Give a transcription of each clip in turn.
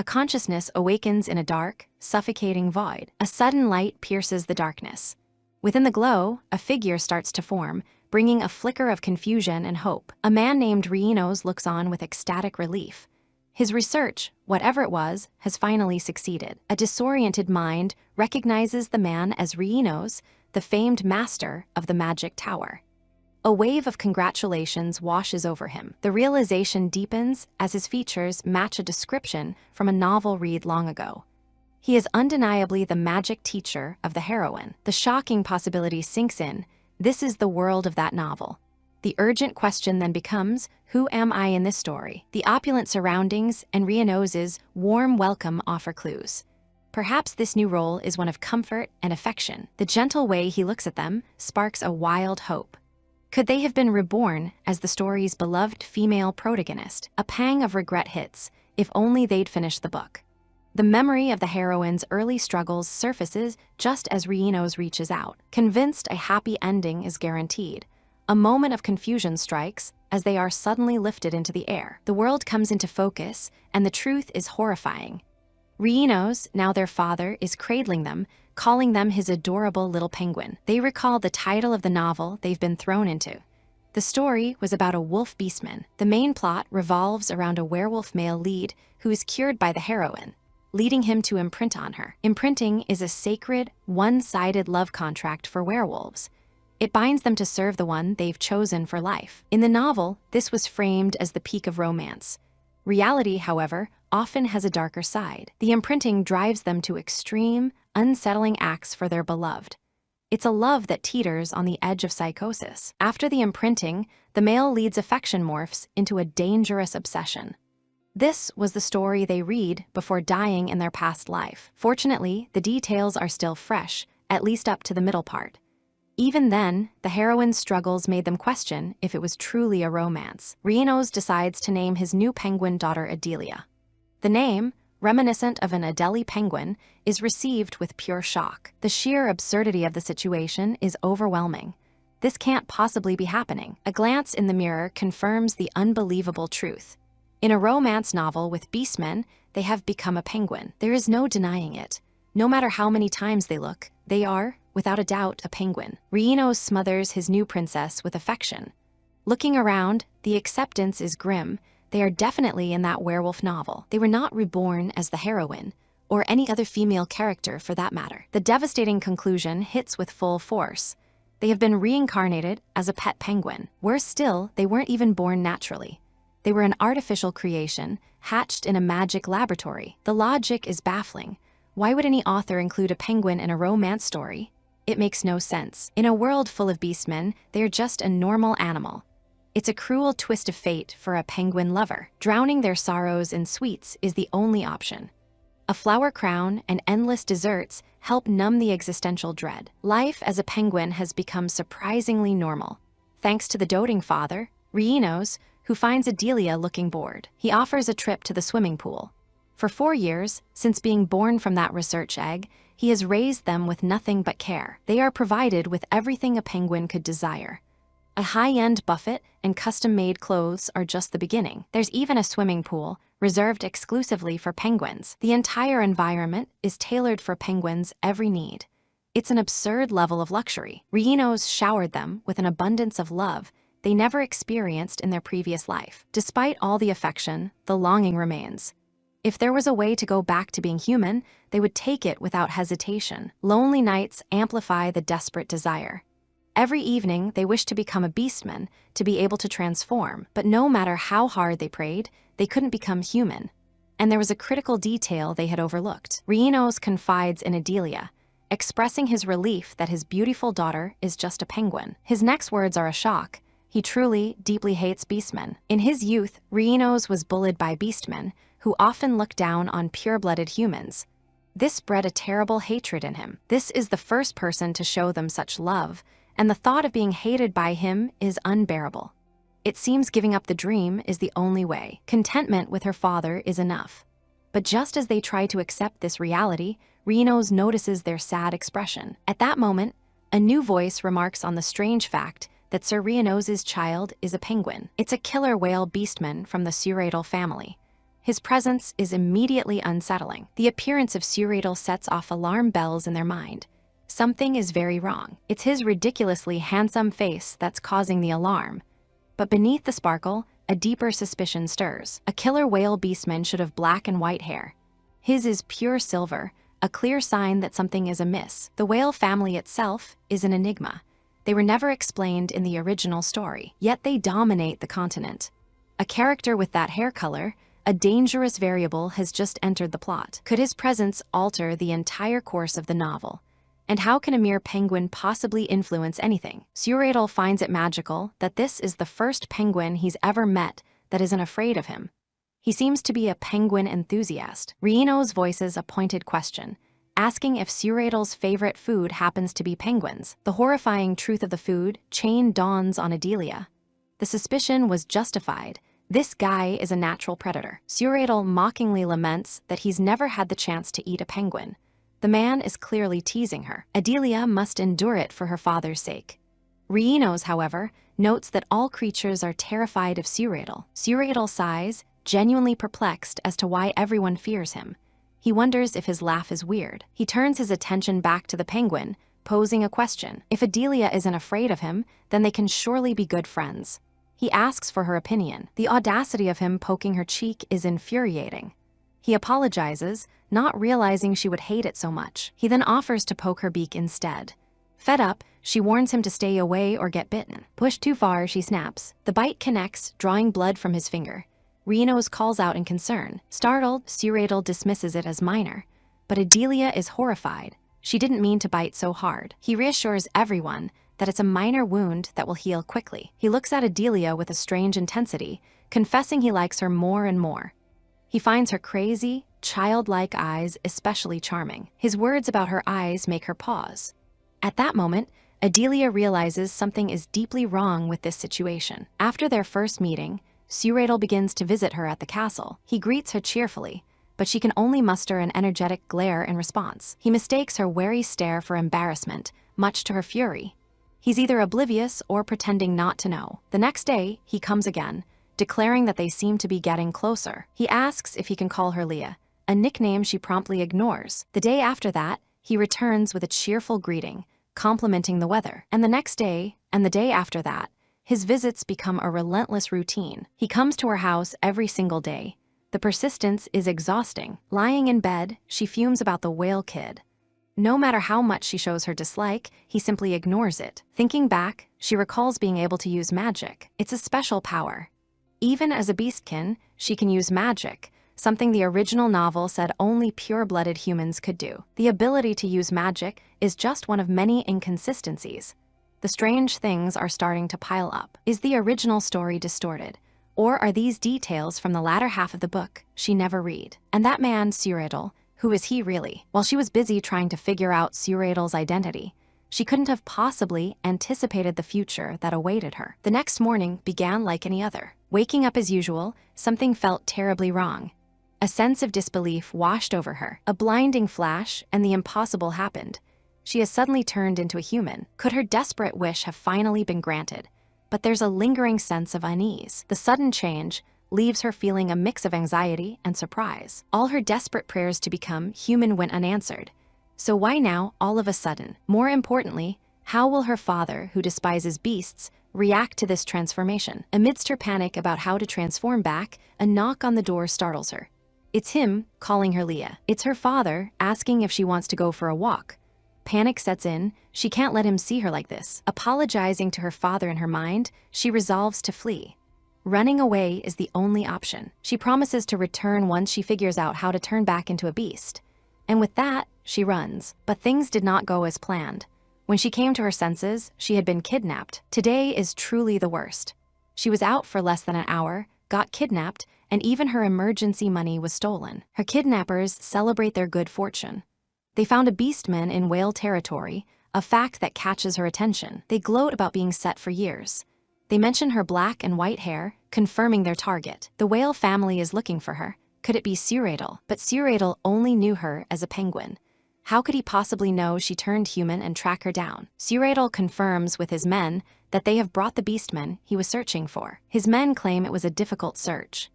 a consciousness awakens in a dark, suffocating void. A sudden light pierces the darkness. Within the glow, a figure starts to form, bringing a flicker of confusion and hope. A man named Rhinos looks on with ecstatic relief. His research, whatever it was, has finally succeeded. A disoriented mind recognizes the man as Rhinos, the famed master of the magic tower. A wave of congratulations washes over him. The realization deepens as his features match a description from a novel read long ago. He is undeniably the magic teacher of the heroine. The shocking possibility sinks in. This is the world of that novel. The urgent question then becomes, who am I in this story? The opulent surroundings and Rhinos's warm welcome offer clues. Perhaps this new role is one of comfort and affection. The gentle way he looks at them sparks a wild hope. Could they have been reborn as the story's beloved female protagonist? A pang of regret hits, if only they'd finished the book. The memory of the heroine's early struggles surfaces just as Rhinos reaches out. Convinced a happy ending is guaranteed, a moment of confusion strikes as they are suddenly lifted into the air. The world comes into focus, and the truth is horrifying. Rhinos, now their father, is cradling them, calling them his adorable little penguin. They recall the title of the novel they've been thrown into. The story was about a wolf beastman. The main plot revolves around a werewolf male lead who is cured by the heroine, leading him to imprint on her. Imprinting is a sacred, one-sided love contract for werewolves. It binds them to serve the one they've chosen for life. In the novel, this was framed as the peak of romance. Reality, however, often has a darker side. The imprinting drives them to extreme, unsettling acts for their beloved. It's a love that teeters on the edge of psychosis. After the imprinting, the male lead's affection morphs into a dangerous obsession. This was the story they read before dying in their past life. Fortunately, the details are still fresh, at least up to the middle part. Even then, the heroine's struggles made them question if it was truly a romance. Rhinos decides to name his new penguin daughter Adelia. The name, reminiscent of an Adelie penguin, is received with pure shock. The sheer absurdity of the situation is overwhelming. This can't possibly be happening. A glance in the mirror confirms the unbelievable truth. In a romance novel with beastmen, they have become a penguin. There is no denying it. No matter how many times they look, they are, without a doubt, a penguin. Rhinos smothers his new princess with affection. Looking around, the acceptance is grim. They are definitely in that werewolf novel. They were not reborn as the heroine, or any other female character for that matter. The devastating conclusion hits with full force. They have been reincarnated as a pet penguin. Worse still, they weren't even born naturally. They were an artificial creation, hatched in a magic laboratory. The logic is baffling. Why would any author include a penguin in a romance story? It makes no sense. In a world full of beastmen, they are just a normal animal. It's a cruel twist of fate for a penguin lover. Drowning their sorrows in sweets is the only option. A flower crown and endless desserts help numb the existential dread. Life as a penguin has become surprisingly normal, thanks to the doting father, Rhinos, who finds Adelia looking bored. He offers a trip to the swimming pool. For 4 years, since being born from that research egg, he has raised them with nothing but care. They are provided with everything a penguin could desire. A high-end buffet and custom-made clothes are just the beginning. There's even a swimming pool, reserved exclusively for penguins. The entire environment is tailored for penguins' every need. It's an absurd level of luxury. Rhinos showered them with an abundance of love they never experienced in their previous life. Despite all the affection, the longing remains. If there was a way to go back to being human, they would take it without hesitation. Lonely nights amplify the desperate desire. Every evening, they wish to become a beastman, to be able to transform. But no matter how hard they prayed, they couldn't become human. And there was a critical detail they had overlooked. Rhinos confides in Adelia, expressing his relief that his beautiful daughter is just a penguin. His next words are a shock. He truly, deeply hates beastmen. In his youth, Rhinos was bullied by beastmen, who often looked down on pure-blooded humans. This bred a terrible hatred in him. This is the first person to show them such love, and the thought of being hated by him is unbearable. It seems giving up the dream is the only way. Contentment with her father is enough. But just as they try to accept this reality, Rhinos notices their sad expression. At that moment, a new voice remarks on the strange fact that Sir Rhinos's child is a penguin. It's a killer whale beastman from the Suuradel family. His presence is immediately unsettling. The appearance of Suuradel sets off alarm bells in their mind. Something is very wrong. It's his ridiculously handsome face that's causing the alarm. But beneath the sparkle, a deeper suspicion stirs. A killer whale beastman should have black and white hair. His is pure silver, a clear sign that something is amiss. The whale family itself is an enigma. They were never explained in the original story, yet they dominate the continent. A character with that hair color, a dangerous variable, has just entered the plot. Could his presence alter the entire course of the novel? And how can a mere penguin possibly influence anything? Suuradel finds it magical that this is the first penguin he's ever met that isn't afraid of him. He seems to be a penguin enthusiast. Rieno's voices a pointed question, asking if Suuradel's favorite food happens to be penguins. The horrifying truth of the food chain dawns on Adelia. The suspicion was justified. This guy is a natural predator. Suuradel mockingly laments that he's never had the chance to eat a penguin. The man is clearly teasing her. Adelia must endure it for her father's sake. Rieno's, however, notes that all creatures are terrified of Suuradel. Suuradel sighs, genuinely perplexed as to why everyone fears him. He wonders if his laugh is weird. He turns his attention back to the penguin, posing a question. If Adelia isn't afraid of him, then they can surely be good friends. He asks for her opinion. The audacity of him poking her cheek is infuriating. He apologizes, not realizing she would hate it so much. He then offers to poke her beak instead. Fed up, she warns him to stay away or get bitten. Pushed too far, she snaps. The bite connects, drawing blood from his finger. Rieno's calls out in concern. Startled, Suuradel dismisses it as minor. But Adelia is horrified. She didn't mean to bite so hard. He reassures everyone that it's a minor wound that will heal quickly. He looks at Adelia with a strange intensity, confessing he likes her more and more. He finds her crazy, childlike eyes especially charming. His words about her eyes make her pause. At that moment, Adelia realizes something is deeply wrong with this situation. After their first meeting, Suuradel begins to visit her at the castle. He greets her cheerfully, but she can only muster an energetic glare in response. He mistakes her wary stare for embarrassment, much to her fury. He's either oblivious or pretending not to know. The next day, he comes again, declaring that they seem to be getting closer. He asks if he can call her Leah, a nickname she promptly ignores. The day after that, he returns with a cheerful greeting, complimenting the weather. And the next day, and the day after that, his visits become a relentless routine. He comes to her house every single day. The persistence is exhausting. Lying in bed, she fumes about the whale kid. No matter how much she shows her dislike, he simply ignores it. Thinking back, she recalls being able to use magic. It's a special power. Even as a beastkin, she can use magic, something the original novel said only pure-blooded humans could do. The ability to use magic is just one of many inconsistencies. The strange things are starting to pile up. Is the original story distorted? Or are these details from the latter half of the book she never read? And that man, Suuradel, who is he really? While she was busy trying to figure out Suuradel's identity, she couldn't have possibly anticipated the future that awaited her. The next morning began like any other. Waking up as usual, something felt terribly wrong. A sense of disbelief washed over her. A blinding flash, and the impossible happened. She has suddenly turned into a human. Could her desperate wish have finally been granted? But there's a lingering sense of unease. The sudden change leaves her feeling a mix of anxiety and surprise. All her desperate prayers to become human went unanswered. So why now, all of a sudden? More importantly, how will her father, who despises beasts, react to this transformation? Amidst her panic about how to transform back, a knock on the door startles her. It's him, calling her Leah. It's her father, asking if she wants to go for a walk. Panic sets in. She can't let him see her like this. Apologizing to her father in her mind, she resolves to flee. Running away is the only option. She promises to return once she figures out how to turn back into a beast. And with that, she runs. But things did not go as planned. When she came to her senses, she had been kidnapped. Today is truly the worst. She was out for less than an hour, got kidnapped, and even her emergency money was stolen. Her kidnappers celebrate their good fortune. They found a beastman in whale territory, a fact that catches her attention. They gloat about being set for years. They mention her black and white hair, confirming their target. The whale family is looking for her. Could it be Suuradel? But Suuradel only knew her as a penguin. How could he possibly know she turned human and track her down? Suuradel confirms with his men that they have brought the beastman he was searching for. His men claim it was a difficult search.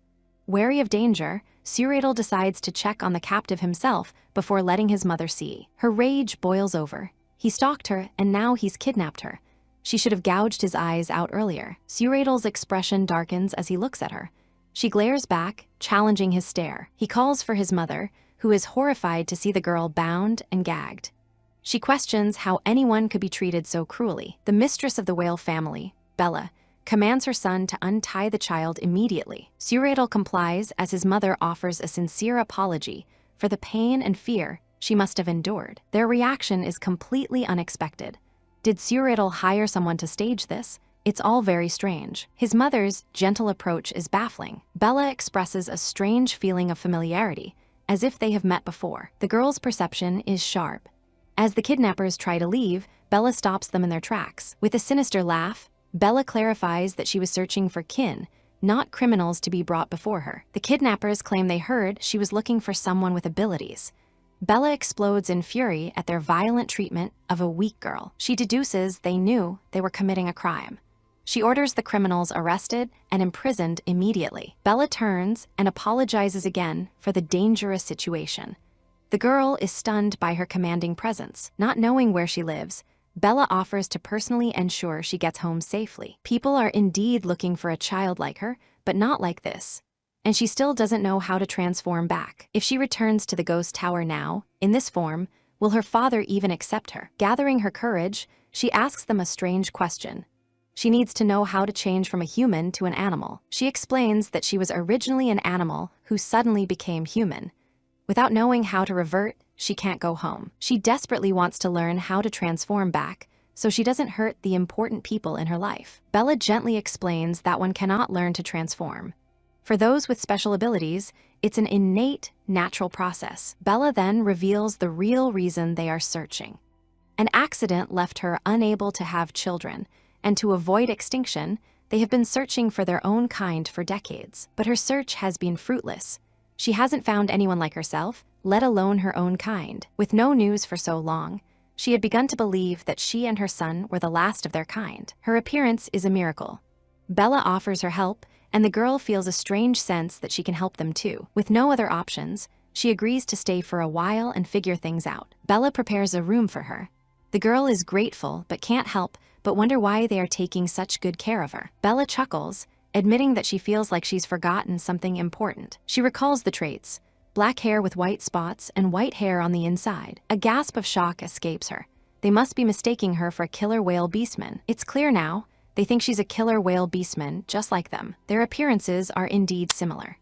Wary of danger, Suuradel decides to check on the captive himself before letting his mother see. Her rage boils over. He stalked her, and now he's kidnapped her. She should have gouged his eyes out earlier. Suuradel's expression darkens as he looks at her. She glares back, challenging his stare. He calls for his mother, who is horrified to see the girl bound and gagged. She questions how anyone could be treated so cruelly. The mistress of the whale family, Bella, commands her son to untie the child immediately. Suuradel complies as his mother offers a sincere apology for the pain and fear she must have endured. Their reaction is completely unexpected. Did Suuradel hire someone to stage this? It's all very strange. His mother's gentle approach is baffling. Bella expresses a strange feeling of familiarity, as if they have met before. The girl's perception is sharp. As the kidnappers try to leave, Bella stops them in their tracks. With a sinister laugh, Bella clarifies that she was searching for kin, not criminals to be brought before her. The kidnappers claim they heard she was looking for someone with abilities. Bella explodes in fury at their violent treatment of a weak girl. She deduces they knew they were committing a crime. She orders the criminals arrested and imprisoned immediately. Bella turns and apologizes again for the dangerous situation. The girl is stunned by her commanding presence. Not knowing where she lives, Bella offers to personally ensure she gets home safely. People are indeed looking for a child like her, but not like this. And she still doesn't know how to transform back. If she returns to the ghost tower now, in this form, will her father even accept her? Gathering her courage, she asks them a strange question. She needs to know how to change from a human to an animal. She explains that she was originally an animal who suddenly became human. Without knowing how to revert, she can't go home. She desperately wants to learn how to transform back, so she doesn't hurt the important people in her life. Bella gently explains that one cannot learn to transform. For those with special abilities, it's an innate, natural process. Bella then reveals the real reason they are searching. An accident left her unable to have children, and to avoid extinction, they have been searching for their own kind for decades. But her search has been fruitless. She hasn't found anyone like herself, let alone her own kind. With no news for so long, she had begun to believe that she and her son were the last of their kind. Her appearance is a miracle. Bella offers her help, and the girl feels a strange sense that she can help them too. With no other options, she agrees to stay for a while and figure things out. Bella prepares a room for her. The girl is grateful but can't help but wonder why they are taking such good care of her. Bella chuckles, admitting that she feels like she's forgotten something important. She recalls the traits: black hair with white spots and white hair on the inside. A gasp of shock escapes her. They must be mistaking her for a killer whale beastman. It's clear now. They think she's a killer whale beastman, just like them. Their appearances are indeed similar.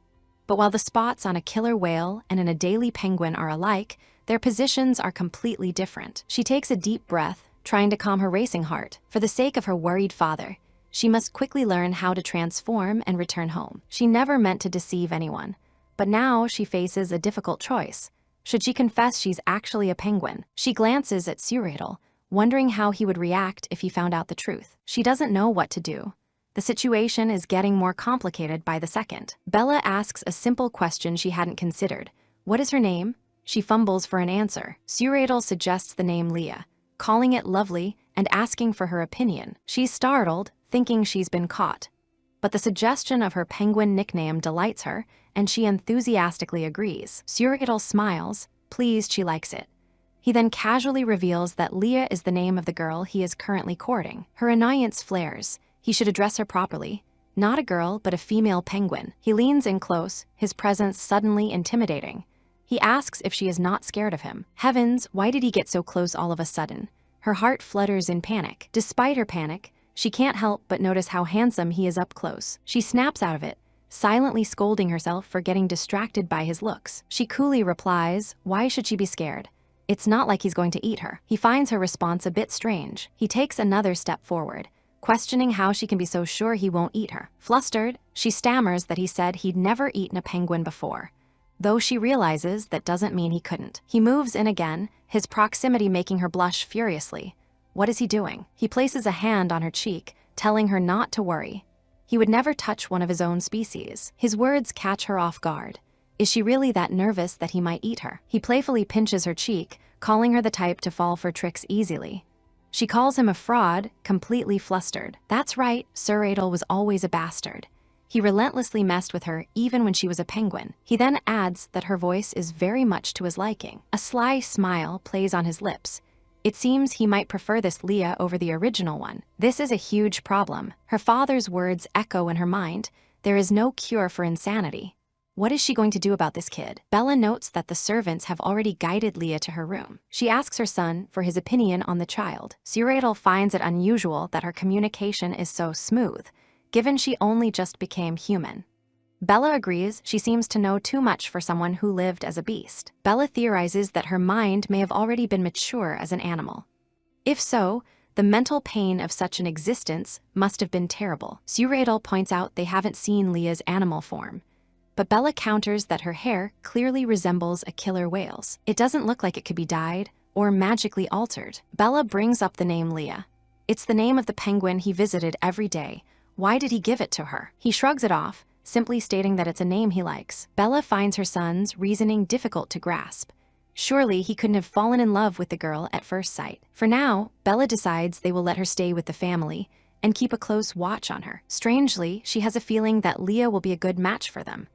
But while the spots on a killer whale and an Adelie penguin are alike, their positions are completely different. She takes a deep breath, trying to calm her racing heart. For the sake of her worried father, she must quickly learn how to transform and return home. She never meant to deceive anyone, but now she faces a difficult choice. Should she confess she's actually a penguin? She glances at Suuradel, wondering how he would react if he found out the truth. She doesn't know what to do. The situation is getting more complicated by the second. Bella asks a simple question she hadn't considered. What is her name? She fumbles for an answer. Suuradel suggests the name Leah, calling it lovely and asking for her opinion. She's startled, thinking she's been caught. But the suggestion of her penguin nickname delights her, and she enthusiastically agrees. Suuradel smiles, pleased she likes it. He then casually reveals that Leah is the name of the girl he is currently courting. Her annoyance flares. He should address her properly. Not a girl, but a female penguin. He leans in close, his presence suddenly intimidating. He asks if she is not scared of him. Heavens, why did he get so close all of a sudden? Her heart flutters in panic. Despite her panic, she can't help but notice how handsome he is up close. She snaps out of it, silently scolding herself for getting distracted by his looks. She coolly replies, why should she be scared? It's not like he's going to eat her. He finds her response a bit strange. He takes another step forward, questioning how she can be so sure he won't eat her. Flustered, she stammers that he said he'd never eaten a penguin before, though she realizes that doesn't mean he couldn't. He moves in again, his proximity making her blush furiously. What is he doing? He places a hand on her cheek, telling her not to worry. He would never touch one of his own species. His words catch her off guard. Is she really that nervous that he might eat her? He playfully pinches her cheek, calling her the type to fall for tricks easily. She calls him a fraud, completely flustered. That's right, Suuradel was always a bastard. He relentlessly messed with her even when she was a penguin. He then adds that her voice is very much to his liking. A sly smile plays on his lips. It seems he might prefer this Leah over the original one. This is a huge problem. Her father's words echo in her mind. There is no cure for insanity. What is she going to do about this kid? Bella notes that the servants have already guided Leah to her room. She asks her son for his opinion on the child. Suuradel finds it unusual that her communication is so smooth, given she only just became human. Bella agrees she seems to know too much for someone who lived as a beast. Bella theorizes that her mind may have already been mature as an animal. If so, the mental pain of such an existence must have been terrible. Suuradel points out they haven't seen Leah's animal form, but Bella counters that her hair clearly resembles a killer whale's. It doesn't look like it could be dyed or magically altered. Bella brings up the name Leah. It's the name of the penguin he visited every day. Why did he give it to her? He shrugs it off, simply stating that it's a name he likes. Bella finds her son's reasoning difficult to grasp. Surely he couldn't have fallen in love with the girl at first sight. For now, Bella decides they will let her stay with the family and keep a close watch on her. Strangely, she has a feeling that Leah will be a good match for them.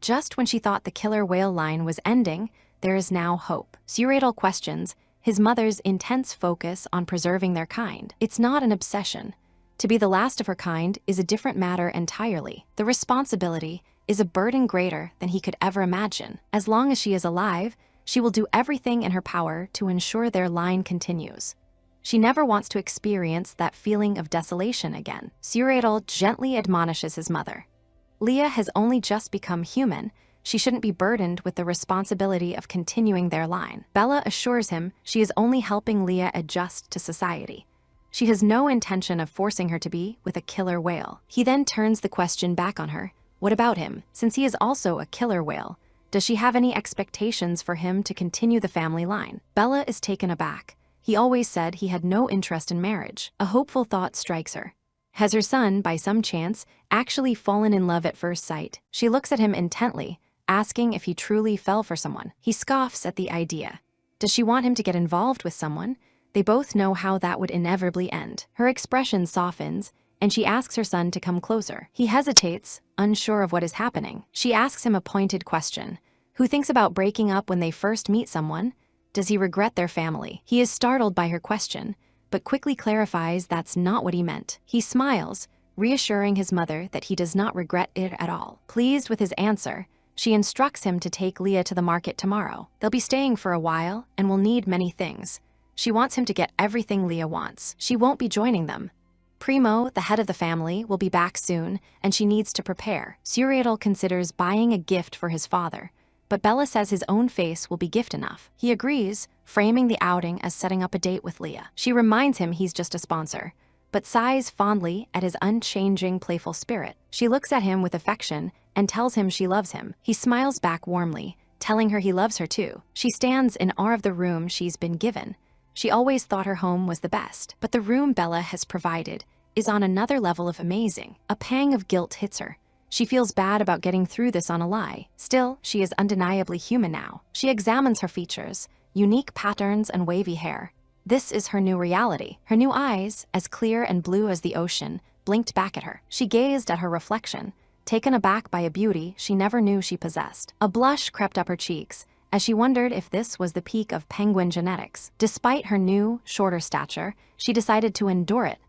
Just when she thought the killer whale line was ending, there is now hope. Suuradel questions his mother's intense focus on preserving their kind. It's not an obsession. To be the last of her kind is a different matter entirely. The responsibility is a burden greater than he could ever imagine. As long as she is alive, she will do everything in her power to ensure their line continues. She never wants to experience that feeling of desolation again. Suuradel gently admonishes his mother. Leah has only just become human. She shouldn't be burdened with the responsibility of continuing their line. Bella assures him she is only helping Leah adjust to society. She has no intention of forcing her to be with a killer whale. He then turns the question back on her. What about him? Since he is also a killer whale, does she have any expectations for him to continue the family line? Bella is taken aback. He always said he had no interest in marriage. A hopeful thought strikes her. Has her son, by some chance, actually fallen in love at first sight? She looks at him intently, asking if he truly fell for someone. He scoffs at the idea. Does she want him to get involved with someone? They both know how that would inevitably end. Her expression softens, and she asks her son to come closer. He hesitates, unsure of what is happening. She asks him a pointed question. Who thinks about breaking up when they first meet someone? Does he regret their family? He is startled by her question, but quickly clarifies that's not what he meant. He smiles, reassuring his mother that he does not regret it at all. Pleased with his answer, she instructs him to take Leah to the market tomorrow. They'll be staying for a while and will need many things. She wants him to get everything Leah wants. She won't be joining them. Primo, the head of the family, will be back soon, and she needs to prepare. Suuradel considers buying a gift for his father, but Bella says his own face will be gift enough. He agrees, framing the outing as setting up a date with Leah. She reminds him he's just a sponsor, but sighs fondly at his unchanging, playful spirit. She looks at him with affection and tells him she loves him. He smiles back warmly, telling her he loves her too. She stands in awe of the room she's been given. She always thought her home was the best, but the room Bella has provided is on another level of amazing. A pang of guilt hits her. She feels bad about getting through this on a lie. Still, she is undeniably human now. She examines her features, unique patterns and wavy hair. This is her new reality. Her new eyes, as clear and blue as the ocean, blinked back at her. She gazed at her reflection, taken aback by a beauty she never knew she possessed. A blush crept up her cheeks, as she wondered if this was the peak of penguin genetics. Despite her new, shorter stature, she decided to endure it.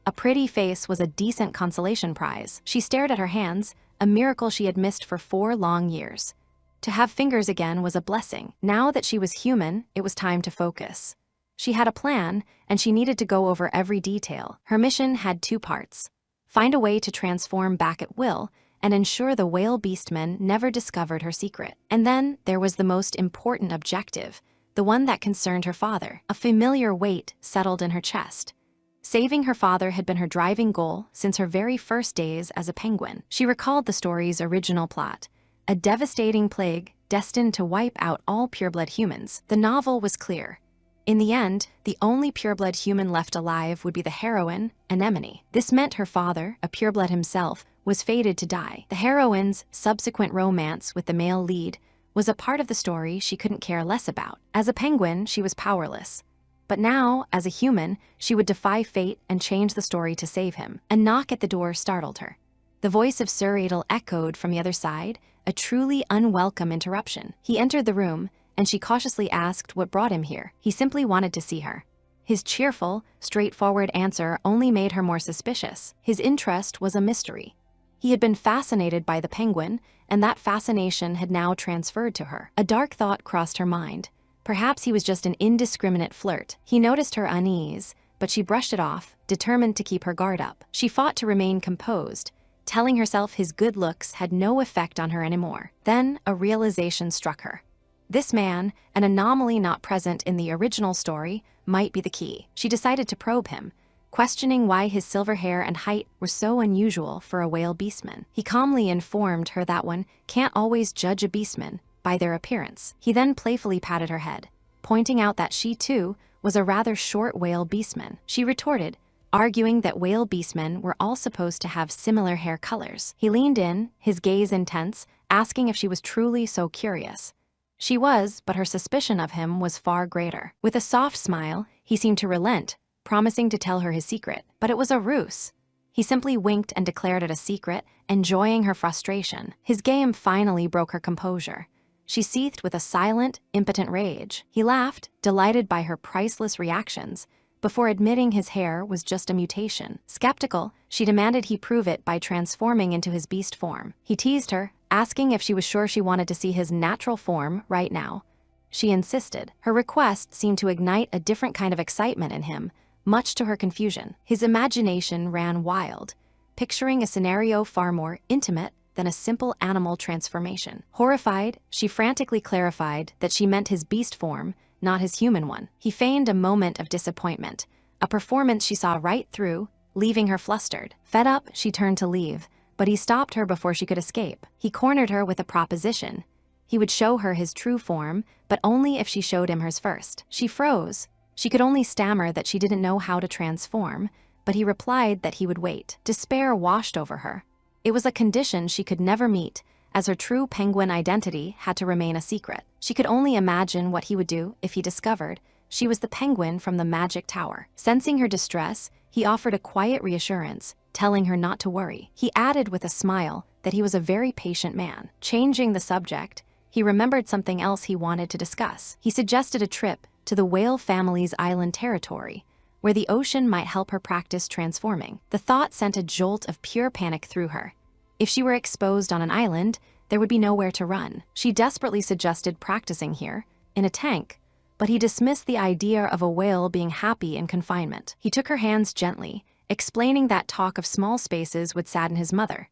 A pretty face was a decent consolation prize. She stared at her hands, a miracle she had missed for 4 long years. To have fingers again was a blessing. Now that she was human, it was time to focus. She had a plan, and she needed to go over every detail. Her mission had 2 parts. Find a way to transform back at will, and ensure the whale beastmen never discovered her secret. And then there was the most important objective, the one that concerned her father. A familiar weight settled in her chest. Saving her father had been her driving goal since her very first days as a penguin. She recalled the story's original plot, a devastating plague destined to wipe out all pureblood humans. The novel was clear. In the end, the only pureblood human left alive would be the heroine, Anemone. This meant her father, a pureblood himself, was fated to die. The heroine's subsequent romance with the male lead was a part of the story she couldn't care less about. As a penguin, she was powerless. But now, as a human, she would defy fate and change the story to save him. A knock at the door startled her. The voice of Suuradel echoed from the other side, a truly unwelcome interruption. He entered the room, and she cautiously asked what brought him here. He simply wanted to see her. His cheerful, straightforward answer only made her more suspicious. His interest was a mystery. He had been fascinated by the penguin, and that fascination had now transferred to her. A dark thought crossed her mind. Perhaps he was just an indiscriminate flirt. He noticed her unease, but she brushed it off, determined to keep her guard up. She fought to remain composed, telling herself his good looks had no effect on her anymore. Then a realization struck her. This man, an anomaly not present in the original story, might be the key. She decided to probe him, questioning why his silver hair and height were so unusual for a whale beastman. He calmly informed her that one can't always judge a beastman by their appearance. He then playfully patted her head, pointing out that she too was a rather short whale beastman. She retorted, arguing that whale beastmen were all supposed to have similar hair colors. He leaned in, his gaze intense, asking if she was truly so curious. She was, but her suspicion of him was far greater. With a soft smile, he seemed to relent, promising to tell her his secret. But it was a ruse. He simply winked and declared it a secret, enjoying her frustration. His game finally broke her composure. She seethed with a silent, impotent rage. He laughed, delighted by her priceless reactions, before admitting his hair was just a mutation. Skeptical, she demanded he prove it by transforming into his beast form. He teased her, asking if she was sure she wanted to see his natural form right now. She insisted. Her request seemed to ignite a different kind of excitement in him, much to her confusion. His imagination ran wild, picturing a scenario far more intimate than a simple animal transformation. Horrified, she frantically clarified that she meant his beast form, not his human one. He feigned a moment of disappointment, a performance she saw right through, leaving her flustered. Fed up, she turned to leave, but he stopped her before she could escape. He cornered her with a proposition. He would show her his true form, but only if she showed him hers first. She froze. She could only stammer that she didn't know how to transform, but he replied that he would wait. Despair washed over her. It was a condition she could never meet, as her true penguin identity had to remain a secret. She could only imagine what he would do if he discovered she was the penguin from the magic tower. Sensing her distress, he offered a quiet reassurance, telling her not to worry. He added with a smile that he was a very patient man. Changing the subject, he remembered something else he wanted to discuss. He suggested a trip to the whale family's island territory, where the ocean might help her practice transforming. The thought sent a jolt of pure panic through her. If she were exposed on an island, there would be nowhere to run. She desperately suggested practicing here, in a tank, but he dismissed the idea of a whale being happy in confinement. He took her hands gently, explaining that talk of small spaces would sadden his mother.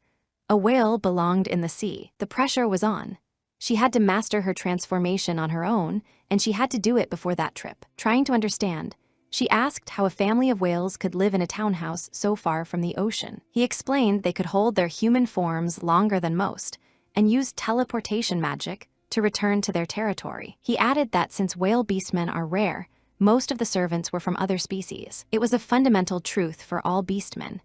A whale belonged in the sea. The pressure was on. She had to master her transformation on her own, and she had to do it before that trip. Trying to understand, she asked how a family of whales could live in a townhouse so far from the ocean. He explained they could hold their human forms longer than most, and use teleportation magic to return to their territory. He added that since whale beastmen are rare, most of the servants were from other species. It was a fundamental truth for all beastmen.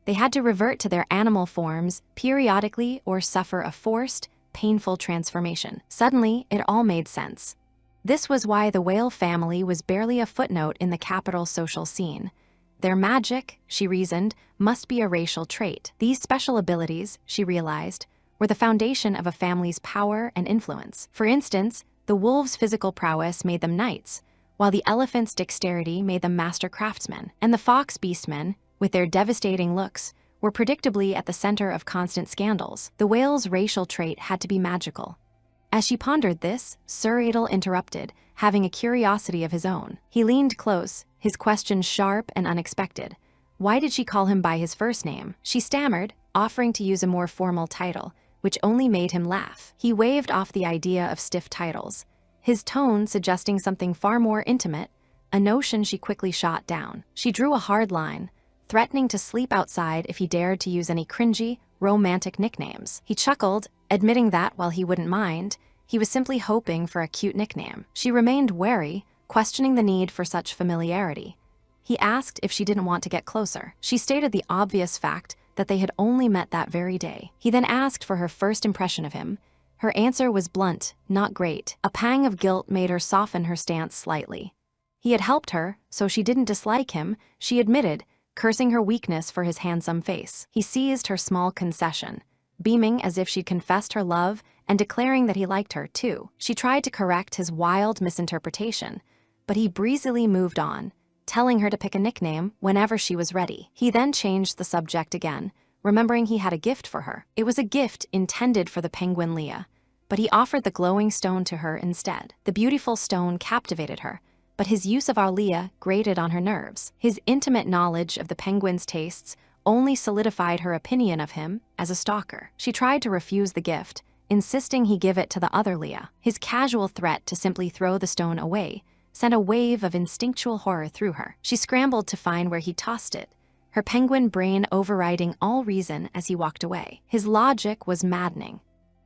They had to revert to their animal forms periodically or suffer a forced, painful transformation. Suddenly, it all made sense. This was why the whale family was barely a footnote in the capital social scene. Their magic, she reasoned, must be a racial trait. These special abilities, she realized, were the foundation of a family's power and influence. For instance, the wolves' physical prowess made them knights, while the elephant's dexterity made them master craftsmen. And the fox beastmen, with their devastating looks, were predictably at the center of constant scandals. The whale's racial trait had to be magical. As she pondered this, Suuradel interrupted, having a curiosity of his own. He leaned close, his question sharp and unexpected. Why did she call him by his first name? She stammered, offering to use a more formal title, which only made him laugh. He waved off the idea of stiff titles, his tone suggesting something far more intimate, a notion she quickly shot down. She drew a hard line, threatening to sleep outside if he dared to use any cringy, romantic nicknames. He chuckled, admitting that, while he wouldn't mind, he was simply hoping for a cute nickname. She remained wary, questioning the need for such familiarity. He asked if she didn't want to get closer. She stated the obvious fact that they had only met that very day. He then asked for her first impression of him. Her answer was blunt, not great. A pang of guilt made her soften her stance slightly. He had helped her, so she didn't dislike him, she admitted, cursing her weakness for his handsome face. He seized her small concession, beaming as if she'd confessed her love and declaring that he liked her, too. She tried to correct his wild misinterpretation, but he breezily moved on, telling her to pick a nickname whenever she was ready. He then changed the subject again, remembering he had a gift for her. It was a gift intended for the penguin Leah, but he offered the glowing stone to her instead. The beautiful stone captivated her, but his use of our Leah grated on her nerves. His intimate knowledge of the penguin's tastes only solidified her opinion of him as a stalker. She tried to refuse the gift, insisting he give it to the other Leah. His casual threat to simply throw the stone away sent a wave of instinctual horror through her. She scrambled to find where he tossed it, her penguin brain overriding all reason as he walked away. His logic was maddening.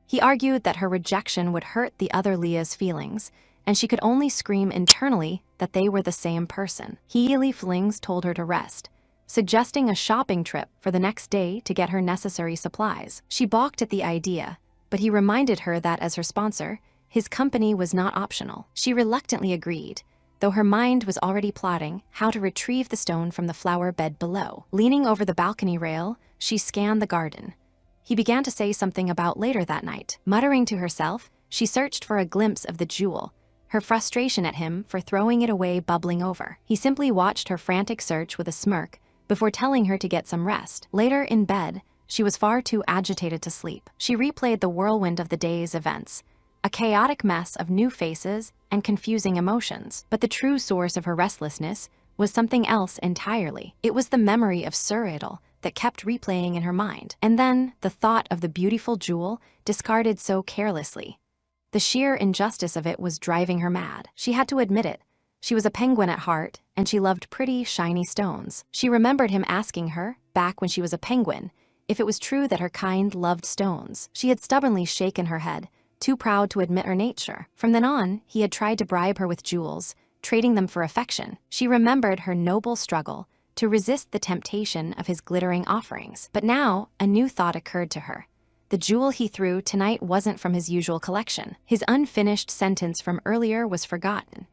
He argued that her rejection would hurt the other Leah's feelings, and she could only scream internally that they were the same person. Healy flings told her to rest, suggesting a shopping trip for the next day to get her necessary supplies. She balked at the idea, but he reminded her that as her sponsor, his company was not optional. She reluctantly agreed, though her mind was already plotting how to retrieve the stone from the flower bed below. Leaning over the balcony rail, she scanned the garden. He began to say something about later that night. Muttering to herself, she searched for a glimpse of the jewel, her frustration at him for throwing it away bubbling over. He simply watched her frantic search with a smirk before telling her to get some rest. Later in bed, she was far too agitated to sleep. She replayed the whirlwind of the day's events, a chaotic mess of new faces and confusing emotions. But the true source of her restlessness was something else entirely. It was the memory of Suuradel that kept replaying in her mind. And then the thought of the beautiful jewel discarded so carelessly. The sheer injustice of it was driving her mad. She had to admit it. She was a penguin at heart, and she loved pretty, shiny stones. She remembered him asking her, back when she was a penguin, if it was true that her kind loved stones. She had stubbornly shaken her head, too proud to admit her nature. From then on, he had tried to bribe her with jewels, trading them for affection. She remembered her noble struggle to resist the temptation of his glittering offerings. But now, a new thought occurred to her. The jewel he threw tonight wasn't from his usual collection. His unfinished sentence from earlier was forgotten.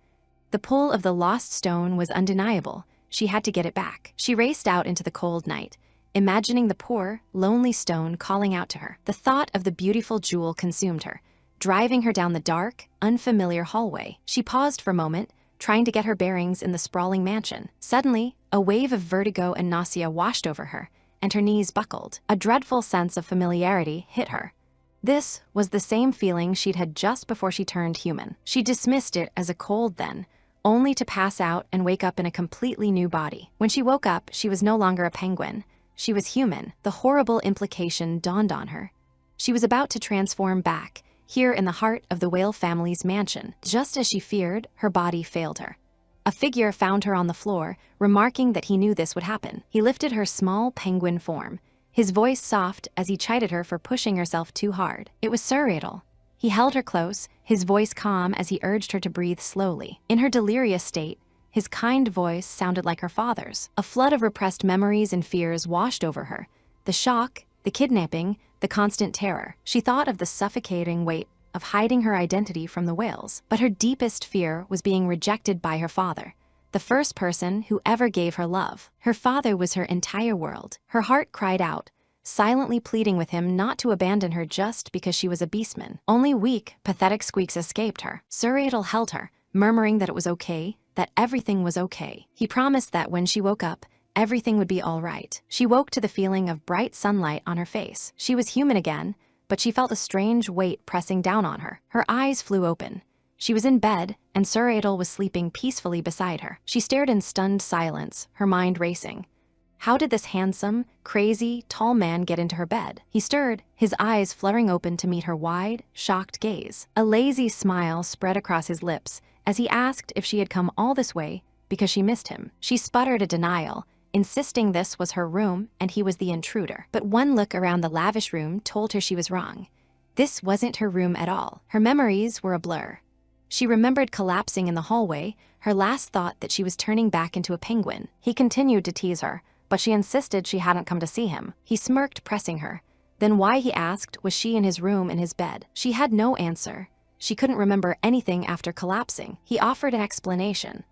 The pull of the lost stone was undeniable. She had to get it back. She raced out into the cold night, imagining the poor, lonely stone calling out to her. The thought of the beautiful jewel consumed her, driving her down the dark, unfamiliar hallway. She paused for a moment, trying to get her bearings in the sprawling mansion. Suddenly, a wave of vertigo and nausea washed over her, and her knees buckled. A dreadful sense of familiarity hit her. This was the same feeling she'd had just before she turned human. She dismissed it as a cold then, only to pass out and wake up in a completely new body. When she woke up, she was no longer a penguin. She was human. The horrible implication dawned on her. She was about to transform back, here in the heart of the whale family's mansion. Just as she feared, her body failed her. A figure found her on the floor, remarking that he knew this would happen. He lifted her small penguin form, his voice soft as he chided her for pushing herself too hard. It was Suuradel. He held her close, his voice calm as he urged her to breathe slowly. In her delirious state, his kind voice sounded like her father's. A flood of repressed memories and fears washed over her. The shock, the kidnapping, the constant terror. She thought of the suffocating weight of hiding her identity from the whales. But her deepest fear was being rejected by her father, the first person who ever gave her love. Her father was her entire world. Her heart cried out, silently pleading with him not to abandon her just because she was a beastman. Only weak, pathetic squeaks escaped her. Suuradel held her, murmuring that it was okay, that everything was okay. He promised that when she woke up, everything would be all right. She woke to the feeling of bright sunlight on her face. She was human again, but she felt a strange weight pressing down on her. Her eyes flew open. She was in bed, and Suuradel was sleeping peacefully beside her. She stared in stunned silence, her mind racing. How did this handsome, crazy, tall man get into her bed? He stirred, his eyes fluttering open to meet her wide, shocked gaze. A lazy smile spread across his lips as he asked if she had come all this way because she missed him. She sputtered a denial, insisting this was her room and he was the intruder. But one look around the lavish room told her she was wrong. This wasn't her room at all. Her memories were a blur. She remembered collapsing in the hallway, her last thought that she was turning back into a penguin. He continued to tease her, but she insisted she hadn't come to see him. He smirked, pressing her. Then why, he asked, was she in his room in his bed? She had no answer. She couldn't remember anything after collapsing. He offered an explanation.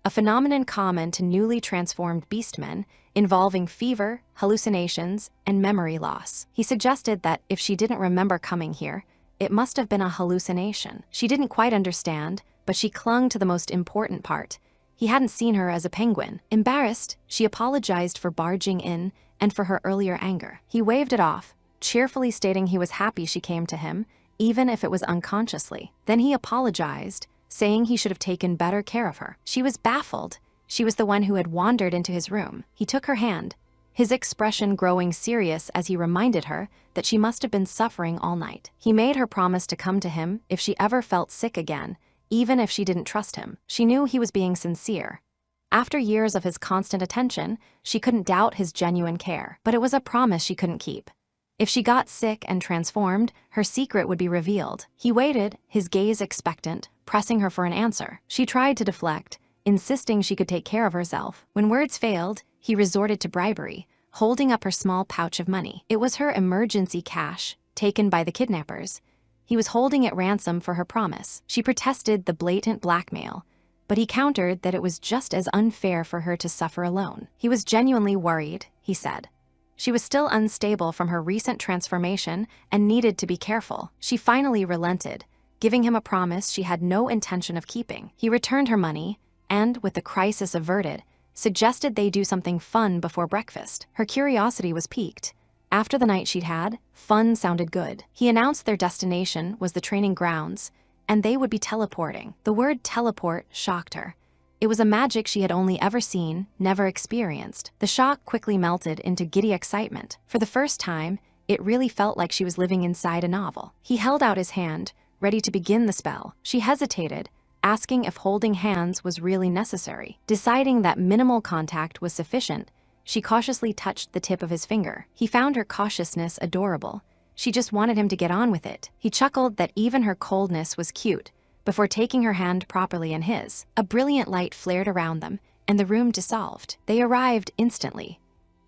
A phenomenon common to newly transformed beastmen, involving fever, hallucinations, and memory loss. He suggested that if she didn't remember coming here, it must have been a hallucination. She didn't quite understand, but she clung to the most important part. He hadn't seen her as a penguin. Embarrassed, she apologized for barging in and for her earlier anger. He waved it off, cheerfully stating he was happy she came to him, even if it was unconsciously. Then he apologized, saying he should have taken better care of her. She was baffled. She was the one who had wandered into his room. He took her hand, his expression growing serious as he reminded her that she must have been suffering all night. He made her promise to come to him if she ever felt sick again, even if she didn't trust him. She knew he was being sincere. After years of his constant attention, she couldn't doubt his genuine care. But it was a promise she couldn't keep. If she got sick and transformed, her secret would be revealed. He waited, his gaze expectant, pressing her for an answer. She tried to deflect, insisting she could take care of herself. When words failed, he resorted to bribery, holding up her small pouch of money. It was her emergency cash, taken by the kidnappers. He was holding it ransom for her promise. She protested the blatant blackmail, but he countered that it was just as unfair for her to suffer alone. He was genuinely worried, he said. She was still unstable from her recent transformation and needed to be careful. She finally relented, giving him a promise she had no intention of keeping. He returned her money and, with the crisis averted, suggested they do something fun before breakfast. Her curiosity was piqued. After the night she'd had, fun sounded good. He announced their destination was the training grounds, and they would be teleporting. The word teleport shocked her. It was a magic she had only ever seen, never experienced. The shock quickly melted into giddy excitement. For the first time, it really felt like she was living inside a novel. He held out his hand, ready to begin the spell. She hesitated, asking if holding hands was really necessary. Deciding that minimal contact was sufficient, she cautiously touched the tip of his finger. He found her cautiousness adorable. She just wanted him to get on with it. He chuckled that even her coldness was cute, before taking her hand properly in his. A brilliant light flared around them, and the room dissolved. They arrived instantly.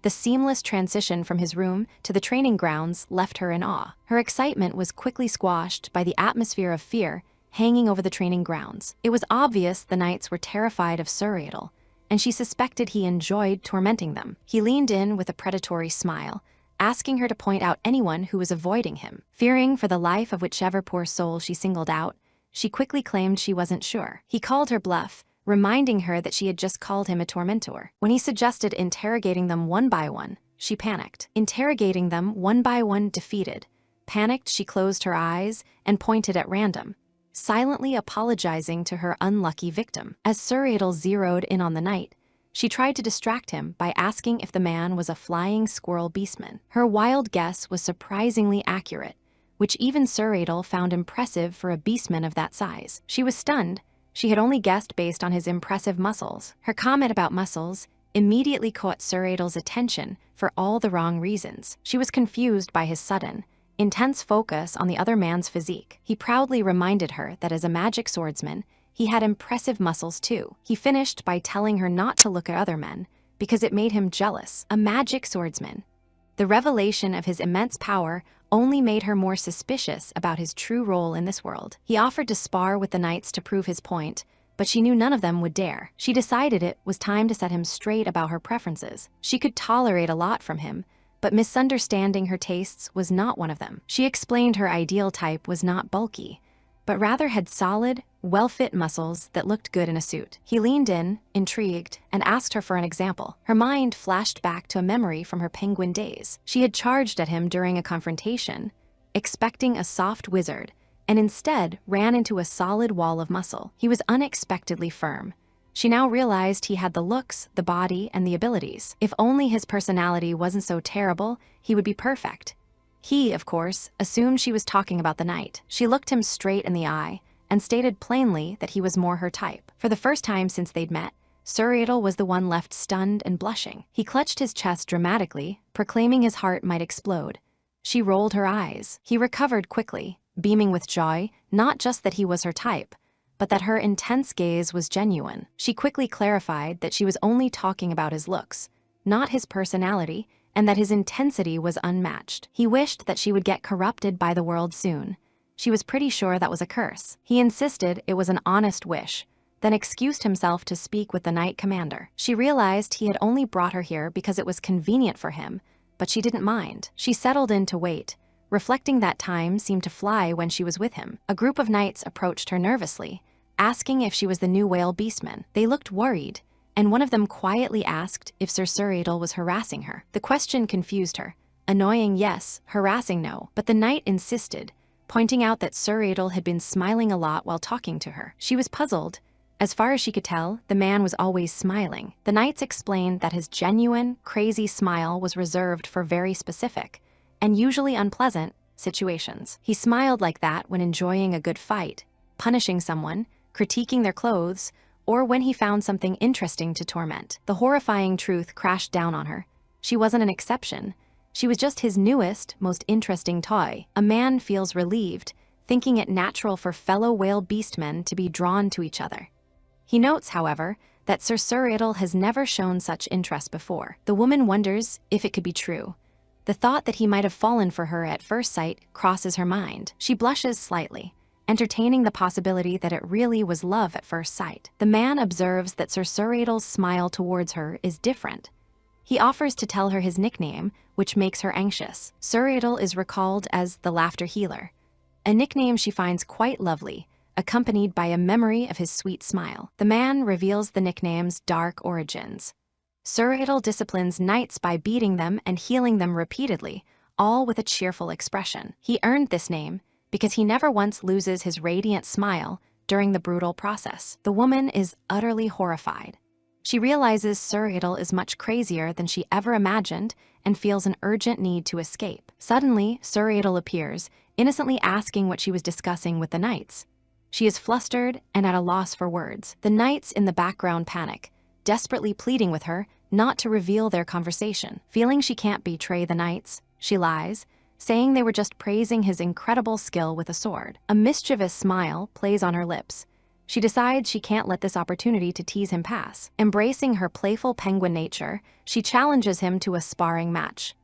The seamless transition from his room to the training grounds left her in awe. Her excitement was quickly squashed by the atmosphere of fear hanging over the training grounds. It was obvious the knights were terrified of Suuradel, and she suspected he enjoyed tormenting them. He leaned in with a predatory smile, asking her to point out anyone who was avoiding him. Fearing for the life of whichever poor soul she singled out, she quickly claimed she wasn't sure. He called her bluff, reminding her that she had just called him a tormentor. When he suggested interrogating them one by one, she panicked. Interrogating them one by one defeated. Panicked, she closed her eyes and pointed at random, silently apologizing to her unlucky victim. As Suuradel zeroed in on the knight, she tried to distract him by asking if the man was a flying squirrel beastman. Her wild guess was surprisingly accurate, which even Suuradel found impressive for a beastman of that size. She was stunned. She had only guessed based on his impressive muscles. Her comment about muscles immediately caught Suuradel's attention for all the wrong reasons. She was confused by his sudden, intense focus on the other man's physique. He proudly reminded her that as a magic swordsman, he had impressive muscles too. He finished by telling her not to look at other men, because it made him jealous. A magic swordsman. The revelation of his immense power only made her more suspicious about his true role in this world. He offered to spar with the knights to prove his point, but she knew none of them would dare. She decided it was time to set him straight about her preferences. She could tolerate a lot from him, but misunderstanding her tastes was not one of them. She explained her ideal type was not bulky, but rather had solid, well-fit muscles that looked good in a suit. He leaned in, intrigued, and asked her for an example. Her mind flashed back to a memory from her penguin days. She had charged at him during a confrontation, expecting a soft wizard, and instead ran into a solid wall of muscle. He was unexpectedly firm. She now realized he had the looks, the body, and the abilities. If only his personality wasn't so terrible, he would be perfect. He, of course, assumed she was talking about the knight. She looked him straight in the eye and stated plainly that he was more her type. For the first time since they'd met, Suuradel was the one left stunned and blushing. He clutched his chest dramatically, proclaiming his heart might explode. She rolled her eyes. He recovered quickly, beaming with joy, not just that he was her type, but that her intense gaze was genuine. She quickly clarified that she was only talking about his looks, not his personality, and that his intensity was unmatched. He wished that she would get corrupted by the world soon. She was pretty sure that was a curse. He insisted it was an honest wish, then excused himself to speak with the knight commander. She realized he had only brought her here because it was convenient for him, but she didn't mind. She settled in to wait, reflecting that time seemed to fly when she was with him. A group of knights approached her nervously, asking if she was the new whale beastman. They looked worried, and one of them quietly asked if Sir Suuradel was harassing her. The question confused her. Annoying, yes; harassing, no. But the knight insisted, pointing out that Suuradel had been smiling a lot while talking to her. She was puzzled. As far as she could tell, the man was always smiling. The knights explained that his genuine, crazy smile was reserved for very specific, and usually unpleasant, situations. He smiled like that when enjoying a good fight, punishing someone, critiquing their clothes, or when he found something interesting to torment. The horrifying truth crashed down on her. She wasn't an exception. She was just his newest, most interesting toy. A man feels relieved, thinking it natural for fellow whale beastmen to be drawn to each other. He notes, however, that Sir Suuradel has never shown such interest before. The woman wonders if it could be true. The thought that he might have fallen for her at first sight crosses her mind. She blushes slightly, entertaining the possibility that it really was love at first sight. The man observes that Sir Suuradel's smile towards her is different. He offers to tell her his nickname, which makes her anxious. Suuradel is recalled as the laughter healer, a nickname she finds quite lovely, accompanied by a memory of his sweet smile. The man reveals the nickname's dark origins. Suuradel disciplines knights by beating them and healing them repeatedly, all with a cheerful expression. He earned this name because he never once loses his radiant smile during the brutal process. The woman is utterly horrified. She realizes Suuradel is much crazier than she ever imagined and feels an urgent need to escape. Suddenly, Suuradel appears, innocently asking what she was discussing with the knights. She is flustered and at a loss for words. The knights in the background panic, desperately pleading with her not to reveal their conversation. Feeling she can't betray the knights, she lies, saying they were just praising his incredible skill with a sword. A mischievous smile plays on her lips. She decides she can't let this opportunity to tease him pass. Embracing her playful penguin nature, she challenges him to a sparring match.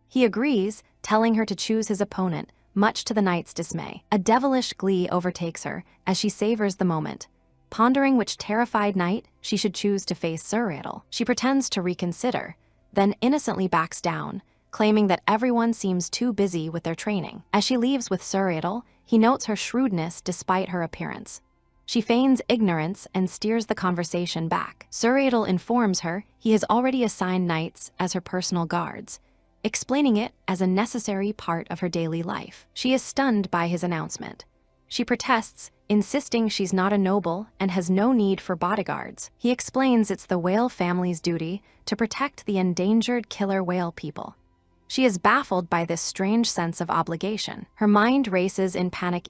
He agrees, telling her to choose his opponent, much to the knight's dismay. A devilish glee overtakes her as she savors the moment, pondering which terrified knight she should choose to face Suuradel. She pretends to reconsider, then innocently backs down, claiming that everyone seems too busy with their training. As she leaves with Suuradel, he notes her shrewdness despite her appearance. She feigns ignorance and steers the conversation back. Suuradel informs her he has already assigned knights as her personal guards, explaining it as a necessary part of her daily life. She is stunned by his announcement. She protests, insisting she's not a noble and has no need for bodyguards. He explains it's the whale family's duty to protect the endangered killer whale people. She is baffled by this strange sense of obligation. Her mind races in panic,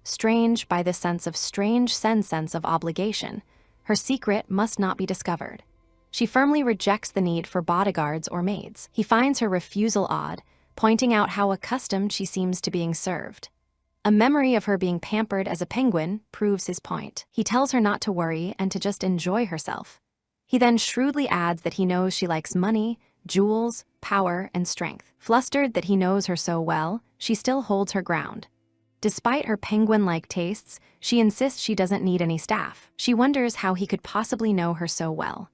strange by this strange sense of obligation. Her secret must not be discovered. She firmly rejects the need for bodyguards or maids. He finds her refusal odd, pointing out how accustomed she seems to being served. A memory of her being pampered as a penguin proves his point. He tells her not to worry and to just enjoy herself. He then shrewdly adds that he knows she likes money, jewels, power, and strength. Flustered that he knows her so well, she still holds her ground. Despite her penguin-like tastes, she insists she doesn't need any staff. She wonders how he could possibly know her so well.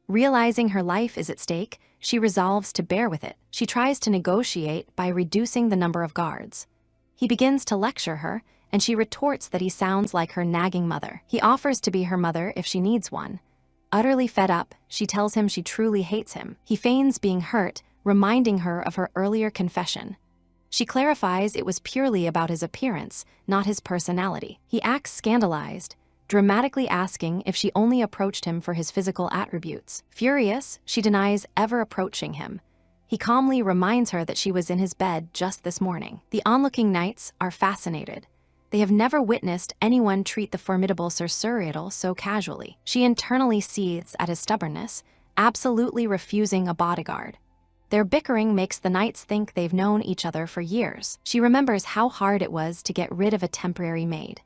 Realizing her life is at stake, she resolves to bear with it. She tries to negotiate by reducing the number of guards. He begins to lecture her, and she retorts that he sounds like her nagging mother. He offers to be her mother if she needs one. Utterly fed up, she tells him she truly hates him. He feigns being hurt, reminding her of her earlier confession. She clarifies it was purely about his appearance, not his personality. He acts scandalized, dramatically asking if she only approached him for his physical attributes. Furious, she denies ever approaching him. He calmly reminds her that she was in his bed just this morning. The onlooking knights are fascinated. They have never witnessed anyone treat the formidable Sir Suuradel so casually. She internally seethes at his stubbornness, absolutely refusing a bodyguard. Their bickering makes the knights think they've known each other for years. She remembers how hard it was to get rid of a temporary maid.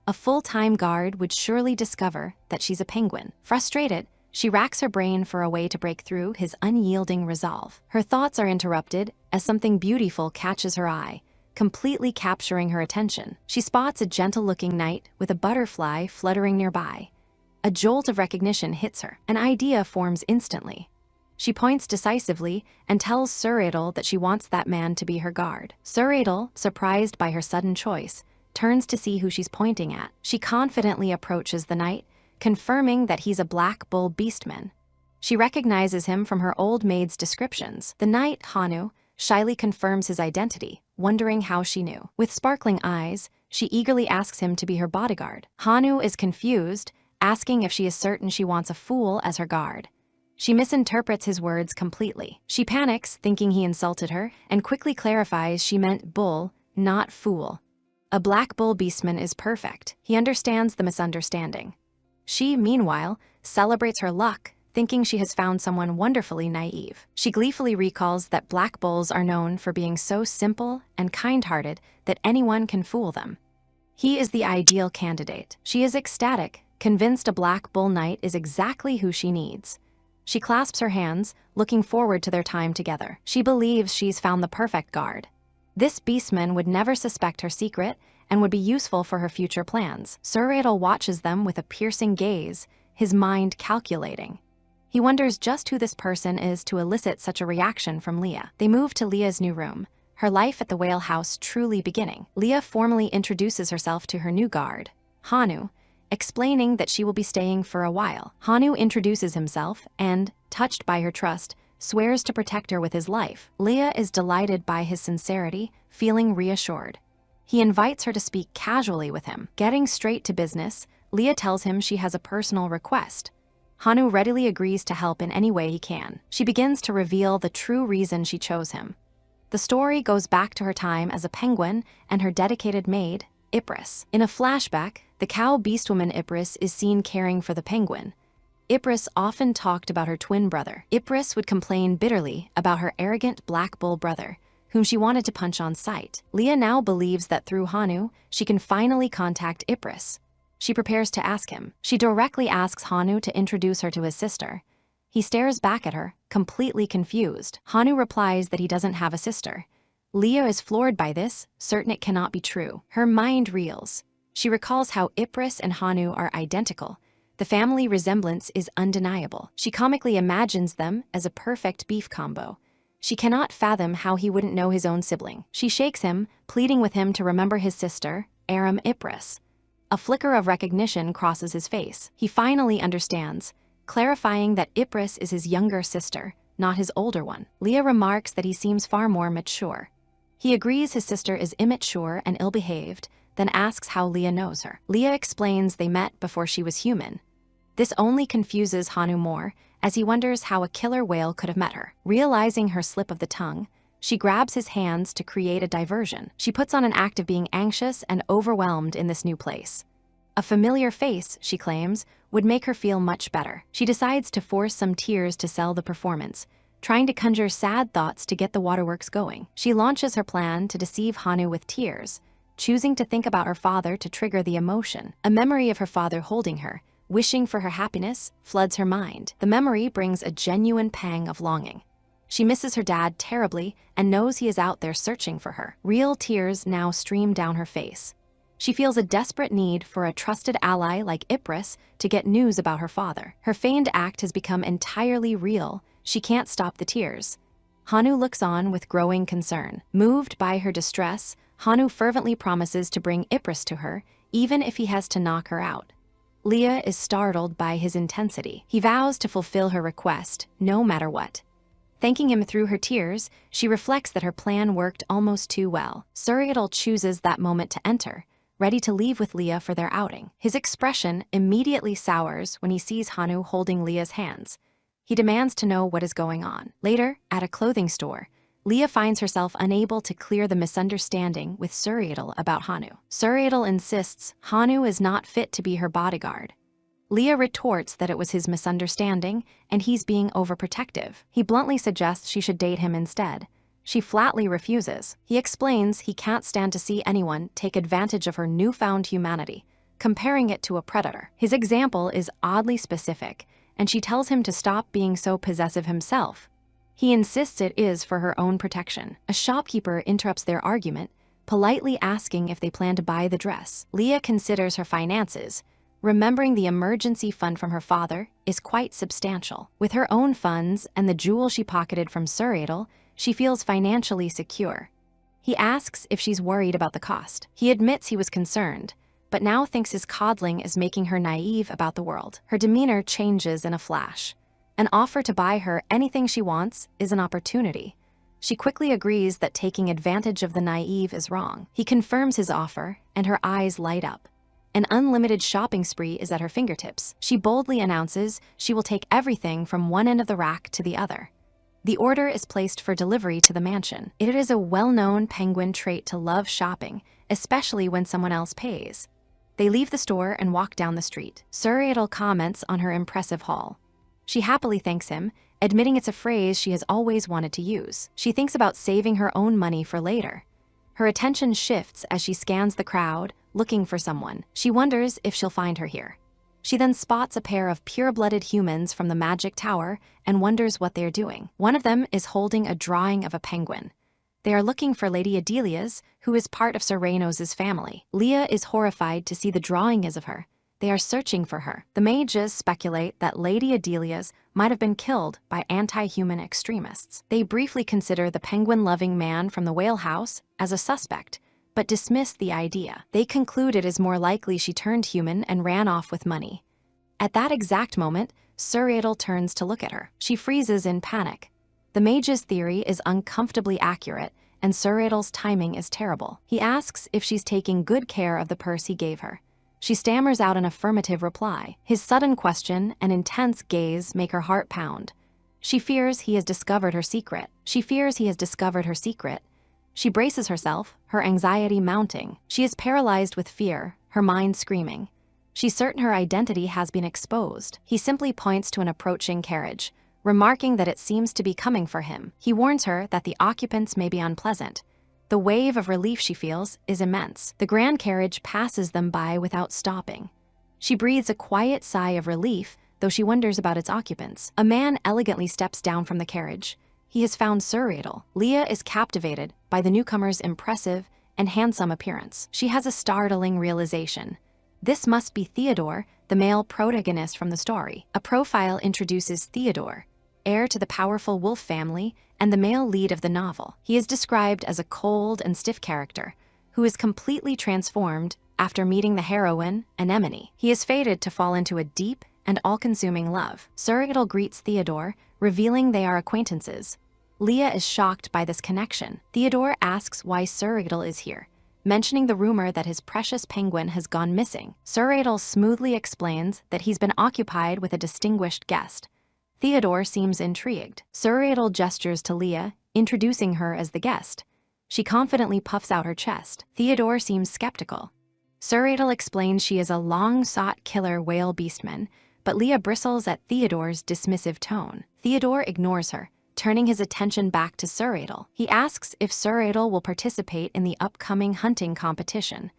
A full-time guard would surely discover that she's a penguin. Frustrated, she racks her brain for a way to break through his unyielding resolve. Her thoughts are interrupted as something beautiful catches her eye, completely capturing her attention. She spots a gentle-looking knight with a butterfly fluttering nearby. A jolt of recognition hits her. An idea forms instantly. She points decisively and tells Suuradel that she wants that man to be her guard. Suuradel, surprised by her sudden choice, turns to see who she's pointing at. She confidently approaches the knight, confirming that he's a black bull beastman. She recognizes him from her old maid's descriptions. The knight, Hanu, shyly confirms his identity, wondering how she knew. With sparkling eyes, she eagerly asks him to be her bodyguard. Hanu is confused, asking if she is certain she wants a fool as her guard. She misinterprets his words completely. She panics, thinking he insulted her, and quickly clarifies she meant bull, not fool. A black bull beastman is perfect. He understands the misunderstanding. She, meanwhile, celebrates her luck, thinking she has found someone wonderfully naive. She gleefully recalls that black bulls are known for being so simple and kind-hearted that anyone can fool them. He is the ideal candidate. She is ecstatic, convinced a black bull knight is exactly who she needs. She clasps her hands, looking forward to their time together. She believes she's found the perfect guard. This beastman would never suspect her secret and would be useful for her future plans. Suuradel watches them with a piercing gaze, his mind calculating. He wonders just who this person is to elicit such a reaction from Leah. They move to Leah's new room, her life at the whale house truly beginning. Leah formally introduces herself to her new guard, Hanu, explaining that she will be staying for a while. Hanu introduces himself and, touched by her trust, swears to protect her with his life. Leah is delighted by his sincerity, feeling reassured. He invites her to speak casually with him. Getting straight to business, Leah tells him she has a personal request. Hanu readily agrees to help in any way he can. She begins to reveal the true reason she chose him. The story goes back to her time as a penguin and her dedicated maid, Ypres. In a flashback, the cow beastwoman Ypres is seen caring for the penguin. Ypres often talked about her twin brother. Ypres would complain bitterly about her arrogant black bull brother, whom she wanted to punch on sight. Leah now believes that through Hanu, she can finally contact Ypres. She prepares to ask him. She directly asks Hanu to introduce her to his sister. He stares back at her, completely confused. Hanu replies that he doesn't have a sister. Leah is floored by this, certain it cannot be true. Her mind reels. She recalls how Ypres and Hanu are identical. The family resemblance is undeniable. She comically imagines them as a perfect beef combo. She cannot fathom how he wouldn't know his own sibling. She shakes him, pleading with him to remember his sister, Aram Ypres. A flicker of recognition crosses his face. He finally understands, clarifying that Ypres is his younger sister, not his older one. Leah remarks that he seems far more mature. He agrees his sister is immature and ill-behaved, then asks how Leah knows her. Leah explains they met before she was human. This only confuses Hanu more, as he wonders how a killer whale could have met her. Realizing her slip of the tongue, she grabs his hands to create a diversion. She puts on an act of being anxious and overwhelmed in this new place. A familiar face, she claims, would make her feel much better. She decides to force some tears to sell the performance, trying to conjure sad thoughts to get the waterworks going. She launches her plan to deceive Hanu with tears, choosing to think about her father to trigger the emotion. A memory of her father holding her, wishing for her happiness, floods her mind. The memory brings a genuine pang of longing. She misses her dad terribly and knows he is out there searching for her. Real tears now stream down her face. She feels a desperate need for a trusted ally like Ypres to get news about her father. Her feigned act has become entirely real. She can't stop the tears. Hanu looks on with growing concern. Moved by her distress, Hanu fervently promises to bring Ypres to her, even if he has to knock her out. Leah is startled by his intensity. He vows to fulfill her request, no matter what. Thanking him through her tears, she reflects that her plan worked almost too well. Suuradel chooses that moment to enter, ready to leave with Leah for their outing. His expression immediately sours when he sees Hanu holding Leah's hands. He demands to know what is going on. Later, at a clothing store, Leah finds herself unable to clear the misunderstanding with Suuradel about Hanu. Suuradel insists Hanu is not fit to be her bodyguard. Leah retorts that it was his misunderstanding and he's being overprotective. He bluntly suggests she should date him instead. She flatly refuses. He explains he can't stand to see anyone take advantage of her newfound humanity, comparing it to a predator. His example is oddly specific, and she tells him to stop being so possessive himself. He insists it is for her own protection. A shopkeeper interrupts their argument, politely asking if they plan to buy the dress. Leah considers her finances, remembering the emergency fund from her father is quite substantial. With her own funds and the jewel she pocketed from Suuradel, she feels financially secure. He asks if she's worried about the cost. He admits he was concerned, but now thinks his coddling is making her naive about the world. Her demeanor changes in a flash. An offer to buy her anything she wants is an opportunity. She quickly agrees that taking advantage of the naive is wrong. He confirms his offer, and her eyes light up. An unlimited shopping spree is at her fingertips. She boldly announces she will take everything from one end of the rack to the other. The order is placed for delivery to the mansion. It is a well-known penguin trait to love shopping, especially when someone else pays. They leave the store and walk down the street. Suuradel comments on her impressive haul. She happily thanks him, admitting it's a phrase she has always wanted to use. She thinks about saving her own money for later. Her attention shifts as she scans the crowd, looking for someone. She wonders if she'll find her here. She then spots a pair of pure-blooded humans from the magic tower and wonders what they are doing. One of them is holding a drawing of a penguin. They are looking for Lady Adelia's, who is part of Sir Reynos's family. Leah is horrified to see the drawing is of her. They are searching for her. The mages speculate that Lady Adelia's might have been killed by anti-human extremists. They briefly consider the penguin-loving man from the whale house as a suspect, but dismiss the idea. They conclude it is more likely she turned human and ran off with money. At that exact moment, Suuradel turns to look at her. She freezes in panic. The mage's theory is uncomfortably accurate, and Suuradel's timing is terrible. He asks if she's taking good care of the purse he gave her. She stammers out an affirmative reply. His sudden question and intense gaze make her heart pound. She fears he has discovered her secret. She braces herself, her anxiety mounting. She is paralyzed with fear, her mind screaming. She's certain her identity has been exposed. He simply points to an approaching carriage, remarking that it seems to be coming for him. He warns her that the occupants may be unpleasant. The wave of relief she feels is immense. The grand carriage passes them by without stopping. She breathes a quiet sigh of relief, though she wonders about its occupants. A man elegantly steps down from the carriage. He has found Suuradel. Leah is captivated by the newcomer's impressive and handsome appearance. She has a startling realization. This must be Theodore, the male protagonist from the story. A profile introduces Theodore, heir to the powerful Wolf family and the male lead of the novel. He is described as a cold and stiff character who is completely transformed after meeting the heroine, Anemone. He is fated to fall into a deep and all-consuming love. Suuradel greets Theodore, revealing they are acquaintances. Leah is shocked by this connection. Theodore asks why Suuradel is here, mentioning the rumor that his precious penguin has gone missing. Suuradel smoothly explains that he's been occupied with a distinguished guest. Theodore seems intrigued. Suuradel gestures to Leah, introducing her as the guest. She confidently puffs out her chest. Theodore seems skeptical. Suuradel explains she is a long-sought killer whale beastman, but Leah bristles at Theodore's dismissive tone. Theodore ignores her, turning his attention back to Suuradel. He asks if Suuradel will participate in the upcoming hunting competition.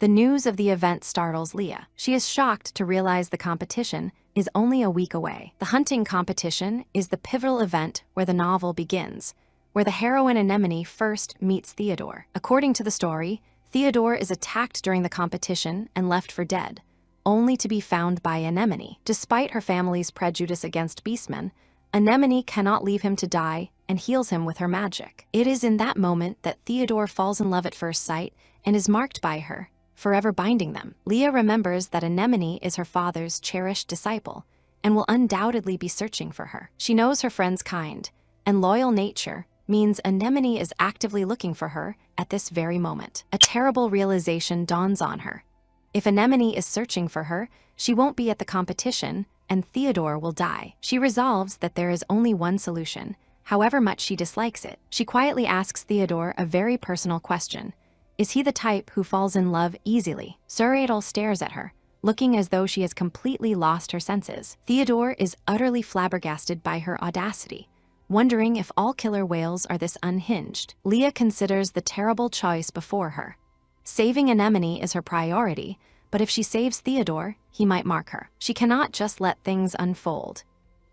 The news of the event startles Leah. She is shocked to realize the competition is only a week away. The hunting competition is the pivotal event where the novel begins, where the heroine Anemone first meets Theodore. According to the story, Theodore is attacked during the competition and left for dead, only to be found by Anemone. Despite her family's prejudice against beastmen, Anemone cannot leave him to die and heals him with her magic. It is in that moment that Theodore falls in love at first sight and is marked by her, forever binding them. Leah remembers that Anemone is her father's cherished disciple and will undoubtedly be searching for her. She knows her friend's kind and loyal nature means Anemone is actively looking for her at this very moment. A terrible realization dawns on her. If Anemone is searching for her, she won't be at the competition and Theodore will die. She resolves that there is only one solution, however much she dislikes it. She quietly asks Theodore a very personal question. Is he the type who falls in love easily? Suuradel stares at her, looking as though she has completely lost her senses. Theodore is utterly flabbergasted by her audacity, wondering if all killer whales are this unhinged. Leah considers the terrible choice before her. Saving Anemone is her priority, but if she saves Theodore, he might mark her. She cannot just let things unfold.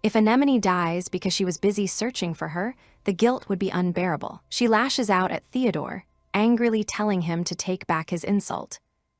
If Anemone dies because she was busy searching for her, the guilt would be unbearable. She lashes out at Theodore, angrily telling him to take back his insult.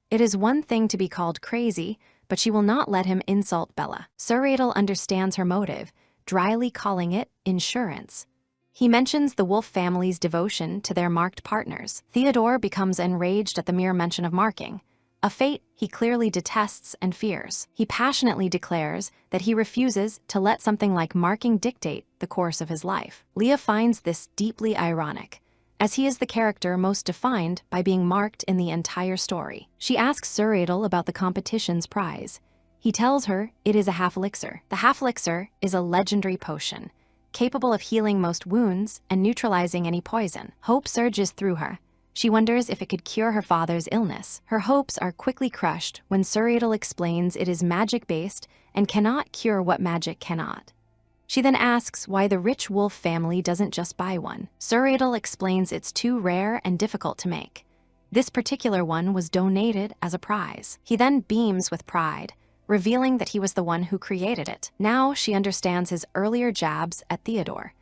It is one thing to be called crazy, but she will not let him insult Bella. Suuradel understands her motive, dryly calling it insurance. He mentions the wolf family's devotion to their marked partners. Theodore becomes enraged at the mere mention of marking, a fate he clearly detests and fears. He passionately declares that he refuses to let something like marking dictate the course of his life. Leah finds this deeply ironic, as he is the character most defined by being marked in the entire story. She asks Suuradel about the competition's prize. He tells her it is a half-elixir. The half-elixir is a legendary potion, capable of healing most wounds and neutralizing any poison. Hope surges through her. She wonders if it could cure her father's illness. Her hopes are quickly crushed when Suuradel explains it is magic-based and cannot cure what magic cannot. She then asks why the rich wolf family doesn't just buy one. Suuradel explains it's too rare and difficult to make. This particular one was donated as a prize. He then beams with pride, revealing that he was the one who created it. Now she understands his earlier jabs at Theodore.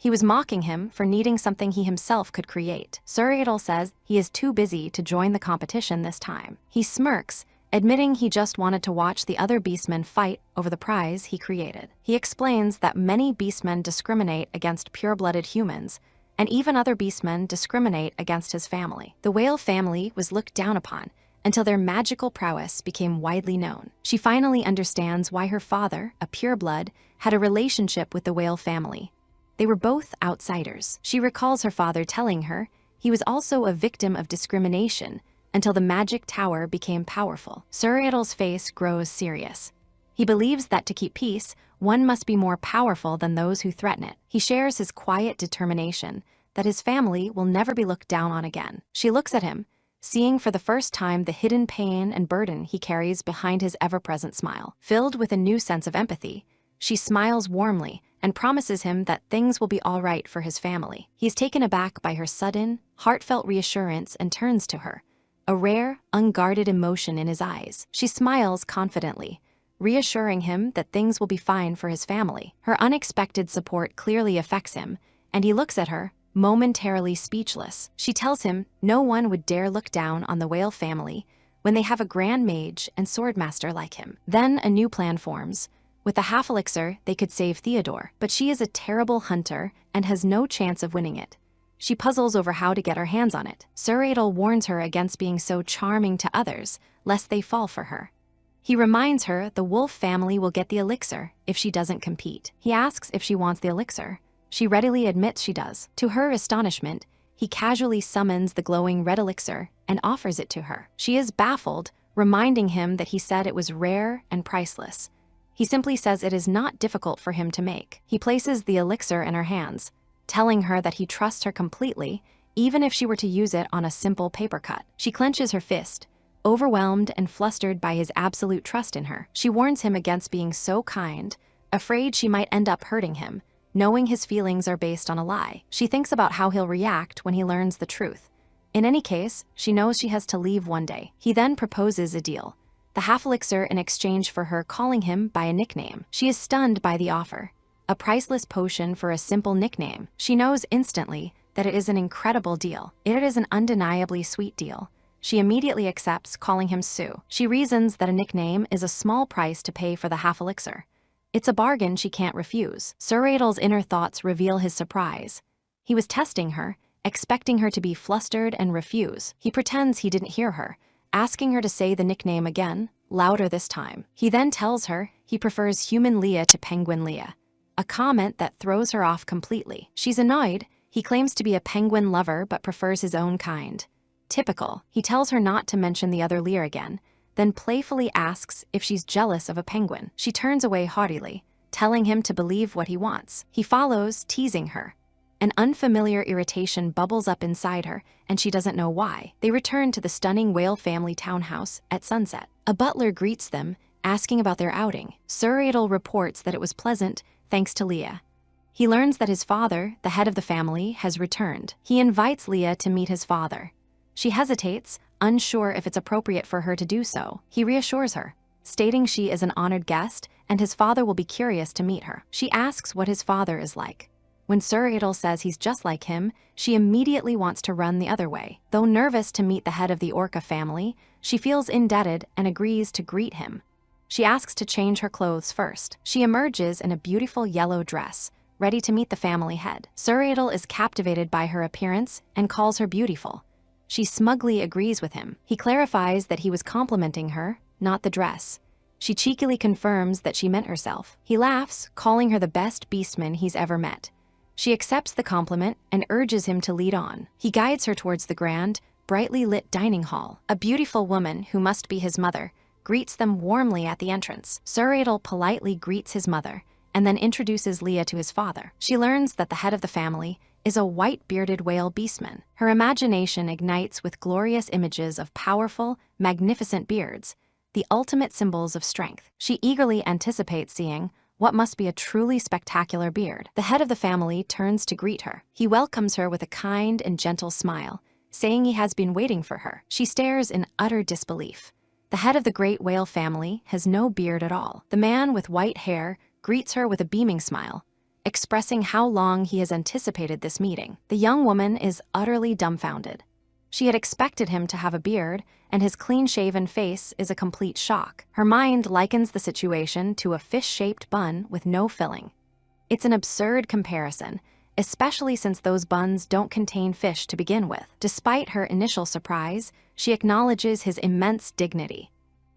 He was mocking him for needing something he himself could create. Suuradel says he is too busy to join the competition this time. He smirks, admitting he just wanted to watch the other beastmen fight over the prize he created. He explains that many beastmen discriminate against pure-blooded humans, and even other beastmen discriminate against his family. The whale family was looked down upon until their magical prowess became widely known. She finally understands why her father, a pureblood, had a relationship with the whale family. They were both outsiders. She recalls her father telling her he was also a victim of discrimination until the magic tower became powerful. Suuradel's face grows serious. He believes that to keep peace, one must be more powerful than those who threaten it. He shares his quiet determination that his family will never be looked down on again. She looks at him, seeing for the first time the hidden pain and burden he carries behind his ever-present smile. Filled with a new sense of empathy, she smiles warmly and promises him that things will be all right for his family. He's taken aback by her sudden, heartfelt reassurance and turns to her, a rare, unguarded emotion in his eyes. She smiles confidently, reassuring him that things will be fine for his family. Her unexpected support clearly affects him, and he looks at her, momentarily speechless. She tells him no one would dare look down on the whale family when they have a grand mage and swordmaster like him. Then a new plan forms. With the half-elixir, they could save Theodore, but she is a terrible hunter and has no chance of winning it. She puzzles over how to get her hands on it. Suuradel warns her against being so charming to others, lest they fall for her. He reminds her the wolf family will get the elixir if she doesn't compete. He asks if she wants the elixir. She readily admits she does. To her astonishment, he casually summons the glowing red elixir and offers it to her. She is baffled, reminding him that he said it was rare and priceless. He simply says it is not difficult for him to make. He places the elixir in her hands, telling her that he trusts her completely, even if she were to use it on a simple paper cut. She clenches her fist, overwhelmed and flustered by his absolute trust in her. She warns him against being so kind, afraid she might end up hurting him, knowing his feelings are based on a lie. She thinks about how he'll react when he learns the truth. In any case, she knows she has to leave one day. He then proposes a deal, the half-elixir in exchange for her calling him by a nickname. She is stunned by the offer. A priceless potion for a simple nickname. She knows instantly that it is an incredible deal. It is an undeniably sweet deal. She immediately accepts, calling him Sue. She reasons that a nickname is a small price to pay for the half-elixir. It's a bargain she can't refuse. Suuradel's inner thoughts reveal his surprise. He was testing her, expecting her to be flustered and refuse. He pretends he didn't hear her, asking her to say the nickname again, louder this time. He then tells her he prefers human Leah to penguin Leah, a comment that throws her off completely. She's annoyed. He claims to be a penguin lover but prefers his own kind. Typical. He tells her not to mention the other Lear again, then playfully asks if she's jealous of a penguin. She turns away haughtily, telling him to believe what he wants. He follows, teasing her. An unfamiliar irritation bubbles up inside her, and she doesn't know why. They return to the stunning whale family townhouse at sunset. A butler greets them, asking about their outing. Suuradel reports that it was pleasant, thanks to Leah. He learns that his father, the head of the family, has returned. He invites Leah to meet his father. She hesitates, unsure if it's appropriate for her to do so. He reassures her, stating she is an honored guest and his father will be curious to meet her. She asks what his father is like. When Suuradel says he's just like him, she immediately wants to run the other way. Though nervous to meet the head of the orca family, she feels indebted and agrees to greet him. She asks to change her clothes first. She emerges in a beautiful yellow dress, ready to meet the family head. Suuradel is captivated by her appearance and calls her beautiful. She smugly agrees with him. He clarifies that he was complimenting her, not the dress. She cheekily confirms that she meant herself. He laughs, calling her the best beastman he's ever met. She accepts the compliment and urges him to lead on. He guides her towards the grand, brightly lit dining hall. A beautiful woman, who must be his mother, greets them warmly at the entrance. Suuradel politely greets his mother and then introduces Leah to his father. She learns that the head of the family is a white-bearded whale beastman. Her imagination ignites with glorious images of powerful, magnificent beards, the ultimate symbols of strength. She eagerly anticipates seeing what must be a truly spectacular beard. The head of the family turns to greet her. He welcomes her with a kind and gentle smile, saying he has been waiting for her. She stares in utter disbelief. The head of the great whale family has no beard at all. The man with white hair greets her with a beaming smile, expressing how long he has anticipated this meeting. The young woman is utterly dumbfounded. She had expected him to have a beard, and his clean-shaven face is a complete shock. Her mind likens the situation to a fish-shaped bun with no filling. It's an absurd comparison, especially since those buns don't contain fish to begin with. Despite her initial surprise, she acknowledges his immense dignity.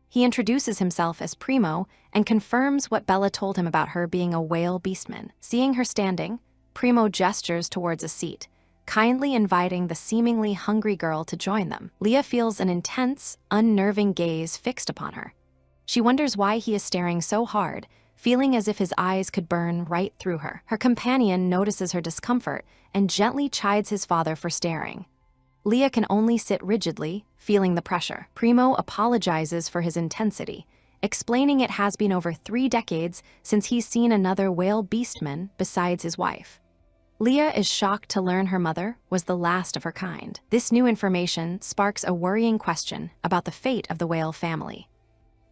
He introduces himself as Primo and confirms what Bella told him about her being a whale beastman. Seeing her standing, Primo gestures towards a seat, kindly inviting the seemingly hungry girl to join them. Leah feels an intense, unnerving gaze fixed upon her. She wonders why he is staring so hard, feeling as if his eyes could burn right through her. Her companion notices her discomfort and gently chides his father for staring. Leah can only sit rigidly, feeling the pressure. Primo apologizes for his intensity, explaining it has been over 3 decades since he's seen another whale beastman besides his wife. Leah is shocked to learn her mother was the last of her kind. This new information sparks a worrying question about the fate of the whale family.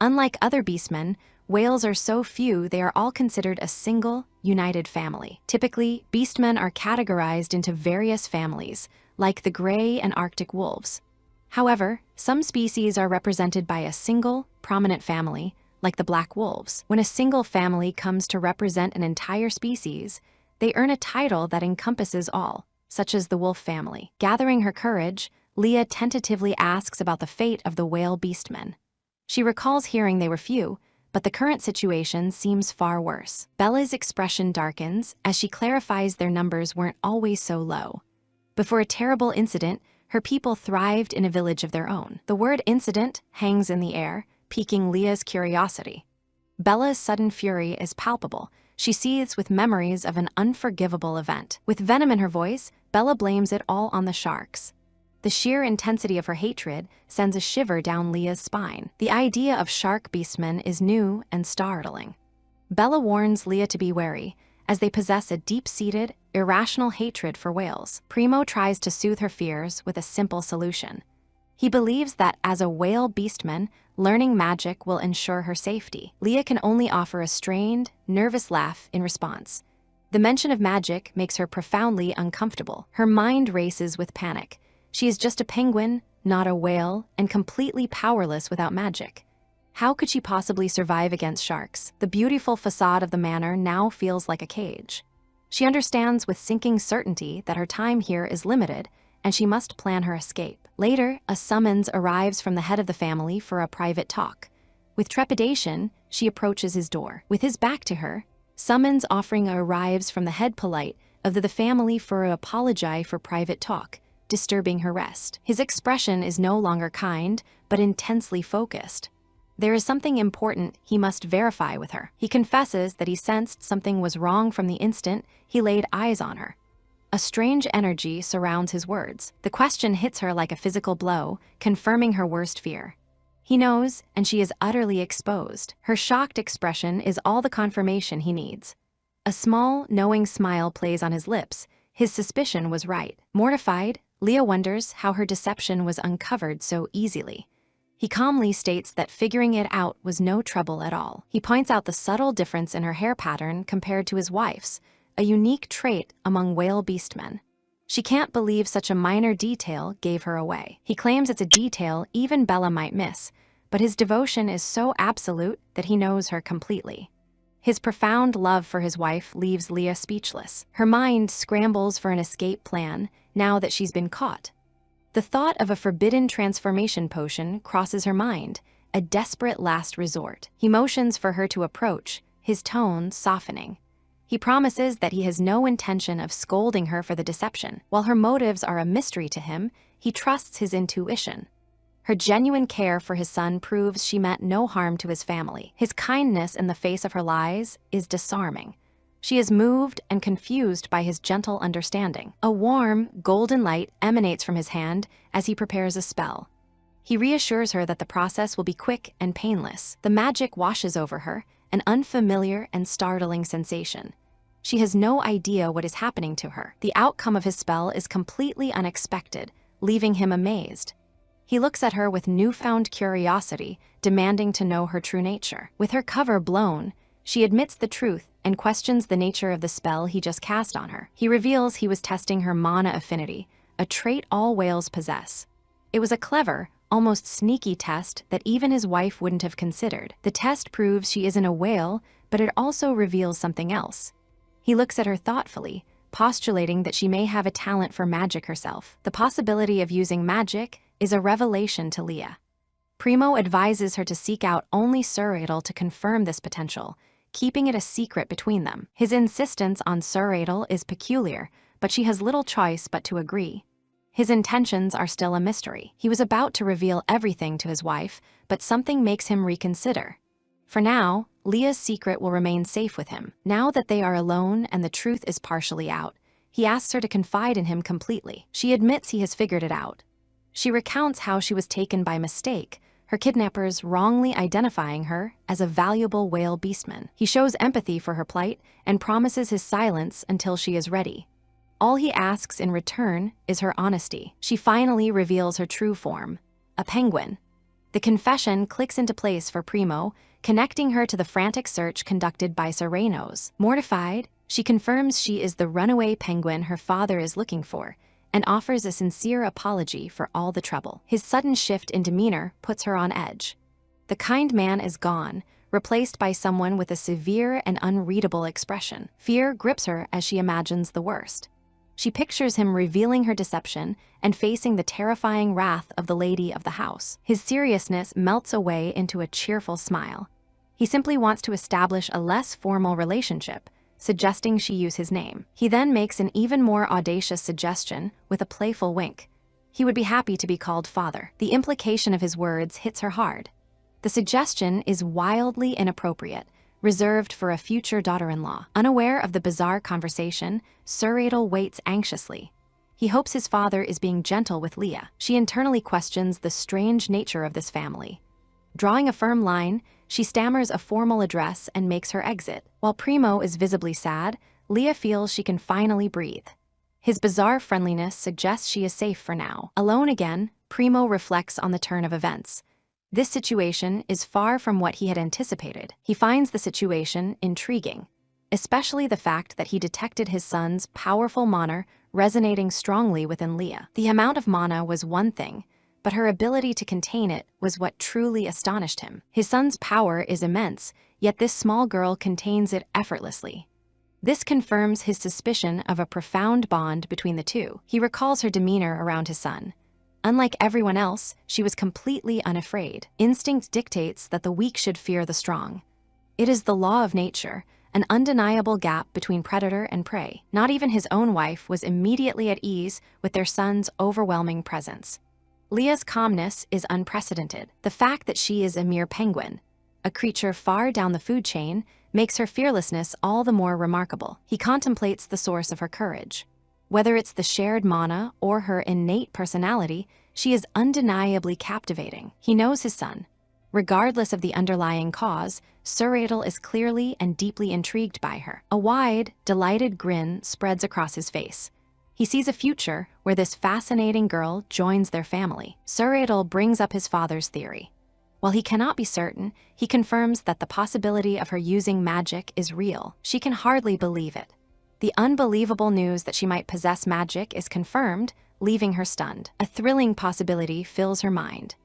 Unlike other beastmen, whales are so few they are all considered a single, united family. Typically, beastmen are categorized into various families, like the gray and Arctic wolves. However, some species are represented by a single, prominent family, like the black wolves. When a single family comes to represent an entire species, they earn a title that encompasses all, such as the wolf family. Gathering her courage, Leah tentatively asks about the fate of the whale beastmen. She recalls hearing they were few, but the current situation seems far worse. Bella's expression darkens as she clarifies their numbers weren't always so low. Before a terrible incident, her people thrived in a village of their own. The word incident hangs in the air, piquing Leah's curiosity. Bella's sudden fury is palpable. She seethes with memories of an unforgivable event. With venom in her voice, Bella blames it all on the sharks. The sheer intensity of her hatred sends a shiver down Leah's spine. The idea of shark beastmen is new and startling. Bella warns Leah to be wary, as they possess a deep-seated, irrational hatred for whales. Primo tries to soothe her fears with a simple solution. He believes that as a whale beastman, learning magic will ensure her safety. Leah can only offer a strained, nervous laugh in response. The mention of magic makes her profoundly uncomfortable. Her mind races with panic. She is just a penguin, not a whale, and completely powerless without magic. How could she possibly survive against sharks? The beautiful facade of the manor now feels like a cage. She understands with sinking certainty that her time here is limited, and she must plan her escape. Later, a summons arrives from the head of the family for a private talk. With trepidation, she approaches his door. With his back to her, summons offering arrives from the head polite of the family for an apology for private talk, disturbing her rest. His expression is no longer kind, but intensely focused. There is something important he must verify with her. He confesses that he sensed something was wrong from the instant he laid eyes on her. A strange energy surrounds his words. The question hits her like a physical blow, confirming her worst fear. He knows, and she is utterly exposed. Her shocked expression is all the confirmation he needs. A small, knowing smile plays on his lips. His suspicion was right. Mortified, Leah wonders how her deception was uncovered so easily. He calmly states that figuring it out was no trouble at all. He points out the subtle difference in her hair pattern compared to his wife's, a unique trait among whale beastmen. She can't believe such a minor detail gave her away. He claims it's a detail even Bella might miss, but his devotion is so absolute that he knows her completely. His profound love for his wife leaves Leah speechless. Her mind scrambles for an escape plan now that she's been caught. The thought of a forbidden transformation potion crosses her mind, a desperate last resort. He motions for her to approach, his tone softening. He promises that he has no intention of scolding her for the deception. While her motives are a mystery to him, he trusts his intuition. Her genuine care for his son proves she meant no harm to his family. His kindness in the face of her lies is disarming. She is moved and confused by his gentle understanding. A warm, golden light emanates from his hand as he prepares a spell. He reassures her that the process will be quick and painless. The magic washes over her, an unfamiliar and startling sensation. She has no idea what is happening to her. The outcome of his spell is completely unexpected, leaving him amazed. He looks at her with newfound curiosity, demanding to know her true nature. With her cover blown, she admits the truth and questions the nature of the spell he just cast on her. He reveals he was testing her mana affinity, a trait all whales possess. It was a clever, almost sneaky test that even his wife wouldn't have considered. The test proves she isn't a whale, but it also reveals something else. He looks at her thoughtfully, postulating that she may have a talent for magic herself. The possibility of using magic is a revelation to Leah. Primo advises her to seek out only Suuradel to confirm this potential, keeping it a secret between them. His insistence on Suuradel is peculiar, but she has little choice but to agree. His intentions are still a mystery. He was about to reveal everything to his wife, but something makes him reconsider. For now, Leah's secret will remain safe with him. Now that they are alone and the truth is partially out, he asks her to confide in him completely. She admits he has figured it out. She recounts how she was taken by mistake, her kidnappers wrongly identifying her as a valuable whale beastman. He shows empathy for her plight and promises his silence until she is ready. All he asks in return is her honesty. She finally reveals her true form, a penguin. The confession clicks into place for Primo, connecting her to the frantic search conducted by Serenos. Mortified, she confirms she is the runaway penguin her father is looking for, and offers a sincere apology for all the trouble. His sudden shift in demeanor puts her on edge. The kind man is gone, replaced by someone with a severe and unreadable expression. Fear grips her as she imagines the worst. She pictures him revealing her deception and facing the terrifying wrath of the lady of the house. His seriousness melts away into a cheerful smile. He simply wants to establish a less formal relationship, suggesting she use his name. He then makes an even more audacious suggestion with a playful wink. He would be happy to be called father. The implication of his words hits her hard. The suggestion is wildly inappropriate, reserved for a future daughter-in-law. Unaware of the bizarre conversation, Suuradel waits anxiously. He hopes his father is being gentle with Leah. She internally questions the strange nature of this family. Drawing a firm line, she stammers a formal address and makes her exit. While Primo is visibly sad, Leah feels she can finally breathe. His bizarre friendliness suggests she is safe for now. Alone again, Primo reflects on the turn of events. This situation is far from what he had anticipated. He finds the situation intriguing, especially the fact that he detected his son's powerful mana resonating strongly within Leah. The amount of mana was one thing, but her ability to contain it was what truly astonished him. His son's power is immense, yet this small girl contains it effortlessly. This confirms his suspicion of a profound bond between the two. He recalls her demeanor around his son. Unlike everyone else, she was completely unafraid. Instinct dictates that the weak should fear the strong. It is the law of nature, an undeniable gap between predator and prey. Not even his own wife was immediately at ease with their son's overwhelming presence. Leah's calmness is unprecedented. The fact that she is a mere penguin, a creature far down the food chain, makes her fearlessness all the more remarkable. He contemplates the source of her courage. Whether it's the shared mana or her innate personality, she is undeniably captivating. He knows his son. Regardless of the underlying cause, Suuradel is clearly and deeply intrigued by her. A wide, delighted grin spreads across his face. He sees a future where this fascinating girl joins their family. Suuradel brings up his father's theory. While he cannot be certain, he confirms that the possibility of her using magic is real. She can hardly believe it. The unbelievable news that she might possess magic is confirmed, leaving her stunned. A thrilling possibility fills her mind.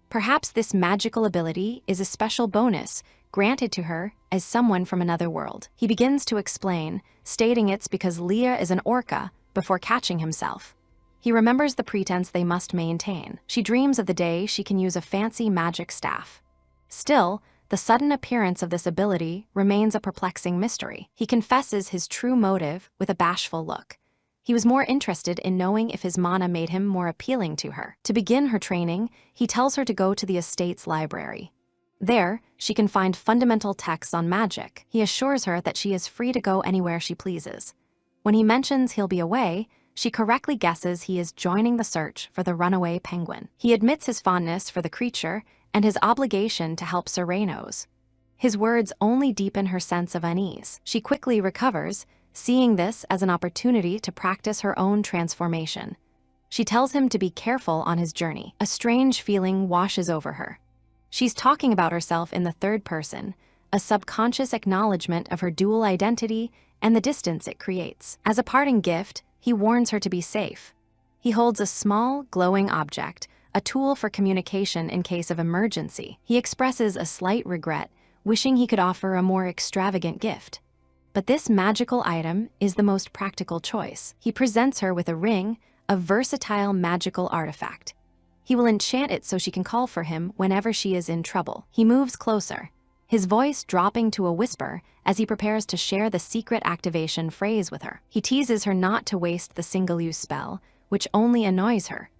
Perhaps this magical ability is a special bonus granted to her as someone from another world. He begins to explain, stating it's because Leah is an orca, before catching himself. He remembers the pretense they must maintain. She dreams of the day she can use a fancy magic staff. Still, the sudden appearance of this ability remains a perplexing mystery. He confesses his true motive with a bashful look. He was more interested in knowing if his mana made him more appealing to her. To begin her training, he tells her to go to the estate's library. There, she can find fundamental texts on magic. He assures her that she is free to go anywhere she pleases. When he mentions he'll be away, she correctly guesses he is joining the search for the runaway penguin. He admits his fondness for the creature and his obligation to help Serenos. His words only deepen her sense of unease. She quickly recovers, seeing this as an opportunity to practice her own transformation. She tells him to be careful on his journey. A strange feeling washes over her. She's talking about herself in the third person, a subconscious acknowledgement of her dual identity and the distance it creates. As a parting gift, he warns her to be safe. He holds a small, glowing object, a tool for communication in case of emergency. He expresses a slight regret, wishing he could offer a more extravagant gift. But this magical item is the most practical choice. He presents her with a ring, a versatile magical artifact. He will enchant it so she can call for him whenever she is in trouble. He moves closer, his voice dropping to a whisper as he prepares to share the secret activation phrase with her. He teases her not to waste the single-use spell, which only annoys her.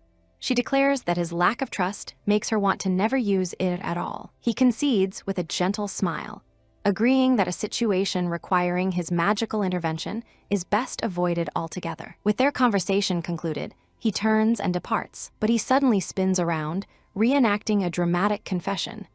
She declares that his lack of trust makes her want to never use it at all. He concedes with a gentle smile, agreeing that a situation requiring his magical intervention is best avoided altogether. With their conversation concluded, he turns and departs, but he suddenly spins around, reenacting a dramatic confession.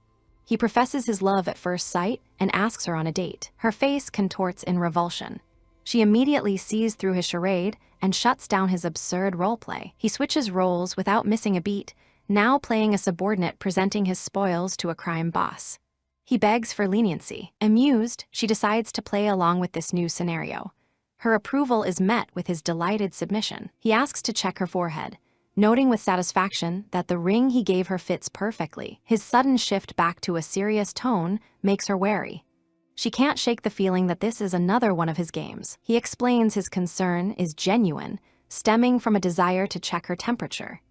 He professes his love at first sight and asks her on a date. Her face contorts in revulsion. She immediately sees through his charade and shuts down his absurd roleplay. He switches roles without missing a beat, now playing a subordinate presenting his spoils to a crime boss. He begs for leniency. Amused, she decides to play along with this new scenario. Her approval is met with his delighted submission. He asks to check her forehead, noting with satisfaction that the ring he gave her fits perfectly. His sudden shift back to a serious tone makes her wary. She can't shake the feeling that this is another one of his games. He explains his concern is genuine, stemming from a desire to check her temperature.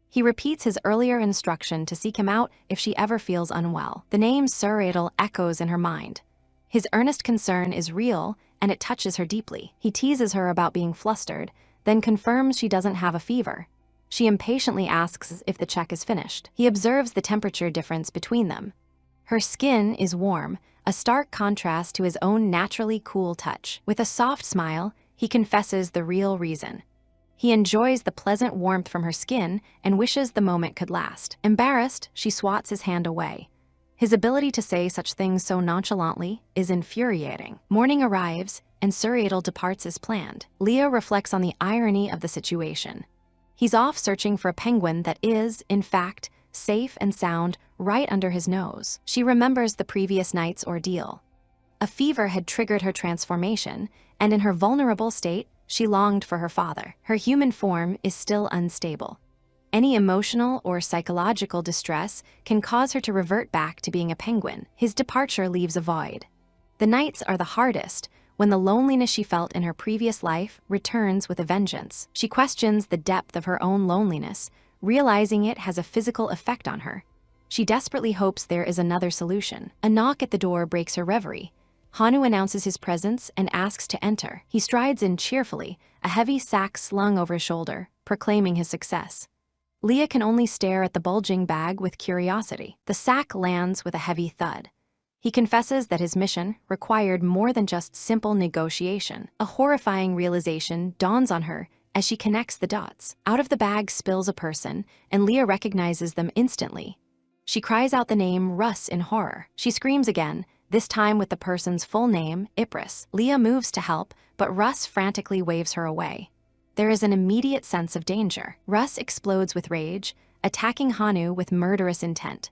He repeats his earlier instruction to seek him out if she ever feels unwell. The name Suuradel echoes in her mind. His earnest concern is real, and it touches her deeply. He teases her about being flustered, then confirms she doesn't have a fever. She impatiently asks if the check is finished. He observes the temperature difference between them. Her skin is warm, a stark contrast to his own naturally cool touch. With a soft smile, he confesses the real reason. He enjoys the pleasant warmth from her skin and wishes the moment could last. Embarrassed, she swats his hand away. His ability to say such things so nonchalantly is infuriating. Morning arrives, and Suuradel departs as planned. Leah reflects on the irony of the situation. He's off searching for a penguin that is, in fact, safe and sound right under his nose. She remembers the previous night's ordeal. A fever had triggered her transformation, and in her vulnerable state, she longed for her father. Her human form is still unstable. Any emotional or psychological distress can cause her to revert back to being a penguin. His departure leaves a void. The nights are the hardest when the loneliness she felt in her previous life returns with a vengeance. She questions the depth of her own loneliness, realizing it has a physical effect on her. She desperately hopes there is another solution. A knock at the door breaks her reverie. Hanu announces his presence and asks to enter. He strides in cheerfully, a heavy sack slung over his shoulder, proclaiming his success. Leah can only stare at the bulging bag with curiosity. The sack lands with a heavy thud. He confesses that his mission required more than just simple negotiation. A horrifying realization dawns on her as she connects the dots. Out of the bag spills a person, and Leah recognizes them instantly. She cries out the name Russ in horror. She screams again, this time with the person's full name, Ipris. Leah moves to help, but Russ frantically waves her away. There is an immediate sense of danger. Russ explodes with rage, attacking Hanu with murderous intent.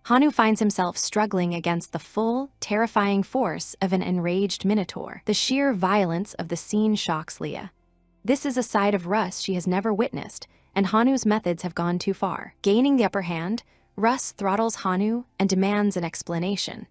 Hanu finds himself struggling against the full, terrifying force of an enraged minotaur. The sheer violence of the scene shocks Leah. This is a side of Russ she has never witnessed, and Hanu's methods have gone too far. Gaining the upper hand, Russ throttles Hanu and demands an explanation.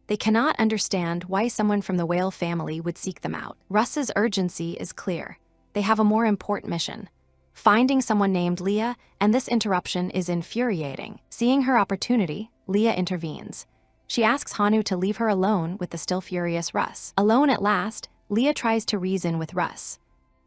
They cannot understand why someone from the whale family would seek them out. Russ's urgency is clear. They have a more important mission: finding someone named Leah, and this interruption is infuriating. Seeing her opportunity, Leah intervenes. She asks Hanu to leave her alone with the still furious Russ. Alone at last, Leah tries to reason with Russ.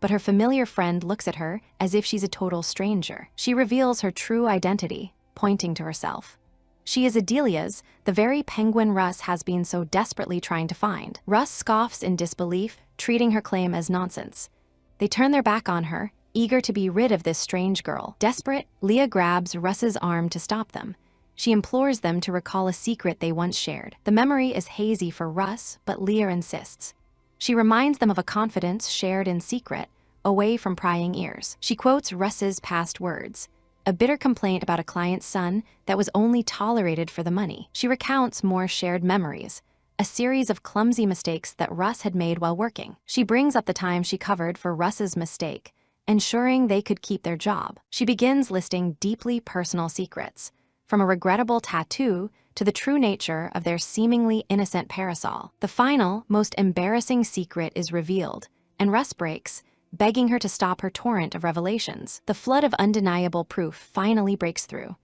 But her familiar friend looks at her as if she's a total stranger. She reveals her true identity, pointing to herself. She is Adelia's, the very penguin Russ has been so desperately trying to find. Russ scoffs in disbelief, treating her claim as nonsense. They turn their back on her, eager to be rid of this strange girl. Desperate, Leah grabs Russ's arm to stop them. She implores them to recall a secret they once shared. The memory is hazy for Russ, but Leah insists. She reminds them of a confidence shared in secret, away from prying ears. She quotes Russ's past words, a bitter complaint about a client's son that was only tolerated for the money. She recounts more shared memories, a series of clumsy mistakes that Russ had made while working. She brings up the time she covered for Russ's mistake, ensuring they could keep their job. She begins listing deeply personal secrets, from a regrettable tattoo to the true nature of their seemingly innocent parasol. The final, most embarrassing secret is revealed, and Russ breaks, begging her to stop her torrent of revelations. The flood of undeniable proof finally breaks through.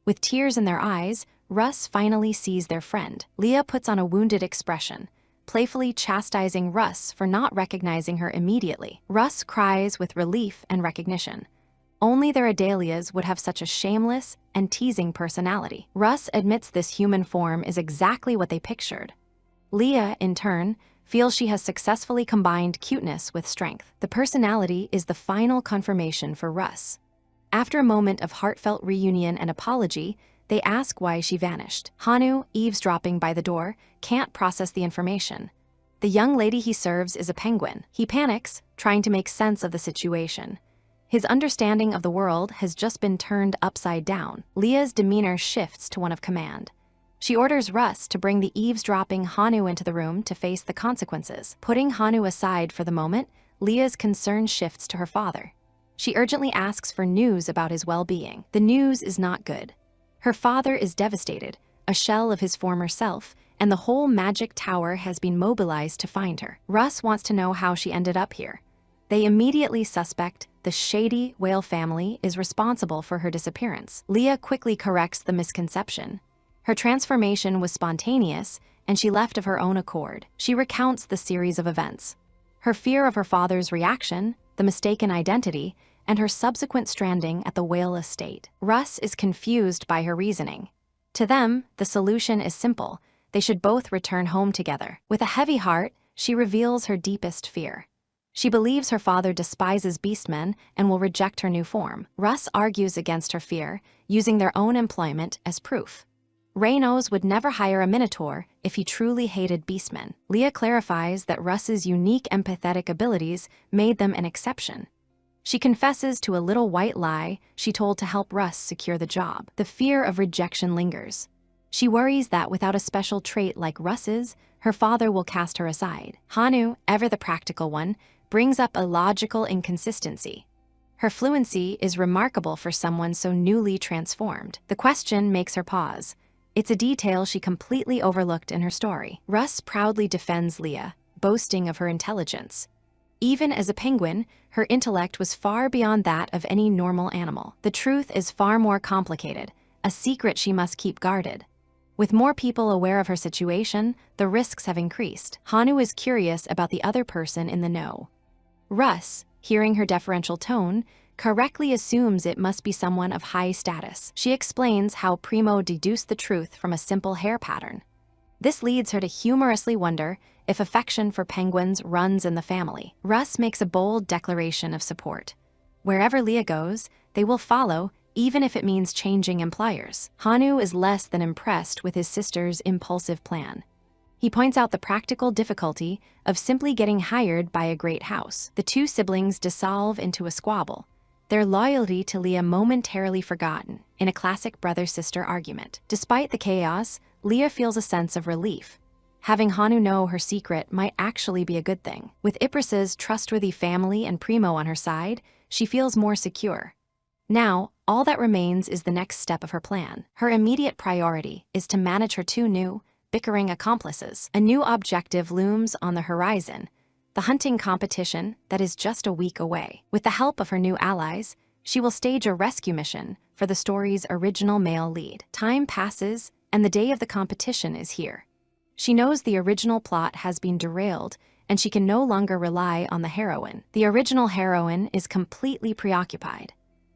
With tears in their eyes, Russ finally sees their friend. Leah puts on a wounded expression, playfully chastising Russ for not recognizing her immediately. Russ cries with relief and recognition. Only their Adelias would have such a shameless and teasing personality. Russ admits this human form is exactly what they pictured. Leah, in turn, feels she has successfully combined cuteness with strength. The personality is the final confirmation for Russ. After a moment of heartfelt reunion and apology, they ask why she vanished. Hanu, eavesdropping by the door, can't process the information. The young lady he serves is a penguin. He panics, trying to make sense of the situation. His understanding of the world has just been turned upside down. Leah's demeanor shifts to one of command. She orders Russ to bring the eavesdropping Hanu into the room to face the consequences. Putting Hanu aside for the moment, Leah's concern shifts to her father. She urgently asks for news about his well-being. The news is not good. Her father is devastated, a shell of his former self, and the whole magic tower has been mobilized to find her. Russ wants to know how she ended up here. They immediately suspect the shady whale family is responsible for her disappearance. Leah quickly corrects the misconception. Her transformation was spontaneous, and she left of her own accord. She recounts the series of events. Her fear of her father's reaction, the mistaken identity, and her subsequent stranding at the whale estate. Russ is confused by her reasoning. To them, the solution is simple. They should both return home together. With a heavy heart, she reveals her deepest fear. She believes her father despises beastmen and will reject her new form. Russ argues against her fear, using their own employment as proof. Reynos would never hire a minotaur if he truly hated beastmen. Leah clarifies that Russ's unique empathetic abilities made them an exception. She confesses to a little white lie she told to help Russ secure the job. The fear of rejection lingers. She worries that without a special trait like Russ's, her father will cast her aside. Hanu, ever the practical one, brings up a logical inconsistency. Her fluency is remarkable for someone so newly transformed. The question makes her pause. It's a detail she completely overlooked in her story. Russ proudly defends Leah, boasting of her intelligence. Even as a penguin, her intellect was far beyond that of any normal animal. The truth is far more complicated, a secret she must keep guarded. With more people aware of her situation, the risks have increased. Hanu is curious about the other person in the know. Russ, hearing her deferential tone, correctly assumes it must be someone of high status. She explains how Primo deduced the truth from a simple hair pattern. This leads her to humorously wonder if affection for penguins runs in the family. Russ makes a bold declaration of support. Wherever Leah goes, they will follow, even if it means changing employers. Hanu is less than impressed with his sister's impulsive plan. He points out the practical difficulty of simply getting hired by a great house. The two siblings dissolve into a squabble, their loyalty to Leah momentarily forgotten in a classic brother-sister argument. Despite the chaos, Leah feels a sense of relief. Having Hanu know her secret might actually be a good thing. With Ypres' trustworthy family and Primo on her side, she feels more secure. Now, All that remains is the next step of her plan. Her immediate priority is to manage her two new, bickering accomplices. A new objective looms on the horizon, the hunting competition that is just a week away. With the help of her new allies, she will stage a rescue mission for the story's original male lead. Time passes, and the day of the competition is here. She knows the original plot has been derailed, and she can no longer rely on the heroine. The original heroine is completely preoccupied.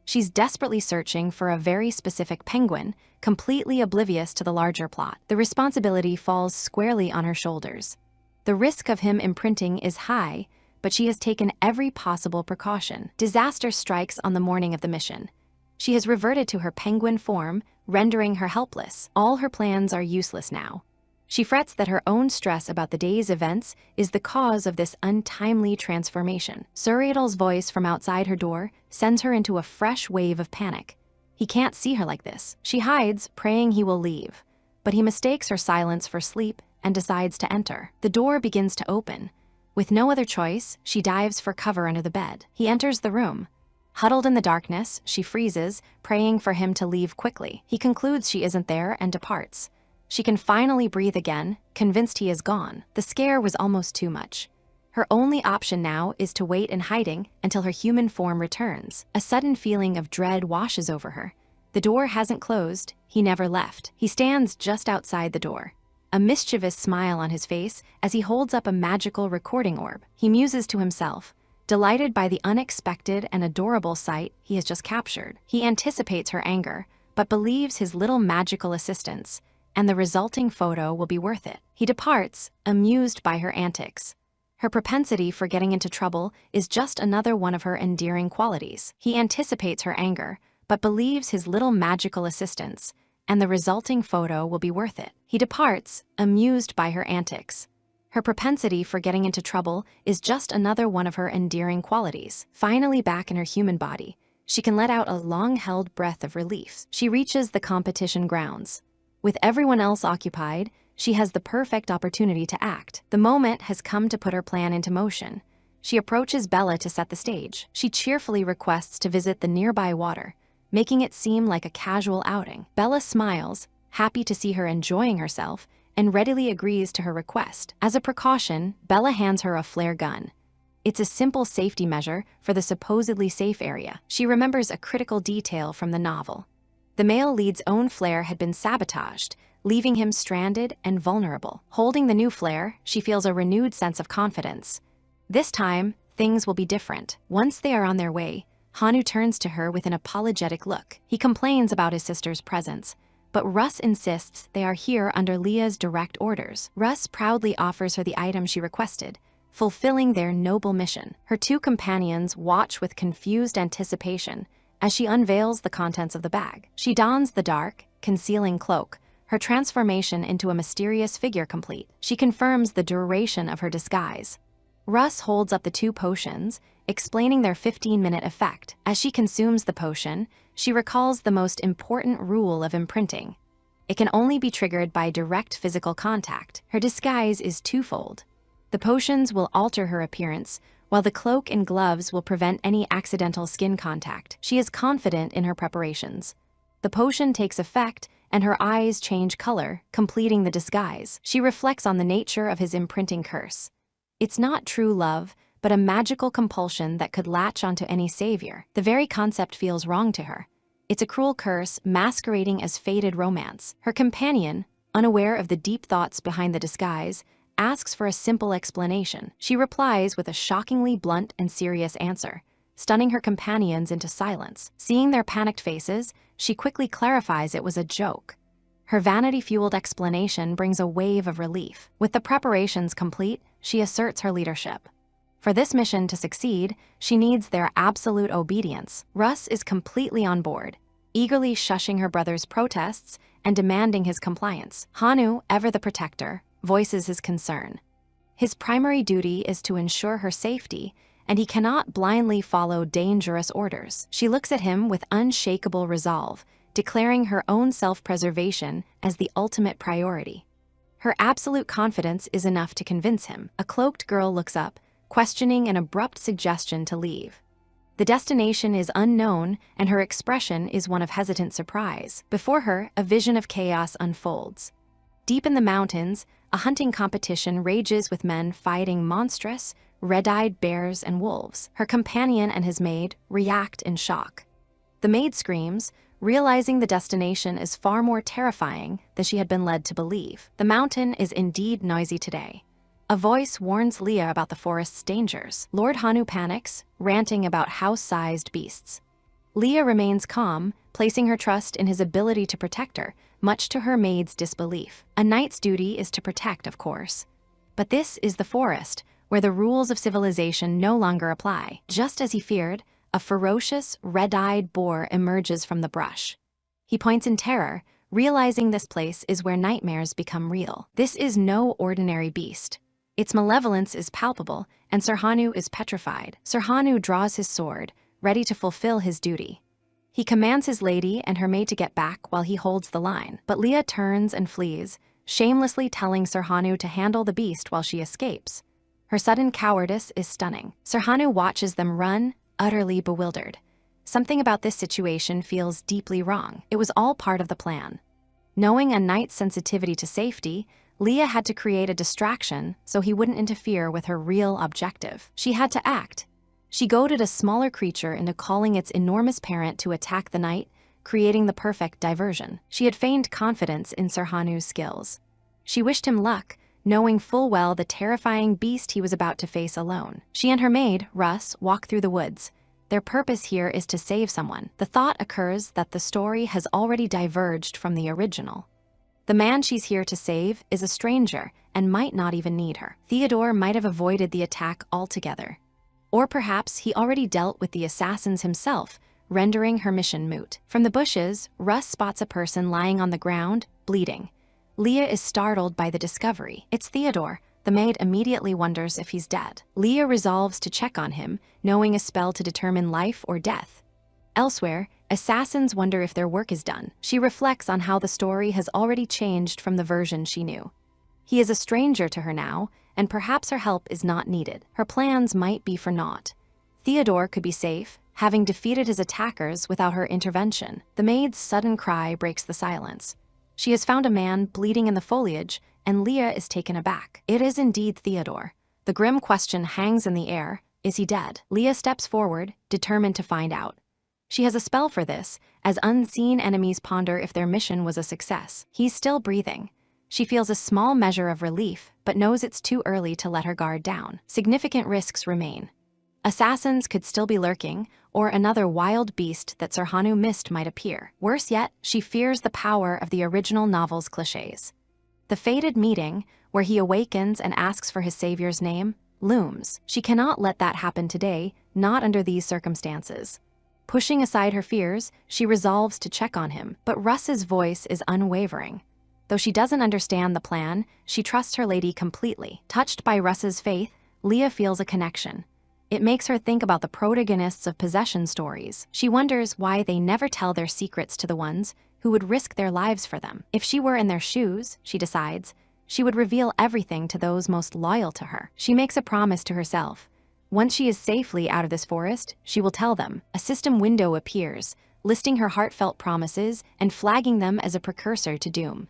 She's desperately searching for a very specific penguin, completely oblivious to the larger plot. The responsibility falls squarely on her shoulders. The risk of him imprinting is high, but she has taken every possible precaution. Disaster strikes on the morning of the mission. She has reverted to her penguin form, rendering her helpless. All her plans are useless now. She frets that her own stress about the day's events is the cause of this untimely transformation. Suuradil's voice from outside her door sends her into a fresh wave of panic. He can't see her like this. She hides, praying he will leave, but he mistakes her silence for sleep and decides to enter. The door begins to open. With no other choice, she dives for cover under the bed. He enters the room. Huddled in the darkness, she freezes, praying for him to leave quickly. He concludes she isn't there and departs. She can finally breathe again, convinced he is gone. The scare was almost too much. Her only option now is to wait in hiding until her human form returns. A sudden feeling of dread washes over her. The door hasn't closed. He never left. He stands just outside the door, a mischievous smile on his face as he holds up a magical recording orb. He muses to himself, delighted by the unexpected and adorable sight he has just captured. He anticipates her anger, but believes his little magical assistance, and the resulting photo will be worth it. He departs, amused by her antics. Her propensity for getting into trouble is just another one of her endearing qualities. He anticipates her anger, but believes his little magical assistance, and the resulting photo will be worth it. He departs, amused by her antics. Her propensity for getting into trouble is just another one of her endearing qualities. Finally back in her human body, she can let out a long-held breath of relief. She reaches the competition grounds. With everyone else occupied, she has the perfect opportunity to act. The moment has come to put her plan into motion. She approaches Bella to set the stage. She cheerfully requests to visit the nearby water, making it seem like a casual outing. Bella smiles, happy to see her enjoying herself, and readily agrees to her request. As a precaution, Bella hands her a flare gun. It's a simple safety measure for the supposedly safe area. She remembers a critical detail from the novel. The male lead's own flare had been sabotaged, leaving him stranded and vulnerable. Holding the new flare, she feels a renewed sense of confidence. This time, things will be different. Once they are on their way, Hanu turns to her with an apologetic look. He complains about his sister's presence, but Russ insists they are here under Leah's direct orders. Russ proudly offers her the item she requested, fulfilling their noble mission. Her two companions watch with confused anticipation as she unveils the contents of the bag. She dons the dark, concealing cloak, her transformation into a mysterious figure complete. She confirms the duration of her disguise. Russ holds up the two potions, explaining their 15-minute effect. As she consumes the potion, she recalls the most important rule of imprinting. It can only be triggered by direct physical contact. Her disguise is twofold. The potions will alter her appearance, while the cloak and gloves will prevent any accidental skin contact. She is confident in her preparations. The potion takes effect, and her eyes change color, completing the disguise. She reflects on the nature of his imprinting curse. It's not true love, but a magical compulsion that could latch onto any savior. The very concept feels wrong to her. It's a cruel curse masquerading as faded romance. Her companion, unaware of the deep thoughts behind the disguise, asks for a simple explanation. She replies with a shockingly blunt and serious answer, stunning her companions into silence. Seeing their panicked faces, she quickly clarifies it was a joke. Her vanity-fueled explanation brings a wave of relief. With the preparations complete, she asserts her leadership. For this mission to succeed, she needs their absolute obedience. Russ is completely on board, eagerly shushing her brother's protests and demanding his compliance. Hanu, ever the protector, voices his concern. His primary duty is to ensure her safety, and he cannot blindly follow dangerous orders. She looks at him with unshakable resolve, declaring her own self-preservation as the ultimate priority. Her absolute confidence is enough to convince him. A cloaked girl looks up, questioning an abrupt suggestion to leave. The destination is unknown, and her expression is one of hesitant surprise. Before her, a vision of chaos unfolds. Deep in the mountains, a hunting competition rages with men fighting monstrous, red-eyed bears and wolves. Her companion and his maid react in shock. The maid screams, realizing the destination is far more terrifying than she had been led to believe. The mountain is indeed noisy today. A voice warns Leah about the forest's dangers. Lord Hanu panics, ranting about house-sized beasts. Leah remains calm, placing her trust in his ability to protect her, much to her maid's disbelief. A knight's duty is to protect, of course. But this is the forest, where the rules of civilization no longer apply. Just as he feared, a ferocious, red-eyed boar emerges from the brush. He points in terror, realizing this place is where nightmares become real. This is no ordinary beast. Its malevolence is palpable, and Sir Hanu is petrified. Sir Hanu draws his sword, ready to fulfill his duty. He commands his lady and her maid to get back while he holds the line. But Leah turns and flees, shamelessly telling Sir Hanu to handle the beast while she escapes. Her sudden cowardice is stunning. Sir Hanu watches them run, utterly bewildered. Something about this situation feels deeply wrong. It was all part of the plan. Knowing a knight's sensitivity to safety, Leah had to create a distraction so he wouldn't interfere with her real objective. She had to act. She goaded a smaller creature into calling its enormous parent to attack the knight, creating the perfect diversion. She had feigned confidence in Sir Hanu's skills. She wished him luck, knowing full well the terrifying beast he was about to face alone. She and her maid, Russ, walk through the woods. Their purpose here is to save someone. The thought occurs that the story has already diverged from the original. The man she's here to save is a stranger and might not even need her. Theodore might have avoided the attack altogether. Or perhaps he already dealt with the assassins himself, rendering her mission moot. From the bushes, Russ spots a person lying on the ground, bleeding. Leah is startled by the discovery. It's Theodore. The maid immediately wonders if he's dead. Leah resolves to check on him, knowing a spell to determine life or death. Elsewhere, assassins wonder if their work is done. She reflects on how the story has already changed from the version she knew. He is a stranger to her now, and perhaps her help is not needed. Her plans might be for naught. Theodore could be safe, having defeated his attackers without her intervention. The maid's sudden cry breaks the silence. She has found a man bleeding in the foliage, and Leah is taken aback. It is indeed Theodore. The grim question hangs in the air: is he dead? Leah steps forward, determined to find out. She has a spell for this, as unseen enemies ponder if their mission was a success. He's still breathing. She feels a small measure of relief, but knows it's too early to let her guard down. Significant risks remain. Assassins could still be lurking, or another wild beast that Sir Hanu missed might appear. Worse yet, she fears the power of the original novel's cliches. The fated meeting, where he awakens and asks for his savior's name, looms. She cannot let that happen today, not under these circumstances. Pushing aside her fears, she resolves to check on him, but Russ's voice is unwavering. Though she doesn't understand the plan, she trusts her lady completely. Touched by Russ's faith, Leah feels a connection. It makes her think about the protagonists of possession stories. She wonders why they never tell their secrets to the ones who would risk their lives for them. If she were in their shoes, she decides, she would reveal everything to those most loyal to her. She makes a promise to herself. Once she is safely out of this forest, she will tell them. A system window appears, listing her heartfelt promises and flagging them as a precursor to doom.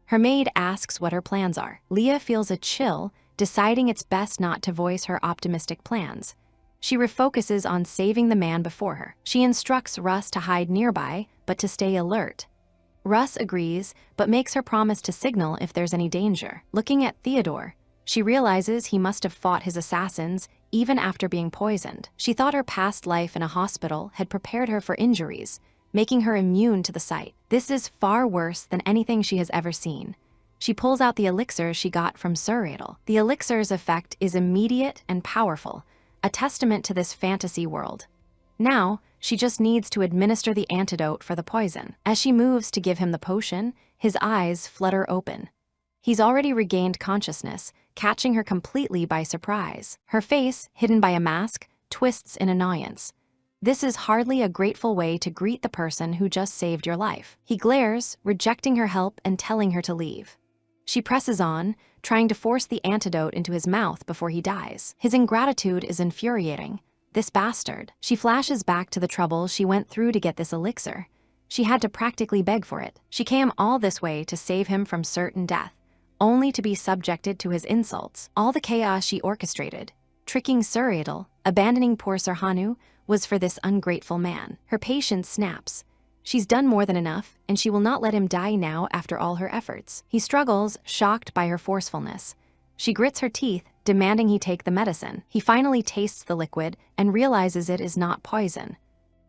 Her maid asks what her plans are. Leah feels a chill, deciding it's best not to voice her optimistic plans. She refocuses on saving the man before her. She instructs Russ to hide nearby, but to stay alert. Russ agrees, but makes her promise to signal if there's any danger. Looking at Theodore, she realizes he must have fought his assassins even after being poisoned. She thought her past life in a hospital had prepared her for injuries, making her immune to the sight. This is far worse than anything she has ever seen. She pulls out the elixir she got from Suuradel. The elixir's effect is immediate and powerful, a testament to this fantasy world. Now, she just needs to administer the antidote for the poison. As she moves to give him the potion, his eyes flutter open. He's already regained consciousness, catching her completely by surprise. Her face, hidden by a mask, twists in annoyance. This is hardly a grateful way to greet the person who just saved your life. He glares, rejecting her help and telling her to leave. She presses on, trying to force the antidote into his mouth before he dies. His ingratitude is infuriating. This bastard. She flashes back to the trouble she went through to get this elixir. She had to practically beg for it. She came all this way to save him from certain death, only to be subjected to his insults. All the chaos she orchestrated, tricking Suuradel, abandoning poor Sarhanu, was for this ungrateful man. Her patience snaps. She's done more than enough, and she will not let him die now after all her efforts. He struggles, shocked by her forcefulness. She grits her teeth, demanding he take the medicine. He finally tastes the liquid and realizes it is not poison.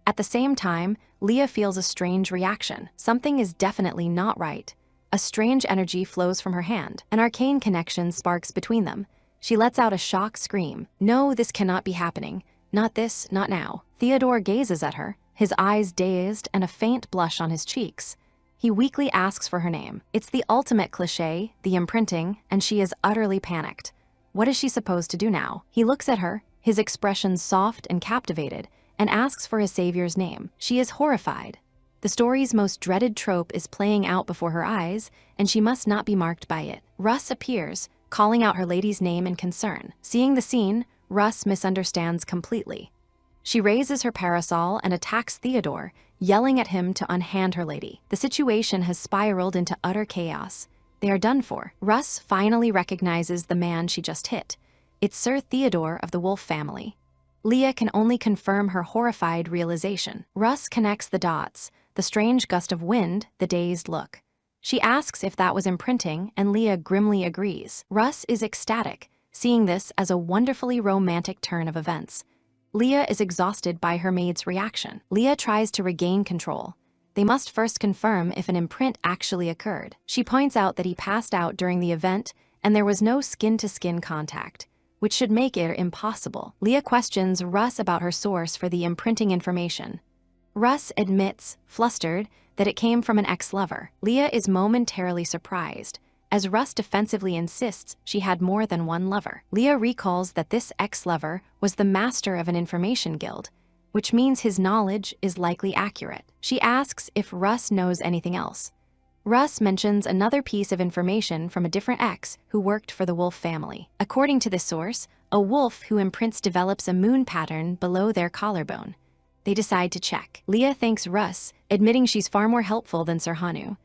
At the same time, Leah feels a strange reaction. Something is definitely not right. A strange energy flows from her hand. An arcane connection sparks between them. She lets out a shocked scream. No, this cannot be happening. Not this, not now. Theodore gazes at her, his eyes dazed and a faint blush on his cheeks. He weakly asks for her name. It's the ultimate cliché, the imprinting, and she is utterly panicked. What is she supposed to do now? He looks at her, his expression soft and captivated, and asks for his savior's name. She is horrified. The story's most dreaded trope is playing out before her eyes, and she must not be marked by it. Russ appears, calling out her lady's name in concern. Seeing the scene, Russ misunderstands completely. She raises her parasol and attacks Theodore, yelling at him to unhand her lady. The situation has spiraled into utter chaos. They are done for. Russ finally recognizes the man she just hit. It's Sir Theodore of the Wolf family. Leah can only confirm her horrified realization. Russ connects the dots, the strange gust of wind, the dazed look. She asks if that was imprinting, and Leah grimly agrees. Russ is ecstatic, seeing this as a wonderfully romantic turn of events. Leah is exhausted by her maid's reaction. Leah tries to regain control. They must first confirm if an imprint actually occurred. She points out that he passed out during the event and there was no skin-to-skin contact, which should make it impossible. Leah questions Russ about her source for the imprinting information. Russ admits, flustered, that it came from an ex-lover. Leah is momentarily surprised, as Russ defensively insists she had more than one lover. Leah recalls that this ex-lover was the master of an information guild, which means his knowledge is likely accurate. She asks if Russ knows anything else. Russ mentions another piece of information from a different ex who worked for the Wolf family. According to this source, a wolf who imprints develops a moon pattern below their collarbone. They decide to check. Leah thanks Russ, admitting she's far more helpful than Sarhanu.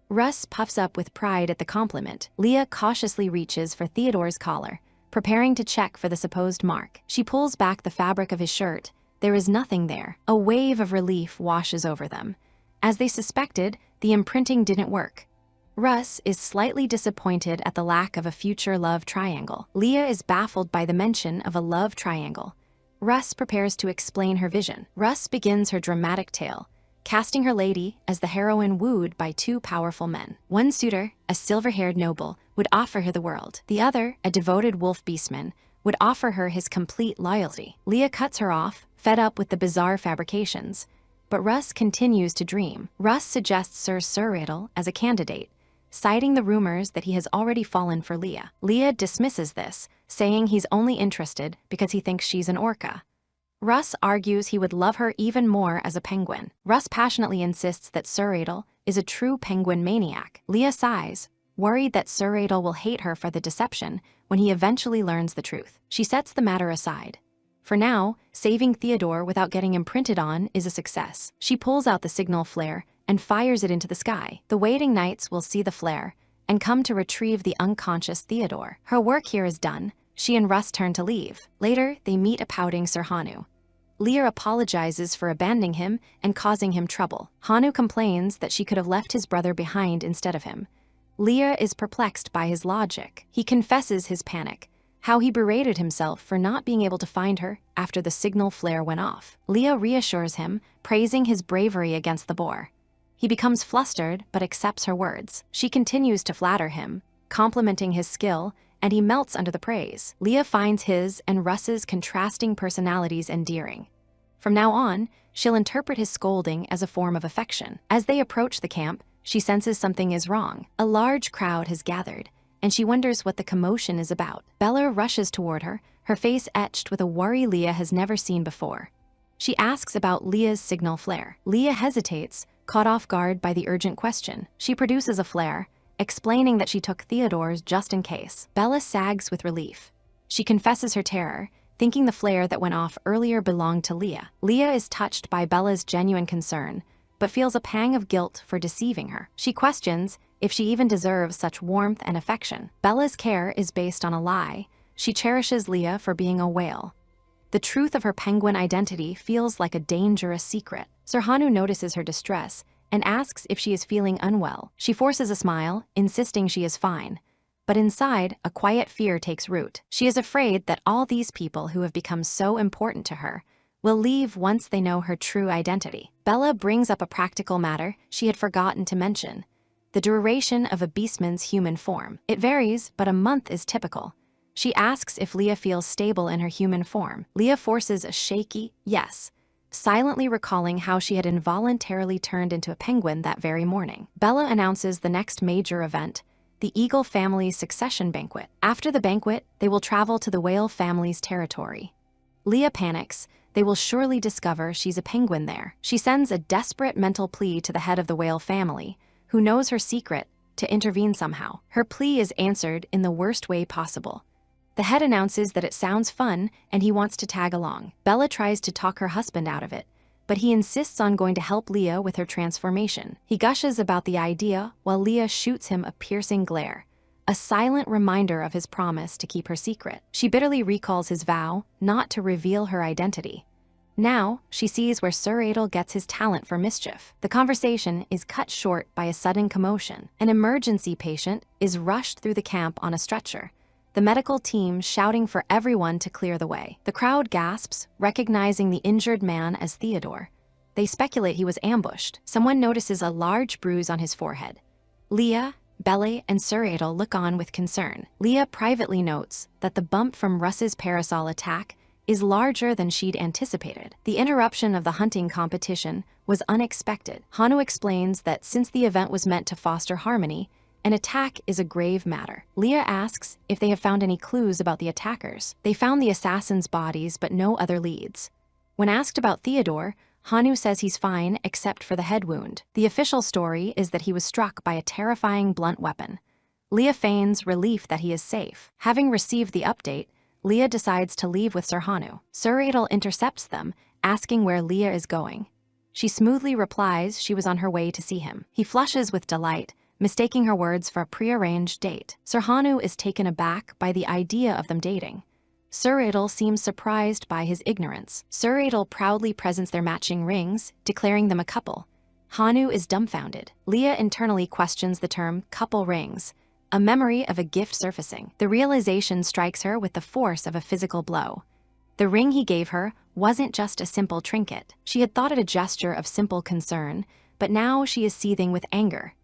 Russ puffs up with pride at the compliment. Leah cautiously reaches for Theodore's collar, preparing to check for the supposed mark. She pulls back the fabric of his shirt. There is nothing there. A wave of relief washes over them. As they suspected, the imprinting didn't work. Russ is slightly disappointed at the lack of a future love triangle. Leah is baffled by the mention of a love triangle. Russ prepares to explain her vision. Russ begins her dramatic tale, casting her lady as the heroine wooed by two powerful men. One suitor, a silver-haired noble, would offer her the world. The other, a devoted wolf beastman, would offer her his complete loyalty. Leah cuts her off, fed up with the bizarre fabrications. But Russ continues to dream. Russ suggests Sir Suuradel as a candidate, citing the rumors that he has already fallen for Leah. Leah dismisses this, saying he's only interested because he thinks she's an orca. Russ argues he would love her even more as a penguin. Russ passionately insists that Suuradel is a true penguin maniac. Leah sighs, worried that Suuradel will hate her for the deception when he eventually learns the truth. She sets the matter aside. For now, saving Theodore without getting imprinted on is a success. She pulls out the signal flare and fires it into the sky. The waiting knights will see the flare and come to retrieve the unconscious Theodore. Her work here is done. She and Russ turn to leave. Later, they meet a pouting Sir Hanu. Leah apologizes for abandoning him and causing him trouble. Hanu complains that she could have left his brother behind instead of him. Leah is perplexed by his logic. He confesses his panic, how he berated himself for not being able to find her after the signal flare went off. Leah reassures him, praising his bravery against the boar. He becomes flustered but accepts her words. She continues to flatter him, complimenting his skill, and he melts under the praise. Leah finds his and Russ's contrasting personalities endearing. From now on, she'll interpret his scolding as a form of affection. As they approach the camp, she senses something is wrong. A large crowd has gathered, and she wonders what the commotion is about. Bella rushes toward her, her face etched with a worry Leah has never seen before. She asks about Leah's signal flare. Leah hesitates, caught off guard by the urgent question. She produces a flare, explaining that she took Theodore's just in case. Bella sags with relief. She confesses her terror, thinking the flare that went off earlier belonged to Leah. Leah is touched by Bella's genuine concern, but feels a pang of guilt for deceiving her. She questions if she even deserves such warmth and affection. Bella's care is based on a lie. She cherishes Leah for being a whale. The truth of her penguin identity feels like a dangerous secret. Suuradel notices her distress and asks if she is feeling unwell. She forces a smile, insisting she is fine. But inside, a quiet fear takes root. She is afraid that all these people who have become so important to her will leave once they know her true identity. Bella brings up a practical matter she had forgotten to mention: the duration of a beastman's human form. It varies, but a month is typical. She asks if Leah feels stable in her human form. Leah forces a shaky yes, silently recalling how she had involuntarily turned into a penguin that very morning. Bella announces the next major event, the eagle family's succession banquet. After the banquet, they will travel to the whale family's territory. Leah panics. They will surely discover she's a penguin there. She sends a desperate mental plea to the head of the whale family, who knows her secret, to intervene somehow. Her plea is answered in the worst way possible. The head announces that it sounds fun and he wants to tag along. Bella tries to talk her husband out of it, but he insists on going to help Leah with her transformation. He gushes about the idea while Leah shoots him a piercing glare, a silent reminder of his promise to keep her secret. She bitterly recalls his vow not to reveal her identity. Now, she sees where Suuradel gets his talent for mischief. The conversation is cut short by a sudden commotion. An emergency patient is rushed through the camp on a stretcher, the medical team shouting for everyone to clear the way. The crowd gasps, recognizing the injured man as Theodore. They speculate he was ambushed. Someone notices a large bruise on his forehead. Leah, Bella, and Suuradel look on with concern. Leah privately notes that the bump from Russ's parasol attack is larger than she'd anticipated. The interruption of the hunting competition was unexpected. Hanu explains that since the event was meant to foster harmony, an attack is a grave matter. Leah asks if they have found any clues about the attackers. They found the assassins' bodies, but no other leads. When asked about Theodore, Hanu says he's fine except for the head wound. The official story is that he was struck by a terrifying blunt weapon. Leah feigns relief that he is safe. Having received the update, Leah decides to leave with Hanu. Suuradel intercepts them, asking where Leah is going. She smoothly replies she was on her way to see him. He flushes with delight, mistaking her words for a prearranged date. Hanu is taken aback by the idea of them dating. Suuradel seems surprised by his ignorance. Suuradel proudly presents their matching rings, declaring them a couple. Hanu is dumbfounded. Leah internally questions the term couple rings, a memory of a gift surfacing. The realization strikes her with the force of a physical blow. The ring he gave her wasn't just a simple trinket. She had thought it a gesture of simple concern, but now she is seething with anger.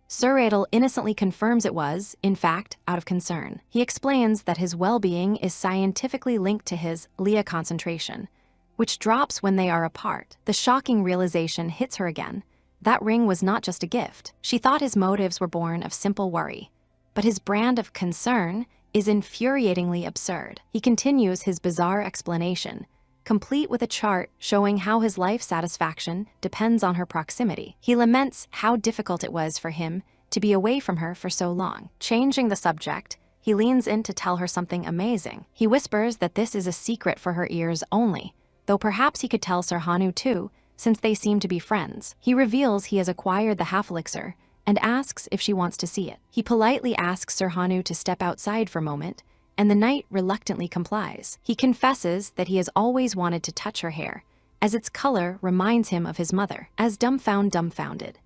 Suuradel innocently confirms it was, in fact, out of concern. He explains that his well-being is scientifically linked to his Leah concentration, which drops when they are apart. The shocking realization hits her again. That ring was not just a gift. She thought his motives were born of simple worry. But his brand of concern is infuriatingly absurd. He continues his bizarre explanation, complete with a chart showing how his life satisfaction depends on her proximity. He laments how difficult it was for him to be away from her for so long. Changing the subject, he leans in to tell her something amazing. He whispers that this is a secret for her ears only, though perhaps he could tell Hanu too, since they seem to be friends. He reveals he has acquired the half-elixir and asks if she wants to see it. He politely asks Hanu to step outside for a moment, and the knight reluctantly complies. He confesses that he has always wanted to touch her hair, as its color reminds him of his mother. As dumbfounded.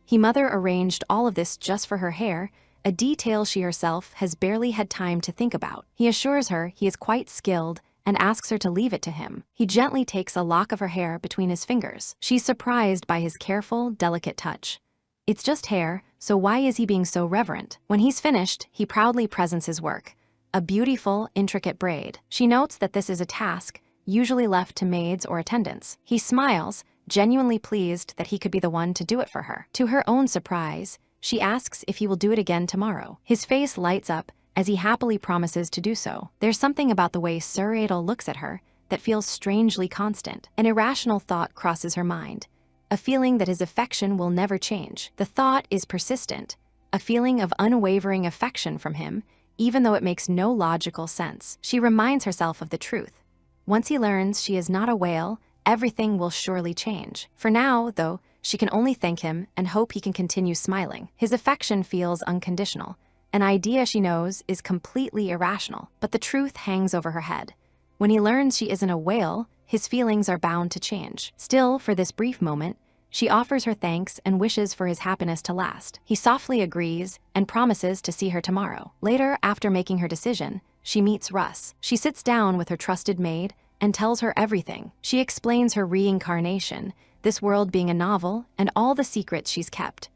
He mother arranged all of this just for her hair, a detail she herself has barely had time to think about. He assures her he is quite skilled and asks her to leave it to him. He gently takes a lock of her hair between his fingers. She's surprised by his careful, delicate touch. It's just hair, so why is he being so reverent? When he's finished, he proudly presents his work, a beautiful, intricate braid. She notes that this is a task usually left to maids or attendants. He smiles, genuinely pleased that he could be the one to do it for her. To her own surprise, she asks if he will do it again tomorrow. His face lights up as he happily promises to do so. There's something about the way Suuradel looks at her that feels strangely constant. An irrational thought crosses her mind, a feeling that his affection will never change. The thought is persistent, a feeling of unwavering affection from him, even though it makes no logical sense. She reminds herself of the truth. Once he learns she is not a whale, everything will surely change. For now, though, she can only thank him and hope he can continue smiling. His affection feels unconditional. An idea she knows is completely irrational, but the truth hangs over her head. When he learns she isn't a whale, his feelings are bound to change. Still, for this brief moment, she offers her thanks and wishes for his happiness to last. He softly agrees and promises to see her tomorrow. Later, after making her decision, she meets Russ. She sits down with her trusted maid and tells her everything. She explains her reincarnation, this world being a novel, and all the secrets she's kept.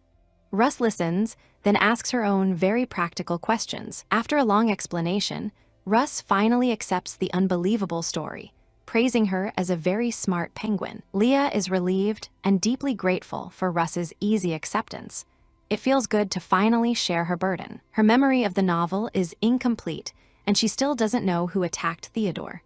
Russ listens, then asks her own very practical questions. After a long explanation, Russ finally accepts the unbelievable story, praising her as a very smart penguin. Leah is relieved and deeply grateful for Russ's easy acceptance. It feels good to finally share her burden. Her memory of the novel is incomplete, and she still doesn't know who attacked Theodore.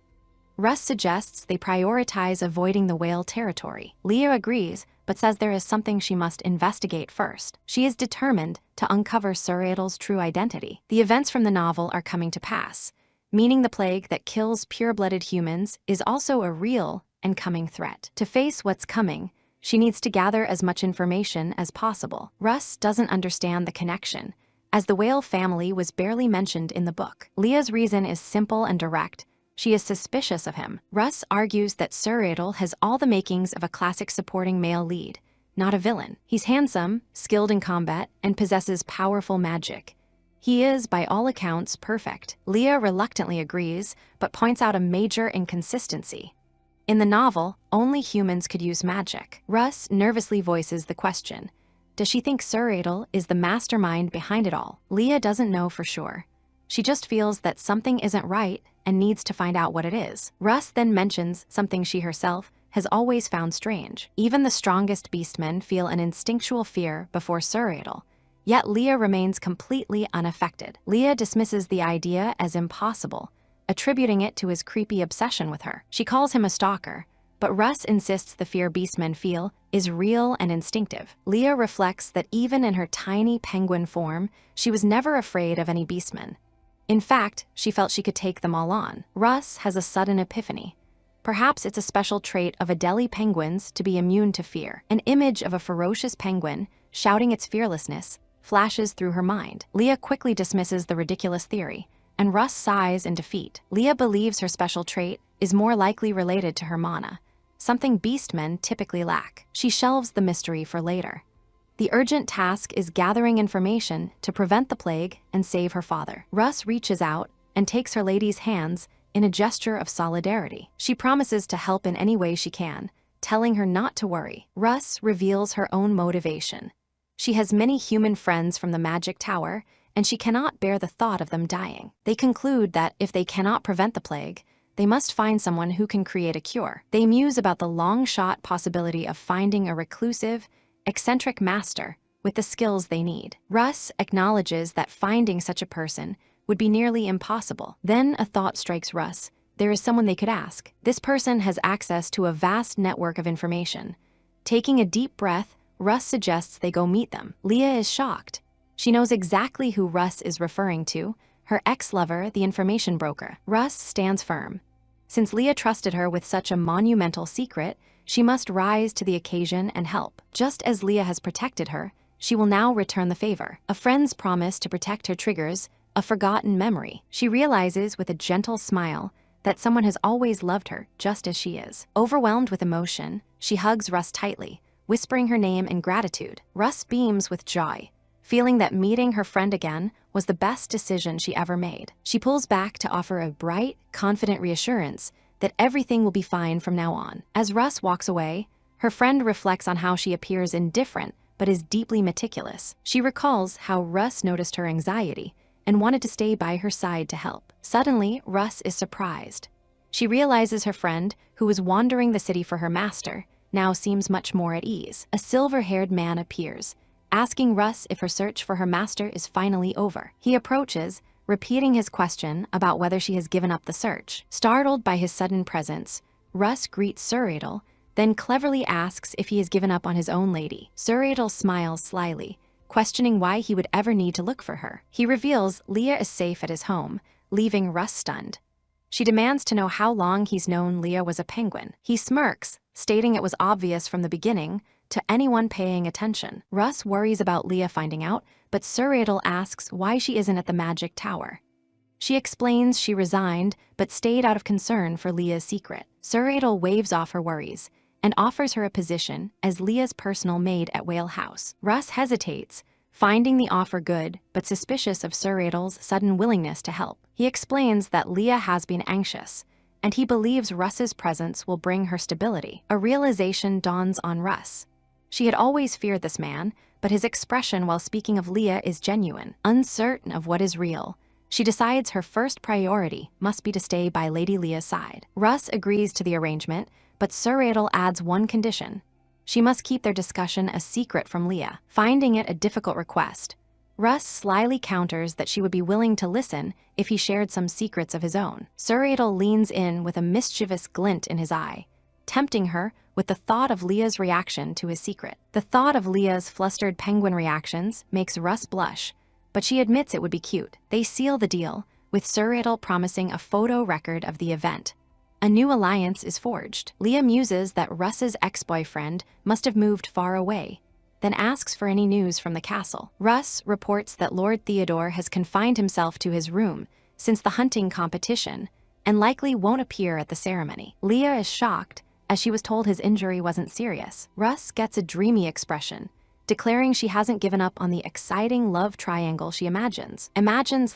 Russ suggests they prioritize avoiding the whale territory. Leah agrees, but says there is something she must investigate first. She is determined to uncover Suuredel's true identity. The events from the novel are coming to pass, meaning the plague that kills pure-blooded humans is also a real and coming threat. To face what's coming, she needs to gather as much information as possible. Russ doesn't understand the connection, as the whale family was barely mentioned in the book. Leah's reason is simple and direct. She is suspicious of him. Russ argues that Suuradel has all the makings of a classic supporting male lead, not a villain. He's handsome, skilled in combat, and possesses powerful magic. He is, by all accounts, perfect. Leah reluctantly agrees, but points out a major inconsistency. In the novel, only humans could use magic. Russ nervously voices the question. Does she think Suuradel is the mastermind behind it all? Leah doesn't know for sure. She just feels that something isn't right and needs to find out what it is. Russ then mentions something she herself has always found strange. Even the strongest beastmen feel an instinctual fear before Suuradel, yet Leah remains completely unaffected. Leah dismisses the idea as impossible, attributing it to his creepy obsession with her. She calls him a stalker, but Russ insists the fear beastmen feel is real and instinctive. Leah reflects that even in her tiny penguin form, she was never afraid of any beastmen. In fact, she felt she could take them all on. Russ has a sudden epiphany. Perhaps it's a special trait of Adelie penguins to be immune to fear. An image of a ferocious penguin, shouting its fearlessness, flashes through her mind. Leah quickly dismisses the ridiculous theory, and Russ sighs in defeat. Leah believes her special trait is more likely related to her mana, something beastmen typically lack. She shelves the mystery for later. The urgent task is gathering information to prevent the plague and save her father. Russ reaches out and takes her lady's hands in a gesture of solidarity. She promises to help in any way she can, telling her not to worry. Russ reveals her own motivation. She has many human friends from the Magic Tower, and she cannot bear the thought of them dying. They conclude that if they cannot prevent the plague, they must find someone who can create a cure. They muse about the long-shot possibility of finding a reclusive, eccentric master with the skills they need. Russ acknowledges that finding such a person would be nearly impossible. Then a thought strikes Russ. There is someone they could ask. This person has access to a vast network of information. Taking a deep breath, Russ suggests they go meet them. Leah is shocked. She knows exactly who Russ is referring to, her ex-lover, the information broker. Russ stands firm. Since Leah trusted her with such a monumental secret, she must rise to the occasion and help. Just as Leah has protected her, she will now return the favor. A friend's promise to protect her triggers a forgotten memory. She realizes with a gentle smile that someone has always loved her just as she is. Overwhelmed with emotion, she hugs Russ tightly, whispering her name in gratitude. Russ beams with joy, feeling that meeting her friend again was the best decision she ever made. She pulls back to offer a bright, confident reassurance that everything will be fine from now on. As Russ walks away, her friend reflects on how she appears indifferent but is deeply meticulous. She recalls how Russ noticed her anxiety and wanted to stay by her side to help. Suddenly, Russ is surprised. She realizes her friend, who was wandering the city for her master, now seems much more at ease. A silver-haired man appears, asking Russ if her search for her master is finally over. He approaches, repeating his question about whether she has given up the search. Startled by his sudden presence, Russ greets Suuradel, then cleverly asks if he has given up on his own lady. Suuradel smiles slyly, questioning why he would ever need to look for her. He reveals Leah is safe at his home, leaving Russ stunned. She demands to know how long he's known Leah was a penguin. He smirks, stating it was obvious from the beginning to anyone paying attention. Russ worries about Leah finding out, but Suuradel asks why she isn't at the magic tower. She explains she resigned, but stayed out of concern for Leah's secret. Suuradel waves off her worries and offers her a position as Leah's personal maid at Whale House. Russ hesitates, finding the offer good, but suspicious of Suuradel's sudden willingness to help. He explains that Leah has been anxious, and he believes Russ's presence will bring her stability. A realization dawns on Russ. She had always feared this man, but his expression while speaking of Leah is genuine. Uncertain of what is real, she decides her first priority must be to stay by Lady Leah's side. Russ agrees to the arrangement, but Suuradel adds one condition. She must keep their discussion a secret from Leah. Finding it a difficult request, Russ slyly counters that she would be willing to listen if he shared some secrets of his own. Suuradel leans in with a mischievous glint in his eye, tempting her with the thought of Leah's reaction to his secret. The thought of Leah's flustered penguin reactions makes Russ blush, but she admits it would be cute. They seal the deal, with Suuradel promising a photo record of the event. A new alliance is forged. Leah muses that Russ's ex-boyfriend must have moved far away, then asks for any news from the castle. Russ reports that Lord Theodore has confined himself to his room since the hunting competition and likely won't appear at the ceremony. Leah is shocked, as she was told his injury wasn't serious. Russ gets a dreamy expression, declaring she hasn't given up on the exciting love triangle she imagines.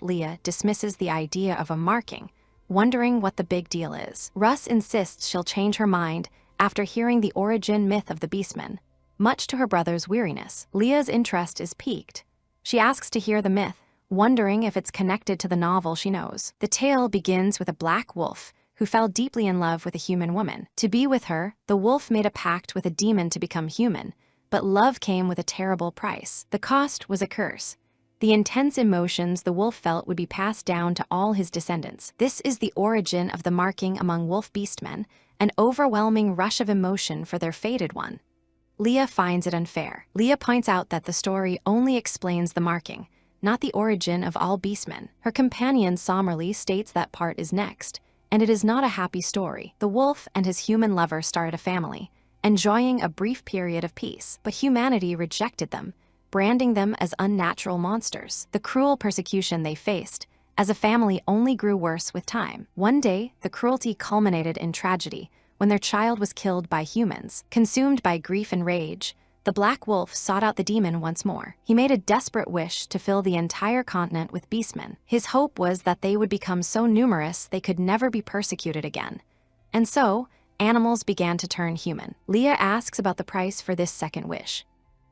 Leah dismisses the idea of a marking, wondering what the big deal is. Russ insists she'll change her mind after hearing the origin myth of the beastmen, much to her brother's weariness. Leah's interest is piqued. She asks to hear the myth, wondering if it's connected to the novel she knows. The tale begins with a black wolf who fell deeply in love with a human woman. To be with her, the wolf made a pact with a demon to become human, but love came with a terrible price. The cost was a curse. The intense emotions the wolf felt would be passed down to all his descendants. This is the origin of the marking among wolf beastmen, an overwhelming rush of emotion for their fated one. Leah finds it unfair. Leah points out that the story only explains the marking, not the origin of all beastmen. Her companion somberly states that part is next, and it is not a happy story. The wolf and his human lover started a family, enjoying a brief period of peace, but humanity rejected them, branding them as unnatural monsters. The cruel persecution they faced as a family only grew worse with time. One day, the cruelty culminated in tragedy when their child was killed by humans. Consumed by grief and rage, the black wolf sought out the demon once more. He made a desperate wish to fill the entire continent with beastmen. His hope was that they would become so numerous they could never be persecuted again. And so, animals began to turn human. Leah asks about the price for this second wish.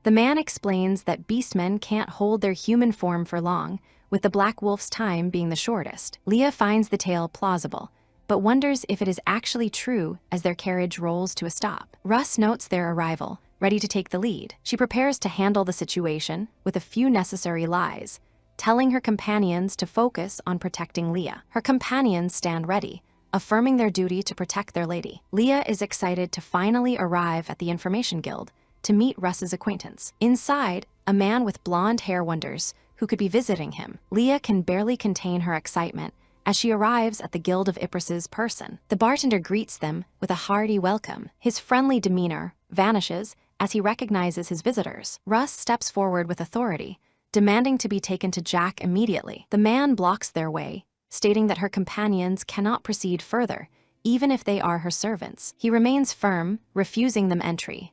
The man explains that beastmen can't hold their human form for long, with the black wolf's time being the shortest. Leah finds the tale plausible, but wonders if it is actually true as their carriage rolls to a stop. Russ notes their arrival, ready to take the lead. She prepares to handle the situation with a few necessary lies, telling her companions to focus on protecting Leah. Her companions stand ready, affirming their duty to protect their lady. Leah is excited to finally arrive at the Information Guild to meet Russ's acquaintance. Inside, a man with blonde hair wonders who could be visiting him. Leah can barely contain her excitement as she arrives at the Guild of Ypres's person. The bartender greets them with a hearty welcome. His friendly demeanor vanishes as he recognizes his visitors. Russ steps forward with authority, demanding to be taken to Jack immediately. The man blocks their way, stating that her companions cannot proceed further, even if they are her servants. He remains firm, refusing them entry.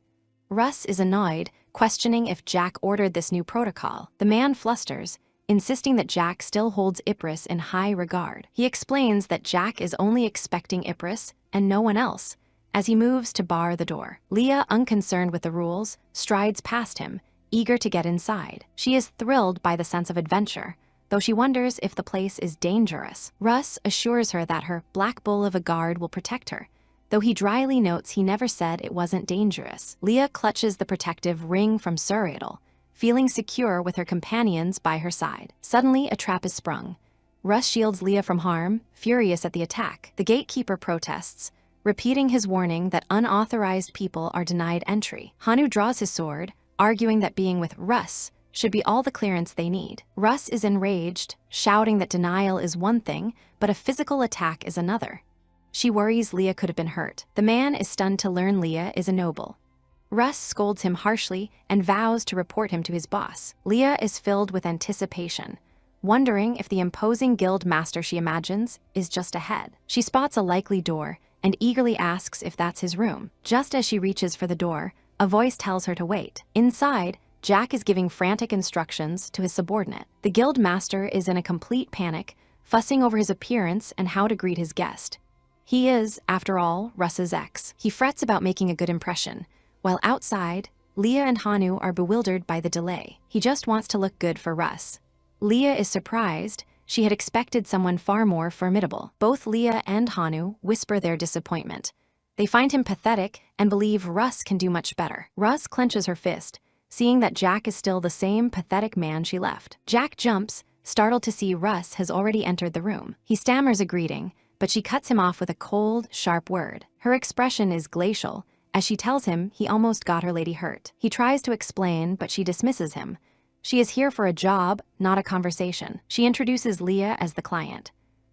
Russ is annoyed, questioning if Jack ordered this new protocol. The man flusters, insisting that Jack still holds Ypres in high regard. He explains that Jack is only expecting Ypres and no one else, as he moves to bar the door. Leah, unconcerned with the rules, strides past him, eager to get inside. She is thrilled by the sense of adventure, though she wonders if the place is dangerous. Russ assures her that her black bull of a guard will protect her, though he dryly notes he never said it wasn't dangerous. Leah clutches the protective ring from Suuradel, feeling secure with her companions by her side. Suddenly, a trap is sprung. Russ shields Leah from harm, furious at the attack. The gatekeeper protests, repeating his warning that unauthorized people are denied entry. Hanu draws his sword, arguing that being with Russ should be all the clearance they need. Russ is enraged, shouting that denial is one thing, but a physical attack is another. She worries Leah could have been hurt. The man is stunned to learn Leah is a noble. Russ scolds him harshly and vows to report him to his boss. Leah is filled with anticipation, wondering if the imposing guild master she imagines is just ahead. She spots a likely door and eagerly asks if that's his room. Just as she reaches for the door, a voice tells her to wait. Inside, Jack is giving frantic instructions to his subordinate. The guild master is in a complete panic, fussing over his appearance and how to greet his guest. He is, after all, Russ's ex. He frets about making a good impression, while outside, Leah and Hanu are bewildered by the delay. He just wants to look good for Russ. Leah is surprised. She had expected someone far more formidable. Both Leah and Hanu whisper their disappointment. They find him pathetic and believe Russ can do much better. Russ clenches her fist, seeing that Jack is still the same pathetic man she left. Jack jumps, startled to see Russ has already entered the room. He stammers a greeting, but she cuts him off with a cold, sharp word. Her expression is glacial, as she tells him he almost got her lady hurt. He tries to explain, but she dismisses him. She is here for a job, not a conversation. She introduces Leah as the client.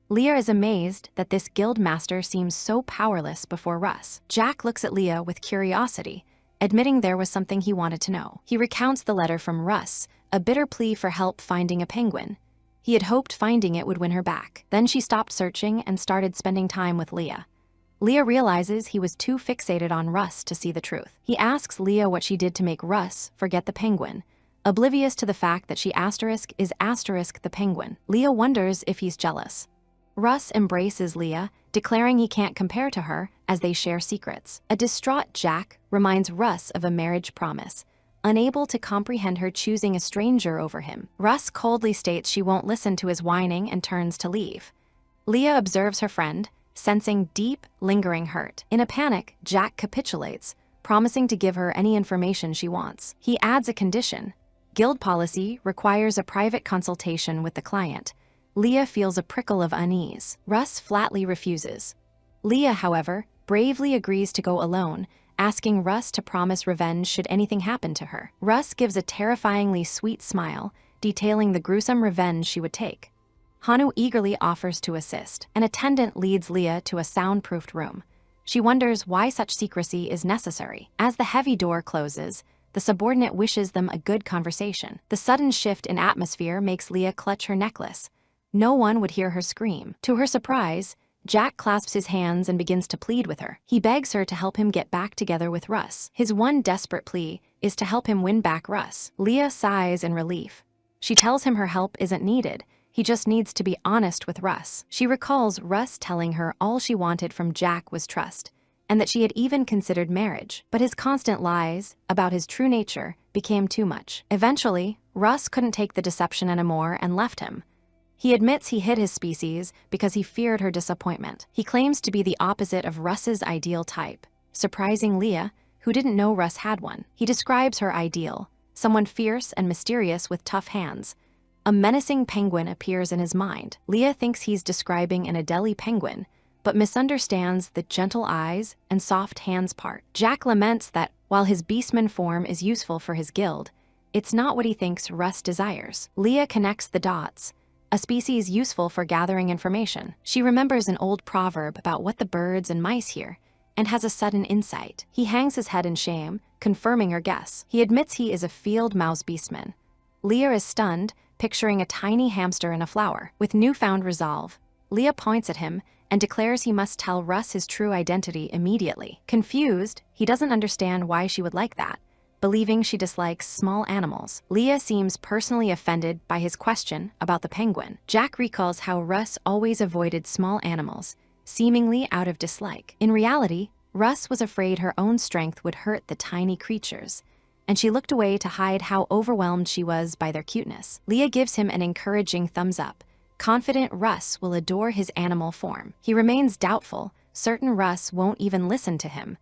Leah is amazed that this guild master seems so powerless before Russ. Jack looks at Leah with curiosity, admitting there was something he wanted to know. He recounts the letter from Russ, a bitter plea for help finding a penguin. He had hoped finding it would win her back. Then she stopped searching and started spending time with Leah. Leah realizes he was too fixated on Russ to see the truth. He asks Leah what she did to make Russ forget the penguin, oblivious to the fact that she is the penguin. Leah wonders if he's jealous. Russ embraces Leah, declaring he can't compare to her as they share secrets. A distraught Jack reminds Russ of a marriage promise, unable to comprehend her choosing a stranger over him. Russ coldly states she won't listen to his whining and turns to leave. Leah observes her friend, sensing deep, lingering hurt. In a panic, Jack capitulates, promising to give her any information she wants. He adds a condition. Guild policy requires a private consultation with the client. Leah feels a prickle of unease. Russ flatly refuses. Leah, however, bravely agrees to go alone, asking Russ to promise revenge should anything happen to her. Russ gives a terrifyingly sweet smile, detailing the gruesome revenge she would take. Hanu eagerly offers to assist. An attendant leads Leah to a soundproofed room. She wonders why such secrecy is necessary. As the heavy door closes, the subordinate wishes them a good conversation. The sudden shift in atmosphere makes Leah clutch her necklace. No one would hear her scream. To her surprise, Jack clasps his hands and begins to plead with her. He begs her to help him get back together with Russ. His one desperate plea is to help him win back Russ. Leah sighs in relief. She tells him her help isn't needed. He just needs to be honest with Russ. She recalls Russ telling her all she wanted from Jack was trust, and that she had even considered marriage. But his constant lies about his true nature became too much. Eventually, Russ couldn't take the deception anymore and left him. He admits he hid his species because he feared her disappointment. He claims to be the opposite of Russ's ideal type, surprising Leah, who didn't know Russ had one. He describes her ideal, someone fierce and mysterious with tough hands. A menacing penguin appears in his mind. Leah thinks he's describing an Adelie penguin, but misunderstands the gentle eyes and soft hands part. Jack laments that, while his beastman form is useful for his guild, it's not what he thinks Russ desires. Leah connects the dots, a species useful for gathering information. She remembers an old proverb about what the birds and mice hear, and has a sudden insight. He hangs his head in shame, confirming her guess. He admits he is a field mouse beastman. Leah is stunned, picturing a tiny hamster in a flower. With newfound resolve, Leah points at him and declares he must tell Russ his true identity immediately. Confused, he doesn't understand why she would like that, believing she dislikes small animals. Leah seems personally offended by his question about the penguin. Jack recalls how Russ always avoided small animals, seemingly out of dislike. In reality, Russ was afraid her own strength would hurt the tiny creatures, and she looked away to hide how overwhelmed she was by their cuteness. Leah gives him an encouraging thumbs up, confident Russ will adore his animal form. He remains doubtful, certain Russ won't even listen to him.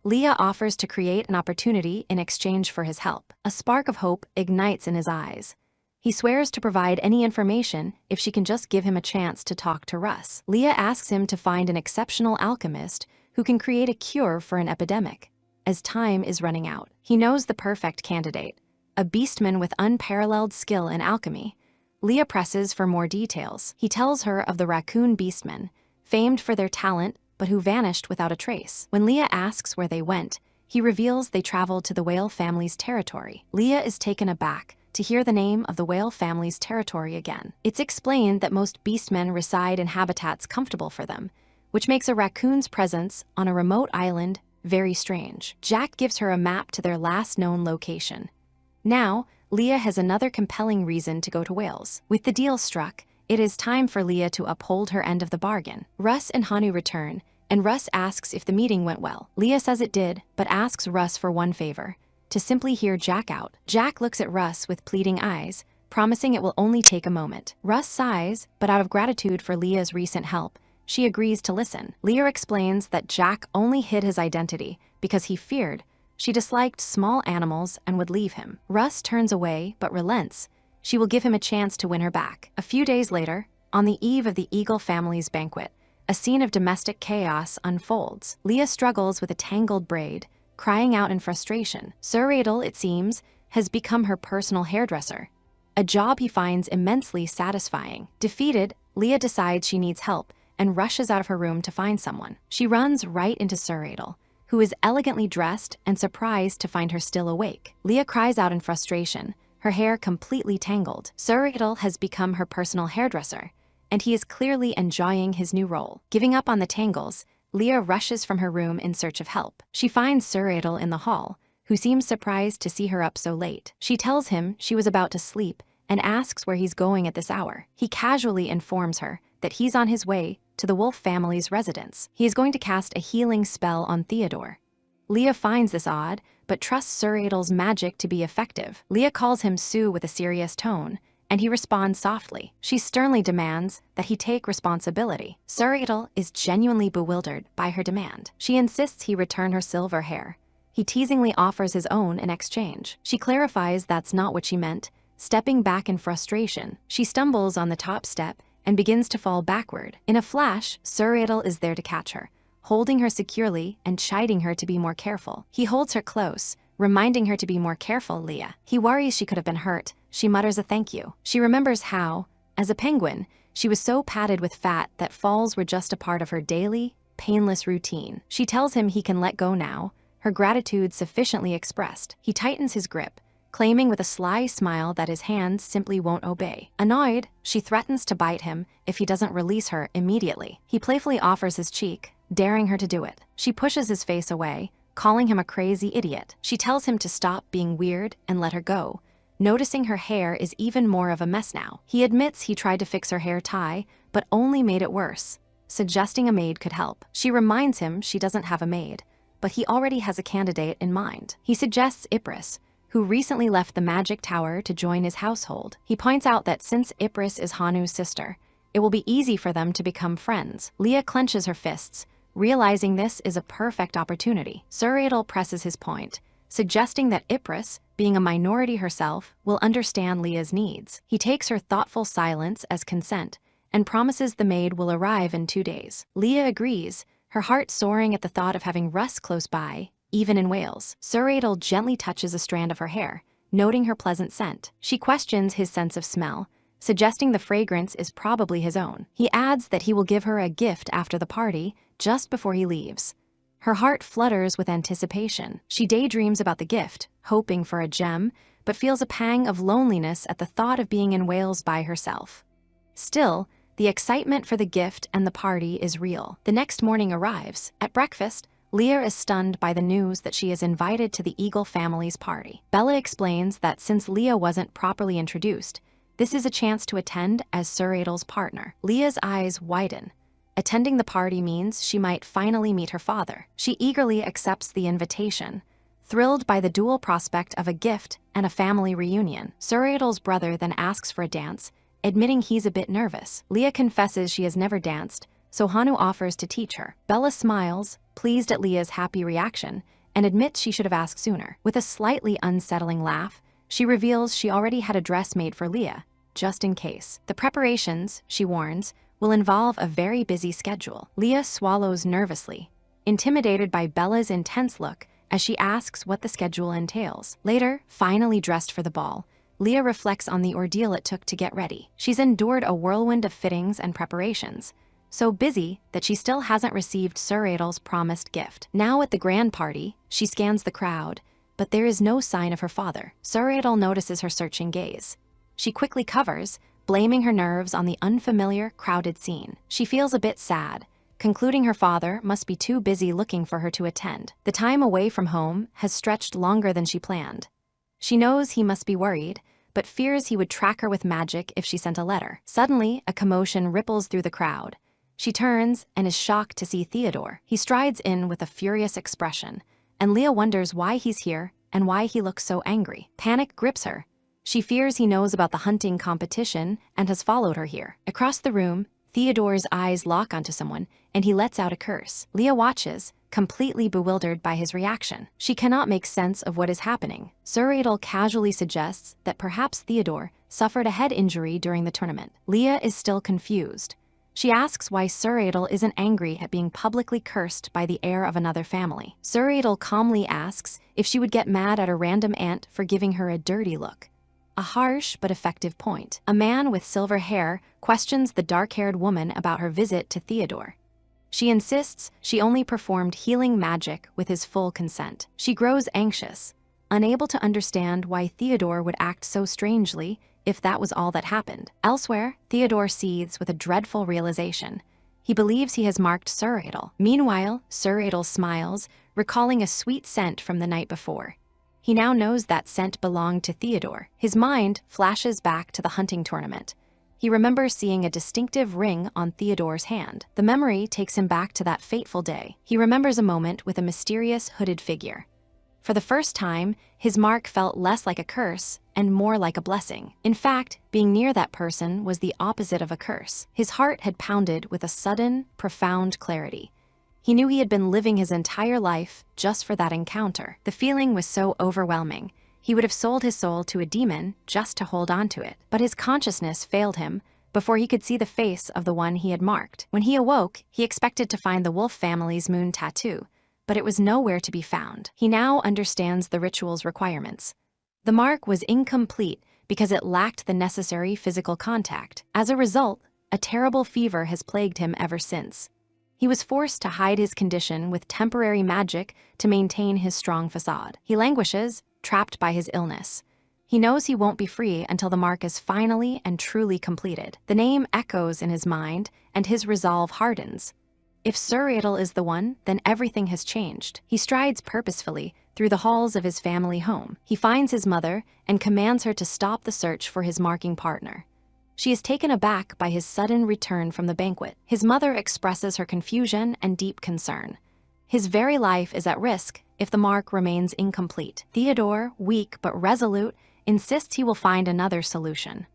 Leah offers to create an opportunity in exchange for his help. A spark of hope ignites in his eyes. He swears to provide any information if she can just give him a chance to talk to Russ. Leah asks him to find an exceptional alchemist who can create a cure for an epidemic, as time is running out. He knows the perfect candidate, a beastman with unparalleled skill in alchemy. Leah presses for more details. He tells her of the raccoon beastmen, famed for their talent but who vanished without a trace. When Leah asks where they went, he reveals they traveled to the whale family's territory. Leah is taken aback to hear the name of the whale family's territory again. It's explained that most beastmen reside in habitats comfortable for them, which makes a raccoon's presence on a remote island very strange. Jack gives her a map to their last known location. Now, Leah has another compelling reason to go to Wales. With the deal struck, it is time for Leah to uphold her end of the bargain. Russ and Hanu return, and Russ asks if the meeting went well. Leah says it did, but asks Russ for one favor: to simply hear Jack out. Jack looks at Russ with pleading eyes, promising it will only take a moment. Russ sighs, but out of gratitude for Leah's recent help, she agrees to listen. Leah explains that Jack only hid his identity because he feared she disliked small animals and would leave him. Russ turns away but relents. She will give him a chance to win her back. A few days later, on the eve of the Eagle family's banquet, a scene of domestic chaos unfolds. Leah struggles with a tangled braid, crying out in frustration. Suuradel, it seems, has become her personal hairdresser, a job he finds immensely satisfying. Defeated, Leah decides she needs help and rushes out of her room to find someone. She runs right into Suuradel, who is elegantly dressed and surprised to find her still awake. Leah cries out in frustration, her hair completely tangled. Suuradel has become her personal hairdresser, and he is clearly enjoying his new role. Giving up on the tangles, Leah rushes from her room in search of help. She finds Suuradel in the hall, who seems surprised to see her up so late. She tells him she was about to sleep and asks where he's going at this hour. He casually informs her that he's on his way to the Wolf family's residence. He is going to cast a healing spell on Theodore. Leah finds this odd, but trusts Suuradel's magic to be effective. Leah calls him Sue with a serious tone, and he responds softly. She sternly demands that he take responsibility. Suuradel is genuinely bewildered by her demand. She insists he return her silver hair. He teasingly offers his own in exchange. She clarifies that's not what she meant. Stepping back in frustration, she stumbles on the top step and begins to fall backward. In a flash, Suuradel is there to catch her, holding her securely and chiding her to be more careful. He holds her close, reminding her to be more careful, Leah. He worries she could have been hurt. She mutters a thank you. She remembers how, as a penguin, she was so padded with fat that falls were just a part of her daily, painless routine. She tells him he can let go now, her gratitude sufficiently expressed. He tightens his grip, claiming with a sly smile that his hands simply won't obey. Annoyed, she threatens to bite him if he doesn't release her immediately. He playfully offers his cheek, daring her to do it. She pushes his face away, calling him a crazy idiot. She tells him to stop being weird and let her go, noticing her hair is even more of a mess now. He admits he tried to fix her hair tie, but only made it worse, suggesting a maid could help. She reminds him she doesn't have a maid, but he already has a candidate in mind. He suggests Ypres, who recently left the magic tower to join his household. He points out that since Ypres is Hanu's sister, it will be easy for them to become friends. Leah clenches her fists, realizing this is a perfect opportunity. Suuradel presses his point, suggesting that Ypres, being a minority herself, will understand Leah's needs. He takes her thoughtful silence as consent and promises the maid will arrive in 2 days. Leah agrees, her heart soaring at the thought of having Russ close by, even in Wales. Suuradel gently touches a strand of her hair, noting her pleasant scent. She questions his sense of smell, suggesting the fragrance is probably his own. He adds that he will give her a gift after the party, just before he leaves. Her heart flutters with anticipation. She daydreams about the gift, hoping for a gem, but feels a pang of loneliness at the thought of being in Wales by herself. Still, the excitement for the gift and the party is real. The next morning arrives. At breakfast, Leah is stunned by the news that she is invited to the Eagle family's party. Bella explains that since Leah wasn't properly introduced, this is a chance to attend as Suuradel's partner. Leah's eyes widen. Attending the party means she might finally meet her father. She eagerly accepts the invitation, thrilled by the dual prospect of a gift and a family reunion. Suuradel's brother then asks for a dance, admitting he's a bit nervous. Leah confesses she has never danced, so Hanu offers to teach her. Bella smiles, pleased at Leah's happy reaction, and admits she should have asked sooner. With a slightly unsettling laugh, she reveals she already had a dress made for Leah, just in case. The preparations, she warns, will involve a very busy schedule. Leah swallows nervously, intimidated by Bella's intense look as she asks what the schedule entails. Later, finally dressed for the ball, Leah reflects on the ordeal it took to get ready. She's endured a whirlwind of fittings and preparations, so busy that she still hasn't received Suuredel's promised gift. Now at the grand party, she scans the crowd, but there is no sign of her father. Suuradel notices her searching gaze. She quickly covers, blaming her nerves on the unfamiliar, crowded scene. She feels a bit sad, concluding her father must be too busy looking for her to attend. The time away from home has stretched longer than she planned. She knows he must be worried, but fears he would track her with magic if she sent a letter. Suddenly, a commotion ripples through the crowd. She turns and is shocked to see Theodore. He strides in with a furious expression, and Leah wonders why he's here and why he looks so angry. Panic grips her. She fears he knows about the hunting competition and has followed her here. Across the room, Theodore's eyes lock onto someone, and he lets out a curse. Leah watches, completely bewildered by his reaction. She cannot make sense of what is happening. Suuradel casually suggests that perhaps Theodore suffered a head injury during the tournament. Leah is still confused. She asks why Suuradel isn't angry at being publicly cursed by the heir of another family. Suuradel calmly asks if she would get mad at a random aunt for giving her a dirty look. A harsh but effective point. A man with silver hair questions the dark-haired woman about her visit to Theodore. She insists she only performed healing magic with his full consent. She grows anxious, unable to understand why Theodore would act so strangely if that was all that happened. Elsewhere, Theodore seethes with a dreadful realization. He believes he has marked Suuradel. Meanwhile, Suuradel smiles, recalling a sweet scent from the night before. He now knows that scent belonged to Theodore. His mind flashes back to the hunting tournament. He remembers seeing a distinctive ring on Theodore's hand. The memory takes him back to that fateful day. He remembers a moment with a mysterious hooded figure. For the first time, his mark felt less like a curse and more like a blessing. In fact, being near that person was the opposite of a curse. His heart had pounded with a sudden, profound clarity. He knew he had been living his entire life just for that encounter. The feeling was so overwhelming. He would have sold his soul to a demon just to hold on to it. But his consciousness failed him before he could see the face of the one he had marked. When he awoke, he expected to find the wolf family's moon tattoo, but it was nowhere to be found. He now understands the ritual's requirements. The mark was incomplete because it lacked the necessary physical contact. As a result, a terrible fever has plagued him ever since. He was forced to hide his condition with temporary magic to maintain his strong facade. He languishes, trapped by his illness. He knows he won't be free until the mark is finally and truly completed. The name echoes in his mind, and his resolve hardens. If Suuradel is the one, then everything has changed. He strides purposefully through the halls of his family home. He finds his mother and commands her to stop the search for his marking partner. She is taken aback by his sudden return from the banquet. His mother expresses her confusion and deep concern. His very life is at risk if the mark remains incomplete. Theodore, weak but resolute, insists he will find another solution.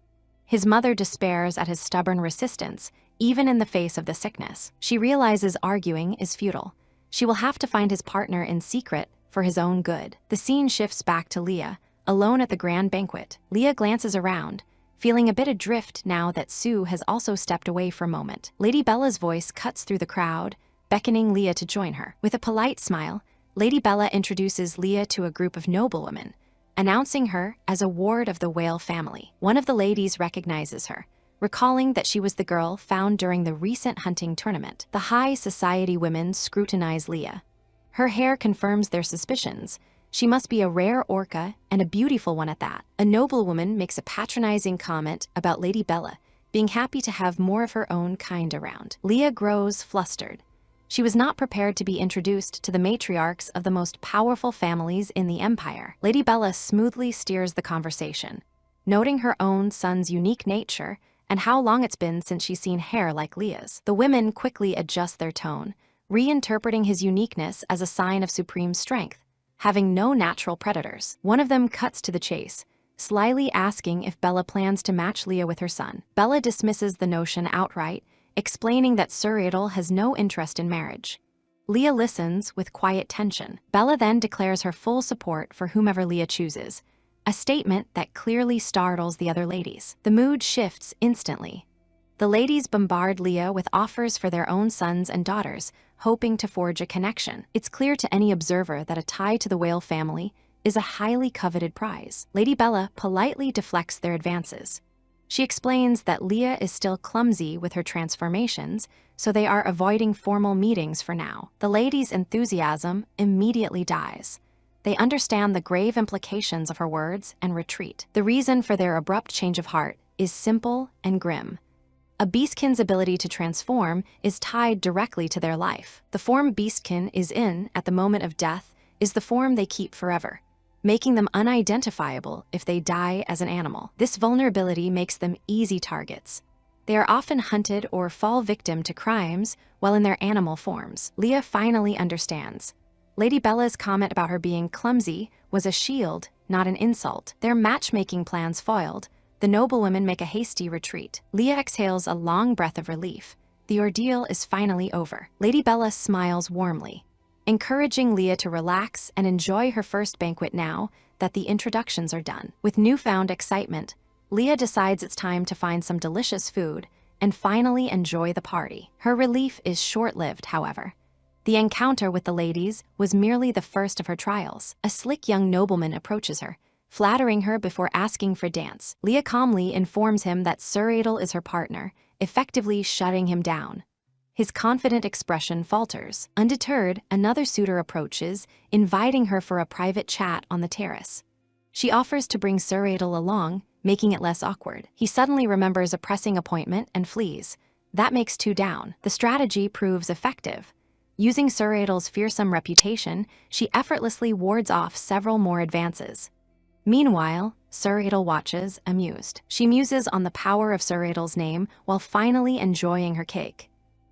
His mother despairs at his stubborn resistance, even in the face of the sickness. She realizes arguing is futile. She will have to find his partner in secret for his own good. The scene shifts back to Leah, alone at the grand banquet. Leah glances around, feeling a bit adrift now that Sue has also stepped away for a moment. Lady Bella's voice cuts through the crowd, beckoning Leah to join her. With a polite smile, Lady Bella introduces Leah to a group of noblewomen, announcing her as a ward of the Whale family. One of the ladies recognizes her, recalling that she was the girl found during the recent hunting tournament. The high society women scrutinize Leah. Her hair confirms their suspicions. She must be a rare orca, and a beautiful one at that. A noblewoman makes a patronizing comment about Lady Bella, being happy to have more of her own kind around. Leah grows flustered. She was not prepared to be introduced to the matriarchs of the most powerful families in the empire. Lady Bella smoothly steers the conversation, noting her own son's unique nature and how long it's been since she's seen hair like Leah's. The women quickly adjust their tone, reinterpreting his uniqueness as a sign of supreme strength, having no natural predators. One of them cuts to the chase, slyly asking if Bella plans to match Leah with her son. Bella dismisses the notion outright, explaining that Suuradel has no interest in marriage. Leah listens with quiet tension. Bella then declares her full support for whomever Leah chooses, a statement that clearly startles the other ladies. The mood shifts instantly. The ladies bombard Leah with offers for their own sons and daughters, hoping to forge a connection. It's clear to any observer that a tie to the whale family is a highly coveted prize. Lady Bella politely deflects their advances. She explains that Leah is still clumsy with her transformations, so they are avoiding formal meetings for now. The lady's enthusiasm immediately dies. They understand the grave implications of her words and retreat. The reason for their abrupt change of heart is simple and grim. A beastkin's ability to transform is tied directly to their life. The form beastkin is in at the moment of death is the form they keep forever, making them unidentifiable if they die as an animal. This vulnerability makes them easy targets. They are often hunted or fall victim to crimes while in their animal forms. Leah finally understands. Lady Bella's comment about her being clumsy was a shield, not an insult. Their matchmaking plans foiled, the noblewomen make a hasty retreat. Leah exhales a long breath of relief. The ordeal is finally over. Lady Bella smiles warmly, encouraging Leah to relax and enjoy her first banquet now that the introductions are done. With newfound excitement, Leah decides it's time to find some delicious food and finally enjoy the party. Her relief is short-lived, however. The encounter with the ladies was merely the first of her trials. A slick young nobleman approaches her, flattering her before asking for dance. Leah calmly informs him that Suuradel is her partner, effectively shutting him down. His confident expression falters. Undeterred, another suitor approaches, inviting her for a private chat on the terrace. She offers to bring Suuradel along, making it less awkward. He suddenly remembers a pressing appointment and flees. That makes two down. The strategy proves effective. Using Suuradel's fearsome reputation, she effortlessly wards off several more advances. Meanwhile, Suuradel watches, amused. She muses on the power of Suuradel's name while finally enjoying her cake.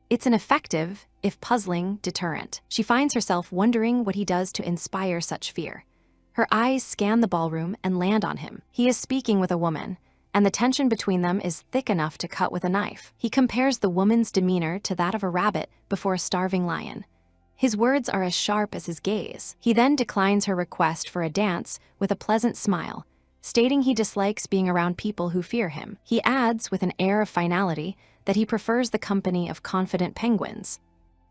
It's an effective, if puzzling, deterrent. She finds herself wondering what he does to inspire such fear. Her eyes scan the ballroom and land on him. He is speaking with a woman, and the tension between them is thick enough to cut with a knife. He compares the woman's demeanor to that of a rabbit before a starving lion. His words are as sharp as his gaze. He then declines her request for a dance with a pleasant smile, stating he dislikes being around people who fear him. He adds, with an air of finality, that he prefers the company of confident penguins.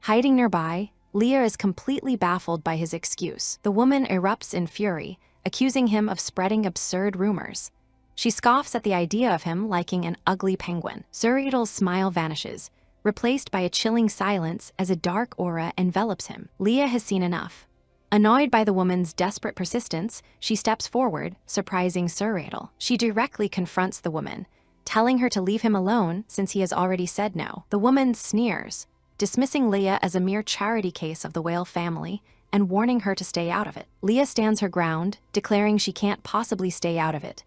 Hiding nearby, Leah is completely baffled by his excuse. The woman erupts in fury, accusing him of spreading absurd rumors. She scoffs at the idea of him liking an ugly penguin. Suuradel's smile vanishes, replaced by a chilling silence as a dark aura envelops him. Leah has seen enough. Annoyed by the woman's desperate persistence, she steps forward, surprising Suuradel. She directly confronts the woman, telling her to leave him alone since he has already said no. The woman sneers, dismissing Leah as a mere charity case of the whale family and warning her to stay out of it. Leah stands her ground, declaring she can't possibly stay out of it.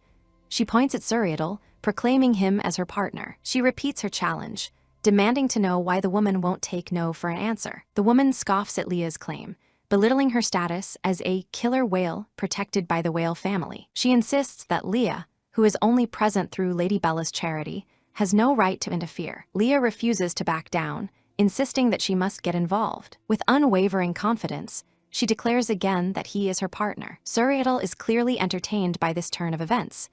She points at Suuradel, proclaiming him as her partner. She repeats her challenge, demanding to know why the woman won't take no for an answer. The woman scoffs at Leah's claim, belittling her status as a killer whale protected by the whale family. She insists that Leah, who is only present through Lady Bella's charity, has no right to interfere. Leah refuses to back down, insisting that she must get involved. With unwavering confidence, she declares again that he is her partner. Suuradel is clearly entertained by this turn of events.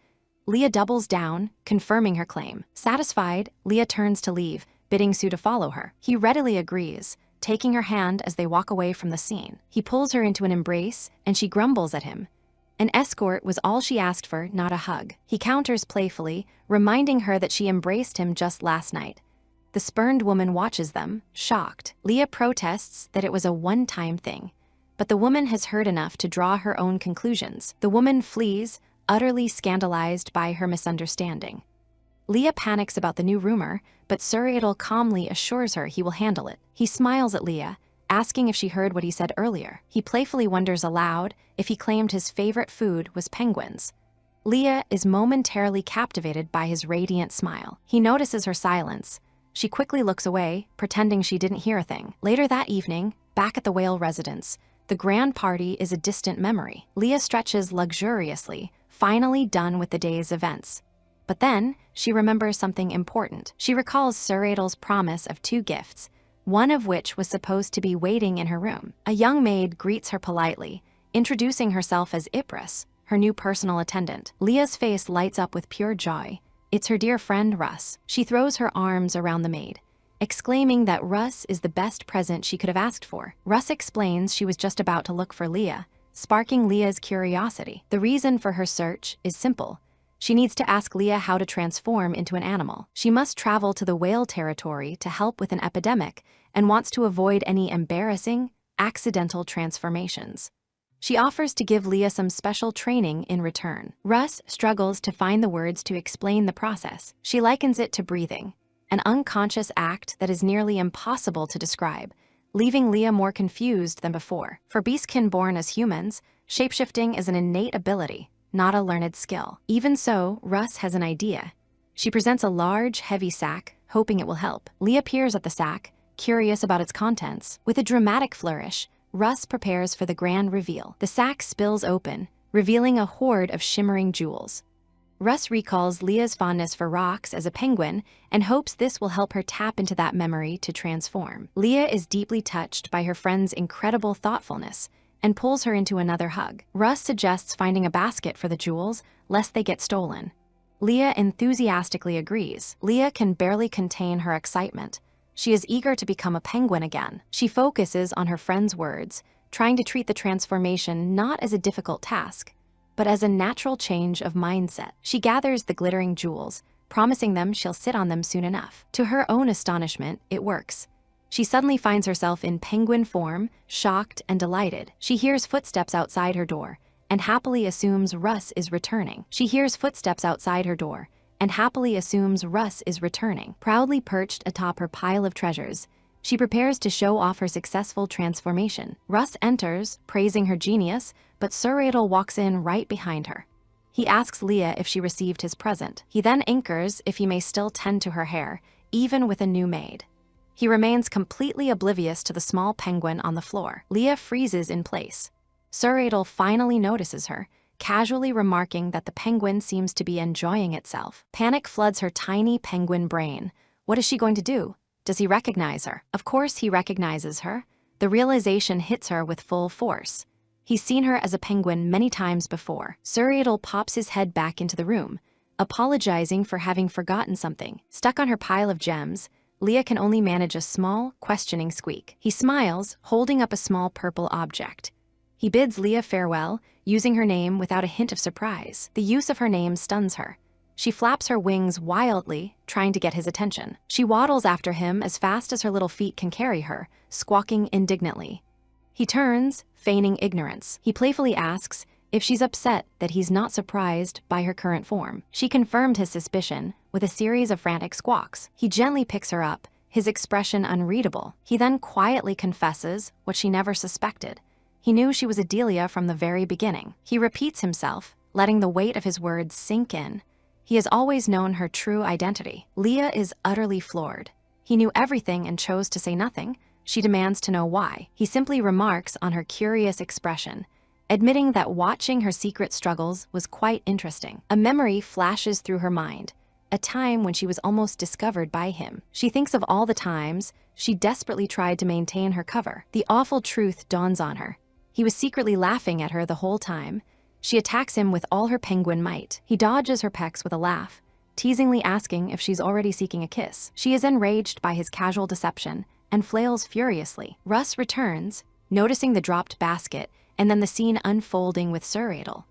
Leah doubles down, confirming her claim. Satisfied, Leah turns to leave, bidding Sue to follow her. He readily agrees, taking her hand as they walk away from the scene. He pulls her into an embrace, and she grumbles at him. An escort was all she asked for, not a hug. He counters playfully, reminding her that she embraced him just last night. The spurned woman watches them, shocked. Leah protests that it was a one-time thing, but the woman has heard enough to draw her own conclusions. The woman flees, utterly scandalized by her misunderstanding. Leah panics about the new rumor, but Suuradel calmly assures her he will handle it. He smiles at Leah, asking if she heard what he said earlier. He playfully wonders aloud if he claimed his favorite food was penguins. Leah is momentarily captivated by his radiant smile. He notices her silence. She quickly looks away, pretending she didn't hear a thing. Later that evening, back at the whale residence, the grand party is a distant memory. Leah stretches luxuriously, finally done with the day's events. But then, she remembers something important. She recalls Suuradel's promise of 2 gifts, one of which was supposed to be waiting in her room. A young maid greets her politely, introducing herself as Ypres, her new personal attendant. Leah's face lights up with pure joy. It's her dear friend Russ. She throws her arms around the maid, exclaiming that Russ is the best present she could have asked for. Russ explains she was just about to look for Leah, sparking Leah's curiosity. The reason for her search is simple. She needs to ask Leah how to transform into an animal. She must travel to the whale territory to help with an epidemic and wants to avoid any embarrassing, accidental transformations. She offers to give Leah some special training in return. Russ struggles to find the words to explain the process. She likens it to breathing, an unconscious act that is nearly impossible to describe, leaving Leah more confused than before. For beastmen born as humans, shapeshifting is an innate ability, not a learned skill. Even so, Russ has an idea. She presents a large, heavy sack, hoping it will help. Leah peers at the sack, curious about its contents. With a dramatic flourish, Russ prepares for the grand reveal. The sack spills open, revealing a hoard of shimmering jewels. Russ recalls Leah's fondness for rocks as a penguin and hopes this will help her tap into that memory to transform. Leah is deeply touched by her friend's incredible thoughtfulness and pulls her into another hug. Russ suggests finding a basket for the jewels, lest they get stolen. Leah enthusiastically agrees. Leah can barely contain her excitement. She is eager to become a penguin again. She focuses on her friend's words, trying to treat the transformation not as a difficult task, but as a natural change of mindset. She gathers the glittering jewels, promising them she'll sit on them soon enough. To her own astonishment, it works. She suddenly finds herself in penguin form, shocked and delighted. She hears footsteps outside her door and happily assumes Russ is returning. Proudly perched atop her pile of treasures, she prepares to show off her successful transformation. Russ enters, praising her genius, but Suuradel walks in right behind her. He asks Leah if she received his present. He then inquires if he may still tend to her hair, even with a new maid. He remains completely oblivious to the small penguin on the floor. Leah freezes in place. Suuradel finally notices her, casually remarking that the penguin seems to be enjoying itself. Panic floods her tiny penguin brain. What is she going to do? Does he recognize her? Of course he recognizes her. The realization hits her with full force. He's seen her as a penguin many times before. Suuradel pops his head back into the room, apologizing for having forgotten something. Stuck on her pile of gems, Leah can only manage a small, questioning squeak. He smiles, holding up a small purple object. He bids Leah farewell, using her name without a hint of surprise. The use of her name stuns her. She flaps her wings wildly, trying to get his attention. She waddles after him as fast as her little feet can carry her, squawking indignantly. He turns, feigning ignorance. He playfully asks if she's upset that he's not surprised by her current form. She confirmed his suspicion with a series of frantic squawks. He gently picks her up, his expression unreadable. He then quietly confesses what she never suspected. He knew she was Adelia from the very beginning. He repeats himself, letting the weight of his words sink in. He has always known her true identity. Leah is utterly floored. He knew everything and chose to say nothing. She demands to know why. He simply remarks on her curious expression, admitting that watching her secret struggles was quite interesting. A memory flashes through her mind, a time when she was almost discovered by him. She thinks of all the times she desperately tried to maintain her cover. The awful truth dawns on her. He was secretly laughing at her the whole time. She attacks him with all her penguin might. He dodges her pecks with a laugh, teasingly asking if she's already seeking a kiss. She is enraged by his casual deception and flails furiously. Russ returns, noticing the dropped basket and then the scene unfolding with Suuradel.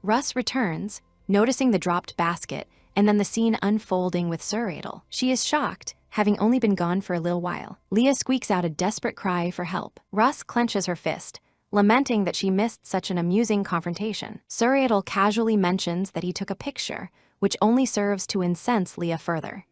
She is shocked, having only been gone for a little while. Leah squeaks out a desperate cry for help. Russ clenches her fist, lamenting that she missed such an amusing confrontation. Suuradel casually mentions that he took a picture, which only serves to incense Leah further.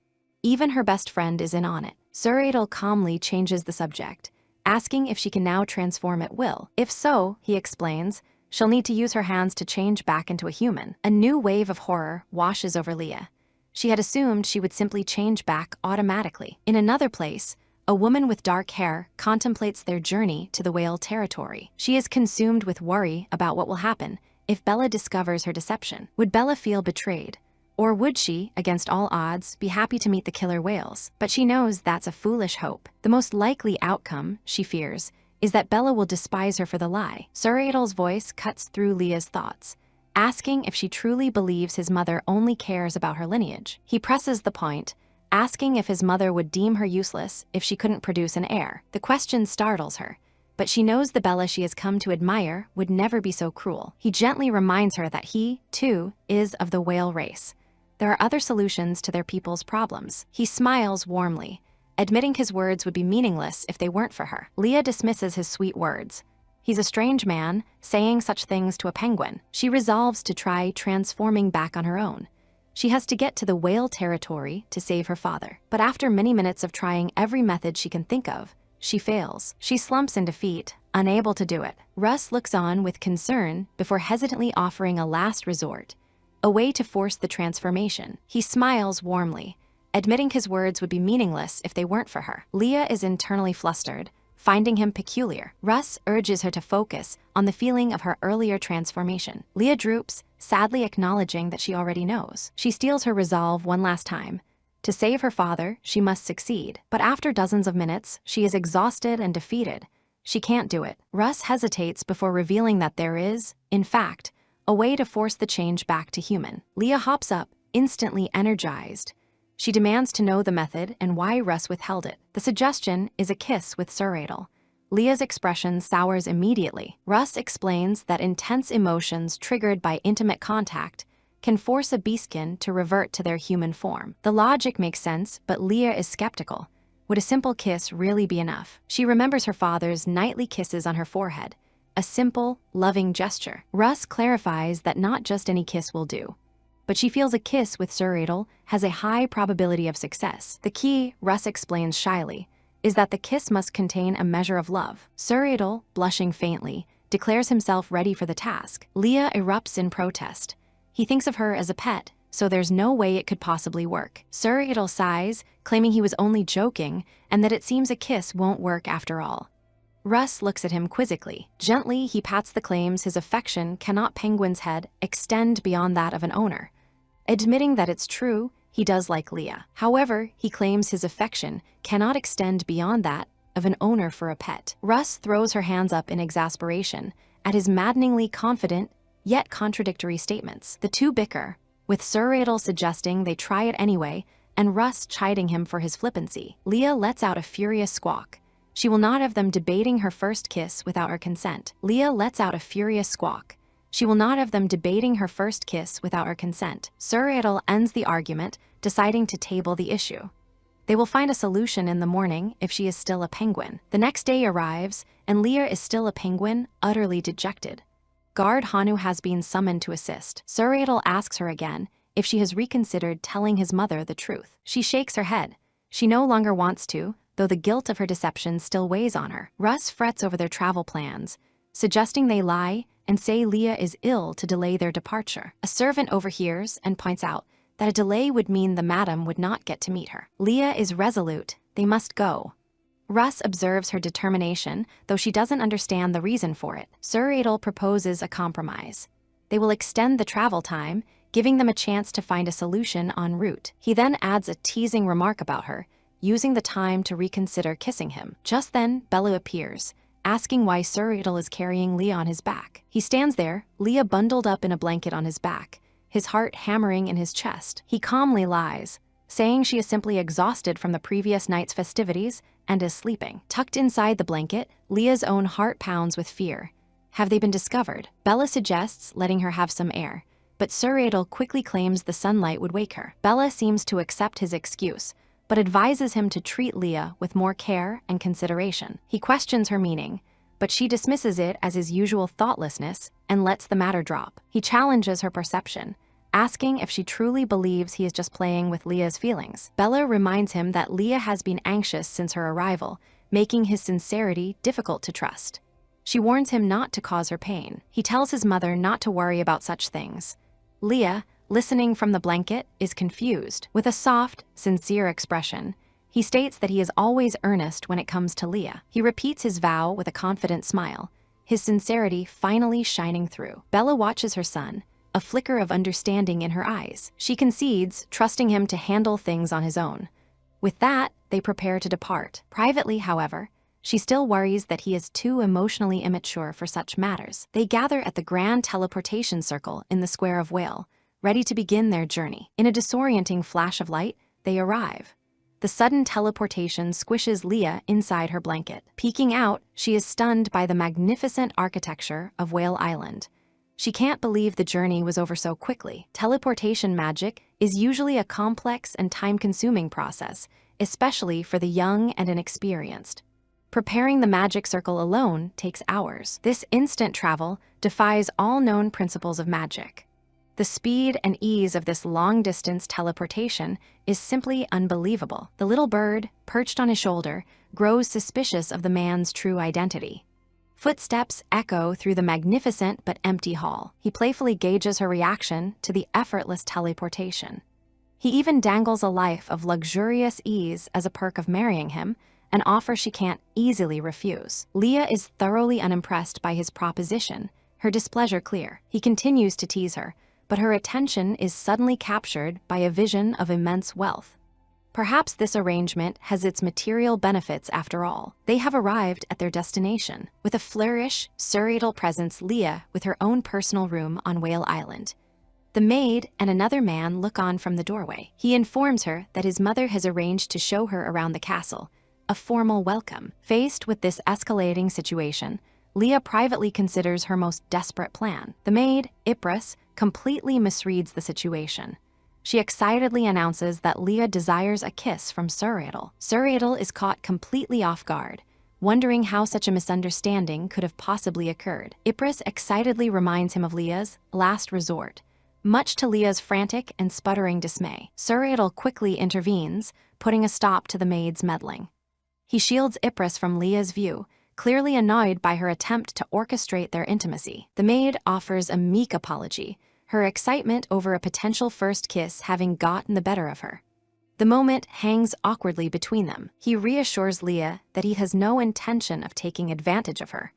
Even her best friend is in on it. Suuradel calmly changes the subject, asking if she can now transform at will. If so, he explains, she'll need to use her hands to change back into a human. A new wave of horror washes over Leah. She had assumed she would simply change back automatically. In another place, a woman with dark hair contemplates their journey to the whale territory. She is consumed with worry about what will happen if Bella discovers her deception. Would Bella feel betrayed? Or would she, against all odds, be happy to meet the killer whales? But she knows that's a foolish hope. The most likely outcome, she fears, is that Bella will despise her for the lie. Suuradel's voice cuts through Leah's thoughts, asking if she truly believes his mother only cares about her lineage. He presses the point, asking if his mother would deem her useless if she couldn't produce an heir. The question startles her, but she knows the Bella she has come to admire would never be so cruel. He gently reminds her that he, too, is of the whale race. There are other solutions to their people's problems. He smiles warmly, admitting his words would be meaningless if they weren't for her. Leah dismisses his sweet words. He's a strange man, saying such things to a penguin. She resolves to try transforming back on her own. She has to get to the whale territory to save her father. But after many minutes of trying every method she can think of, she fails. She slumps in defeat, unable to do it. Russ looks on with concern before hesitantly offering a last resort, a way to force the transformation. He smiles warmly, admitting his words would be meaningless if they weren't for her. Leah is internally flustered, finding him peculiar. Russ urges her to focus on the feeling of her earlier transformation. Leah droops, sadly acknowledging that she already knows. She steals her resolve one last time. To save her father, she must succeed. But after dozens of minutes, she is exhausted and defeated. She can't do it. Russ hesitates before revealing that there is, in fact, a way to force the change back to human. Leah hops up, instantly energized. She demands to know the method and why Russ withheld it. The suggestion is a kiss with Suuradel. Leah's expression sours immediately. Russ explains that intense emotions triggered by intimate contact can force a beastkin to revert to their human form. The logic makes sense, but Leah is skeptical. Would a simple kiss really be enough? She remembers her father's nightly kisses on her forehead, a simple, loving gesture. Russ clarifies that not just any kiss will do, but she feels a kiss with Suuradel has a high probability of success. The key, Russ explains shyly, is that the kiss must contain a measure of love. Suuradel, blushing faintly, declares himself ready for the task. Leah erupts in protest. He thinks of her as a pet, so there's no way it could possibly work. Suuradel sighs, claiming he was only joking and that it seems a kiss won't work after all. Russ looks at him quizzically. Gently, he pats the claims his affection cannot penguin's head extend beyond that of an owner. Admitting that it's true, he does like Leah. However, he claims his affection cannot extend beyond that of an owner for a pet. Russ throws her hands up in exasperation at his maddeningly confident, yet contradictory statements. The two bicker, with Suuradel suggesting they try it anyway, and Russ chiding him for his flippancy. Leah lets out a furious squawk. She will not have them debating her first kiss without her consent. Leah lets out a furious squawk. She will not have them debating her first kiss without her consent. Suuradel ends the argument, deciding to table the issue. They will find a solution in the morning if she is still a penguin. The next day arrives, and Leah is still a penguin, utterly dejected. Guard Hanu has been summoned to assist. Suuradel asks her again if she has reconsidered telling his mother the truth. She shakes her head. She no longer wants to, though the guilt of her deception still weighs on her. Russ frets over their travel plans, suggesting they lie and say Leah is ill to delay their departure. A servant overhears and points out that a delay would mean the madam would not get to meet her. Leah is resolute. They must go. Russ observes her determination, though she doesn't understand the reason for it. Suuradel proposes a compromise. They will extend the travel time, giving them a chance to find a solution en route. He then adds a teasing remark about her, using the time to reconsider kissing him. Just then, Bella appears, asking why Suuradel is carrying Leah on his back. He stands there, Leah bundled up in a blanket on his back, his heart hammering in his chest. He calmly lies, saying she is simply exhausted from the previous night's festivities and is sleeping. Tucked inside the blanket, Leah's own heart pounds with fear. Have they been discovered? Bella suggests letting her have some air, but Suuradel quickly claims the sunlight would wake her. Bella seems to accept his excuse, but advises him to treat Leah with more care and consideration. He questions her meaning, but she dismisses it as his usual thoughtlessness and lets the matter drop. He challenges her perception, asking if she truly believes he is just playing with Leah's feelings. Bella reminds him that Leah has been anxious since her arrival, making his sincerity difficult to trust. She warns him not to cause her pain. He tells his mother not to worry about such things. Leah, listening from the blanket, is confused. With a soft, sincere expression, he states that he is always earnest when it comes to Leah. He repeats his vow with a confident smile, his sincerity finally shining through. Bella watches her son, a flicker of understanding in her eyes. She concedes, trusting him to handle things on his own. With that, they prepare to depart. Privately, however, she still worries that he is too emotionally immature for such matters. They gather at the grand teleportation circle in the Square of Whale, ready to begin their journey. In a disorienting flash of light, they arrive. the sudden teleportation squishes Leah inside her blanket. Peeking out, she is stunned by the magnificent architecture of Whale Island. She can't believe the journey was over so quickly. Teleportation magic is usually a complex and time-consuming process, especially for the young and inexperienced. Preparing the magic circle alone takes hours. This instant travel defies all known principles of magic. The speed and ease of this long-distance teleportation is simply unbelievable. The little bird, perched on his shoulder, grows suspicious of the man's true identity. Footsteps echo through the magnificent but empty hall. He playfully gauges her reaction to the effortless teleportation. He even dangles a life of luxurious ease as a perk of marrying him, an offer she can't easily refuse. Leah is thoroughly unimpressed by his proposition, her displeasure clear. He continues to tease her, but her attention is suddenly captured by a vision of immense wealth. Perhaps this arrangement has its material benefits after all. They have arrived at their destination. With a flourish, Suuradel presents Leah with her own personal room on Whale Island. The maid and another man look on from the doorway. He informs her that his mother has arranged to show her around the castle, a formal welcome. Faced with this escalating situation, Leah privately considers her most desperate plan. The maid, Ypres, completely misreads the situation. She excitedly announces that Leah desires a kiss from Suuradel. Suuradel is caught completely off guard, wondering how such a misunderstanding could have possibly occurred. Ypres excitedly reminds him of Leah's last resort, much to Leah's frantic and sputtering dismay. Suuradel quickly intervenes, putting a stop to the maid's meddling. He shields Ypres from Leah's view, clearly annoyed by her attempt to orchestrate their intimacy. The maid offers a meek apology, her excitement over a potential first kiss having gotten the better of her. The moment hangs awkwardly between them. He reassures Leah that he has no intention of taking advantage of her.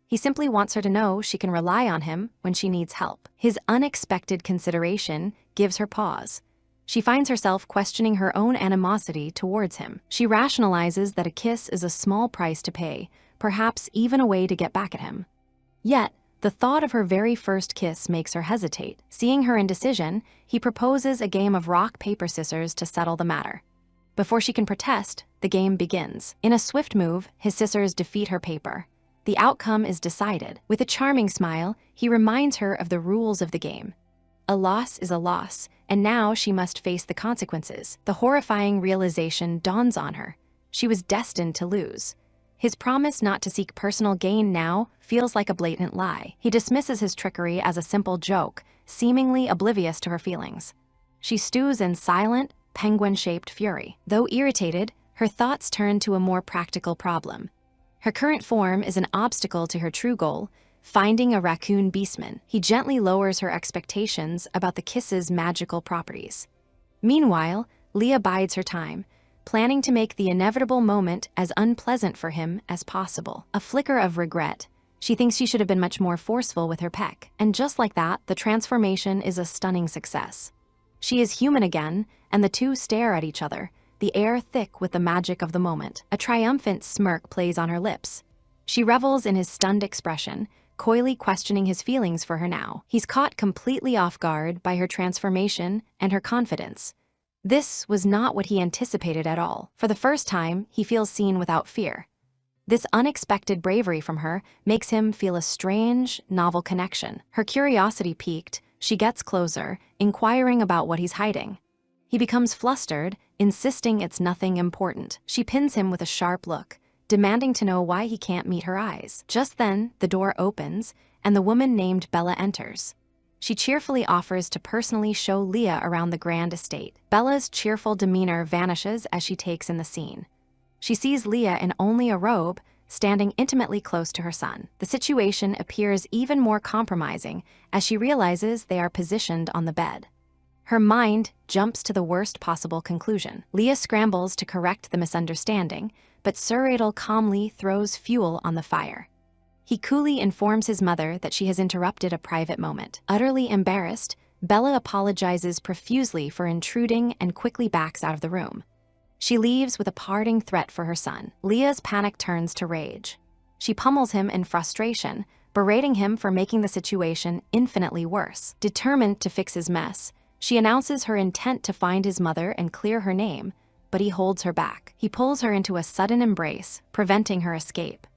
He simply wants her to know she can rely on him when she needs help. His unexpected consideration gives her pause. She finds herself questioning her own animosity towards him. She rationalizes that a kiss is a small price to pay, perhaps even a way to get back at him. Yet, the thought of her very first kiss makes her hesitate. Seeing her indecision, he proposes a game of rock, paper, scissors to settle the matter. Before she can protest, the game begins. In a swift move, his scissors defeat her paper. The outcome is decided. With a charming smile, he reminds her of the rules of the game. A loss is a loss, and now she must face the consequences. The horrifying realization dawns on her. She was destined to lose. His promise not to seek personal gain now feels like a blatant lie. He dismisses his trickery as a simple joke, seemingly oblivious to her feelings. She stews in silent, penguin-shaped fury. Though irritated, her thoughts turn to a more practical problem. Her current form is an obstacle to her true goal, finding a raccoon beastman. He gently lowers her expectations about the kiss's magical properties. Meanwhile, Leah bides her time, planning to make the inevitable moment as unpleasant for him as possible. A flicker of regret. She thinks she should have been much more forceful with her peck. And just like that, the transformation is a stunning success. She is human again, and the two stare at each other, the air thick with the magic of the moment. A triumphant smirk plays on her lips. She revels in his stunned expression, coyly questioning his feelings for her now. He's caught completely off guard by her transformation and her confidence. This was not what he anticipated at all. For the first time, he feels seen without fear. This unexpected bravery from her makes him feel a strange, novel connection. Her curiosity piqued, she gets closer, inquiring about what he's hiding. He becomes flustered, insisting it's nothing important. She pins him with a sharp look, demanding to know why he can't meet her eyes. Just then, the door opens, and the woman named Bella enters. She cheerfully offers to personally show Leah around the grand estate. Bella's cheerful demeanor vanishes as she takes in the scene. She sees Leah in only a robe, standing intimately close to her son. The situation appears even more compromising as she realizes they are positioned on the bed. Her mind jumps to the worst possible conclusion. Leah scrambles to correct the misunderstanding, but Suuradel calmly throws fuel on the fire. He coolly informs his mother that she has interrupted a private moment. Utterly embarrassed, Bella apologizes profusely for intruding and quickly backs out of the room. She leaves with a parting threat for her son. Leah's panic turns to rage. She pummels him in frustration, berating him for making the situation infinitely worse. Determined to fix his mess, she announces her intent to find his mother and clear her name, but he holds her back. He pulls her into a sudden embrace, preventing her escape.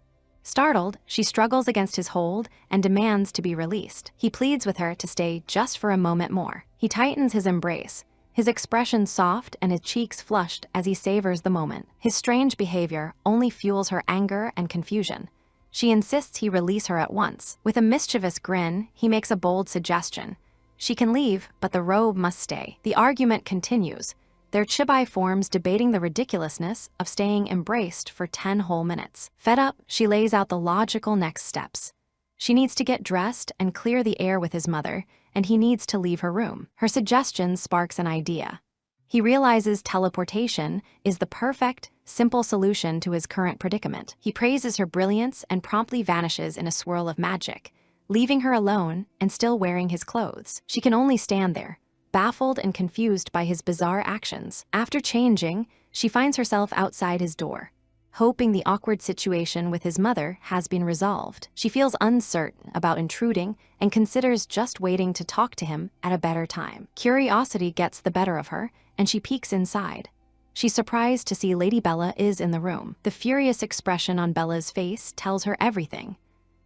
Startled, she struggles against his hold and demands to be released. He pleads with her to stay just for a moment more. He tightens his embrace, his expression soft and his cheeks flushed as he savors the moment. His strange behavior only fuels her anger and confusion. She insists he release her at once. With a mischievous grin, he makes a bold suggestion. She can leave, but the robe must stay. The argument continues, their chibai forms debating the ridiculousness of staying embraced for 10 whole minutes. Fed up, she lays out the logical next steps. She needs to get dressed and clear the air with his mother, and he needs to leave her room. Her suggestion sparks an idea. He realizes teleportation is the perfect, simple solution to his current predicament. He praises her brilliance and promptly vanishes in a swirl of magic, leaving her alone and still wearing his clothes. She can only stand there, baffled and confused by his bizarre actions. After changing, she finds herself outside his door, hoping the awkward situation with his mother has been resolved. She feels uncertain about intruding and considers just waiting to talk to him at a better time. Curiosity gets the better of her, and she peeks inside. She's surprised to see Lady Bella is in the room. The furious expression on Bella's face tells her everything.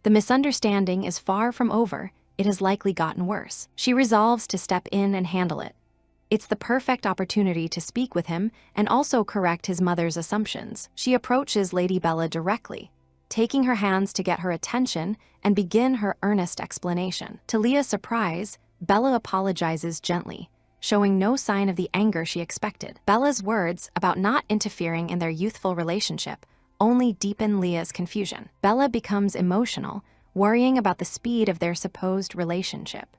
The misunderstanding is far from over. It has likely gotten worse. She resolves to step in and handle it. It's the perfect opportunity to speak with him and also correct his mother's assumptions. She approaches Lady Bella directly, taking her hands to get her attention and begin her earnest explanation. To Leah's surprise, Bella apologizes gently, showing no sign of the anger she expected. Bella's words about not interfering in their youthful relationship only deepen Leah's confusion. Bella becomes emotional, worrying about the speed of their supposed relationship.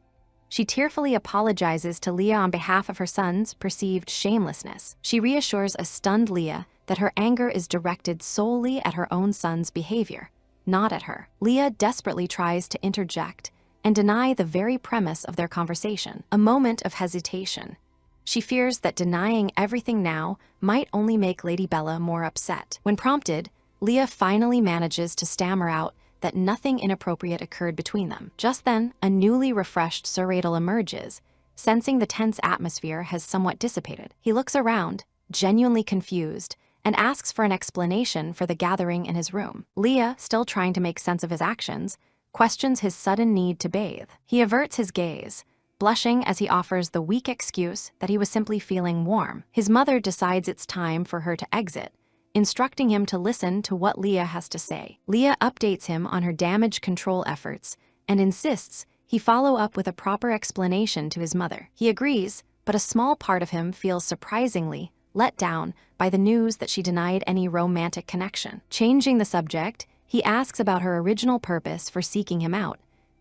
She tearfully apologizes to Leah on behalf of her son's perceived shamelessness. She reassures a stunned Leah that her anger is directed solely at her own son's behavior, not at her. Leah desperately tries to interject and deny the very premise of their conversation. A moment of hesitation. She fears that denying everything now might only make Lady Bella more upset. When prompted, Leah finally manages to stammer out that nothing inappropriate occurred between them. Just then, a newly refreshed Suuradel emerges, sensing the tense atmosphere has somewhat dissipated. He looks around, genuinely confused, and asks for an explanation for the gathering in his room. Leah, still trying to make sense of his actions, questions his sudden need to bathe. He averts his gaze, blushing as he offers the weak excuse that he was simply feeling warm. His mother decides it's time for her to exit, instructing him to listen to what Leah has to say. Leah updates him on her damage control efforts and insists he follow up with a proper explanation to his mother. He agrees, but a small part of him feels surprisingly let down by the news that she denied any romantic connection. Changing the subject, he asks about her original purpose for seeking him out.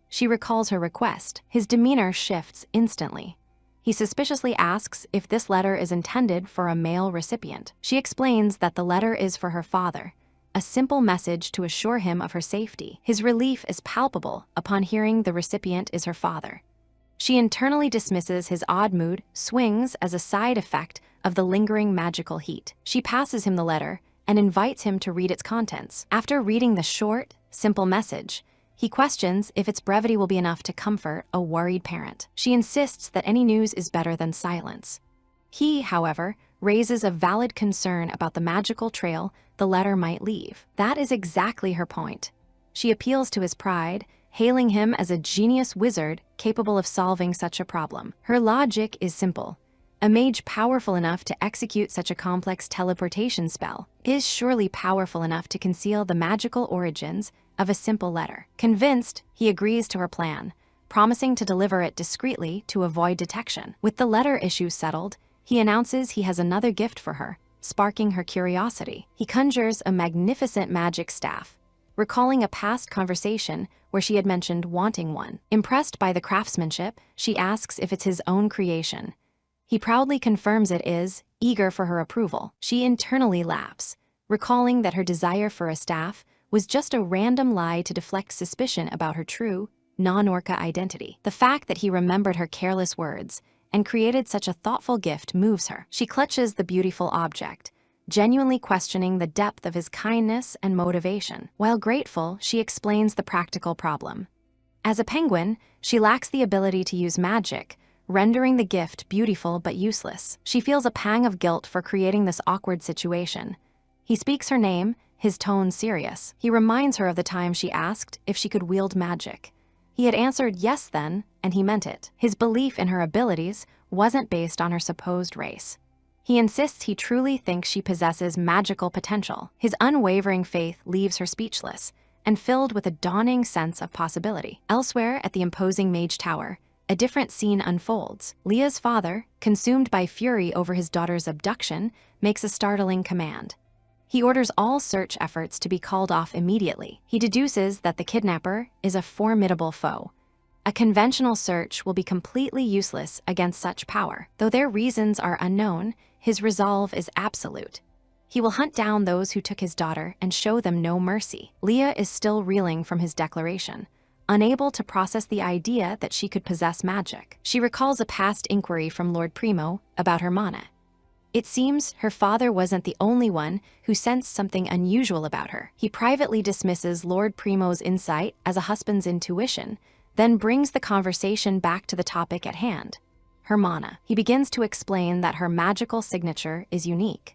She recalls her request. His demeanor shifts instantly. He suspiciously asks if this letter is intended for a male recipient. She explains that the letter is for her father, a simple message to assure him of her safety. His relief is palpable upon hearing the recipient is her father. She internally dismisses his odd mood swings as a side effect of the lingering magical heat. She passes him the letter and invites him to read its contents. After reading the short, simple message, he questions if its brevity will be enough to comfort a worried parent. She insists that any news is better than silence. He, however, raises a valid concern about the magical trail the letter might leave. That is exactly her point. She appeals to his pride, hailing him as a genius wizard capable of solving such a problem. Her logic is simple. A mage powerful enough to execute such a complex teleportation spell is surely powerful enough to conceal the magical origins of a simple letter. Convinced, he agrees to her plan, promising to deliver it discreetly to avoid detection. With the letter issue settled, he announces he has another gift for her, sparking her curiosity. He conjures a magnificent magic staff, recalling a past conversation where she had mentioned wanting one. Impressed by the craftsmanship, she asks if it's his own creation. He proudly confirms it is, eager for her approval. She internally laughs, recalling that her desire for a staff was just a random lie to deflect suspicion about her true, non-orca identity. The fact that he remembered her careless words and created such a thoughtful gift moves her. She clutches the beautiful object, genuinely questioning the depth of his kindness and motivation. While grateful, she explains the practical problem. As a penguin, she lacks the ability to use magic, rendering the gift beautiful but useless. She feels a pang of guilt for creating this awkward situation. He speaks her name, his tone serious. He reminds her of the time she asked if she could wield magic. He had answered yes then, and he meant it. His belief in her abilities wasn't based on her supposed race. He insists he truly thinks she possesses magical potential. His unwavering faith leaves her speechless and filled with a dawning sense of possibility. Elsewhere at the imposing Mage Tower, a different scene unfolds. Leah's father, consumed by fury over his daughter's abduction, makes a startling command. He orders all search efforts to be called off immediately. He deduces that the kidnapper is a formidable foe. A conventional search will be completely useless against such power. Though their reasons are unknown, his resolve is absolute. He will hunt down those who took his daughter and show them no mercy. Leah is still reeling from his declaration, unable to process the idea that she could possess magic. She recalls a past inquiry from Lord Primo about her mana. It seems her father wasn't the only one who sensed something unusual about her. He privately dismisses Lord Primo's insight as a husband's intuition, then brings the conversation back to the topic at hand, her mana. He begins to explain that her magical signature is unique.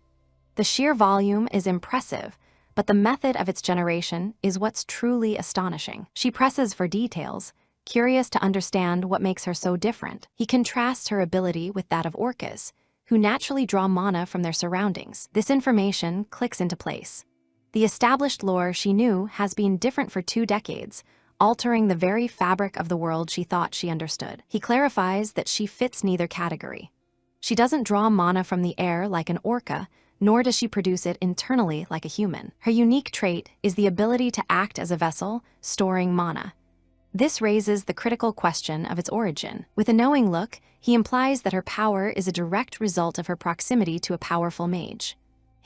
The sheer volume is impressive, but the method of its generation is what's truly astonishing. She presses for details, curious to understand what makes her so different. He contrasts her ability with that of orcas, who naturally draw mana from their surroundings. This information clicks into place. The established lore she knew has been different for 2 decades, altering the very fabric of the world she thought she understood. He clarifies that she fits neither category. She doesn't draw mana from the air like an orca, nor does she produce it internally like a human. Her unique trait is the ability to act as a vessel, storing mana. This raises the critical question of its origin. With a knowing look, he implies that her power is a direct result of her proximity to a powerful mage.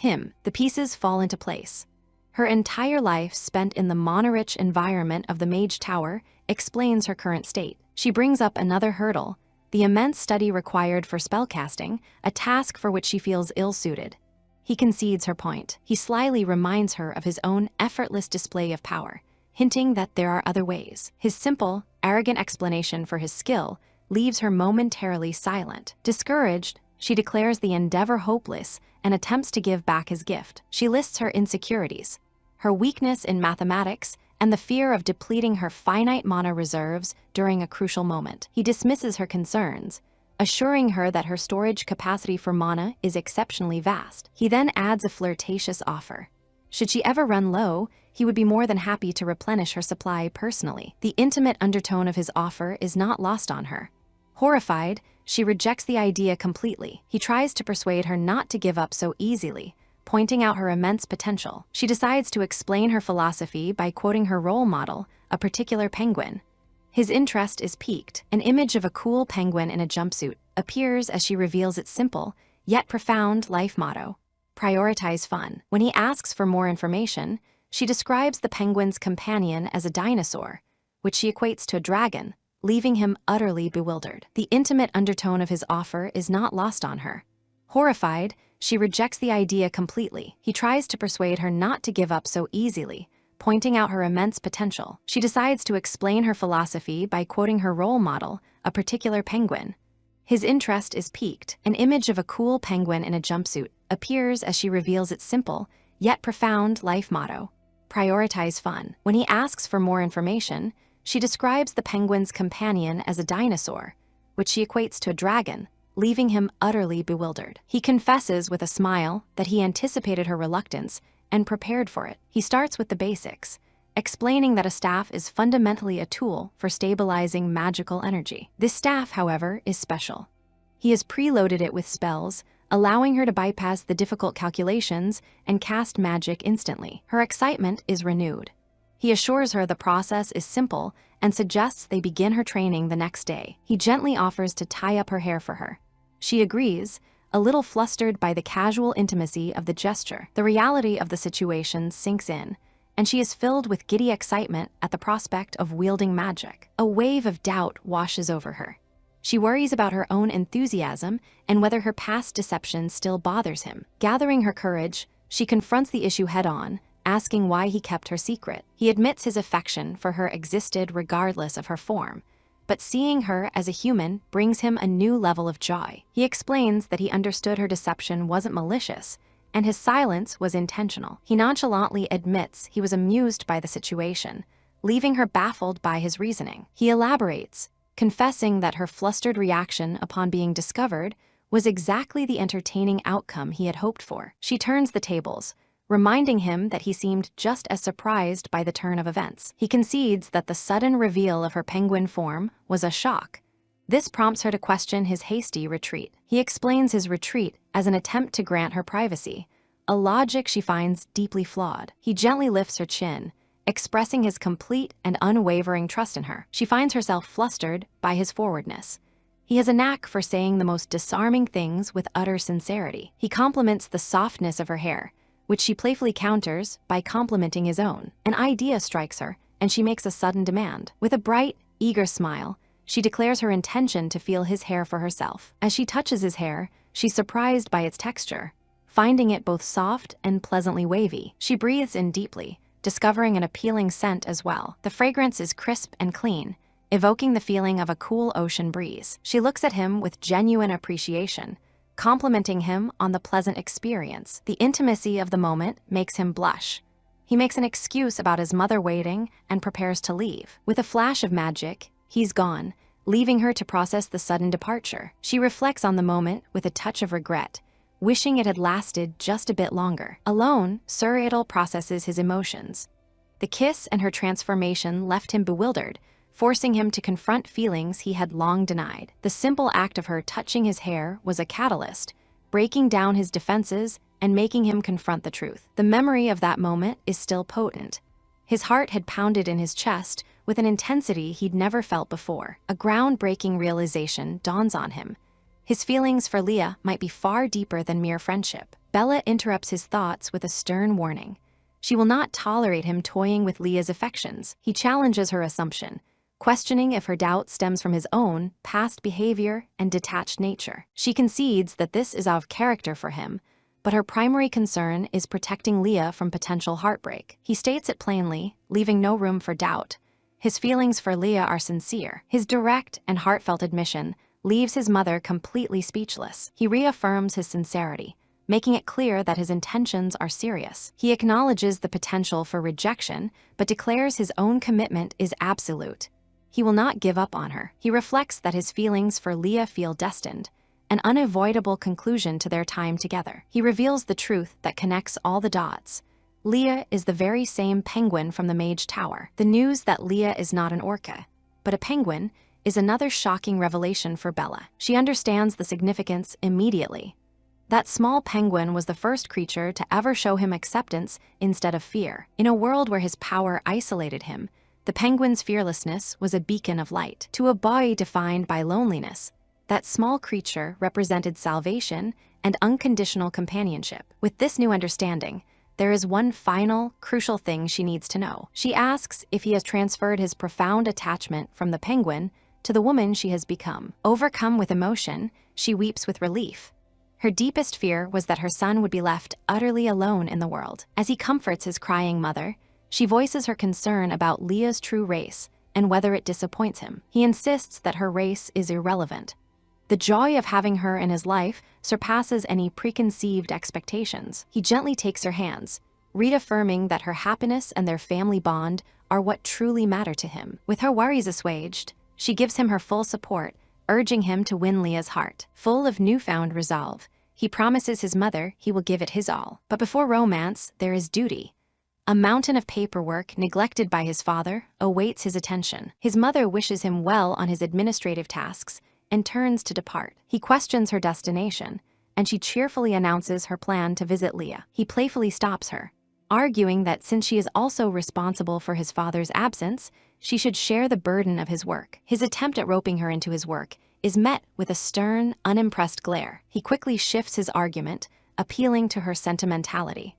The pieces fall into place. Her entire life spent in the mana-rich environment of the Mage Tower explains her current state. She brings up another hurdle, the immense study required for spellcasting, a task for which she feels ill-suited. He concedes her point. He slyly reminds her of his own effortless display of power, hinting that there are other ways. His simple, arrogant explanation for his skill leaves her momentarily silent. Discouraged, she declares the endeavor hopeless and attempts to give back his gift. She lists her insecurities, her weakness in mathematics, and the fear of depleting her finite mana reserves during a crucial moment. He dismisses her concerns, assuring her that her storage capacity for mana is exceptionally vast. He then adds a flirtatious offer. Should she ever run low, he would be more than happy to replenish her supply personally. The intimate undertone of his offer is not lost on her. Horrified, she rejects the idea completely. He tries to persuade her not to give up so easily, pointing out her immense potential. She decides to explain her philosophy by quoting her role model, a particular penguin. His interest is piqued. An image of a cool penguin in a jumpsuit appears as she reveals its simple, yet profound life motto: prioritize fun. When he asks for more information, she describes the penguin's companion as a dinosaur, which she equates to a dragon, leaving him utterly bewildered. The intimate undertone of his offer is not lost on her. Horrified, she rejects the idea completely. He tries to persuade her not to give up so easily, pointing out her immense potential. She decides to explain her philosophy by quoting her role model, a particular penguin. His interest is piqued. An image of a cool penguin in a jumpsuit appears as she reveals its simple, yet profound life motto: prioritize fun. When he asks for more information, she describes the penguin's companion as a dinosaur, which she equates to a dragon, leaving him utterly bewildered. He confesses with a smile that he anticipated her reluctance and prepared for it. He starts with the basics, explaining that a staff is fundamentally a tool for stabilizing magical energy. This staff, however, is special. He has preloaded it with spells, allowing her to bypass the difficult calculations and cast magic instantly. Her excitement is renewed. He assures her the process is simple and suggests they begin her training the next day. He gently offers to tie up her hair for her. She agrees, a little flustered by the casual intimacy of the gesture. The reality of the situation sinks in, and she is filled with giddy excitement at the prospect of wielding magic. A wave of doubt washes over her. She worries about her own enthusiasm and whether her past deception still bothers him. Gathering her courage, she confronts the issue head-on, asking why he kept her secret. He admits his affection for her existed regardless of her form, but seeing her as a human brings him a new level of joy. He explains that he understood her deception wasn't malicious, and his silence was intentional. He nonchalantly admits he was amused by the situation, leaving her baffled by his reasoning. He elaborates, confessing that her flustered reaction upon being discovered was exactly the entertaining outcome he had hoped for. She turns the tables, reminding him that he seemed just as surprised by the turn of events. He concedes that the sudden reveal of her penguin form was a shock. This prompts her to question his hasty retreat. He explains his retreat as an attempt to grant her privacy, a logic she finds deeply flawed. He gently lifts her chin, expressing his complete and unwavering trust in her. She finds herself flustered by his forwardness. He has a knack for saying the most disarming things with utter sincerity. He compliments the softness of her hair, which she playfully counters by complimenting his own. An idea strikes her, and she makes a sudden demand. With a bright, eager smile, she declares her intention to feel his hair for herself. As she touches his hair, she's surprised by its texture, finding it both soft and pleasantly wavy. She breathes in deeply, discovering an appealing scent as well. The fragrance is crisp and clean, evoking the feeling of a cool ocean breeze. She looks at him with genuine appreciation, complimenting him on the pleasant experience. The intimacy of the moment makes him blush. He makes an excuse about his mother waiting and prepares to leave. With a flash of magic, he's gone, leaving her to process the sudden departure. She reflects on the moment with a touch of regret, wishing it had lasted just a bit longer. Alone, Suuradel processes his emotions. The kiss and her transformation left him bewildered, forcing him to confront feelings he had long denied. The simple act of her touching his hair was a catalyst, breaking down his defenses and making him confront the truth. The memory of that moment is still potent. His heart had pounded in his chest with an intensity he'd never felt before. A groundbreaking realization dawns on him. His feelings for Leah might be far deeper than mere friendship. Bella interrupts his thoughts with a stern warning. She will not tolerate him toying with Leah's affections. He challenges her assumption, questioning if her doubt stems from his own past behavior and detached nature. She concedes that this is out of character for him, but her primary concern is protecting Leah from potential heartbreak. He states it plainly, leaving no room for doubt. His feelings for Leah are sincere. His direct and heartfelt admission leaves his mother completely speechless. He reaffirms his sincerity, making it clear that his intentions are serious. He acknowledges the potential for rejection, but declares his own commitment is absolute. He will not give up on her. He reflects that his feelings for Leah feel destined, an unavoidable conclusion to their time together. He reveals the truth that connects all the dots. Leah is the very same penguin from the Mage Tower. The news that Leah is not an orca, but a penguin, is another shocking revelation for Bella. She understands the significance immediately. That small penguin was the first creature to ever show him acceptance instead of fear. In a world where his power isolated him, the penguin's fearlessness was a beacon of light. To a boy defined by loneliness, that small creature represented salvation and unconditional companionship. With this new understanding, there is one final, crucial thing she needs to know. She asks if he has transferred his profound attachment from the penguin to the woman she has become. Overcome with emotion, she weeps with relief. Her deepest fear was that her son would be left utterly alone in the world. As he comforts his crying mother, she voices her concern about Leah's true race and whether it disappoints him. He insists that her race is irrelevant. The joy of having her in his life surpasses any preconceived expectations. He gently takes her hands, reaffirming that her happiness and their family bond are what truly matter to him. With her worries assuaged, she gives him her full support, urging him to win Leah's heart. Full of newfound resolve, he promises his mother he will give it his all. But before romance, there is duty. A mountain of paperwork neglected by his father awaits his attention. His mother wishes him well on his administrative tasks and turns to depart. He questions her destination, and she cheerfully announces her plan to visit Leah. He playfully stops her, arguing that since she is also responsible for his father's absence, she should share the burden of his work. His attempt at roping her into his work is met with a stern, unimpressed glare. He quickly shifts his argument, appealing to her sentimentality.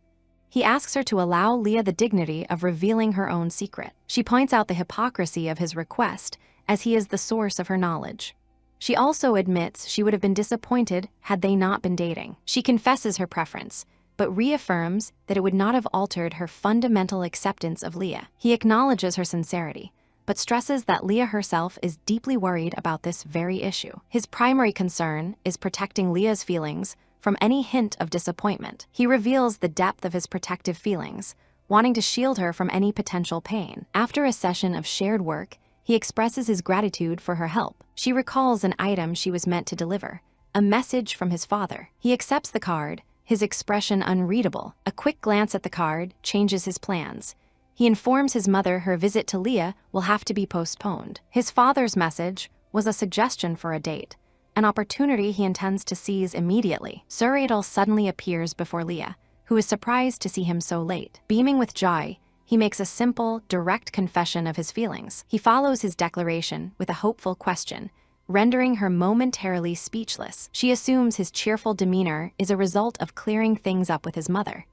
He asks her to allow Leah the dignity of revealing her own secret. She points out the hypocrisy of his request, as he is the source of her knowledge. She also admits she would have been disappointed had they not been dating. She confesses her preference, but reaffirms that it would not have altered her fundamental acceptance of Leah. He acknowledges her sincerity, but stresses that Leah herself is deeply worried about this very issue. His primary concern is protecting Leah's feelings from any hint of disappointment. He reveals the depth of his protective feelings, wanting to shield her from any potential pain. After a session of shared work, he expresses his gratitude for her help. She recalls an item she was meant to deliver, a message from his father. He accepts the card, his expression unreadable. A quick glance at the card changes his plans. He informs his mother her visit to Leah will have to be postponed. His father's message was a suggestion for a date, an opportunity he intends to seize immediately. Suuradel suddenly appears before Leah, who is surprised to see him so late. Beaming with joy, he makes a simple, direct confession of his feelings. He follows his declaration with a hopeful question, rendering her momentarily speechless. She assumes his cheerful demeanor is a result of clearing things up with his mother.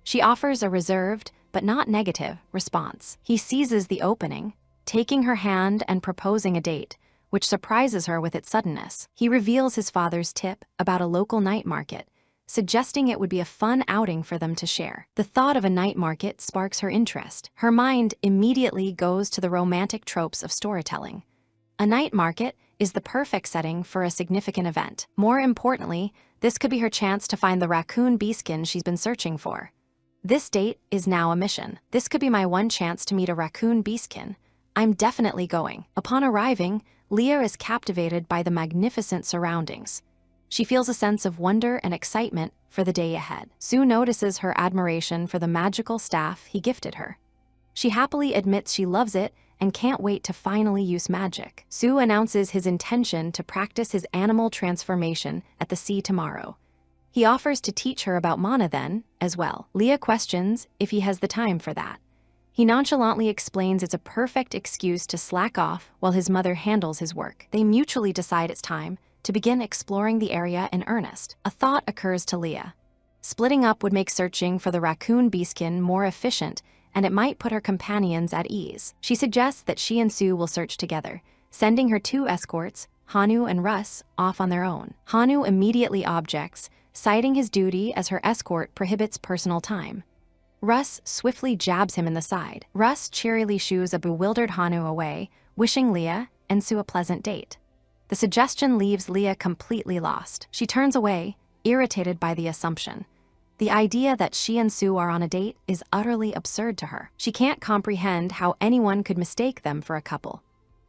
She offers a reserved, but not negative, response. He seizes the opening, taking her hand and proposing a date, which surprises her with its suddenness. He reveals his father's tip about a local night market, suggesting it would be a fun outing for them to share. The thought of a night market sparks her interest. Her mind immediately goes to the romantic tropes of storytelling. A night market is the perfect setting for a significant event. More importantly, this could be her chance to find the raccoon beastkin she's been searching for. This date is now a mission. This could be my one chance to meet a raccoon beastkin. I'm definitely going. Upon arriving, Leah is captivated by the magnificent surroundings. She feels a sense of wonder and excitement for the day ahead. Sue notices her admiration for the magical staff he gifted her. She happily admits she loves it and can't wait to finally use magic. Sue announces his intention to practice his animal transformation at the sea tomorrow. He offers to teach her about mana then, as well. Leah questions if he has the time for that. He nonchalantly explains it's a perfect excuse to slack off while his mother handles his work. They mutually decide it's time to begin exploring the area in earnest. A thought occurs to Leah. Splitting up would make searching for the raccoon beastkin more efficient, and it might put her companions at ease. She suggests that she and Sue will search together, sending her two escorts, Hanu and Russ, off on their own. Hanu immediately objects, citing his duty as her escort prohibits personal time. Russ swiftly jabs him in the side. Russ cheerily shoos a bewildered Hanu away, wishing Leah and Sue a pleasant date. The suggestion leaves Leah completely lost. She turns away, irritated by the assumption. The idea that she and Sue are on a date is utterly absurd to her. She can't comprehend how anyone could mistake them for a couple.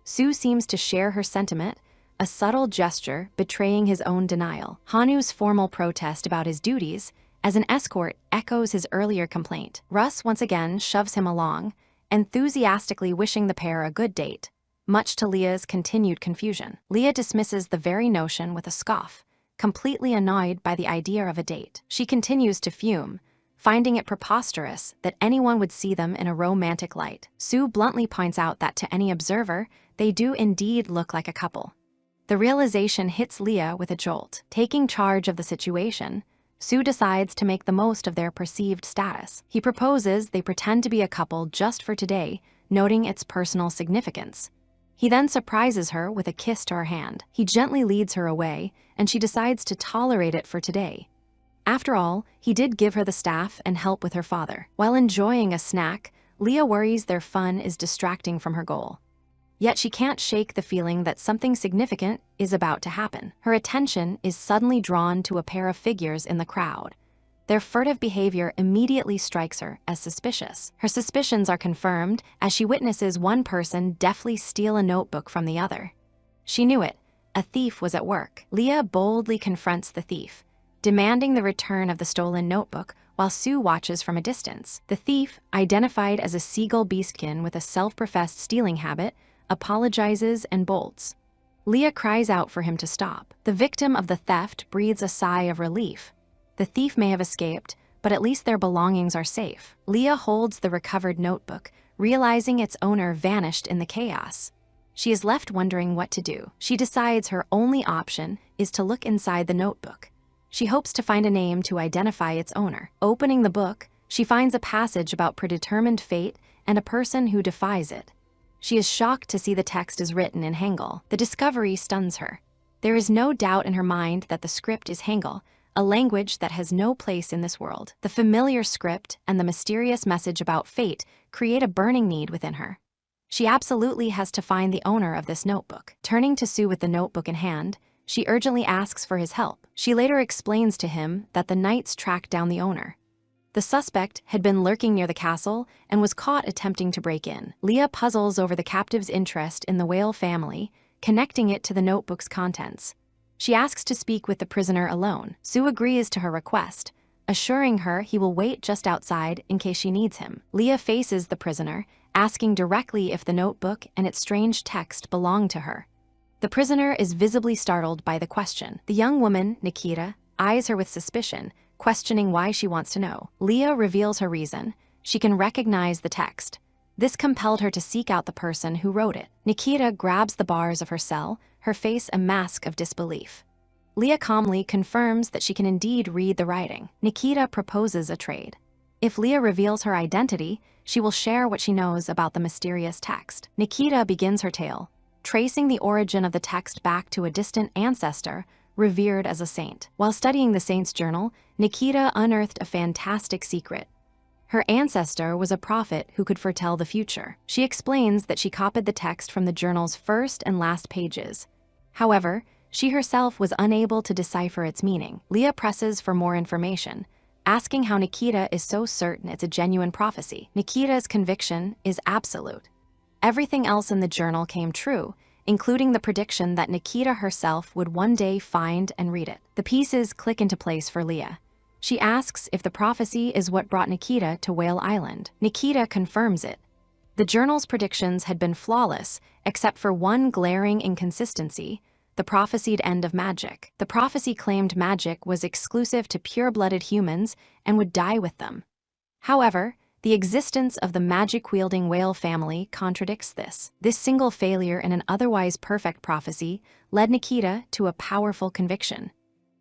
Sue seems to share her sentiment, a subtle gesture betraying his own denial. Hanu's formal protest about his duties as an escort echoes his earlier complaint. Russ once again shoves him along, enthusiastically wishing the pair a good date, much to Leah's continued confusion. Leah dismisses the very notion with a scoff, completely annoyed by the idea of a date. She continues to fume, finding it preposterous that anyone would see them in a romantic light. Sue bluntly points out that to any observer, they do indeed look like a couple. The realization hits Leah with a jolt. Taking charge of the situation, Sue decides to make the most of their perceived status. He proposes they pretend to be a couple just for today, noting its personal significance. He then surprises her with a kiss to her hand. He gently leads her away, and she decides to tolerate it for today. After all, he did give her the staff and help with her father. While enjoying a snack, Leah worries their fun is distracting from her goal. Yet she can't shake the feeling that something significant is about to happen. Her attention is suddenly drawn to a pair of figures in the crowd. Their furtive behavior immediately strikes her as suspicious. Her suspicions are confirmed as she witnesses one person deftly steal a notebook from the other. She knew it. A thief was at work. Leah boldly confronts the thief, demanding the return of the stolen notebook while Sue watches from a distance. The thief, identified as a seagull beastkin with a self-professed stealing habit, apologizes and bolts. Leah cries out for him to stop. The victim of the theft breathes a sigh of relief. The thief may have escaped, but at least their belongings are safe. Leah holds the recovered notebook, realizing its owner vanished in the chaos. She is left wondering what to do. She decides her only option is to look inside the notebook. She hopes to find a name to identify its owner. Opening the book, she finds a passage about predetermined fate and a person who defies it. She is shocked to see the text is written in Hangul. The discovery stuns her. There is no doubt in her mind that the script is Hangul, a language that has no place in this world. The familiar script and the mysterious message about fate create a burning need within her. She absolutely has to find the owner of this notebook. Turning to Sue with the notebook in hand, she urgently asks for his help. She later explains to him that the knights tracked down the owner. The suspect had been lurking near the castle and was caught attempting to break in. Leah puzzles over the captive's interest in the whale family, connecting it to the notebook's contents. She asks to speak with the prisoner alone. Sue agrees to her request, assuring her he will wait just outside in case she needs him. Leah faces the prisoner, asking directly if the notebook and its strange text belong to her. The prisoner is visibly startled by the question. The young woman, Nikita, eyes her with suspicion, questioning why she wants to know. Leah reveals her reason. She can recognize the text. This compelled her to seek out the person who wrote it. Nikita grabs the bars of her cell, her face a mask of disbelief. Leah calmly confirms that she can indeed read the writing. Nikita proposes a trade. If Leah reveals her identity, she will share what she knows about the mysterious text. Nikita begins her tale, tracing the origin of the text back to a distant ancestor revered as a saint. While studying the saint's journal, Nikita unearthed a fantastic secret. Her ancestor was a prophet who could foretell the future. She explains that she copied the text from the journal's first and last pages. However, she herself was unable to decipher its meaning. Leah presses for more information, asking how Nikita is so certain it's a genuine prophecy. Nikita's conviction is absolute. Everything else in the journal came true, including the prediction that Nikita herself would one day find and read it. The pieces click into place for Leah. She asks if the prophecy is what brought Nikita to Whale Island. Nikita confirms it. The journal's predictions had been flawless, except for one glaring inconsistency: the prophesied end of magic. The prophecy claimed magic was exclusive to pure-blooded humans and would die with them. However, the existence of the magic-wielding whale family contradicts this. This single failure in an otherwise perfect prophecy led Nikita to a powerful conviction.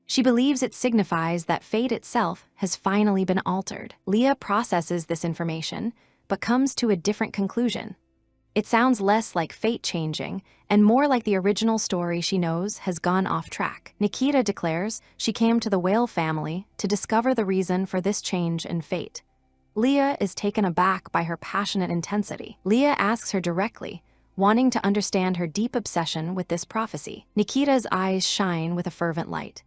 She believes it signifies that fate itself has finally been altered. Leah processes this information, but comes to a different conclusion. It sounds less like fate changing and more like the original story she knows has gone off track. Nikita declares she came to the whale family to discover the reason for this change in fate. Leah is taken aback by her passionate intensity. Leah asks her directly, wanting to understand her deep obsession with this prophecy. Nikita's eyes shine with a fervent light.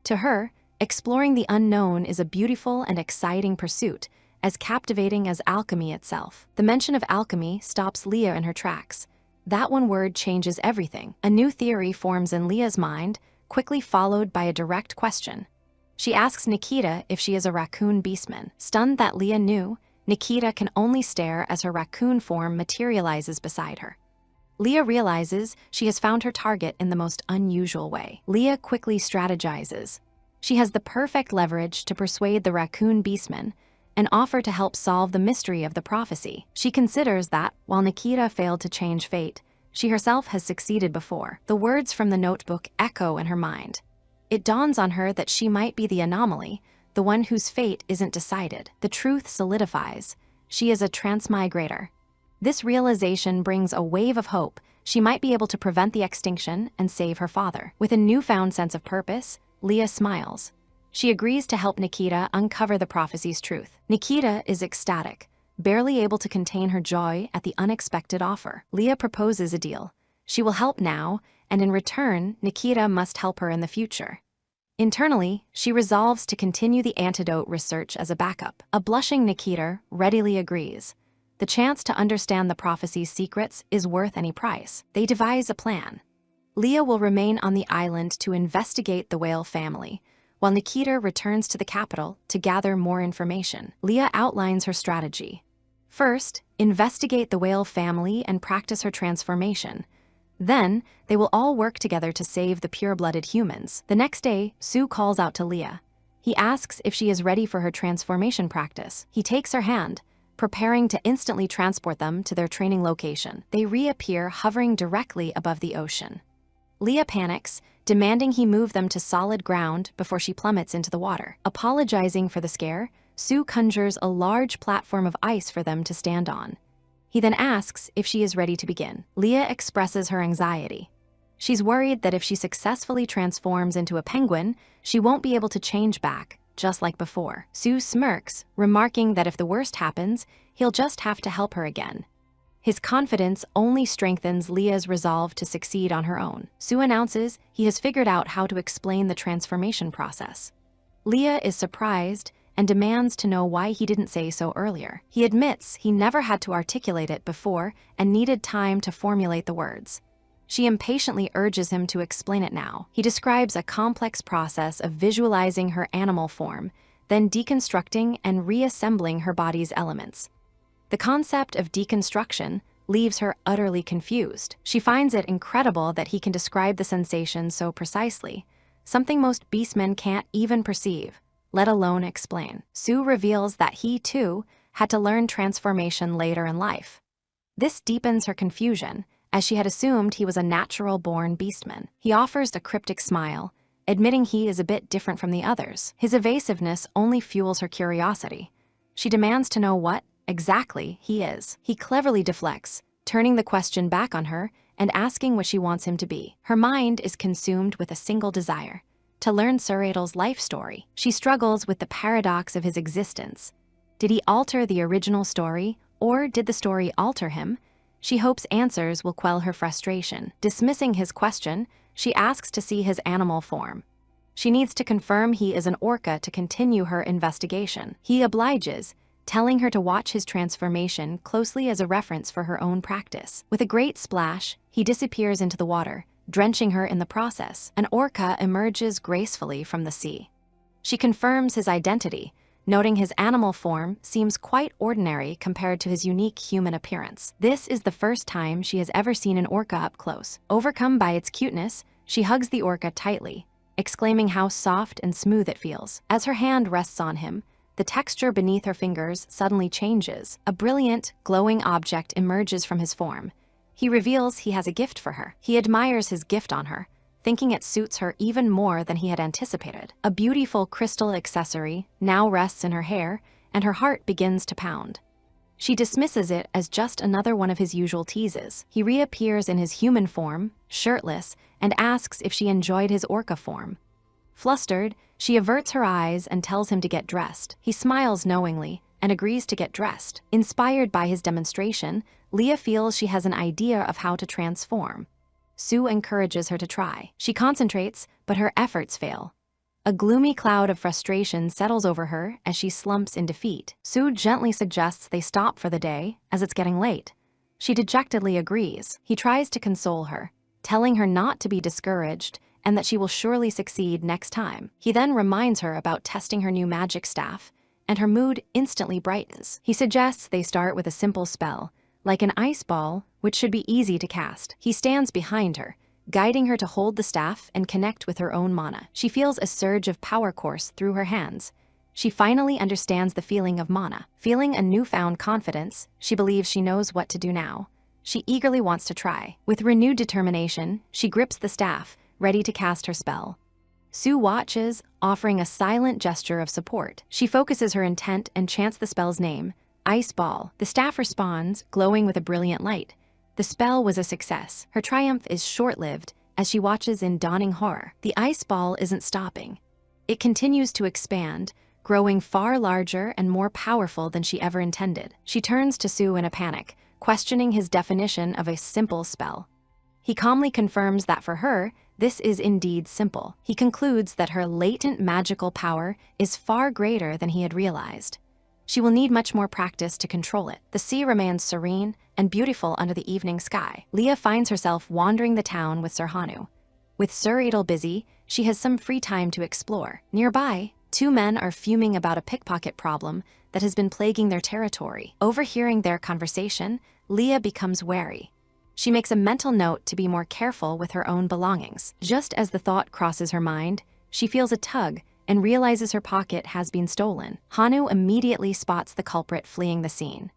To her, exploring the unknown is a beautiful and exciting pursuit, as captivating as alchemy itself. The mention of alchemy stops Leah in her tracks. That one word changes everything. A new theory forms in Leah's mind, quickly followed by a direct question. She asks Nikita if she is a raccoon beastman. Stunned that Leah knew, Nikita can only stare as her raccoon form materializes beside her. Leah realizes she has found her target in the most unusual way. Leah quickly strategizes. She has the perfect leverage to persuade the raccoon beastman and offer to help solve the mystery of the prophecy. She considers that, while Nikita failed to change fate, she herself has succeeded before. The words from the notebook echo in her mind. It dawns on her that she might be the anomaly, the one whose fate isn't decided. The truth solidifies. She is a transmigrator. This realization brings a wave of hope. She might be able to prevent the extinction and save her father. With a newfound sense of purpose, Leah smiles. She agrees to help Nikita uncover the prophecy's truth. Nikita is ecstatic, barely able to contain her joy at the unexpected offer. Leah proposes a deal. She will help now, and in return, Nikita must help her in the future. Internally, she resolves to continue the antidote research as a backup. A blushing Nikita readily agrees. The chance to understand the prophecy's secrets is worth any price. They devise a plan. Leah will remain on the island to investigate the whale family, while Nikita returns to the capital to gather more information. Leah outlines her strategy. First, investigate the whale family and practice her transformation. Then, they will all work together to save the pure-blooded humans. The next day, Sue calls out to Leah. He asks if she is ready for her transformation practice. He takes her hand, preparing to instantly transport them to their training location. They reappear hovering directly above the ocean. Leah panics, demanding he move them to solid ground before she plummets into the water. Apologizing for the scare, Sue conjures a large platform of ice for them to stand on. He then asks if she is ready to begin. Leah expresses her anxiety. She's worried that if she successfully transforms into a penguin, she won't be able to change back, just like before. Sue smirks, remarking that if the worst happens, he'll just have to help her again. His confidence only strengthens Leah's resolve to succeed on her own. Sue announces he has figured out how to explain the transformation process. Leah is surprised and demands to know why he didn't say so earlier. He admits he never had to articulate it before and needed time to formulate the words. She impatiently urges him to explain it now. He describes a complex process of visualizing her animal form, then deconstructing and reassembling her body's elements. The concept of deconstruction leaves her utterly confused. She finds it incredible that he can describe the sensation so precisely, something most beastmen can't even perceive, let alone explain. Sue reveals that he, too, had to learn transformation later in life. This deepens her confusion, as she had assumed he was a natural-born beastman. He offers a cryptic smile, admitting he is a bit different from the others. His evasiveness only fuels her curiosity. She demands to know what, exactly, he is. He cleverly deflects, turning the question back on her and asking what she wants him to be. Her mind is consumed with a single desire: to learn Suuradil's life story. She struggles with the paradox of his existence. Did he alter the original story, or did the story alter him? She hopes answers will quell her frustration. Dismissing his question, she asks to see his animal form. She needs to confirm he is an orca to continue her investigation. He obliges, telling her to watch his transformation closely as a reference for her own practice. With a great splash, he disappears into the water, drenching her in the process. An orca emerges gracefully from the sea. She confirms his identity, noting his animal form seems quite ordinary compared to his unique human appearance. This is the first time she has ever seen an orca up close. Overcome by its cuteness, she hugs the orca tightly, exclaiming how soft and smooth it feels. As her hand rests on him, the texture beneath her fingers suddenly changes. A brilliant, glowing object emerges from his form. He reveals he has a gift for her. He admires his gift on her, thinking it suits her even more than he had anticipated. A beautiful crystal accessory now rests in her hair, and her heart begins to pound. She dismisses it as just another one of his usual teases. He reappears in his human form, shirtless, and asks if she enjoyed his orca form. Flustered, she averts her eyes and tells him to get dressed. He smiles knowingly and agrees to get dressed. Inspired by his demonstration, Leah feels she has an idea of how to transform. Sue encourages her to try. She concentrates, but her efforts fail. A gloomy cloud of frustration settles over her as she slumps in defeat. Sue gently suggests they stop for the day, as it's getting late. She dejectedly agrees. He tries to console her, telling her not to be discouraged and that she will surely succeed next time. He then reminds her about testing her new magic staff, and her mood instantly brightens. He suggests they start with a simple spell, like an ice ball, which should be easy to cast. He stands behind her, guiding her to hold the staff and connect with her own mana. She feels a surge of power course through her hands. She finally understands the feeling of mana. Feeling a newfound confidence, she believes she knows what to do now. She eagerly wants to try. With renewed determination, she grips the staff, ready to cast her spell. Sue watches, offering a silent gesture of support. She focuses her intent and chants the spell's name, Ice Ball. The staff responds, glowing with a brilliant light. The spell was a success. Her triumph is short-lived as she watches in dawning horror. The ice ball isn't stopping. It continues to expand, growing far larger and more powerful than she ever intended. She turns to Sue in a panic, questioning his definition of a simple spell. He calmly confirms that for her, this is indeed simple. He concludes that her latent magical power is far greater than he had realized. She will need much more practice to control it. The sea remains serene and beautiful under the evening sky. Leah finds herself wandering the town with Sir Hanu. With Suuradel busy, she has some free time to explore. Nearby, two men are fuming about a pickpocket problem that has been plaguing their territory. Overhearing their conversation, Leah becomes wary. She makes a mental note to be more careful with her own belongings. Just as the thought crosses her mind, she feels a tug and realizes her pocket has been stolen. Hanu immediately spots the culprit fleeing the scene.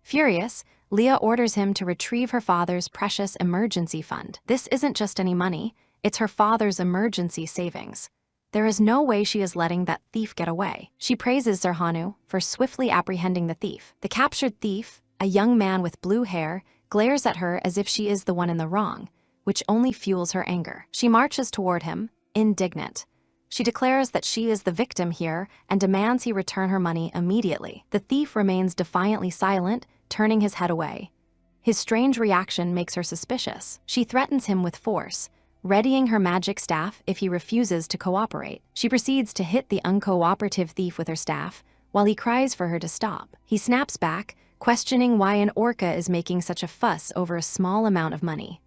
Furious, Leah orders him to retrieve her father's precious emergency fund. This isn't just any money, it's her father's emergency savings. There is no way she is letting that thief get away. She praises Sir Hanu for swiftly apprehending the thief. The captured thief, a young man with blue hair, glares at her as if she is the one in the wrong, which only fuels her anger. She marches toward him, indignant. She declares that she is the victim here and demands he return her money immediately. The thief remains defiantly silent, turning his head away. His strange reaction makes her suspicious. She threatens him with force, readying her magic staff if he refuses to cooperate. She proceeds to hit the uncooperative thief with her staff, while he cries for her to stop. He snaps back, questioning why an orca is making such a fuss over a small amount of money.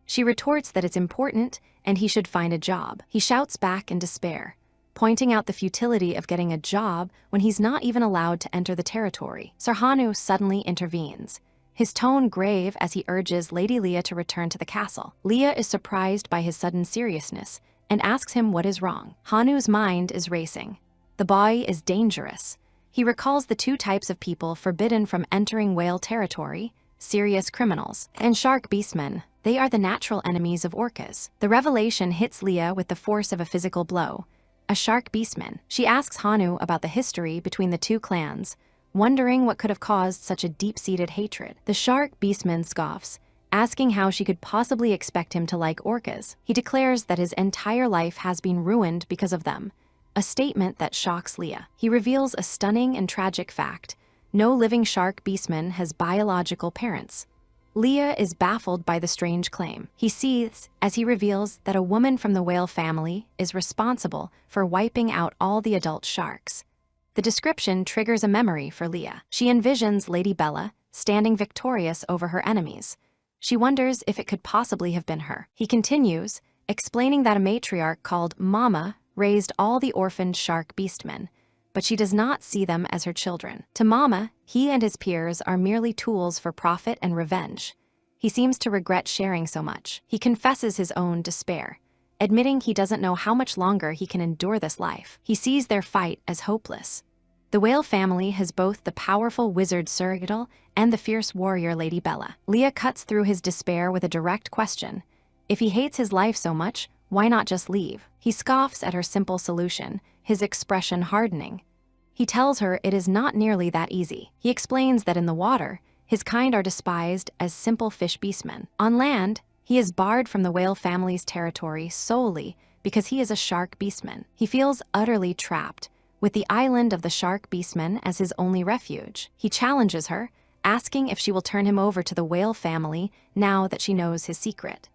She retorts that it's important and he should find a job. He shouts back in despair, pointing out the futility of getting a job when he's not even allowed to enter the territory. Sarhanu suddenly intervenes, his tone grave as he urges Lady Leah to return to the castle. Leah is surprised by his sudden seriousness and asks him what is wrong. Hanu's mind is racing. The boy is dangerous. He recalls the two types of people forbidden from entering whale territory: serious criminals and shark beastmen. They are the natural enemies of orcas. The revelation hits Leah with the force of a physical blow. A shark beastman. She asks Hanu about the history between the two clans, wondering what could have caused such a deep-seated hatred. The shark beastman scoffs, asking how she could possibly expect him to like orcas. He declares that his entire life has been ruined because of them, a statement that shocks Leah. He reveals a stunning and tragic fact: no living shark beastman has biological parents. Leah is baffled by the strange claim. He seethes as he reveals that a woman from the whale family is responsible for wiping out all the adult sharks. The description triggers a memory for Leah. She envisions Lady Bella standing victorious over her enemies. She wonders if it could possibly have been her. He continues, explaining that a matriarch called Mama raised all the orphaned shark beastmen, but she does not see them as her children. To Mama, he and his peers are merely tools for profit and revenge. He seems to regret sharing so much. He confesses his own despair, admitting he doesn't know how much longer he can endure this life. He sees their fight as hopeless. The whale family has both the powerful wizard Suuradel and the fierce warrior Lady Bella. Leah cuts through his despair with a direct question. If he hates his life so much, why not just leave? He scoffs at her simple solution, his expression hardening. He tells her it is not nearly that easy. He explains that in the water, his kind are despised as simple fish beastmen. On land, he is barred from the whale family's territory solely because he is a shark beastman. He feels utterly trapped, with the island of the shark beastmen as his only refuge. He challenges her, asking if she will turn him over to the whale family now that she knows his secret.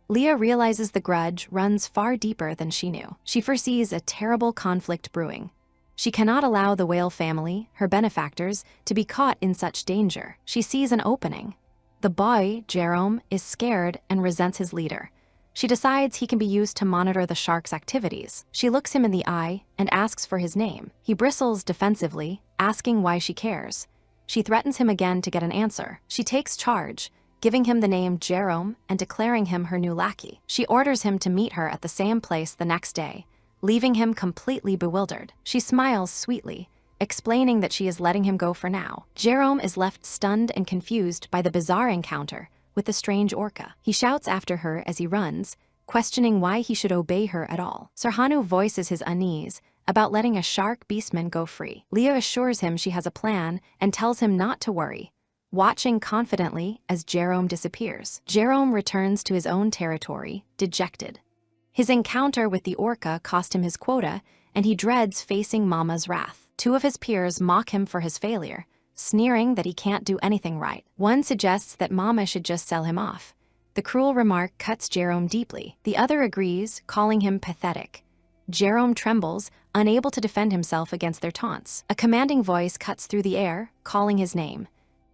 Leah realizes the grudge runs far deeper than she knew. She foresees a terrible conflict brewing. She cannot allow the whale family, her benefactors, to be caught in such danger. She sees an opening. The boy, Jerome, is scared and resents his leader. She decides he can be used to monitor the shark's activities. She looks him in the eye and asks for his name. He bristles defensively, asking why she cares. She threatens him again to get an answer. She takes charge, giving him the name Jerome and declaring him her new lackey. She orders him to meet her at the same place the next day, leaving him completely bewildered. She smiles sweetly, explaining that she is letting him go for now. Jerome is left stunned and confused by the bizarre encounter with the strange orca. He shouts after her as he runs, questioning why he should obey her at all. Sarhanu voices his unease about letting a shark beastman go free. Leah assures him she has a plan and tells him not to worry, watching confidently as Jerome disappears. Jerome returns to his own territory, dejected. His encounter with the orca cost him his quota, and he dreads facing Mama's wrath. Two of his peers mock him for his failure, sneering that he can't do anything right. One suggests that Mama should just sell him off. The cruel remark cuts Jerome deeply. The other agrees, calling him pathetic. Jerome trembles, unable to defend himself against their taunts. A commanding voice cuts through the air, calling his name.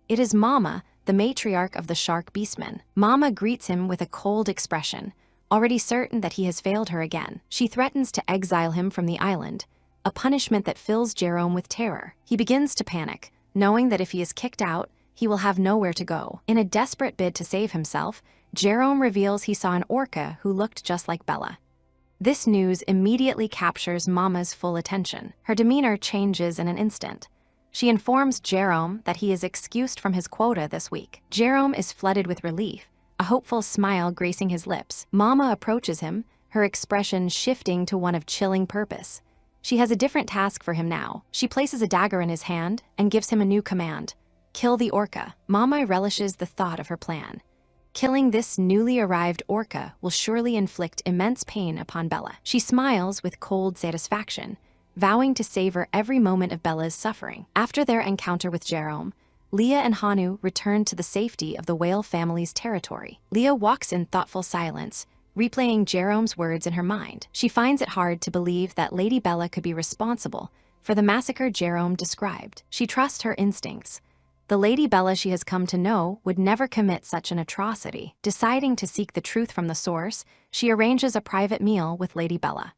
It is Mama, the matriarch of the shark beastmen. Mama greets him with a cold expression, already certain that he has failed her again. She threatens to exile him from the island, a punishment that fills Jerome with terror. He begins to panic, knowing that if he is kicked out, he will have nowhere to go. In a desperate bid to save himself, Jerome reveals he saw an orca who looked just like Bella. This news immediately captures Mama's full attention. Her demeanor changes in an instant. She informs Jerome that he is excused from his quota this week. Jerome is flooded with relief, a hopeful smile gracing his lips. Mama approaches him, her expression shifting to one of chilling purpose. She has a different task for him now. She places a dagger in his hand and gives him a new command: kill the orca. Mama relishes the thought of her plan. Killing this newly arrived orca will surely inflict immense pain upon Bella. She smiles with cold satisfaction, vowing to savor every moment of Bella's suffering. After their encounter with Jerome, Leah and Hanu return to the safety of the whale family's territory. Leah walks in thoughtful silence, replaying Jerome's words in her mind. She finds it hard to believe that Lady Bella could be responsible for the massacre Jerome described. She trusts her instincts. The Lady Bella she has come to know would never commit such an atrocity. Deciding to seek the truth from the source, she arranges a private meal with Lady Bella.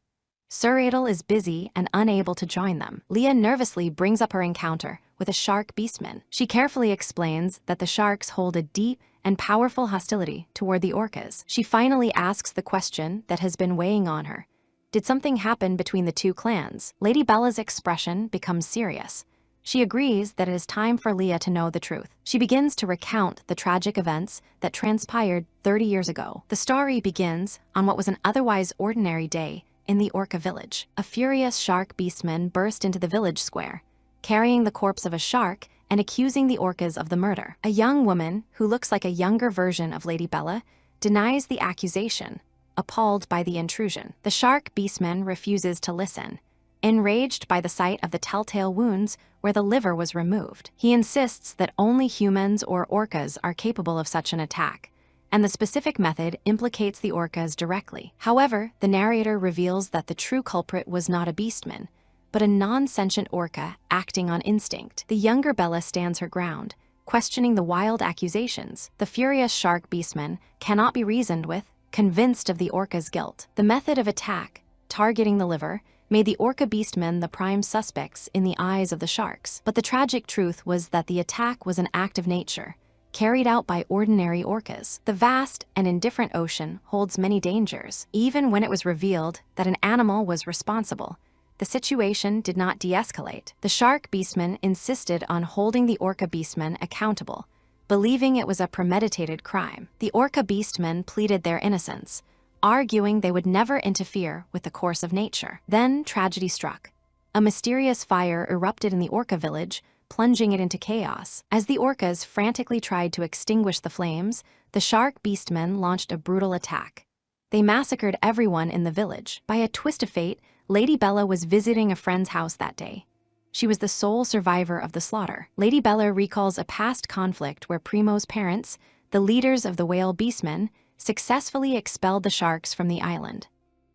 Suuradel is busy and unable to join them. Leah nervously brings up her encounter with a shark beastman. She carefully explains that the sharks hold a deep and powerful hostility toward the orcas. She finally asks the question that has been weighing on her. Did something happen between the two clans? Lady Bella's expression becomes serious. She agrees that it is time for Leah to know the truth. She begins to recount the tragic events that transpired 30 years ago. The story begins on what was an otherwise ordinary day in the orca village. A furious shark beastman burst into the village square, carrying the corpse of a shark and accusing the orcas of the murder. A young woman, who looks like a younger version of Lady Bella, denies the accusation, appalled by the intrusion. The shark beastman refuses to listen, enraged by the sight of the telltale wounds where the liver was removed. He insists that only humans or orcas are capable of such an attack, and the specific method implicates the orcas directly. However, the narrator reveals that the true culprit was not a beastman, but a non-sentient orca acting on instinct. The younger Bella stands her ground, questioning the wild accusations. The furious shark beastman cannot be reasoned with, convinced of the orca's guilt. The method of attack, targeting the liver, made the orca beastmen the prime suspects in the eyes of the sharks. But the tragic truth was that the attack was an act of nature, carried out by ordinary orcas. The vast and indifferent ocean holds many dangers. Even when it was revealed that an animal was responsible, the situation did not de-escalate. The shark beastmen insisted on holding the orca beastmen accountable, believing it was a premeditated crime. The orca beastmen pleaded their innocence, arguing they would never interfere with the course of nature. Then tragedy struck. A mysterious fire erupted in the orca village, plunging it into chaos. As the orcas frantically tried to extinguish the flames, the shark beastmen launched a brutal attack. They massacred everyone in the village. By a twist of fate, Lady Bella was visiting a friend's house that day. She was the sole survivor of the slaughter. Lady Bella recalls a past conflict where Primo's parents, the leaders of the whale beastmen, successfully expelled the sharks from the island.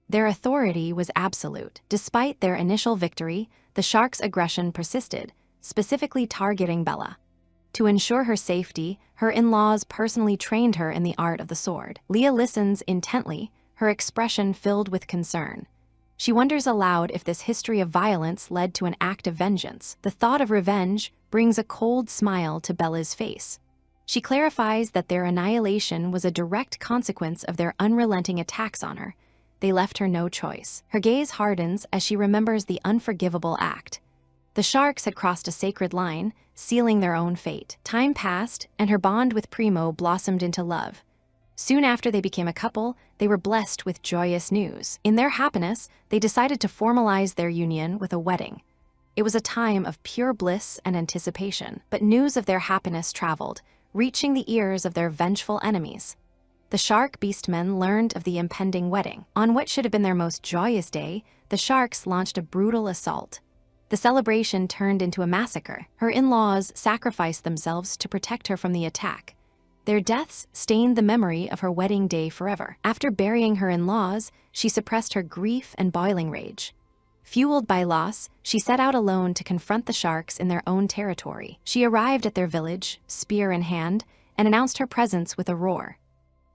Their authority was absolute. Despite their initial victory, the sharks' aggression persisted, specifically targeting Bella. To ensure her safety, her in-laws personally trained her in the art of the sword. Leah listens intently, her expression filled with concern. She wonders aloud if this history of violence led to an act of vengeance. The thought of revenge brings a cold smile to Bella's face. She clarifies that their annihilation was a direct consequence of their unrelenting attacks on her. They left her no choice. Her gaze hardens as she remembers the unforgivable act. The sharks had crossed a sacred line, sealing their own fate. Time passed, and her bond with Primo blossomed into love. Soon after they became a couple, they were blessed with joyous news. In their happiness, they decided to formalize their union with a wedding. It was a time of pure bliss and anticipation, but news of their happiness traveled, reaching the ears of their vengeful enemies. The shark beastmen learned of the impending wedding. On what should have been their most joyous day, the sharks launched a brutal assault. The celebration turned into a massacre. Her in-laws sacrificed themselves to protect her from the attack. Their deaths stained the memory of her wedding day forever. After burying her in-laws, she suppressed her grief and boiling rage. Fueled by loss, she set out alone to confront the sharks in their own territory. She arrived at their village, spear in hand, and announced her presence with a roar.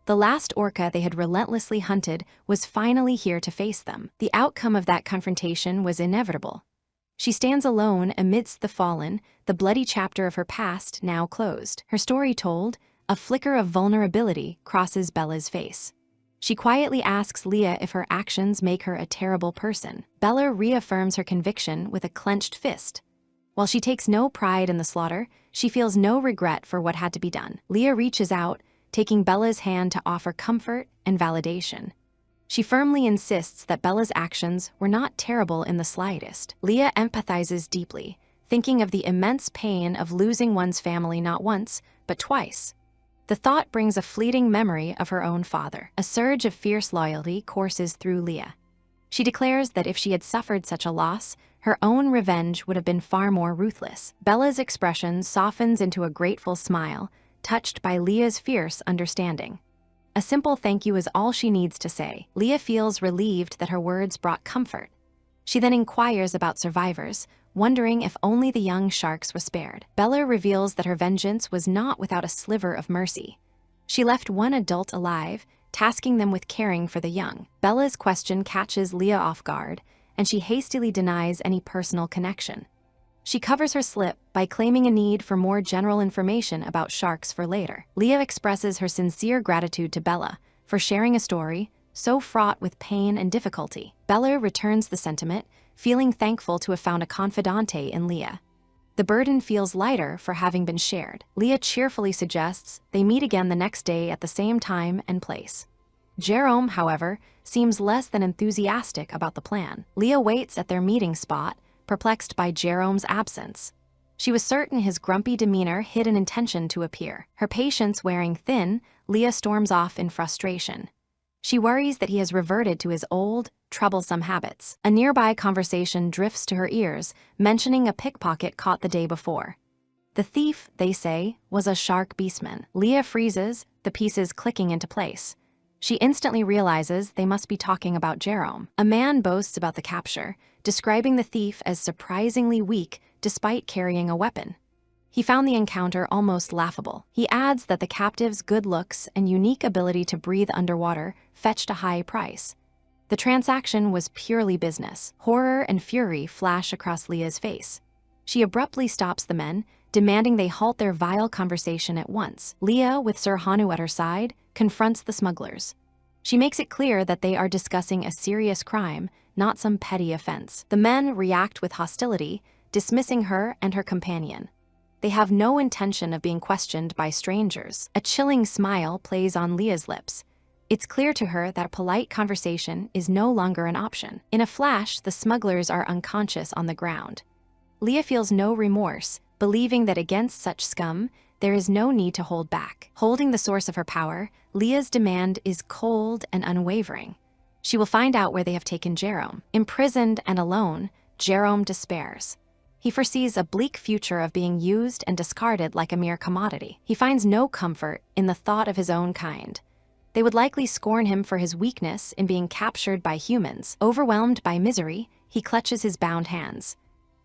The last orca they had relentlessly hunted was finally here to face them. The outcome of that confrontation was inevitable. She stands alone amidst the fallen, the bloody chapter of her past now closed. Her story told, a flicker of vulnerability crosses Bella's face. She quietly asks Leah if her actions make her a terrible person. Bella reaffirms her conviction with a clenched fist. While she takes no pride in the slaughter, she feels no regret for what had to be done. Leah reaches out, taking Bella's hand to offer comfort and validation. She firmly insists that Bella's actions were not terrible in the slightest. Leah empathizes deeply, thinking of the immense pain of losing one's family not once, but twice. The thought brings a fleeting memory of her own father. A surge of fierce loyalty courses through Leah. She declares that if she had suffered such a loss, her own revenge would have been far more ruthless. Bella's expression softens into a grateful smile, touched by Leah's fierce understanding. A simple thank you is all she needs to say. Leah feels relieved that her words brought comfort. She then inquires about survivors, wondering if only the young sharks were spared. Bella reveals that her vengeance was not without a sliver of mercy. She left one adult alive, tasking them with caring for the young. Bella's question catches Leah off guard, and she hastily denies any personal connection. She covers her slip by claiming a need for more general information about sharks for later. Leah expresses her sincere gratitude to Bella for sharing a story so fraught with pain and difficulty. Bella returns the sentiment, feeling thankful to have found a confidante in Leah. The burden feels lighter for having been shared. Leah cheerfully suggests they meet again the next day at the same time and place. Jerome, however, seems less than enthusiastic about the plan. Leah waits at their meeting spot, perplexed by Jerome's absence. She was certain his grumpy demeanor hid an intention to appear. Her patience wearing thin, Leah storms off in frustration. She worries that he has reverted to his old, troublesome habits. A nearby conversation drifts to her ears, mentioning a pickpocket caught the day before. The thief, they say, was a shark beastman. Leah freezes, the pieces clicking into place. She instantly realizes they must be talking about Jerome. A man boasts about the capture, describing the thief as surprisingly weak despite carrying a weapon. He found the encounter almost laughable. He adds that the captive's good looks and unique ability to breathe underwater fetched a high price. The transaction was purely business. Horror and fury flash across Leah's face. She abruptly stops the men, demanding they halt their vile conversation at once. Leah, with Sir Hanu at her side, confronts the smugglers. She makes it clear that they are discussing a serious crime, not some petty offense. The men react with hostility, dismissing her and her companion. They have no intention of being questioned by strangers. A chilling smile plays on Leah's lips. It's clear to her that polite conversation is no longer an option. In a flash, the smugglers are unconscious on the ground. Leah feels no remorse, believing that against such scum, there is no need to hold back. Holding the source of her power, Leah's demand is cold and unwavering. She will find out where they have taken Jerome. Imprisoned and alone, Jerome despairs. He foresees a bleak future of being used and discarded like a mere commodity. He finds no comfort in the thought of his own kind. They would likely scorn him for his weakness in being captured by humans. Overwhelmed by misery, he clutches his bound hands.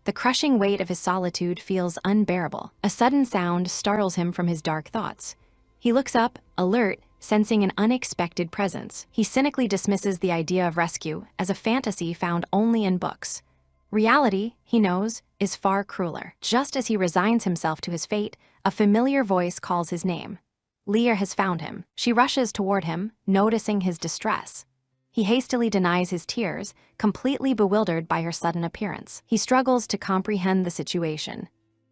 The crushing weight of his solitude feels unbearable. A sudden sound startles him from his dark thoughts. He looks up, alert, sensing an unexpected presence. He cynically dismisses the idea of rescue as a fantasy found only in books. Reality, he knows, is far crueler. Just as he resigns himself to his fate, a familiar voice calls his name. Leah has found him. She rushes toward him, noticing his distress. He hastily denies his tears, completely bewildered by her sudden appearance. He struggles to comprehend the situation.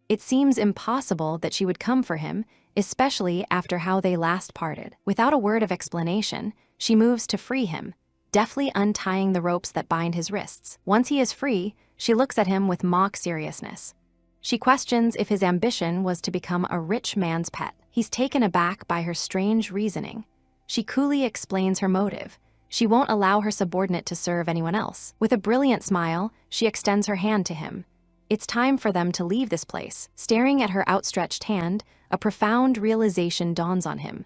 It seems impossible that she would come for him, especially after how they last parted. Without a word of explanation, she moves to free him, deftly untying the ropes that bind his wrists. Once he is free, she looks at him with mock seriousness. She questions if his ambition was to become a rich man's pet. He's taken aback by her strange reasoning. She coolly explains her motive. She won't allow her subordinate to serve anyone else. With a brilliant smile, she extends her hand to him. It's time for them to leave this place. Staring at her outstretched hand, a profound realization dawns on him.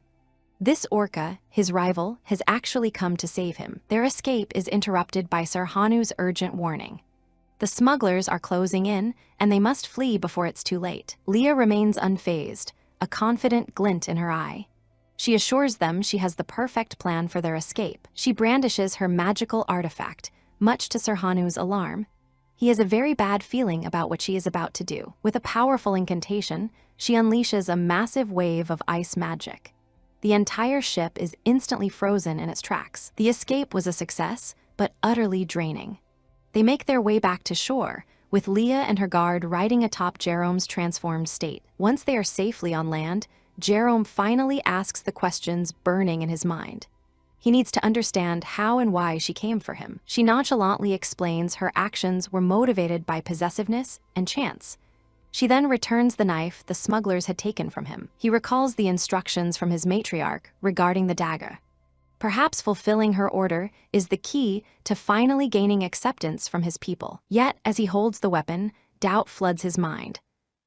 This orca, his rival, has actually come to save him. Their escape is interrupted by Sir Hanu's urgent warning. The smugglers are closing in, and they must flee before it's too late. Leah remains unfazed, a confident glint in her eye. She assures them she has the perfect plan for their escape. She brandishes her magical artifact, much to Sir Hanu's alarm. He has a very bad feeling about what she is about to do. With a powerful incantation, she unleashes a massive wave of ice magic. The entire ship is instantly frozen in its tracks. The escape was a success, but utterly draining. They make their way back to shore, with Leah and her guard riding atop Jerome's transformed state. Once they are safely on land, Jerome finally asks the questions burning in his mind. He needs to understand how and why she came for him. She nonchalantly explains her actions were motivated by possessiveness and chance. She then returns the knife the smugglers had taken from him. He recalls the instructions from his matriarch regarding the dagger. Perhaps fulfilling her order is the key to finally gaining acceptance from his people. Yet, as he holds the weapon, doubt floods his mind.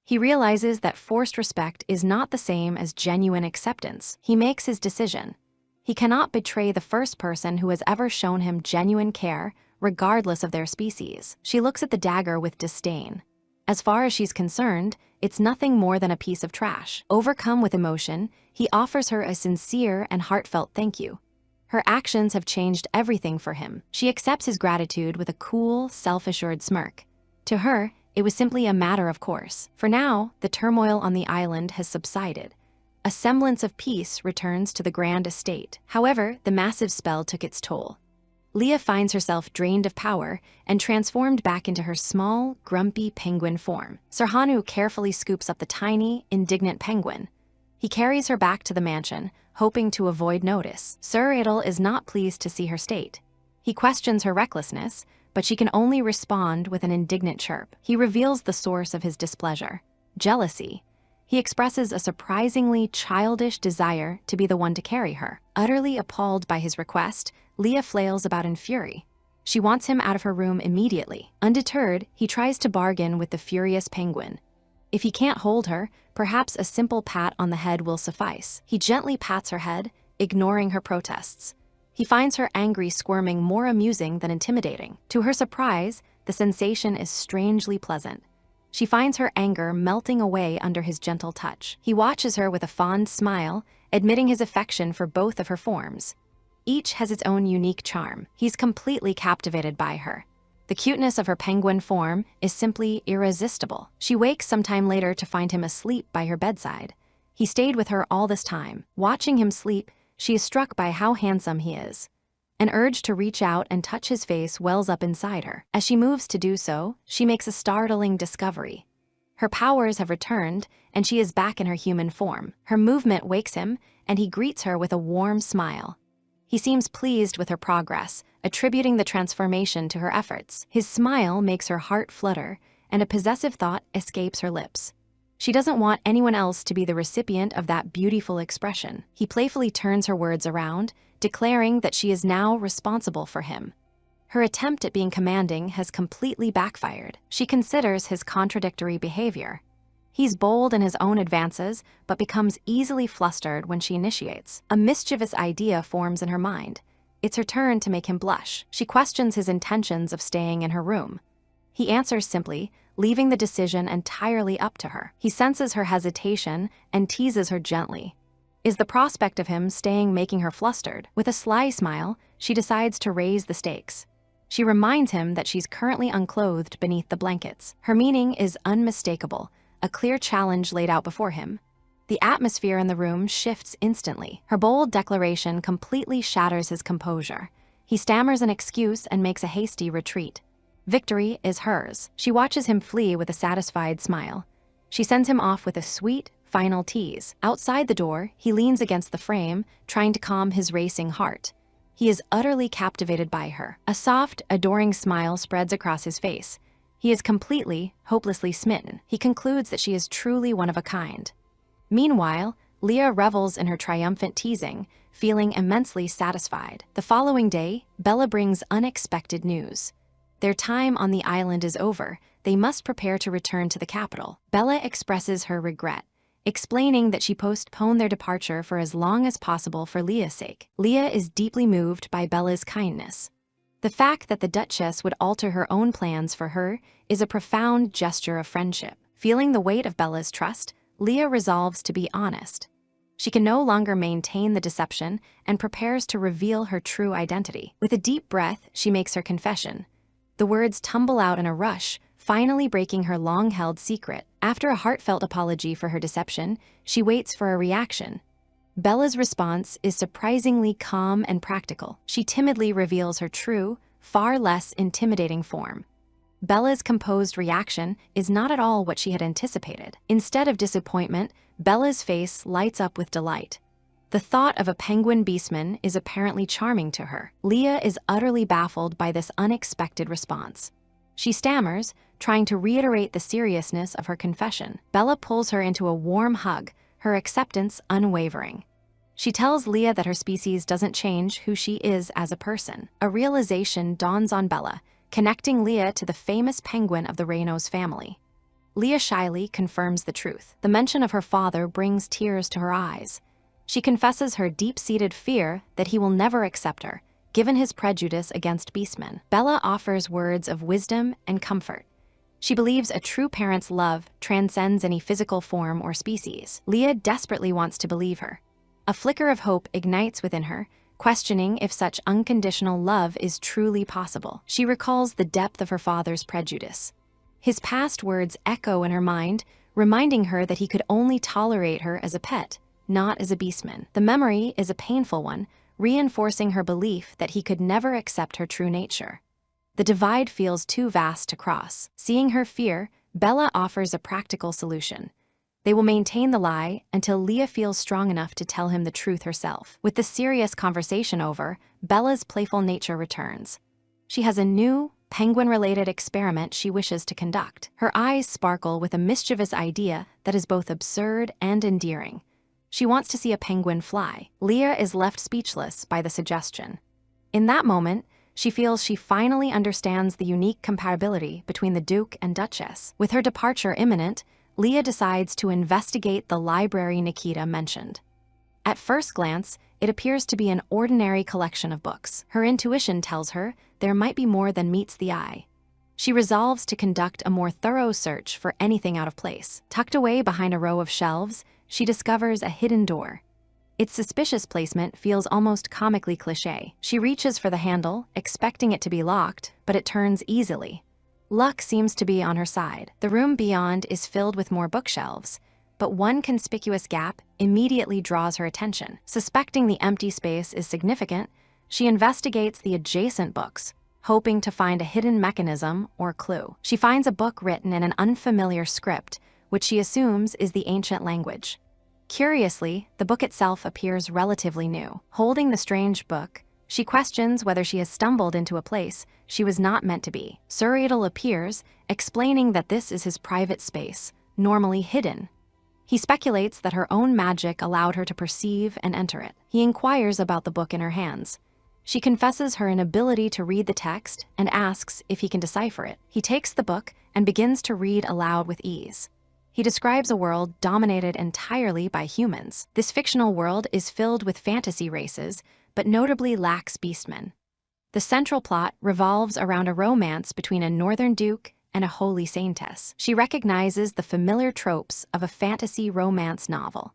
He realizes that forced respect is not the same as genuine acceptance. He makes his decision. He cannot betray the first person who has ever shown him genuine care, regardless of their species. She looks at the dagger with disdain. As far as she's concerned, it's nothing more than a piece of trash. Overcome with emotion, he offers her a sincere and heartfelt thank you. Her actions have changed everything for him. She accepts his gratitude with a cool, self-assured smirk. To her, it was simply a matter of course. For now, the turmoil on the island has subsided. A semblance of peace returns to the grand estate. However, the massive spell took its toll. Leah finds herself drained of power and transformed back into her small, grumpy penguin form. Sarhanu carefully scoops up the tiny, indignant penguin. He carries her back to the mansion, hoping to avoid notice. Suuradel is not pleased to see her state. He questions her recklessness, but she can only respond with an indignant chirp. He reveals the source of his displeasure: jealousy. He expresses a surprisingly childish desire to be the one to carry her. Utterly appalled by his request, Leah flails about in fury. She wants him out of her room immediately. Undeterred, he tries to bargain with the furious penguin. If he can't hold her, perhaps a simple pat on the head will suffice. He gently pats her head, ignoring her protests. He finds her angry squirming more amusing than intimidating. To her surprise, the sensation is strangely pleasant. She finds her anger melting away under his gentle touch. He watches her with a fond smile, admitting his affection for both of her forms. Each has its own unique charm. He's completely captivated by her. The cuteness of her penguin form is simply irresistible. She wakes sometime later to find him asleep by her bedside. He stayed with her all this time. Watching him sleep, she is struck by how handsome he is. An urge to reach out and touch his face wells up inside her. As she moves to do so, she makes a startling discovery. Her powers have returned, and she is back in her human form. Her movement wakes him, and he greets her with a warm smile. He seems pleased with her progress, attributing the transformation to her efforts. His smile makes her heart flutter, and a possessive thought escapes her lips. She doesn't want anyone else to be the recipient of that beautiful expression. He playfully turns her words around, declaring that she is now responsible for him. Her attempt at being commanding has completely backfired. She considers his contradictory behavior. He's bold in his own advances, but becomes easily flustered when she initiates. A mischievous idea forms in her mind. It's her turn to make him blush. She questions his intentions of staying in her room. He answers simply, leaving the decision entirely up to her. He senses her hesitation and teases her gently. Is the prospect of him staying making her flustered? With a sly smile, she decides to raise the stakes. She reminds him that she's currently unclothed beneath the blankets. Her meaning is unmistakable, a clear challenge laid out before him. The atmosphere in the room shifts instantly. Her bold declaration completely shatters his composure. He stammers an excuse and makes a hasty retreat. Victory is hers. She watches him flee with a satisfied smile. She sends him off with a sweet, final tease. Outside the door, he leans against the frame, trying to calm his racing heart. He is utterly captivated by her. A soft, adoring smile spreads across his face. He is completely, hopelessly smitten. He concludes that she is truly one of a kind. Meanwhile, Leah revels in her triumphant teasing, feeling immensely satisfied. The following day, Bella brings unexpected news. Their time on the island is over. They must prepare to return to the capital. Bella expresses her regret, explaining that she postponed their departure for as long as possible for Leah's sake. Leah is deeply moved by Bella's kindness. The fact that the Duchess would alter her own plans for her is a profound gesture of friendship. Feeling the weight of Bella's trust, Leah resolves to be honest. She can no longer maintain the deception and prepares to reveal her true identity. With a deep breath, she makes her confession. The words tumble out in a rush, finally breaking her long-held secret. After a heartfelt apology for her deception, she waits for a reaction. Bella's response is surprisingly calm and practical. She timidly reveals her true, far less intimidating form. Bella's composed reaction is not at all what she had anticipated. Instead of disappointment, Bella's face lights up with delight. The thought of a penguin beastman is apparently charming to her. Leah is utterly baffled by this unexpected response. She stammers, trying to reiterate the seriousness of her confession. Bella pulls her into a warm hug, her acceptance unwavering. She tells Leah that her species doesn't change who she is as a person. A realization dawns on Bella, connecting Leah to the famous penguin of the Reynolds family. Leah shyly confirms the truth. The mention of her father brings tears to her eyes. She confesses her deep-seated fear that he will never accept her, given his prejudice against beastmen. Bella offers words of wisdom and comfort. She believes a true parent's love transcends any physical form or species. Leah desperately wants to believe her. A flicker of hope ignites within her, questioning if such unconditional love is truly possible. She recalls the depth of her father's prejudice. His past words echo in her mind, reminding her that he could only tolerate her as a pet, not as a beastman. The memory is a painful one, reinforcing her belief that he could never accept her true nature. The divide feels too vast to cross. Seeing her fear, Bella offers a practical solution. They will maintain the lie until Leah feels strong enough to tell him the truth herself. With the serious conversation over, Bella's playful nature returns. She has a new, penguin-related experiment she wishes to conduct. Her eyes sparkle with a mischievous idea that is both absurd and endearing. She wants to see a penguin fly. Leah is left speechless by the suggestion. In that moment, she feels she finally understands the unique compatibility between the Duke and Duchess. With her departure imminent, Leah decides to investigate the library Nikita mentioned. At first glance, it appears to be an ordinary collection of books. Her intuition tells her there might be more than meets the eye. She resolves to conduct a more thorough search for anything out of place. Tucked away behind a row of shelves, she discovers a hidden door. Its suspicious placement feels almost comically cliché. She reaches for the handle, expecting it to be locked, but it turns easily. Luck seems to be on her side. The room beyond is filled with more bookshelves, but one conspicuous gap immediately draws her attention. Suspecting the empty space is significant, she investigates the adjacent books, hoping to find a hidden mechanism or clue. She finds a book written in an unfamiliar script, which she assumes is the ancient language. Curiously, the book itself appears relatively new. Holding the strange book, she questions whether she has stumbled into a place she was not meant to be. Suuradel appears, explaining that this is his private space, normally hidden. He speculates that her own magic allowed her to perceive and enter it. He inquires about the book in her hands. She confesses her inability to read the text and asks if he can decipher it. He takes the book and begins to read aloud with ease. He describes a world dominated entirely by humans. This fictional world is filled with fantasy races, but notably lacks beastmen. The central plot revolves around a romance between a northern duke and a holy saintess. She recognizes the familiar tropes of a fantasy romance novel.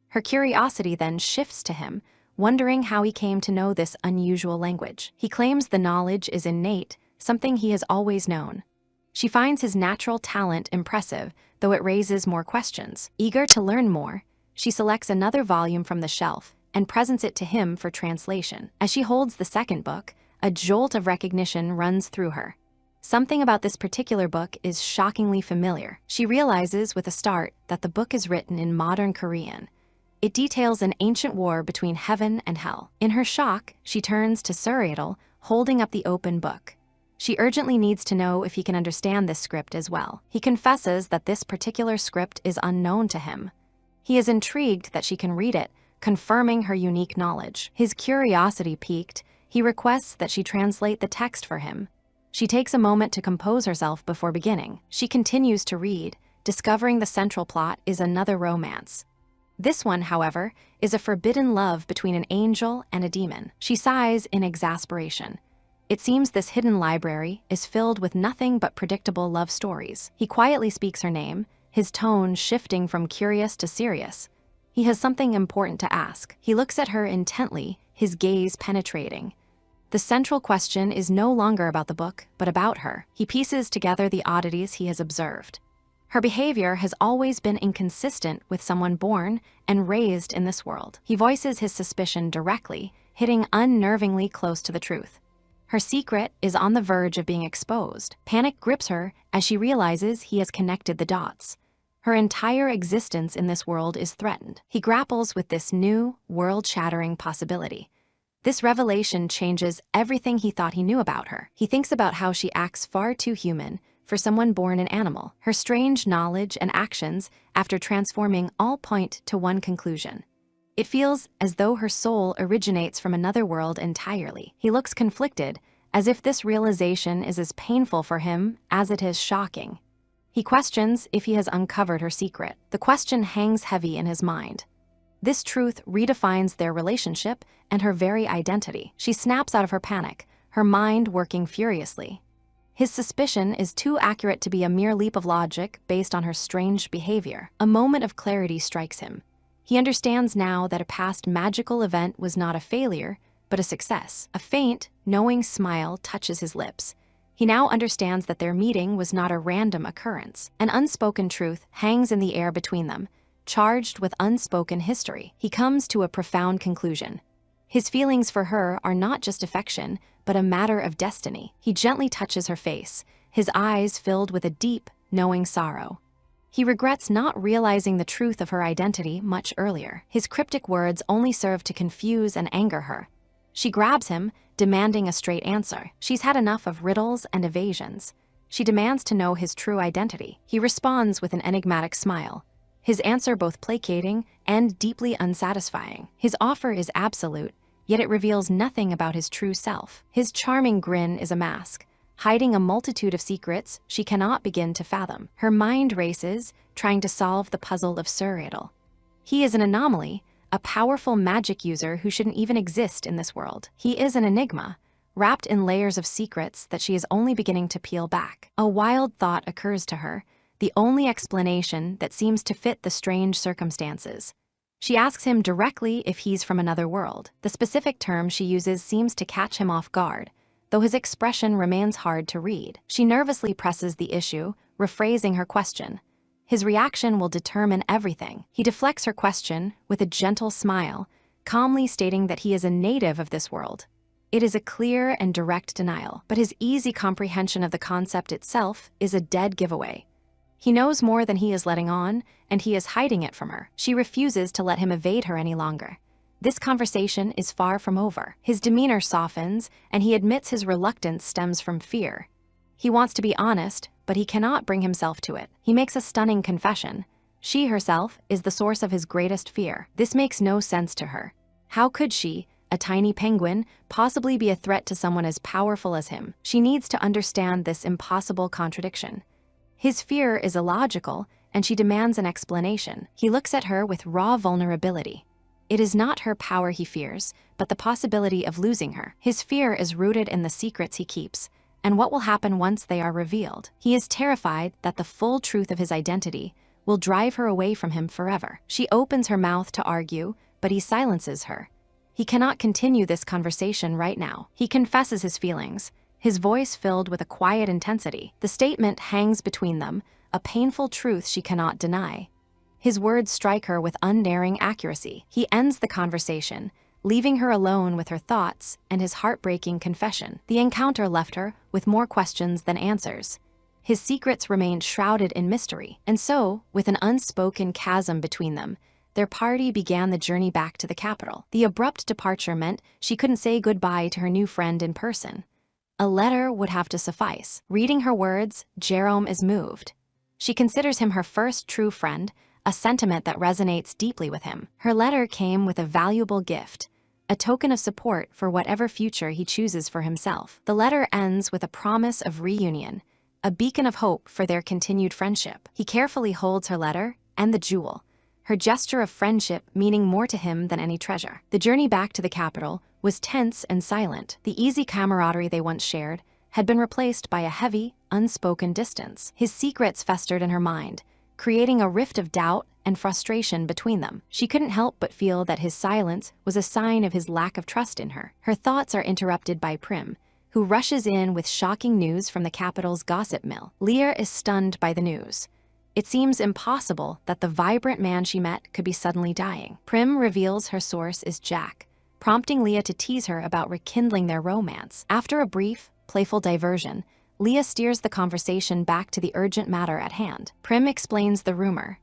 Her curiosity then shifts to him, wondering how he came to know this unusual language. He claims the knowledge is innate, something he has always known. She finds his natural talent impressive, though it raises more questions. Eager to learn more, she selects another volume from the shelf and presents it to him for translation. As she holds the second book, a jolt of recognition runs through her. Something about this particular book is shockingly familiar. She realizes with a start that the book is written in modern Korean. It details an ancient war between heaven and hell. In her shock, she turns to Suuradel, holding up the open book. She urgently needs to know if he can understand this script as well. He confesses that this particular script is unknown to him. He is intrigued that she can read it, confirming her unique knowledge. His curiosity piqued, he requests that she translate the text for him. She takes a moment to compose herself before beginning. She continues to read, discovering the central plot is another romance. This one, however, is a forbidden love between an angel and a demon. She sighs in exasperation. It seems this hidden library is filled with nothing but predictable love stories. He quietly speaks her name, his tone shifting from curious to serious. He has something important to ask. He looks at her intently, his gaze penetrating. The central question is no longer about the book, but about her. He pieces together the oddities he has observed. Her behavior has always been inconsistent with someone born and raised in this world. He voices his suspicion directly, hitting unnervingly close to the truth. Her secret is on the verge of being exposed. Panic grips her as she realizes he has connected the dots. Her entire existence in this world is threatened. He grapples with this new, world-shattering possibility. This revelation changes everything he thought he knew about her. He thinks about how she acts far too human for someone born an animal. Her strange knowledge and actions, after transforming, all point to one conclusion. It feels as though her soul originates from another world entirely. He looks conflicted, as if this realization is as painful for him as it is shocking. He questions if he has uncovered her secret. The question hangs heavy in his mind. This truth redefines their relationship and her very identity. She snaps out of her panic, her mind working furiously. His suspicion is too accurate to be a mere leap of logic based on her strange behavior. A moment of clarity strikes him. He understands now that a past magical event was not a failure, but a success. A faint, knowing smile touches his lips. He now understands that their meeting was not a random occurrence. An unspoken truth hangs in the air between them, charged with unspoken history. He comes to a profound conclusion. His feelings for her are not just affection, but a matter of destiny. He gently touches her face, his eyes filled with a deep, knowing sorrow. He regrets not realizing the truth of her identity much earlier. His cryptic words only serve to confuse and anger her. She grabs him, demanding a straight answer. She's had enough of riddles and evasions. She demands to know his true identity. He responds with an enigmatic smile, his answer both placating and deeply unsatisfying. His offer is absolute, yet it reveals nothing about his true self. His charming grin is a mask, hiding a multitude of secrets she cannot begin to fathom. Her mind races, trying to solve the puzzle of Suuradel. He is an anomaly, a powerful magic user who shouldn't even exist in this world. He is an enigma, wrapped in layers of secrets that she is only beginning to peel back. A wild thought occurs to her, the only explanation that seems to fit the strange circumstances. She asks him directly if he's from another world. The specific term she uses seems to catch him off guard, though his expression remains hard to read. She nervously presses the issue, rephrasing her question. His reaction will determine everything. He deflects her question with a gentle smile, calmly stating that he is a native of this world. It is a clear and direct denial, but his easy comprehension of the concept itself is a dead giveaway. He knows more than he is letting on, and he is hiding it from her. She refuses to let him evade her any longer. This conversation is far from over. His demeanor softens, and he admits his reluctance stems from fear. He wants to be honest, but he cannot bring himself to it. He makes a stunning confession. She herself is the source of his greatest fear. This makes no sense to her. How could she, a tiny penguin, possibly be a threat to someone as powerful as him? She needs to understand this impossible contradiction. His fear is illogical, and she demands an explanation. He looks at her with raw vulnerability. It is not her power he fears, but the possibility of losing her. His fear is rooted in the secrets he keeps, and what will happen once they are revealed. He is terrified that the full truth of his identity will drive her away from him forever. She opens her mouth to argue, but he silences her. He cannot continue this conversation right now. He confesses his feelings, his voice filled with a quiet intensity. The statement hangs between them, a painful truth she cannot deny. His words strike her with unerring accuracy. He ends the conversation, leaving her alone with her thoughts and his heartbreaking confession. The encounter left her with more questions than answers. His secrets remained shrouded in mystery, and so, with an unspoken chasm between them, their party began the journey back to the capital. The abrupt departure meant she couldn't say goodbye to her new friend in person. A letter would have to suffice. Reading her words, Jerome is moved. She considers him her first true friend, a sentiment that resonates deeply with him. Her letter came with a valuable gift, a token of support for whatever future he chooses for himself. The letter ends with a promise of reunion, a beacon of hope for their continued friendship. He carefully holds her letter and the jewel, her gesture of friendship meaning more to him than any treasure. The journey back to the capital was tense and silent. The easy camaraderie they once shared had been replaced by a heavy, unspoken distance. His secrets festered in her mind, creating a rift of doubt and frustration between them. She couldn't help but feel that his silence was a sign of his lack of trust in her. Her thoughts are interrupted by Prim, who rushes in with shocking news from the capital's gossip mill. Leah is stunned by the news. It seems impossible that the vibrant man she met could be suddenly dying. Prim reveals her source is Jack, prompting Leah to tease her about rekindling their romance. After a brief, playful diversion, Leah steers the conversation back to the urgent matter at hand. Prim explains the rumor.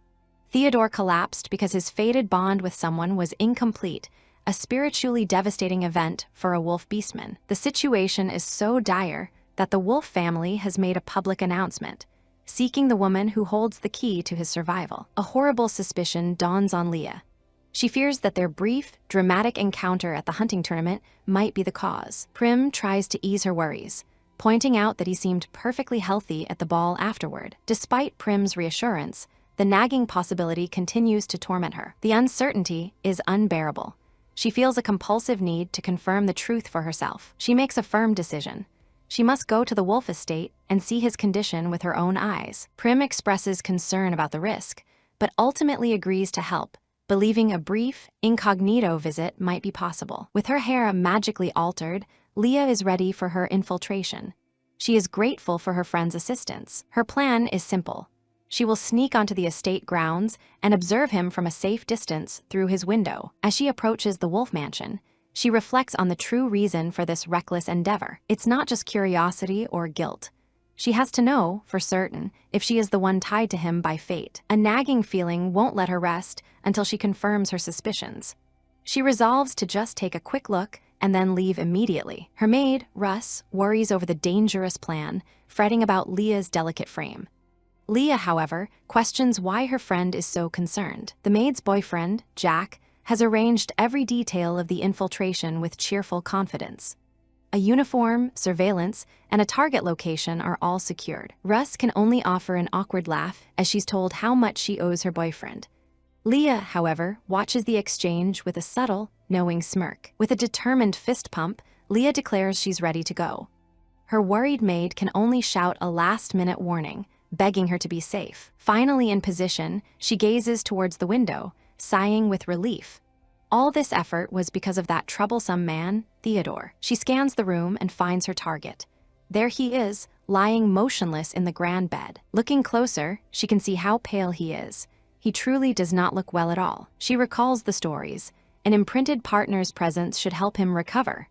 Theodore collapsed because his fated bond with someone was incomplete, a spiritually devastating event for a wolf beastman. The situation is so dire that the wolf family has made a public announcement, seeking the woman who holds the key to his survival. A horrible suspicion dawns on Leah. She fears that their brief, dramatic encounter at the hunting tournament might be the cause. Prim tries to ease her worries, pointing out that he seemed perfectly healthy at the ball afterward. Despite Prim's reassurance, the nagging possibility continues to torment her. The uncertainty is unbearable. She feels a compulsive need to confirm the truth for herself. She makes a firm decision. She must go to the wolf estate and see his condition with her own eyes. Prim expresses concern about the risk, but ultimately agrees to help, believing a brief, incognito visit might be possible. With her hair magically altered, Leah is ready for her infiltration. She is grateful for her friend's assistance. Her plan is simple. She will sneak onto the estate grounds and observe him from a safe distance through his window. As she approaches the wolf mansion, she reflects on the true reason for this reckless endeavor. It's not just curiosity or guilt. She has to know, for certain, if she is the one tied to him by fate. A nagging feeling won't let her rest until she confirms her suspicions. She resolves to just take a quick look and then leave immediately. Her maid, Russ, worries over the dangerous plan, fretting about Leah's delicate frame. Leah, however, questions why her friend is so concerned. The maid's boyfriend, Jack, has arranged every detail of the infiltration with cheerful confidence. A uniform, surveillance, and a target location are all secured. Russ can only offer an awkward laugh as she's told how much she owes her boyfriend. Leah, however, watches the exchange with a subtle, knowing smirk. With a determined fist pump, Leah declares she's ready to go. Her worried maid can only shout a last-minute warning, begging her to be safe. Finally in position, she gazes towards the window, sighing with relief. All this effort was because of that troublesome man, Theodore. She scans the room and finds her target. There he is, lying motionless in the grand bed. Looking closer, she can see how pale he is. He truly does not look well at all. She recalls the stories. An imprinted partner's presence should help him recover.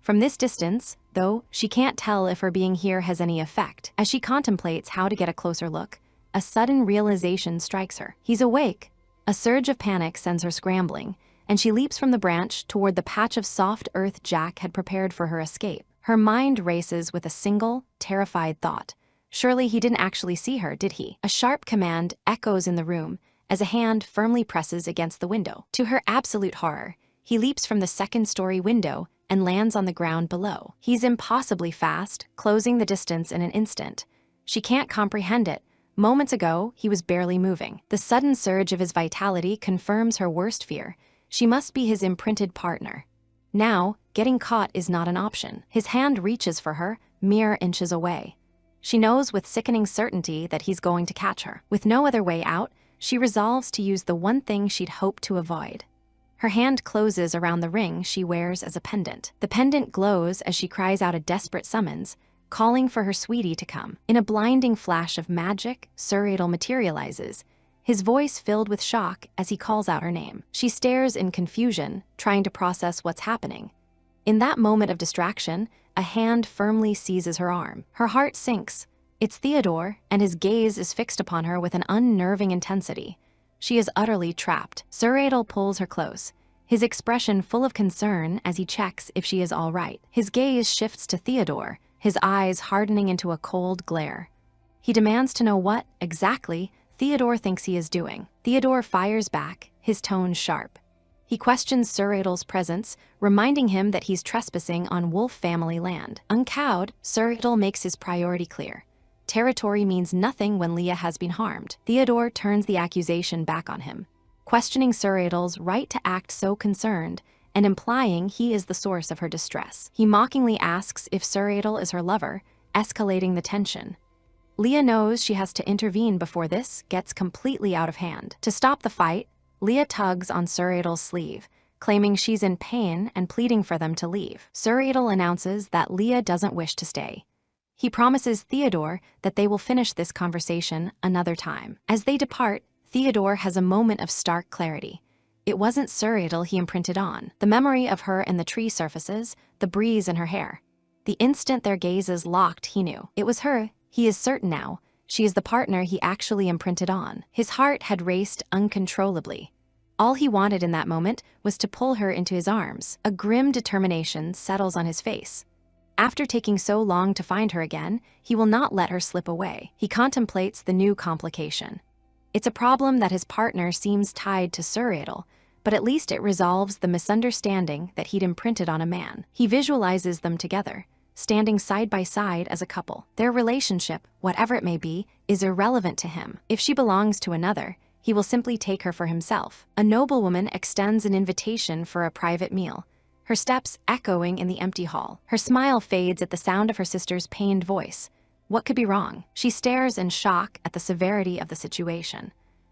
From this distance, though, she can't tell if her being here has any effect. As she contemplates how to get a closer look, a sudden realization strikes her. He's awake. A surge of panic sends her scrambling, and she leaps from the branch toward the patch of soft earth Jack had prepared for her escape. Her mind races with a single, terrified thought. Surely he didn't actually see her, did he? A sharp command echoes in the room as a hand firmly presses against the window. To her absolute horror, he leaps from the second-story window and lands on the ground below. He's impossibly fast, closing the distance in an instant. She can't comprehend it. Moments ago, he was barely moving. The sudden surge of his vitality confirms her worst fear. She must be his imprinted partner. Now, getting caught is not an option. His hand reaches for her, mere inches away. She knows with sickening certainty that he's going to catch her. With no other way out, she resolves to use the one thing she'd hoped to avoid. Her hand closes around the ring she wears as a pendant. The pendant glows as she cries out a desperate summons, calling for her sweetie to come. In a blinding flash of magic, Suuradel materializes, his voice filled with shock as he calls out her name. She stares in confusion, trying to process what's happening. In that moment of distraction, a hand firmly seizes her arm. Her heart sinks. It's Theodore, and his gaze is fixed upon her with an unnerving intensity. She is utterly trapped. Suuradel pulls her close, his expression full of concern as he checks if she is all right. His gaze shifts to Theodore, his eyes hardening into a cold glare. He demands to know what, exactly, Theodore thinks he is doing. Theodore fires back, his tone sharp. He questions Suuradel's presence, reminding him that he's trespassing on wolf family land. Uncowed, Suuradel makes his priority clear. Territory means nothing when Leah has been harmed. Theodore turns the accusation back on him, questioning Suuradel's right to act so concerned and implying he is the source of her distress. He mockingly asks if Suuradel is her lover, escalating the tension. Leah knows she has to intervene before this gets completely out of hand. To stop the fight, Leah tugs on Suuradel's sleeve, claiming she's in pain and pleading for them to leave. Suuradel announces that Leah doesn't wish to stay. He promises Theodore that they will finish this conversation another time. As they depart, Theodore has a moment of stark clarity. It wasn't Suuradel he imprinted on. The memory of her in the tree surfaces, the breeze in her hair. The instant their gazes locked, he knew. It was her, he is certain now. She is the partner he actually imprinted on. His heart had raced uncontrollably. All he wanted in that moment was to pull her into his arms. A grim determination settles on his face. After taking so long to find her again, he will not let her slip away. He contemplates the new complication. It's a problem that his partner seems tied to Suuradel, but at least it resolves the misunderstanding that he'd imprinted on a man. He visualizes them together, standing side by side as a couple. Their relationship, whatever it may be, is irrelevant to him. If she belongs to another, he will simply take her for himself. A noblewoman extends an invitation for a private meal, her steps echoing in the empty hall. Her smile fades at the sound of her sister's pained voice. What could be wrong? She stares in shock at the severity of the situation.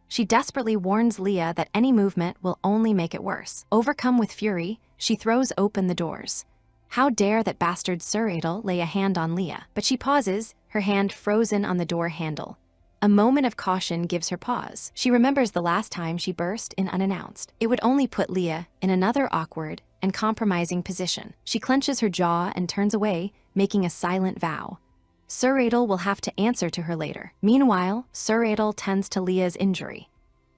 She desperately warns Leah that any movement will only make it worse. Overcome with fury, she throws open the doors. How dare that bastard Suuradel lay a hand on Leah? But she pauses, her hand frozen on the door handle. A moment of caution gives her pause. She remembers the last time she burst in unannounced. It would only put Leah in another awkward and compromising position. She clenches her jaw and turns away, making a silent vow. Suuradel will have to answer to her later. Meanwhile, Suuradel tends to Leah's injury.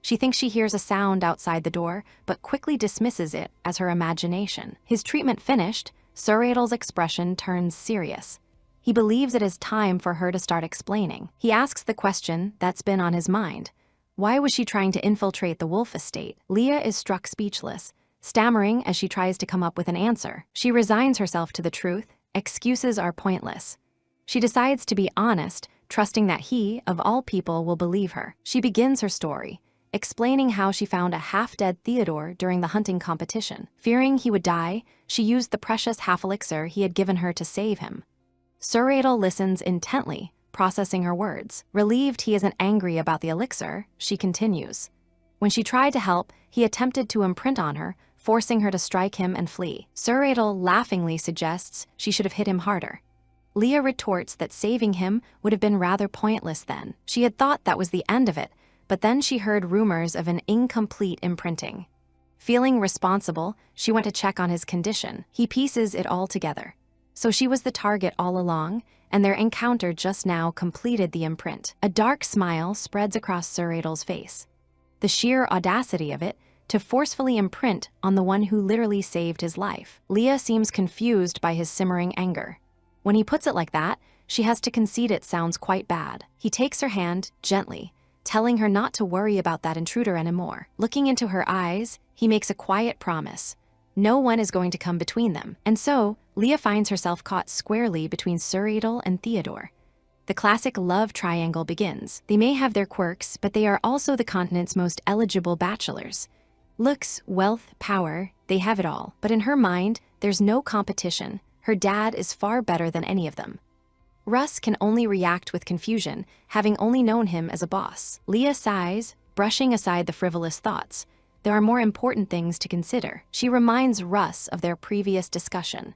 She thinks she hears a sound outside the door, but quickly dismisses it as her imagination. His treatment finished, Suuradel's expression turns serious. He believes it is time for her to start explaining. He asks the question that's been on his mind. Why was she trying to infiltrate the wolf estate? Leah is struck speechless, stammering as she tries to come up with an answer. She resigns herself to the truth. Excuses are pointless. She decides to be honest, trusting that he, of all people, will believe her. She begins her story, explaining how she found a half-dead Theodore during the hunting competition. Fearing he would die, she used the precious half-elixir he had given her to save him. Suuradel listens intently, processing her words. Relieved he isn't angry about the elixir, she continues. When she tried to help, he attempted to imprint on her, forcing her to strike him and flee. Suuradel laughingly suggests she should have hit him harder. Leah retorts that saving him would have been rather pointless then. She had thought that was the end of it, but then she heard rumors of an incomplete imprinting. Feeling responsible, she went to check on his condition. He pieces it all together. So she was the target all along, and their encounter just now completed the imprint. A dark smile spreads across Suuradel's face. The sheer audacity of it, to forcefully imprint on the one who literally saved his life. Leah seems confused by his simmering anger. When he puts it like that, she has to concede it sounds quite bad. He takes her hand gently, telling her not to worry about that intruder anymore. Looking into her eyes, he makes a quiet promise. No one is going to come between them. And so, Leah finds herself caught squarely between Suuradel and Theodore. The classic love triangle begins. They may have their quirks, but they are also the continent's most eligible bachelors. Looks, wealth, power, they have it all. But in her mind, there's no competition. Her dad is far better than any of them. Russ can only react with confusion, having only known him as a boss. Leah sighs, brushing aside the frivolous thoughts. There are more important things to consider. She reminds Russ of their previous discussion.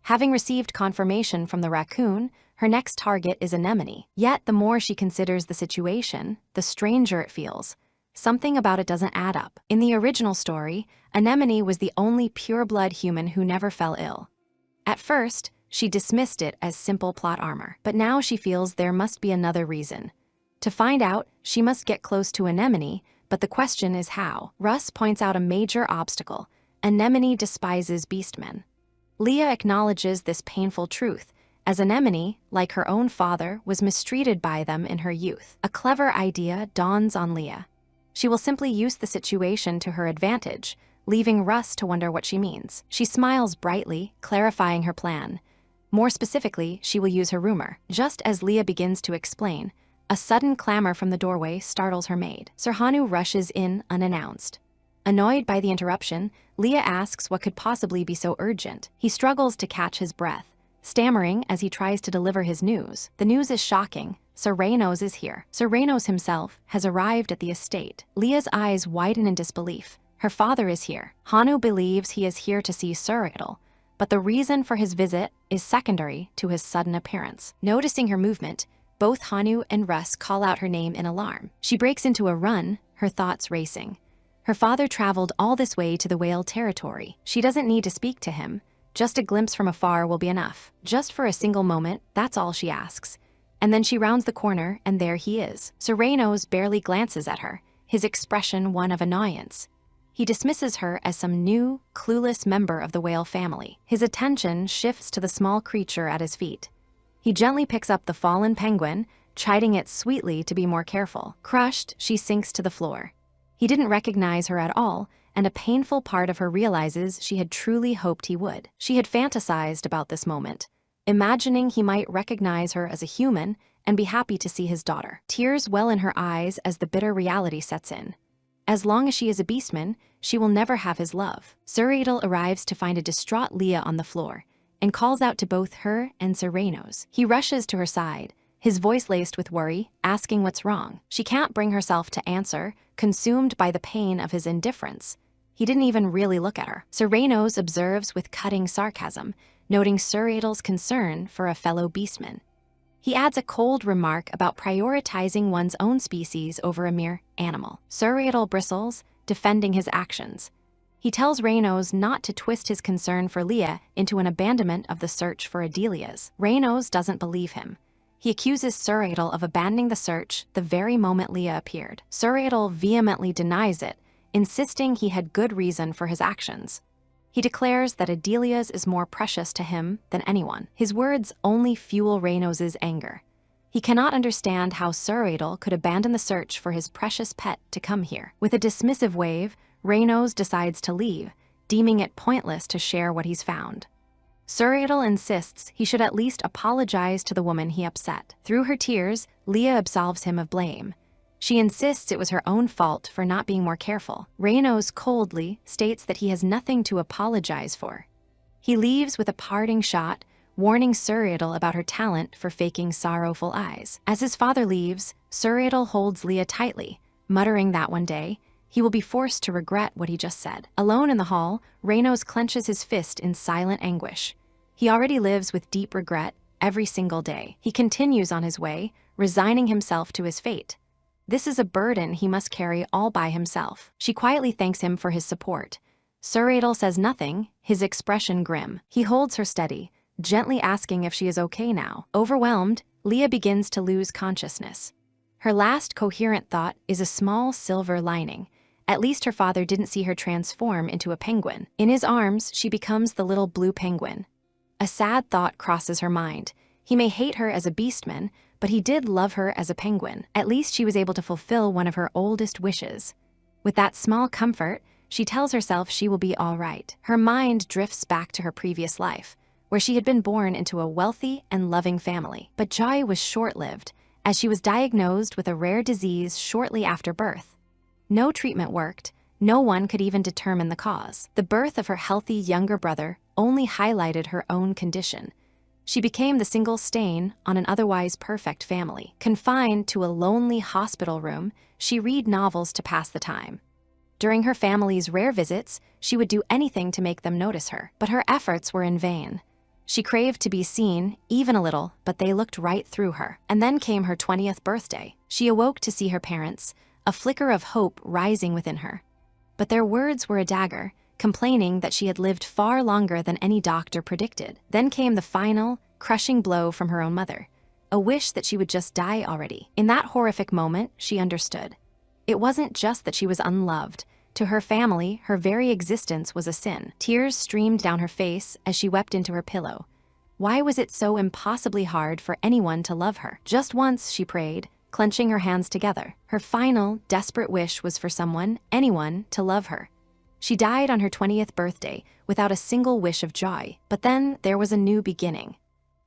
Having received confirmation from the raccoon, her next target is Anemone. Yet the more she considers the situation, the stranger it feels. Something about it doesn't add up. In the original story, Anemone was the only pure-blood human who never fell ill. At first, she dismissed it as simple plot armor, but now she feels there must be another reason. To find out, she must get close to Anemone, but the question is how. Russ points out a major obstacle. Anemone despises beastmen. Leah acknowledges this painful truth, as Anemone, like her own father, was mistreated by them in her youth. A clever idea dawns on Leah. She will simply use the situation to her advantage, leaving Russ to wonder what she means. She smiles brightly, clarifying her plan. More specifically, she will use her rumor. Just as Leah begins to explain, a sudden clamor from the doorway startles her maid. Sirhanu rushes in unannounced. Annoyed by the interruption, Leah asks what could possibly be so urgent. He struggles to catch his breath, stammering as he tries to deliver his news. The news is shocking. Suuradel is here. Suuradel himself has arrived at the estate. Leah's eyes widen in disbelief. Her father is here. Hanu believes he is here to see Suuradel, but the reason for his visit is secondary to his sudden appearance. Noticing her movement, both Hanu and Russ call out her name in alarm. She breaks into a run, her thoughts racing. Her father traveled all this way to the whale territory. She doesn't need to speak to him. Just a glimpse from afar will be enough. Just for a single moment, that's all she asks. And then she rounds the corner, and there he is. Suuradel barely glances at her, his expression one of annoyance. He dismisses her as some new, clueless member of the whale family. His attention shifts to the small creature at his feet. He gently picks up the fallen penguin, chiding it sweetly to be more careful. Crushed, she sinks to the floor. He didn't recognize her at all, and a painful part of her realizes she had truly hoped he would. She had fantasized about this moment, imagining he might recognize her as a human and be happy to see his daughter. Tears well in her eyes as the bitter reality sets in. As long as she is a beastman, she will never have his love. Suuradel arrives to find a distraught Leah on the floor and calls out to both her and Serenos. He rushes to her side, his voice laced with worry, asking what's wrong. She can't bring herself to answer, consumed by the pain of his indifference. He didn't even really look at her. Serenos observes with cutting sarcasm, noting Suuradel's concern for a fellow beastman. He adds a cold remark about prioritizing one's own species over a mere animal. Suuradel bristles, defending his actions. He tells Reynos not to twist his concern for Leah into an abandonment of the search for Adelia's. Reynos doesn't believe him. He accuses Suuradel of abandoning the search the very moment Leah appeared. Suuradel vehemently denies it, insisting he had good reason for his actions. He declares that Adelia's is more precious to him than anyone. His words only fuel Reynos' anger. He cannot understand how Suuradel could abandon the search for his precious pet to come here. With a dismissive wave, Reynos decides to leave, deeming it pointless to share what he's found. Suuradel insists he should at least apologize to the woman he upset. Through her tears, Leah absolves him of blame. She insists it was her own fault for not being more careful. Reynos coldly states that he has nothing to apologize for. He leaves with a parting shot, warning Suuradel about her talent for faking sorrowful eyes. As his father leaves, Suuradel holds Leah tightly, muttering that one day, he will be forced to regret what he just said. Alone in the hall, Reynos clenches his fist in silent anguish. He already lives with deep regret every single day. He continues on his way, resigning himself to his fate. This is a burden he must carry all by himself. She quietly thanks him for his support. Suuradel says nothing, his expression grim. He holds her steady, gently asking if she is okay now. Overwhelmed, Leah begins to lose consciousness. Her last coherent thought is a small silver lining. At least her father didn't see her transform into a penguin. In his arms, she becomes the little blue penguin. A sad thought crosses her mind. He may hate her as a beastman, but he did love her as a penguin. At least she was able to fulfill one of her oldest wishes. With that small comfort, she tells herself she will be all right. Her mind drifts back to her previous life, where she had been born into a wealthy and loving family. But joy was short-lived, as she was diagnosed with a rare disease shortly after birth. No treatment worked. No one could even determine the cause. The birth of her healthy younger brother only highlighted her own condition. She became the single stain on an otherwise perfect family. Confined to a lonely hospital room, she read novels to pass the time. During her family's rare visits, she would do anything to make them notice her. But her efforts were in vain. She craved to be seen, even a little, but they looked right through her. And then came her 20th birthday. She awoke to see her parents, a flicker of hope rising within her. But their words were a dagger, complaining that she had lived far longer than any doctor predicted. Then came the final, crushing blow from her own mother, a wish that she would just die already. In that horrific moment, she understood. It wasn't just that she was unloved. To her family, her very existence was a sin. Tears streamed down her face as she wept into her pillow. Why was it so impossibly hard for anyone to love her? Just once, she prayed, clenching her hands together. Her final, desperate wish was for someone, anyone, to love her. She died on her 20th birthday without a single wish of joy. But then there was a new beginning.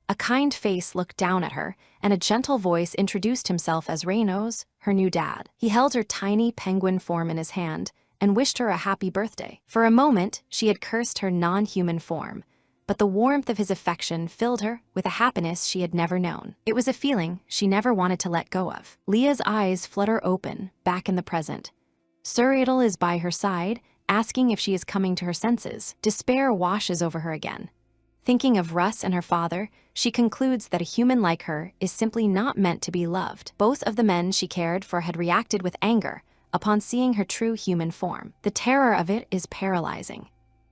A kind face looked down at her, and a gentle voice introduced himself as Reynos, her new dad. He held her tiny penguin form in his hand and wished her a happy birthday. For a moment, she had cursed her non-human form, but the warmth of his affection filled her with a happiness she had never known. It was a feeling she never wanted to let go of. Leah's eyes flutter open, back in the present. Suuradel is by her side, asking if she is coming to her senses. Despair washes over her again. Thinking of Russ and her father, she concludes that a human like her is simply not meant to be loved. Both of the men she cared for had reacted with anger upon seeing her true human form. The terror of it is paralyzing.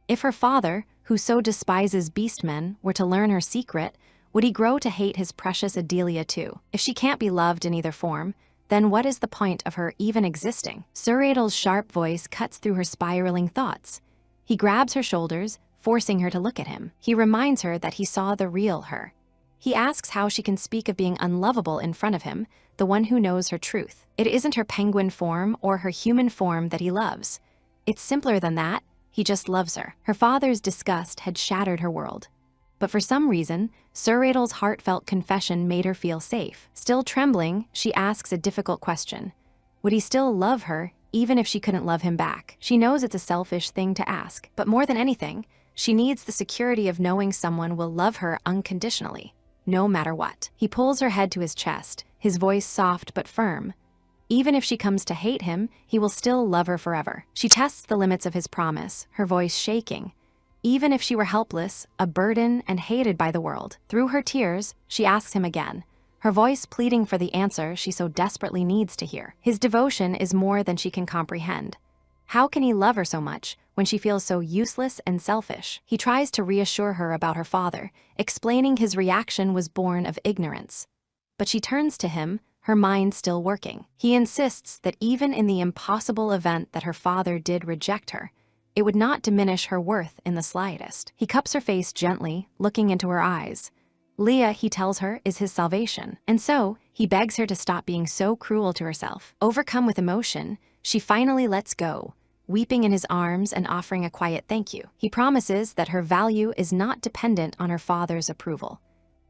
If her father, who so despises beastmen, were to learn her secret, would he grow to hate his precious Adelia too? If she can't be loved in either form, then what is the point of her even existing? Suuradel's sharp voice cuts through her spiraling thoughts. He grabs her shoulders, forcing her to look at him. He reminds her that he saw the real her. He asks how she can speak of being unlovable in front of him, the one who knows her truth. It isn't her penguin form or her human form that he loves. It's simpler than that. He just loves her. Her father's disgust had shattered her world. But for some reason, Suuredel's heartfelt confession made her feel safe. Still trembling, she asks a difficult question. Would he still love her, even if she couldn't love him back? She knows it's a selfish thing to ask, but more than anything, she needs the security of knowing someone will love her unconditionally, no matter what. He pulls her head to his chest, his voice soft but firm. Even if she comes to hate him, he will still love her forever. She tests the limits of his promise, her voice shaking. Even if she were helpless, a burden, and hated by the world, through her tears, she asks him again, her voice pleading for the answer she so desperately needs to hear. His devotion is more than she can comprehend. How can he love her so much when she feels so useless and selfish? He tries to reassure her about her father, explaining his reaction was born of ignorance. But she turns to him, her mind still working. He insists that even in the impossible event that her father did reject her, it would not diminish her worth in the slightest. He cups her face gently, looking into her eyes. Leah, he tells her, is his salvation. And so, he begs her to stop being so cruel to herself. Overcome with emotion, she finally lets go, weeping in his arms and offering a quiet thank you. He promises that her value is not dependent on her father's approval.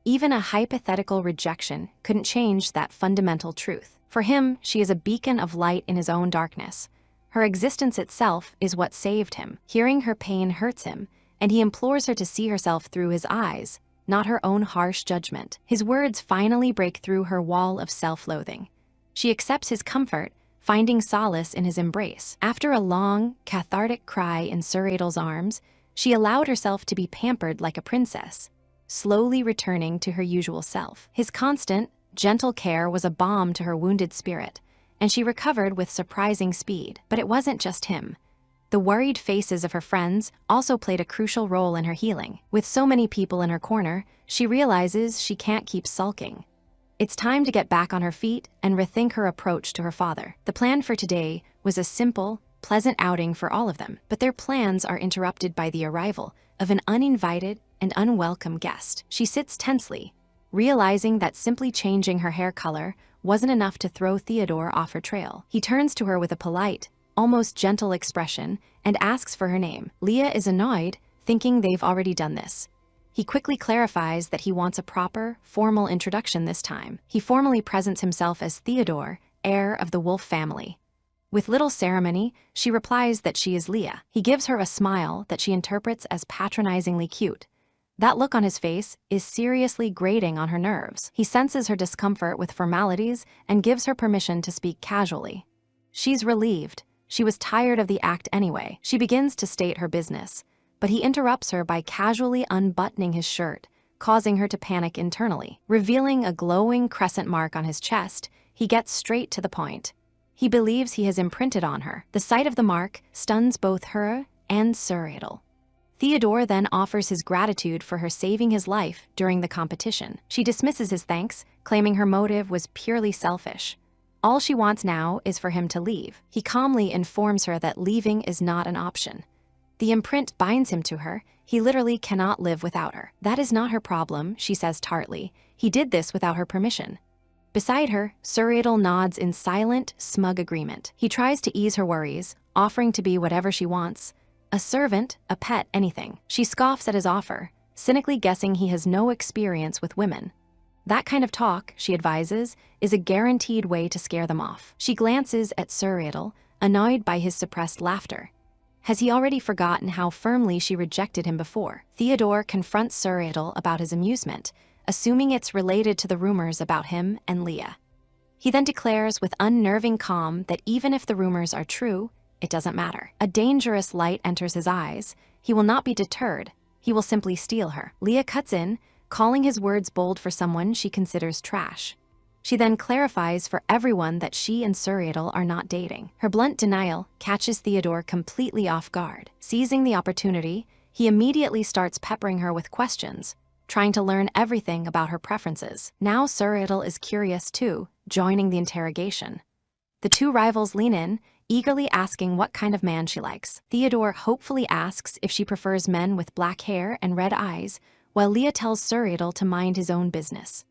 Even a hypothetical rejection couldn't change that fundamental truth. For him, she is a beacon of light in his own darkness. Her existence itself is what saved him. Hearing her pain hurts him, and he implores her to see herself through his eyes, not her own harsh judgment. His words finally break through her wall of self-loathing. She accepts his comfort, finding solace in his embrace. After a long, cathartic cry in Suuredel's arms, she allowed herself to be pampered like a princess, slowly returning to her usual self. His constant, gentle care was a balm to her wounded spirit, and she recovered with surprising speed. But it wasn't just him. The worried faces of her friends also played a crucial role in her healing. With so many people in her corner, she realizes she can't keep sulking. It's time to get back on her feet and rethink her approach to her father. The plan for today was a simple, pleasant outing for all of them, but their plans are interrupted by the arrival of an uninvited and unwelcome guest. She sits tensely, realizing that simply changing her hair color wasn't enough to throw Theodore off her trail. He turns to her with a polite, almost gentle expression and asks for her name. Leah is annoyed, thinking they've already done this. He quickly clarifies that he wants a proper, formal introduction this time. He formally presents himself as Theodore, heir of the Wolf family. With little ceremony, she replies that she is Leah. He gives her a smile that she interprets as patronizingly cute. That look on his face is seriously grating on her nerves. He senses her discomfort with formalities and gives her permission to speak casually. She's relieved. She was tired of the act anyway. She begins to state her business, but he interrupts her by casually unbuttoning his shirt, causing her to panic internally. Revealing a glowing crescent mark on his chest, he gets straight to the point. He believes he has imprinted on her. The sight of the mark stuns both her and Suuradel. Theodore then offers his gratitude for her saving his life during the competition. She dismisses his thanks, claiming her motive was purely selfish. All she wants now is for him to leave. He calmly informs her that leaving is not an option. The imprint binds him to her. He literally cannot live without her. That is not her problem, she says tartly. He did this without her permission. Beside her, Suuradel nods in silent, smug agreement. He tries to ease her worries, offering to be whatever she wants. A servant, a pet, anything. She scoffs at his offer, cynically guessing he has no experience with women. That kind of talk, she advises, is a guaranteed way to scare them off. She glances at Suuradel, annoyed by his suppressed laughter. Has he already forgotten how firmly she rejected him before? Theodore confronts Suuradel about his amusement, assuming it's related to the rumors about him and Leah. He then declares with unnerving calm that even if the rumors are true, it doesn't matter. A dangerous light enters his eyes. He will not be deterred. He will simply steal her. Leah cuts in, calling his words bold for someone she considers trash. She then clarifies for everyone that she and Suuradel are not dating. Her blunt denial catches Theodore completely off guard. Seizing the opportunity, he immediately starts peppering her with questions, trying to learn everything about her preferences. Now Suuradel is curious too, joining the interrogation. The two rivals lean in, eagerly asking what kind of man she likes. Theodore hopefully asks if she prefers men with black hair and red eyes, while Leah tells Suuradel to mind his own business.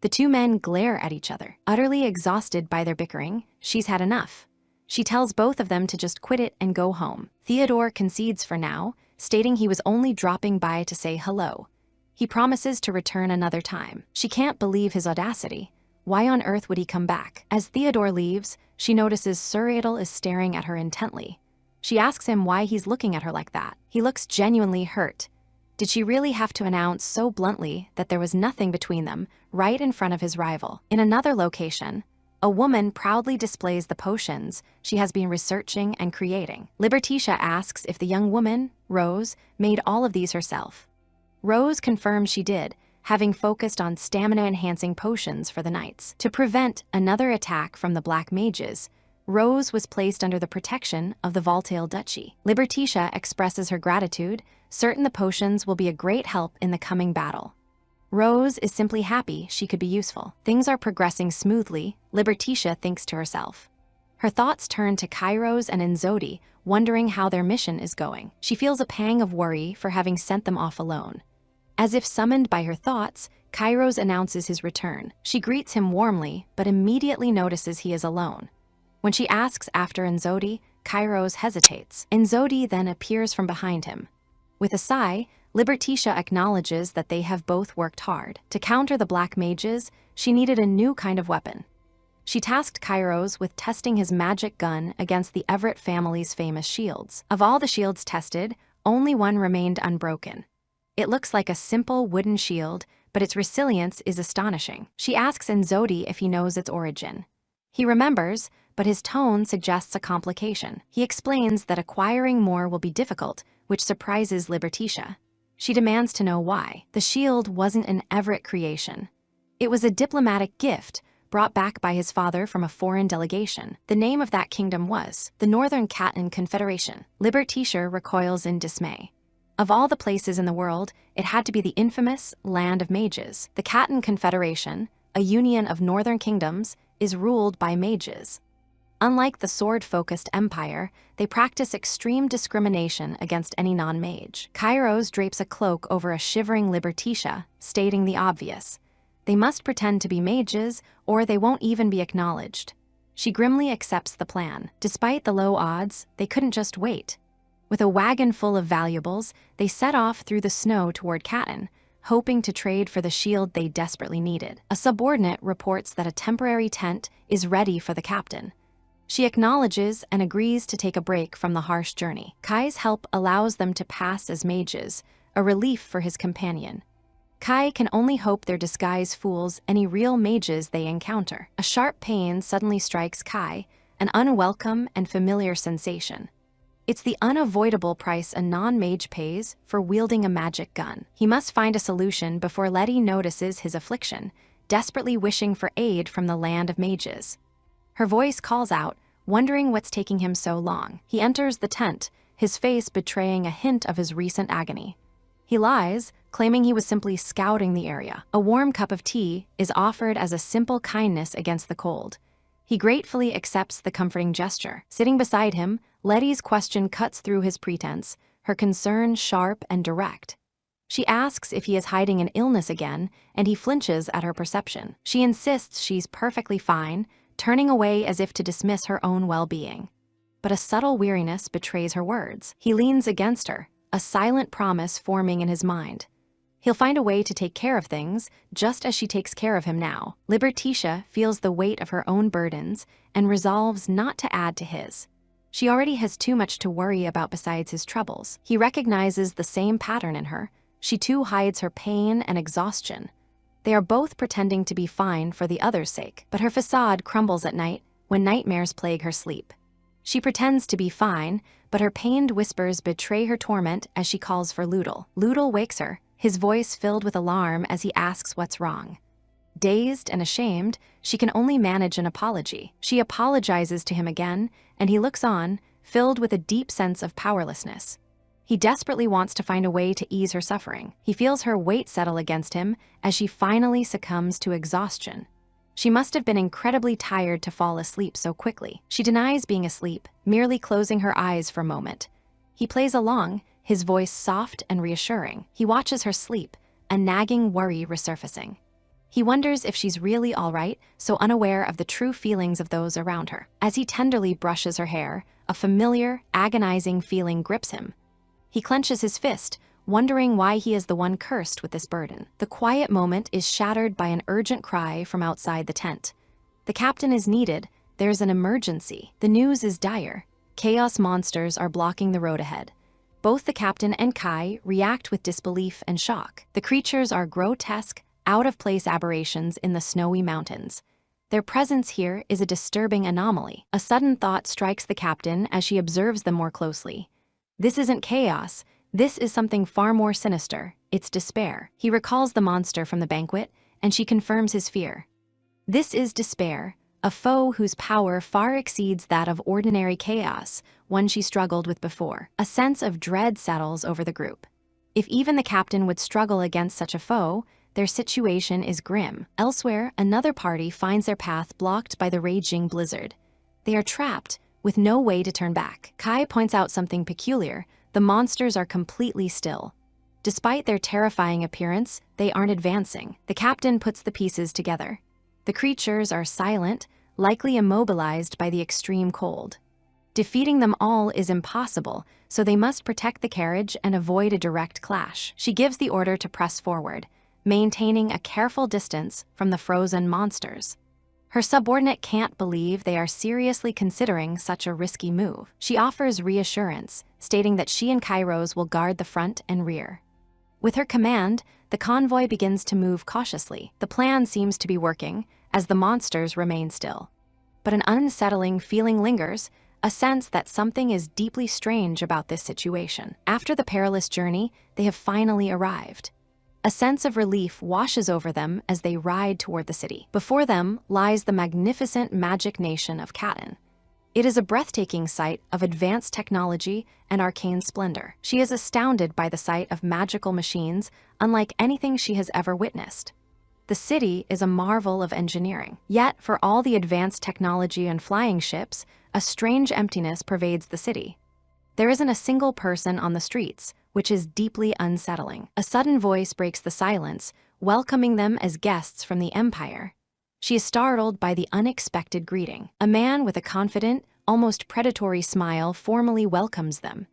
The two men glare at each other. Utterly exhausted by their bickering, she's had enough. She tells both of them to just quit it and go home. Theodore concedes for now, stating he was only dropping by to say hello. He promises to return another time. She can't believe his audacity. Why on earth would he come back? As Theodore leaves, she notices Suuradel is staring at her intently. She asks him why he's looking at her like that. He looks genuinely hurt. Did she really have to announce so bluntly that there was nothing between them, right in front of his rival? In another location, a woman proudly displays the potions she has been researching and creating. Liberticia asks if the young woman, Rose, made all of these herself. Rose confirms she did, having focused on stamina-enhancing potions for the knights. To prevent another attack from the Black Mages, Rose was placed under the protection of the Voltail Duchy. Liberticia expresses her gratitude, certain the potions will be a great help in the coming battle. Rose is simply happy she could be useful. Things are progressing smoothly, Liberticia thinks to herself. Her thoughts turn to Kairos and Enzodi, wondering how their mission is going. She feels a pang of worry for having sent them off alone. As if summoned by her thoughts, Kairos announces his return. She greets him warmly, but immediately notices he is alone. When she asks after Enzodi, Kairos hesitates. Enzodi then appears from behind him. With a sigh, Liberticia acknowledges that they have both worked hard. To counter the Black Mages, she needed a new kind of weapon. She tasked Kairos with testing his magic gun against the Everett family's famous shields. Of all the shields tested, only one remained unbroken. It looks like a simple wooden shield, but its resilience is astonishing. She asks Enzodi if he knows its origin. He remembers, but his tone suggests a complication. He explains that acquiring more will be difficult, which surprises Liberticia. She demands to know why. The shield wasn't an Everett creation. It was a diplomatic gift brought back by his father from a foreign delegation. The name of that kingdom was the Northern Catan Confederation. Liberticia recoils in dismay. Of all the places in the world, it had to be the infamous Land of Mages. The Catan Confederation, a union of northern kingdoms, is ruled by mages. Unlike the sword-focused empire, they practice extreme discrimination against any non-mage. Kairos drapes a cloak over a shivering Liberticia, stating the obvious. They must pretend to be mages, or they won't even be acknowledged. She grimly accepts the plan. Despite the low odds, they couldn't just wait. With a wagon full of valuables, they set off through the snow toward Catan, hoping to trade for the shield they desperately needed. A subordinate reports that a temporary tent is ready for the captain. She acknowledges and agrees to take a break from the harsh journey. Kai's help allows them to pass as mages, a relief for his companion. Kai can only hope their disguise fools any real mages they encounter. A sharp pain suddenly strikes Kai, an unwelcome and familiar sensation. It's the unavoidable price a non-mage pays for wielding a magic gun. He must find a solution before Letty notices his affliction, desperately wishing for aid from the Land of Mages. Her voice calls out, wondering what's taking him so long. He enters the tent, his face betraying a hint of his recent agony. He lies, claiming he was simply scouting the area. A warm cup of tea is offered as a simple kindness against the cold. He gratefully accepts the comforting gesture. Sitting beside him, Letty's question cuts through his pretense, her concern sharp and direct. She asks if he is hiding an illness again, and he flinches at her perception. She insists she's perfectly fine, turning away as if to dismiss her own well-being. But a subtle weariness betrays her words. He leans against her, a silent promise forming in his mind. He'll find a way to take care of things, just as she takes care of him now. Liberticia feels the weight of her own burdens and resolves not to add to his. She already has too much to worry about besides his troubles. He recognizes the same pattern in her. She too hides her pain and exhaustion. They are both pretending to be fine for the other's sake, but her facade crumbles at night when nightmares plague her sleep. She pretends to be fine, but her pained whispers betray her torment as she calls for Ludel. Ludel wakes her, his voice filled with alarm as he asks what's wrong. Dazed and ashamed, she can only manage an apology. She apologizes to him again, and he looks on, filled with a deep sense of powerlessness. He desperately wants to find a way to ease her suffering. He feels her weight settle against him as she finally succumbs to exhaustion. She must have been incredibly tired to fall asleep so quickly. She denies being asleep, merely closing her eyes for a moment. He plays along, his voice soft and reassuring. He watches her sleep, a nagging worry resurfacing. He wonders if she's really all right, so unaware of the true feelings of those around her. As he tenderly brushes her hair, a familiar, agonizing feeling grips him. He clenches his fist, wondering why he is the one cursed with this burden. The quiet moment is shattered by an urgent cry from outside the tent. The captain is needed. There's an emergency. The news is dire. Chaos monsters are blocking the road ahead. Both the captain and Kai react with disbelief and shock. The creatures are grotesque, out-of-place aberrations in the snowy mountains. Their presence here is a disturbing anomaly. A sudden thought strikes the captain as she observes them more closely. This isn't chaos. This is something far more sinister. It's despair. He recalls the monster from the banquet, and she confirms his fear. This is despair, a foe whose power far exceeds that of ordinary chaos, one she struggled with before. A sense of dread settles over the group. If even the captain would struggle against such a foe, their situation is grim. Elsewhere, another party finds their path blocked by the raging blizzard. They are trapped, with no way to turn back. Kai points out something peculiar. The monsters are completely still. Despite their terrifying appearance, they aren't advancing. The captain puts the pieces together. The creatures are silent, likely immobilized by the extreme cold. Defeating them all is impossible, so they must protect the carriage and avoid a direct clash. She gives the order to press forward, maintaining a careful distance from the frozen monsters. Her subordinate can't believe they are seriously considering such a risky move. She offers reassurance, stating that she and Kairos will guard the front and rear. With her command, the convoy begins to move cautiously. The plan seems to be working, as the monsters remain still. But an unsettling feeling lingers, a sense that something is deeply strange about this situation. After the perilous journey, they have finally arrived. A sense of relief washes over them as they ride toward the city. Before them lies the magnificent magic nation of Catan. It is a breathtaking sight of advanced technology and arcane splendor. She is astounded by the sight of magical machines unlike anything she has ever witnessed. The city is a marvel of engineering. Yet, for all the advanced technology and flying ships, a strange emptiness pervades the city. There isn't a single person on the streets, which is deeply unsettling. A sudden voice breaks the silence, welcoming them as guests from the Empire. She is startled by the unexpected greeting. A man with a confident, almost predatory smile formally welcomes them.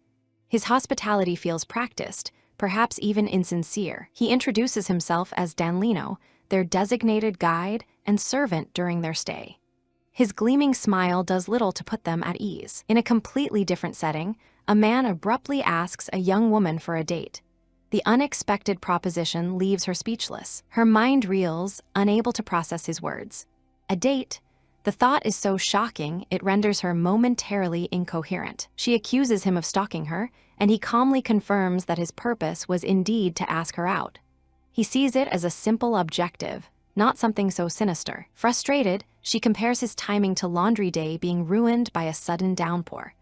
His hospitality feels practiced, perhaps even insincere. He introduces himself as Danlino, their designated guide and servant during their stay. His gleaming smile does little to put them at ease. In a completely different setting, a man abruptly asks a young woman for a date. The unexpected proposition leaves her speechless. Her mind reels, unable to process his words. A date? The thought is so shocking, it renders her momentarily incoherent. She accuses him of stalking her, and he calmly confirms that his purpose was indeed to ask her out. He sees it as a simple objective, not something so sinister. Frustrated, she compares his timing to laundry day being ruined by a sudden downpour.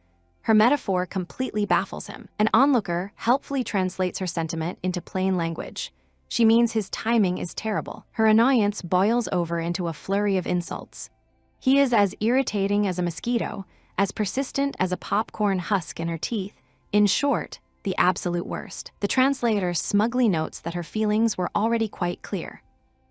Her metaphor completely baffles him. An onlooker helpfully translates her sentiment into plain language. She means his timing is terrible. Her annoyance boils over into a flurry of insults. He is as irritating as a mosquito, as persistent as a popcorn husk in her teeth. In short, the absolute worst. The translator smugly notes that her feelings were already quite clear.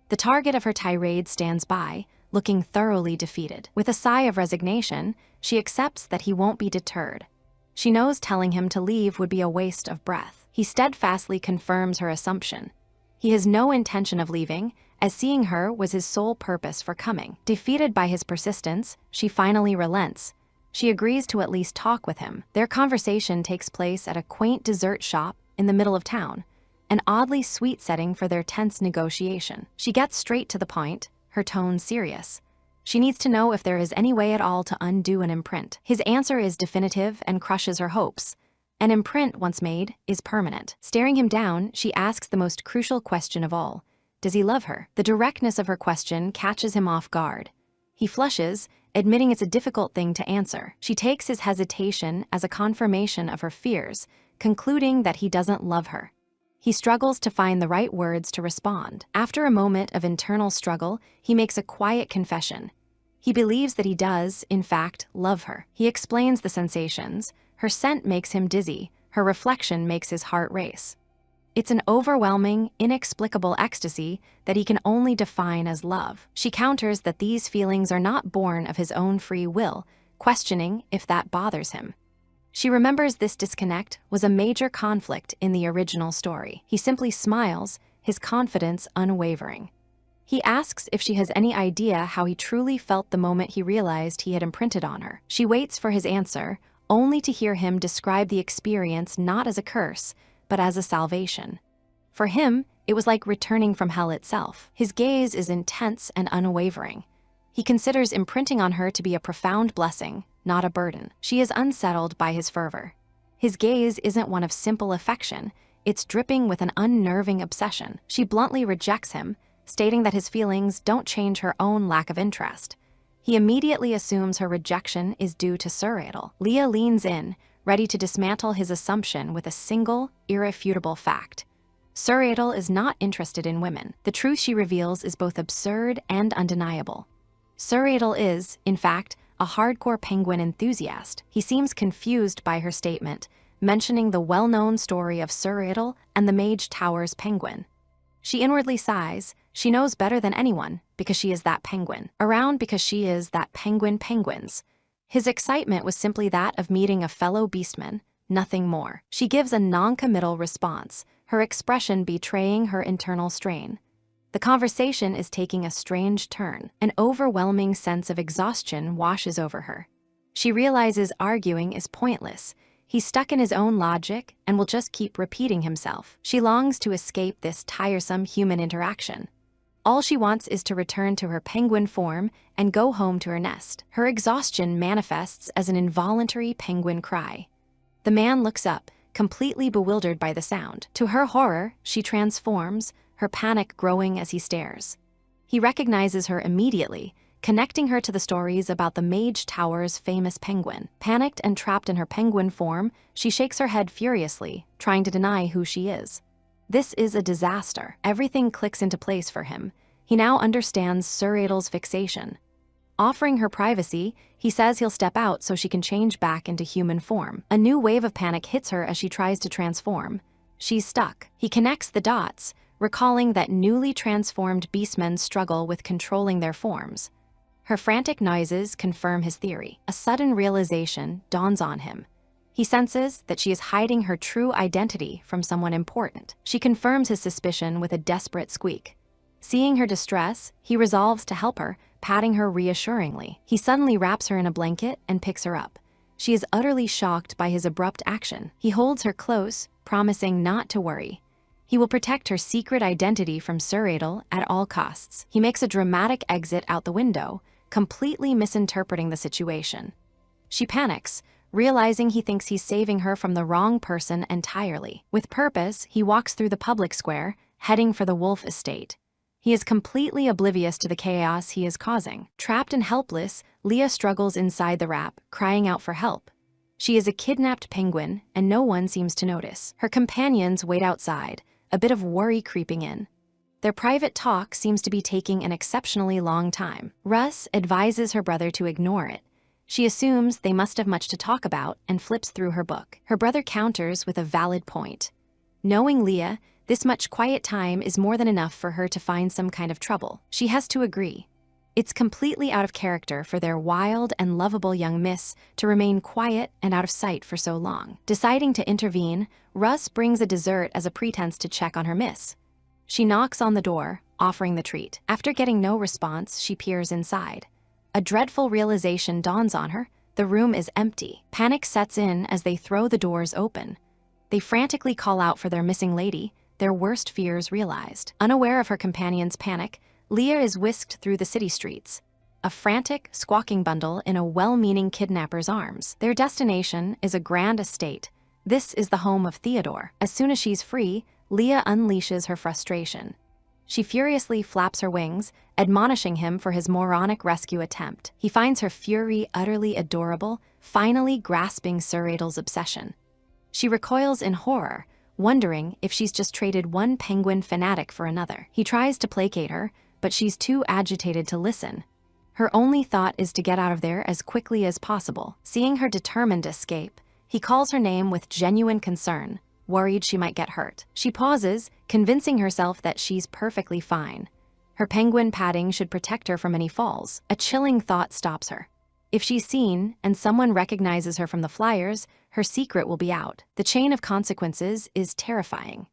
The target of her tirade stands by, looking thoroughly defeated. With a sigh of resignation, she accepts that he won't be deterred. She knows telling him to leave would be a waste of breath. He steadfastly confirms her assumption. He has no intention of leaving, as seeing her was his sole purpose for coming. Defeated by his persistence, she finally relents. She agrees to at least talk with him. Their conversation takes place at a quaint dessert shop in the middle of town, an oddly sweet setting for their tense negotiation. She gets straight to the point, her tone serious. She needs to know if there is any way at all to undo an imprint. His answer is definitive and crushes her hopes. An imprint, once made, is permanent. Staring him down, she asks the most crucial question of all. Does he love her? The directness of her question catches him off guard. He flushes, admitting it's a difficult thing to answer. She takes his hesitation as a confirmation of her fears, concluding that he doesn't love her. He struggles to find the right words to respond. After a moment of internal struggle, he makes a quiet confession. He believes that he does, in fact, love her. He explains the sensations. Her scent makes him dizzy. Her reflection makes his heart race. It's an overwhelming, inexplicable ecstasy that he can only define as love. She counters that these feelings are not born of his own free will, questioning if that bothers him. She remembers this disconnect was a major conflict in the original story. He simply smiles, his confidence unwavering. He asks if she has any idea how he truly felt the moment he realized he had imprinted on her. She waits for his answer, only to hear him describe the experience not as a curse, but as a salvation. For him, it was like returning from hell itself. His gaze is intense and unwavering. He considers imprinting on her to be a profound blessing, not a burden. She is unsettled by his fervor. His gaze isn't one of simple affection, it's dripping with an unnerving obsession. She bluntly rejects him, stating that his feelings don't change her own lack of interest. He immediately assumes her rejection is due to Suuradel. Leah leans in, ready to dismantle his assumption with a single, irrefutable fact. Suuradel is not interested in women. The truth she reveals is both absurd and undeniable. Suuradel is, in fact, a hardcore penguin enthusiast. He seems confused by her statement, mentioning the well-known story of Suuradel and the Mage Tower's penguin. She inwardly sighs. She knows better than anyone because she is that penguin. Around because she is that penguins. His excitement was simply that of meeting a fellow beastman, nothing more. She gives a non-committal response, her expression betraying her internal strain. The conversation is taking a strange turn. An overwhelming sense of exhaustion washes over her. She realizes arguing is pointless. He's stuck in his own logic and will just keep repeating himself. She longs to escape this tiresome human interaction. All she wants is to return to her penguin form and go home to her nest. Her exhaustion manifests as an involuntary penguin cry. The man looks up, completely bewildered by the sound. To her horror, she transforms, her panic growing as he stares. He recognizes her immediately, connecting her to the stories about the Mage Tower's famous penguin. Panicked and trapped in her penguin form, she shakes her head furiously, trying to deny who she is. This is a disaster. Everything clicks into place for him. He now understands Suuradel's fixation. Offering her privacy, he says he'll step out so she can change back into human form. A new wave of panic hits her as she tries to transform. She's stuck. He connects the dots, recalling that newly transformed beastmen struggle with controlling their forms. Her frantic noises confirm his theory. A sudden realization dawns on him. He senses that she is hiding her true identity from someone important. She confirms his suspicion with a desperate squeak. Seeing her distress, he resolves to help her, patting her reassuringly. He suddenly wraps her in a blanket and picks her up. She is utterly shocked by his abrupt action. He holds her close, promising not to worry. He will protect her secret identity from Suuradel at all costs. He makes a dramatic exit out the window, completely misinterpreting the situation. She panics, realizing he thinks he's saving her from the wrong person entirely. With purpose, he walks through the public square, heading for the wolf estate. He is completely oblivious to the chaos he is causing. Trapped and helpless, Leah struggles inside the wrap, crying out for help. She is a kidnapped penguin, and no one seems to notice. Her companions wait outside, a bit of worry creeping in. Their private talk seems to be taking an exceptionally long time. Russ advises her brother to ignore it. She assumes they must have much to talk about and flips through her book. Her brother counters with a valid point. Knowing Leah, this much quiet time is more than enough for her to find some kind of trouble. She has to agree. It's completely out of character for their wild and lovable young miss to remain quiet and out of sight for so long. Deciding to intervene, Russ brings a dessert as a pretense to check on her miss. She knocks on the door, offering the treat. After getting no response, she peers inside. A dreadful realization dawns on her. The room is empty. Panic sets in as they throw the doors open. They frantically call out for their missing lady, their worst fears realized. Unaware of her companion's panic, Leah is whisked through the city streets, a frantic, squawking bundle in a well-meaning kidnapper's arms. Their destination is a grand estate. This is the home of Theodore. As soon as she's free, Leah unleashes her frustration. She furiously flaps her wings, admonishing him for his moronic rescue attempt. He finds her fury utterly adorable, finally grasping Suuradel's obsession. She recoils in horror, wondering if she's just traded one penguin fanatic for another. He tries to placate her, but she's too agitated to listen. Her only thought is to get out of there as quickly as possible. Seeing her determined escape, he calls her name with genuine concern. worried she might get hurt. She pauses, convincing herself that she's perfectly fine. Her penguin padding should protect her from any falls. A chilling thought stops her. If she's seen and someone recognizes her from the flyers, her secret will be out. The chain of consequences is terrifying.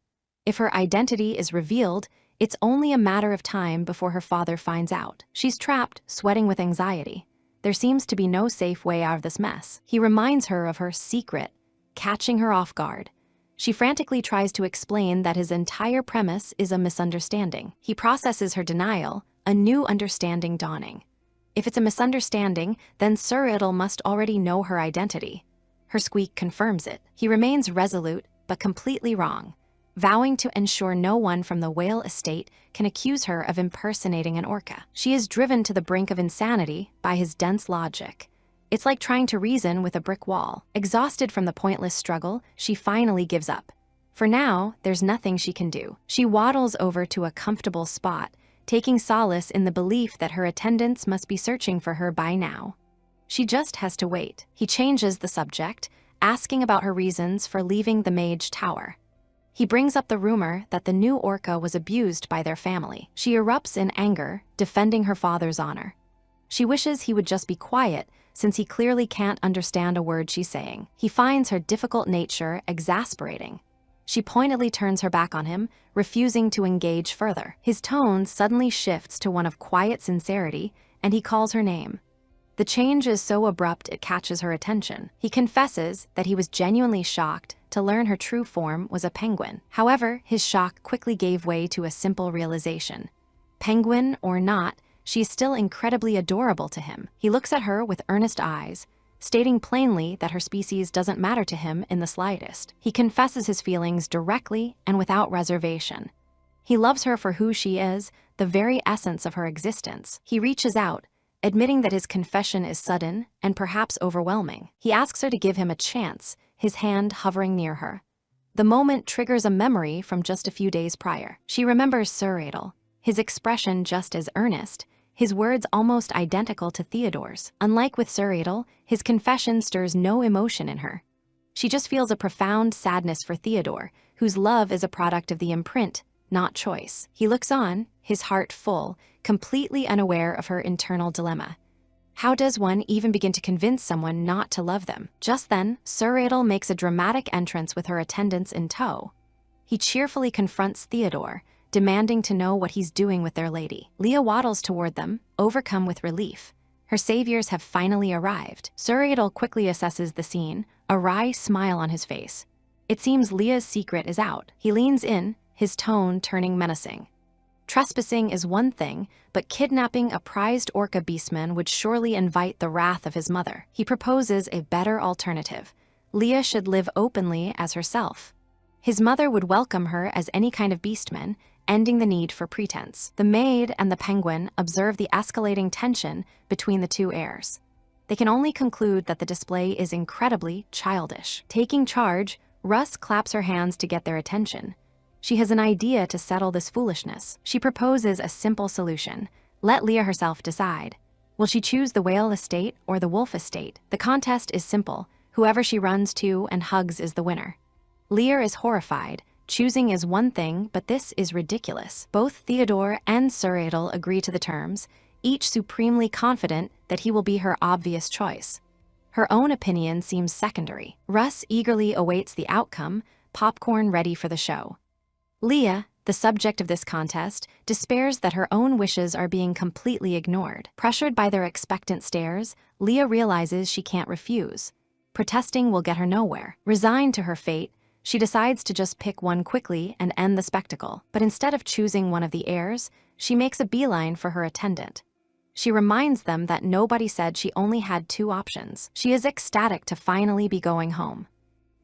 If her identity is revealed, it's only a matter of time before her father finds out. She's trapped, sweating with anxiety. There seems to be no safe way out of this mess. He reminds her of her secret, catching her off guard. She frantically tries to explain that his entire premise is a misunderstanding. He processes her denial, a new understanding dawning. If it's a misunderstanding, then Suuradel must already know her identity. Her squeak confirms it. He remains resolute, but completely wrong, vowing to ensure no one from the whale estate can accuse her of impersonating an orca. She is driven to the brink of insanity by his dense logic. It's like trying to reason with a brick wall. Exhausted from the pointless struggle, she finally gives up. For now, there's nothing she can do. She waddles over to a comfortable spot, taking solace in the belief that her attendants must be searching for her by now. She just has to wait. He changes the subject, asking about her reasons for leaving the Mage Tower. He brings up the rumor that the new orca was abused by their family. She erupts in anger, defending her father's honor. She wishes he would just be quiet, since he clearly can't understand a word she's saying. He finds her difficult nature exasperating. She pointedly turns her back on him, refusing to engage further. His tone suddenly shifts to one of quiet sincerity, and he calls her name. The change is so abrupt it catches her attention. He confesses that he was genuinely shocked to learn her true form was a penguin. However, his shock quickly gave way to a simple realization. Penguin or not, she is still incredibly adorable to him. He looks at her with earnest eyes, stating plainly that her species doesn't matter to him in the slightest. He confesses his feelings directly and without reservation. He loves her for who she is, the very essence of her existence. He reaches out, admitting that his confession is sudden and perhaps overwhelming. He asks her to give him a chance, his hand hovering near her. The moment triggers a memory from just a few days prior. She remembers Suuradel, his expression just as earnest, his words almost identical to Theodore's. Unlike with Suuradel, his confession stirs no emotion in her. She just feels a profound sadness for Theodore, whose love is a product of the imprint, not choice. He looks on, his heart full, completely unaware of her internal dilemma. How does one even begin to convince someone not to love them? Just then, Suuradel makes a dramatic entrance with her attendants in tow. He cheerfully confronts Theodore, demanding to know what he's doing with their lady. Leah waddles toward them, overcome with relief. Her saviors have finally arrived. Suuradel quickly assesses the scene, a wry smile on his face. It seems Leah's secret is out. He leans in, his tone turning menacing. Trespassing is one thing, but kidnapping a prized orca beastman would surely invite the wrath of his mother. He proposes a better alternative. Leah should live openly as herself. His mother would welcome her as any kind of beastman, ending the need for pretense. The maid and the penguin observe the escalating tension between the two heirs. They can only conclude that the display is incredibly childish. Taking charge, Russ claps her hands to get their attention. She has an idea to settle this foolishness. She proposes a simple solution. Let Leah herself decide. Will she choose the whale estate or the wolf estate? The contest is simple. Whoever she runs to and hugs is the winner. Leah is horrified. Choosing is one thing, but this is ridiculous. Both Theodore and Suuradel agree to the terms, each supremely confident that he will be her obvious choice. Her own opinion seems secondary. Russ eagerly awaits the outcome, popcorn ready for the show. Leah, the subject of this contest, despairs that her own wishes are being completely ignored. Pressured by their expectant stares, Leah realizes she can't refuse. Protesting will get her nowhere. Resigned to her fate, she decides to just pick one quickly and end the spectacle. But instead of choosing one of the heirs, she makes a beeline for her attendant. She reminds them that nobody said she only had two options. She is ecstatic to finally be going home.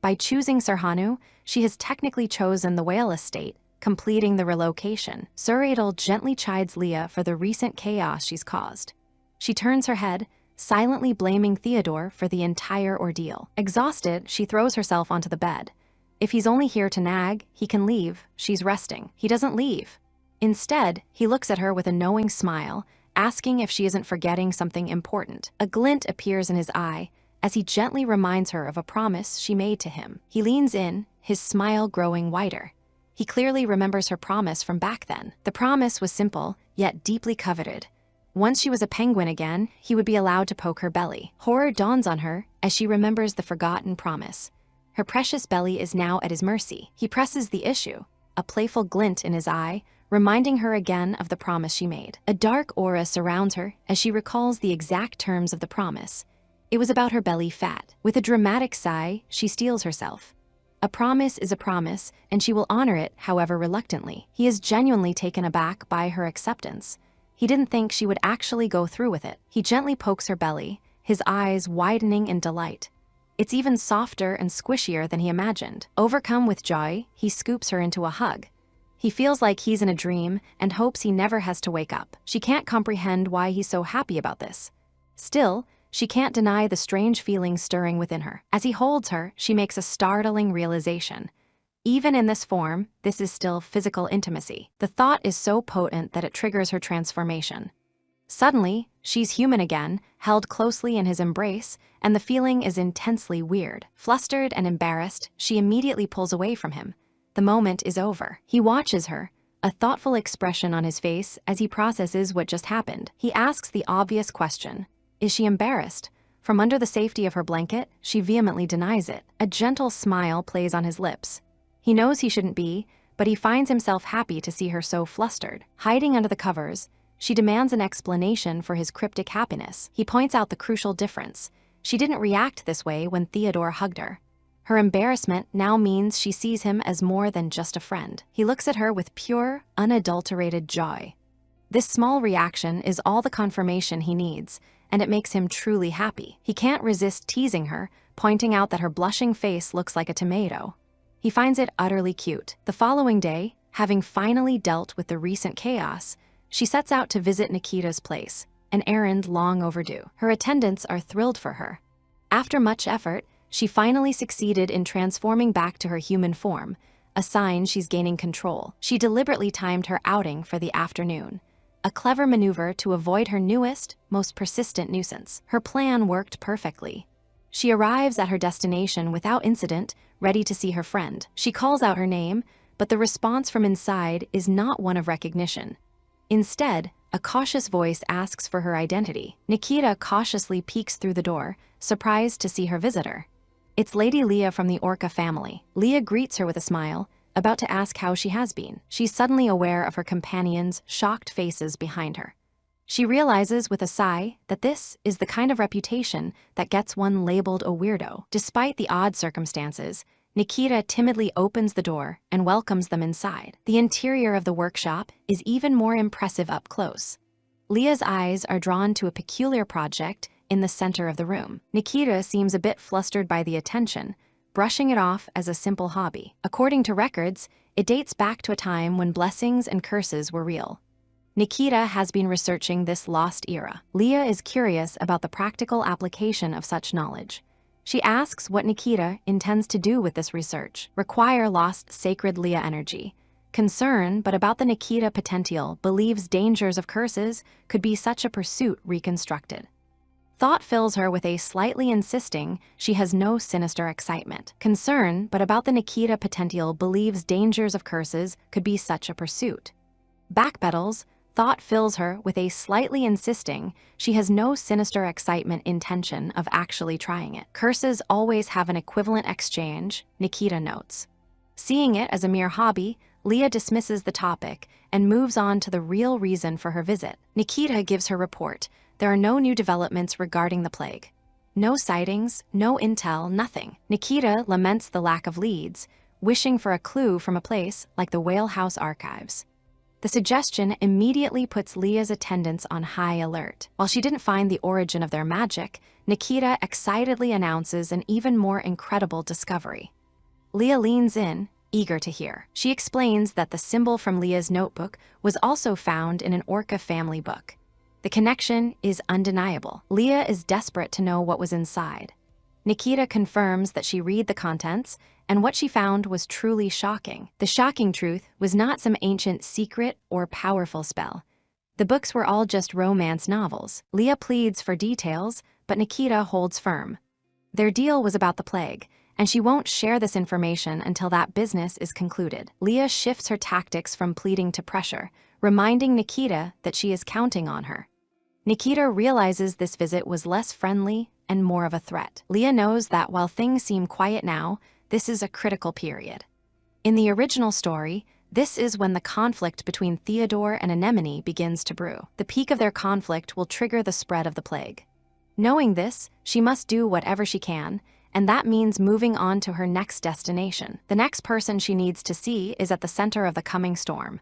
By choosing Serhanu, she has technically chosen the whale estate, completing the relocation. Suuradel gently chides Leah for the recent chaos she's caused. She turns her head, silently blaming Theodore for the entire ordeal. Exhausted, she throws herself onto the bed. If he's only here to nag, he can leave. She's resting. He doesn't leave. Instead, he looks at her with a knowing smile, asking if she isn't forgetting something important. A glint appears in his eye, as he gently reminds her of a promise she made to him. He leans in, his smile growing wider. He clearly remembers her promise from back then. The promise was simple, yet deeply coveted. Once she was a penguin again, he would be allowed to poke her belly. Horror dawns on her as she remembers the forgotten promise. Her precious belly is now at his mercy. He presses the issue, a playful glint in his eye, reminding her again of the promise she made. A dark aura surrounds her as she recalls the exact terms of the promise. It was about her belly fat. With a dramatic sigh, she steels herself. A promise is a promise, and she will honor it, however reluctantly. He is genuinely taken aback by her acceptance. He didn't think she would actually go through with it. He gently pokes her belly, his eyes widening in delight. It's even softer and squishier than he imagined. Overcome with joy, he scoops her into a hug. He feels like he's in a dream and hopes he never has to wake up. She can't comprehend why he's so happy about this. Still, she can't deny the strange feelings stirring within her. As he holds her, she makes a startling realization. Even in this form, this is still physical intimacy. The thought is so potent that it triggers her transformation. Suddenly, she's human again, held closely in his embrace, and the feeling is intensely weird. Flustered and embarrassed, she immediately pulls away from him. The moment is over. He watches her, a thoughtful expression on his face as he processes what just happened. He asks the obvious question. Is she embarrassed? From under the safety of her blanket, she vehemently denies it. A gentle smile plays on his lips. He knows he shouldn't be, but he finds himself happy to see her so flustered. Hiding under the covers, she demands an explanation for his cryptic happiness. He points out the crucial difference. She didn't react this way when Theodore hugged her. Her embarrassment now means she sees him as more than just a friend. He looks at her with pure, unadulterated joy. This small reaction is all the confirmation he needs, and it makes him truly happy. He can't resist teasing her, pointing out that her blushing face looks like a tomato. He finds it utterly cute. The following day, having finally dealt with the recent chaos, she sets out to visit Nikita's place, an errand long overdue. Her attendants are thrilled for her. After much effort, she finally succeeded in transforming back to her human form, a sign she's gaining control. She deliberately timed her outing for the afternoon, a clever maneuver to avoid her newest, most persistent nuisance. Her plan worked perfectly. She arrives at her destination without incident, ready to see her friend. She calls out her name, but the response from inside is not one of recognition. Instead, a cautious voice asks for her identity. Nikita cautiously peeks through the door, surprised to see her visitor. It's Lady Leah from the orca family. Leah greets her with a smile, about to ask how she has been. She's suddenly aware of her companions' shocked faces behind her. She realizes with a sigh that this is the kind of reputation that gets one labeled a weirdo. Despite the odd circumstances, Nikita timidly opens the door and welcomes them inside. The interior of the workshop is even more impressive up close. Leah's eyes are drawn to a peculiar project in the center of the room. Nikita seems a bit flustered by the attention, brushing it off as a simple hobby. According to records, it dates back to a time when blessings and curses were real. Nikita has been researching this lost era. Leah is curious about the practical application of such knowledge. She asks what Nikita intends to do with this research. Require lost sacred Leah energy. Concern, but about the Nikita potential, believes dangers of curses could be such a pursuit reconstructed. Thought fills her with a slightly insisting she has no sinister excitement. Concern, but about the Nikita potential, believes dangers of curses could be such a pursuit. Backpedals, thought fills her with a slightly insisting she has no sinister excitement intention of actually trying it. Curses always have an equivalent exchange, Nikita notes. Seeing it as a mere hobby, Leah dismisses the topic and moves on to the real reason for her visit. Nikita gives her report. There are no new developments regarding the plague. No sightings, no intel, nothing. Nikita laments the lack of leads, wishing for a clue from a place like the Whale House archives. The suggestion immediately puts Leah's attendants on high alert. While she didn't find the origin of their magic, Nikita excitedly announces an even more incredible discovery. Leah leans in, eager to hear. She explains that the symbol from Leah's notebook was also found in an orca family book. The connection is undeniable. Leah is desperate to know what was inside. Nikita confirms that she read the contents, and what she found was truly shocking. The shocking truth was not some ancient secret or powerful spell. The books were all just romance novels. Leah pleads for details, but Nikita holds firm. Their deal was about the plague, and she won't share this information until that business is concluded. Leah shifts her tactics from pleading to pressure, reminding Nikita that she is counting on her. Nikita realizes this visit was less friendly and more of a threat. Leah knows that while things seem quiet now, this is a critical period. In the original story, this is when the conflict between Theodore and Anemone begins to brew. The peak of their conflict will trigger the spread of the plague. Knowing this, she must do whatever she can, and that means moving on to her next destination. The next person she needs to see is at the center of the coming storm.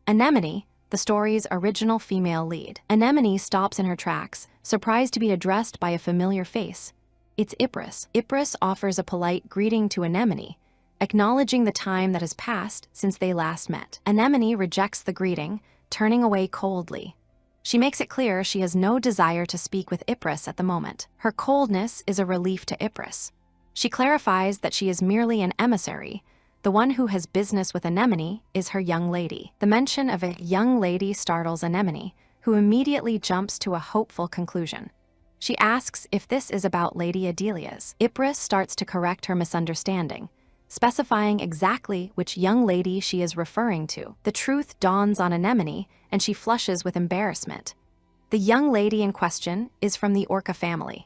Anemone, the story's original female lead. Anemone stops in her tracks, surprised to be addressed by a familiar face. It's Ypres. Ypres offers a polite greeting to Anemone, acknowledging the time that has passed since they last met. Anemone rejects the greeting, turning away coldly. She makes it clear she has no desire to speak with Ypres at the moment. Her coldness is a relief to Ypres. She clarifies that she is merely an emissary. The one who has business with Anemone is her young lady. The mention of a young lady startles Anemone, who immediately jumps to a hopeful conclusion. She asks if this is about Lady Adelia's. Ypres starts to correct her misunderstanding, specifying exactly which young lady she is referring to. The truth dawns on Anemone, and she flushes with embarrassment. The young lady in question is from the orca family.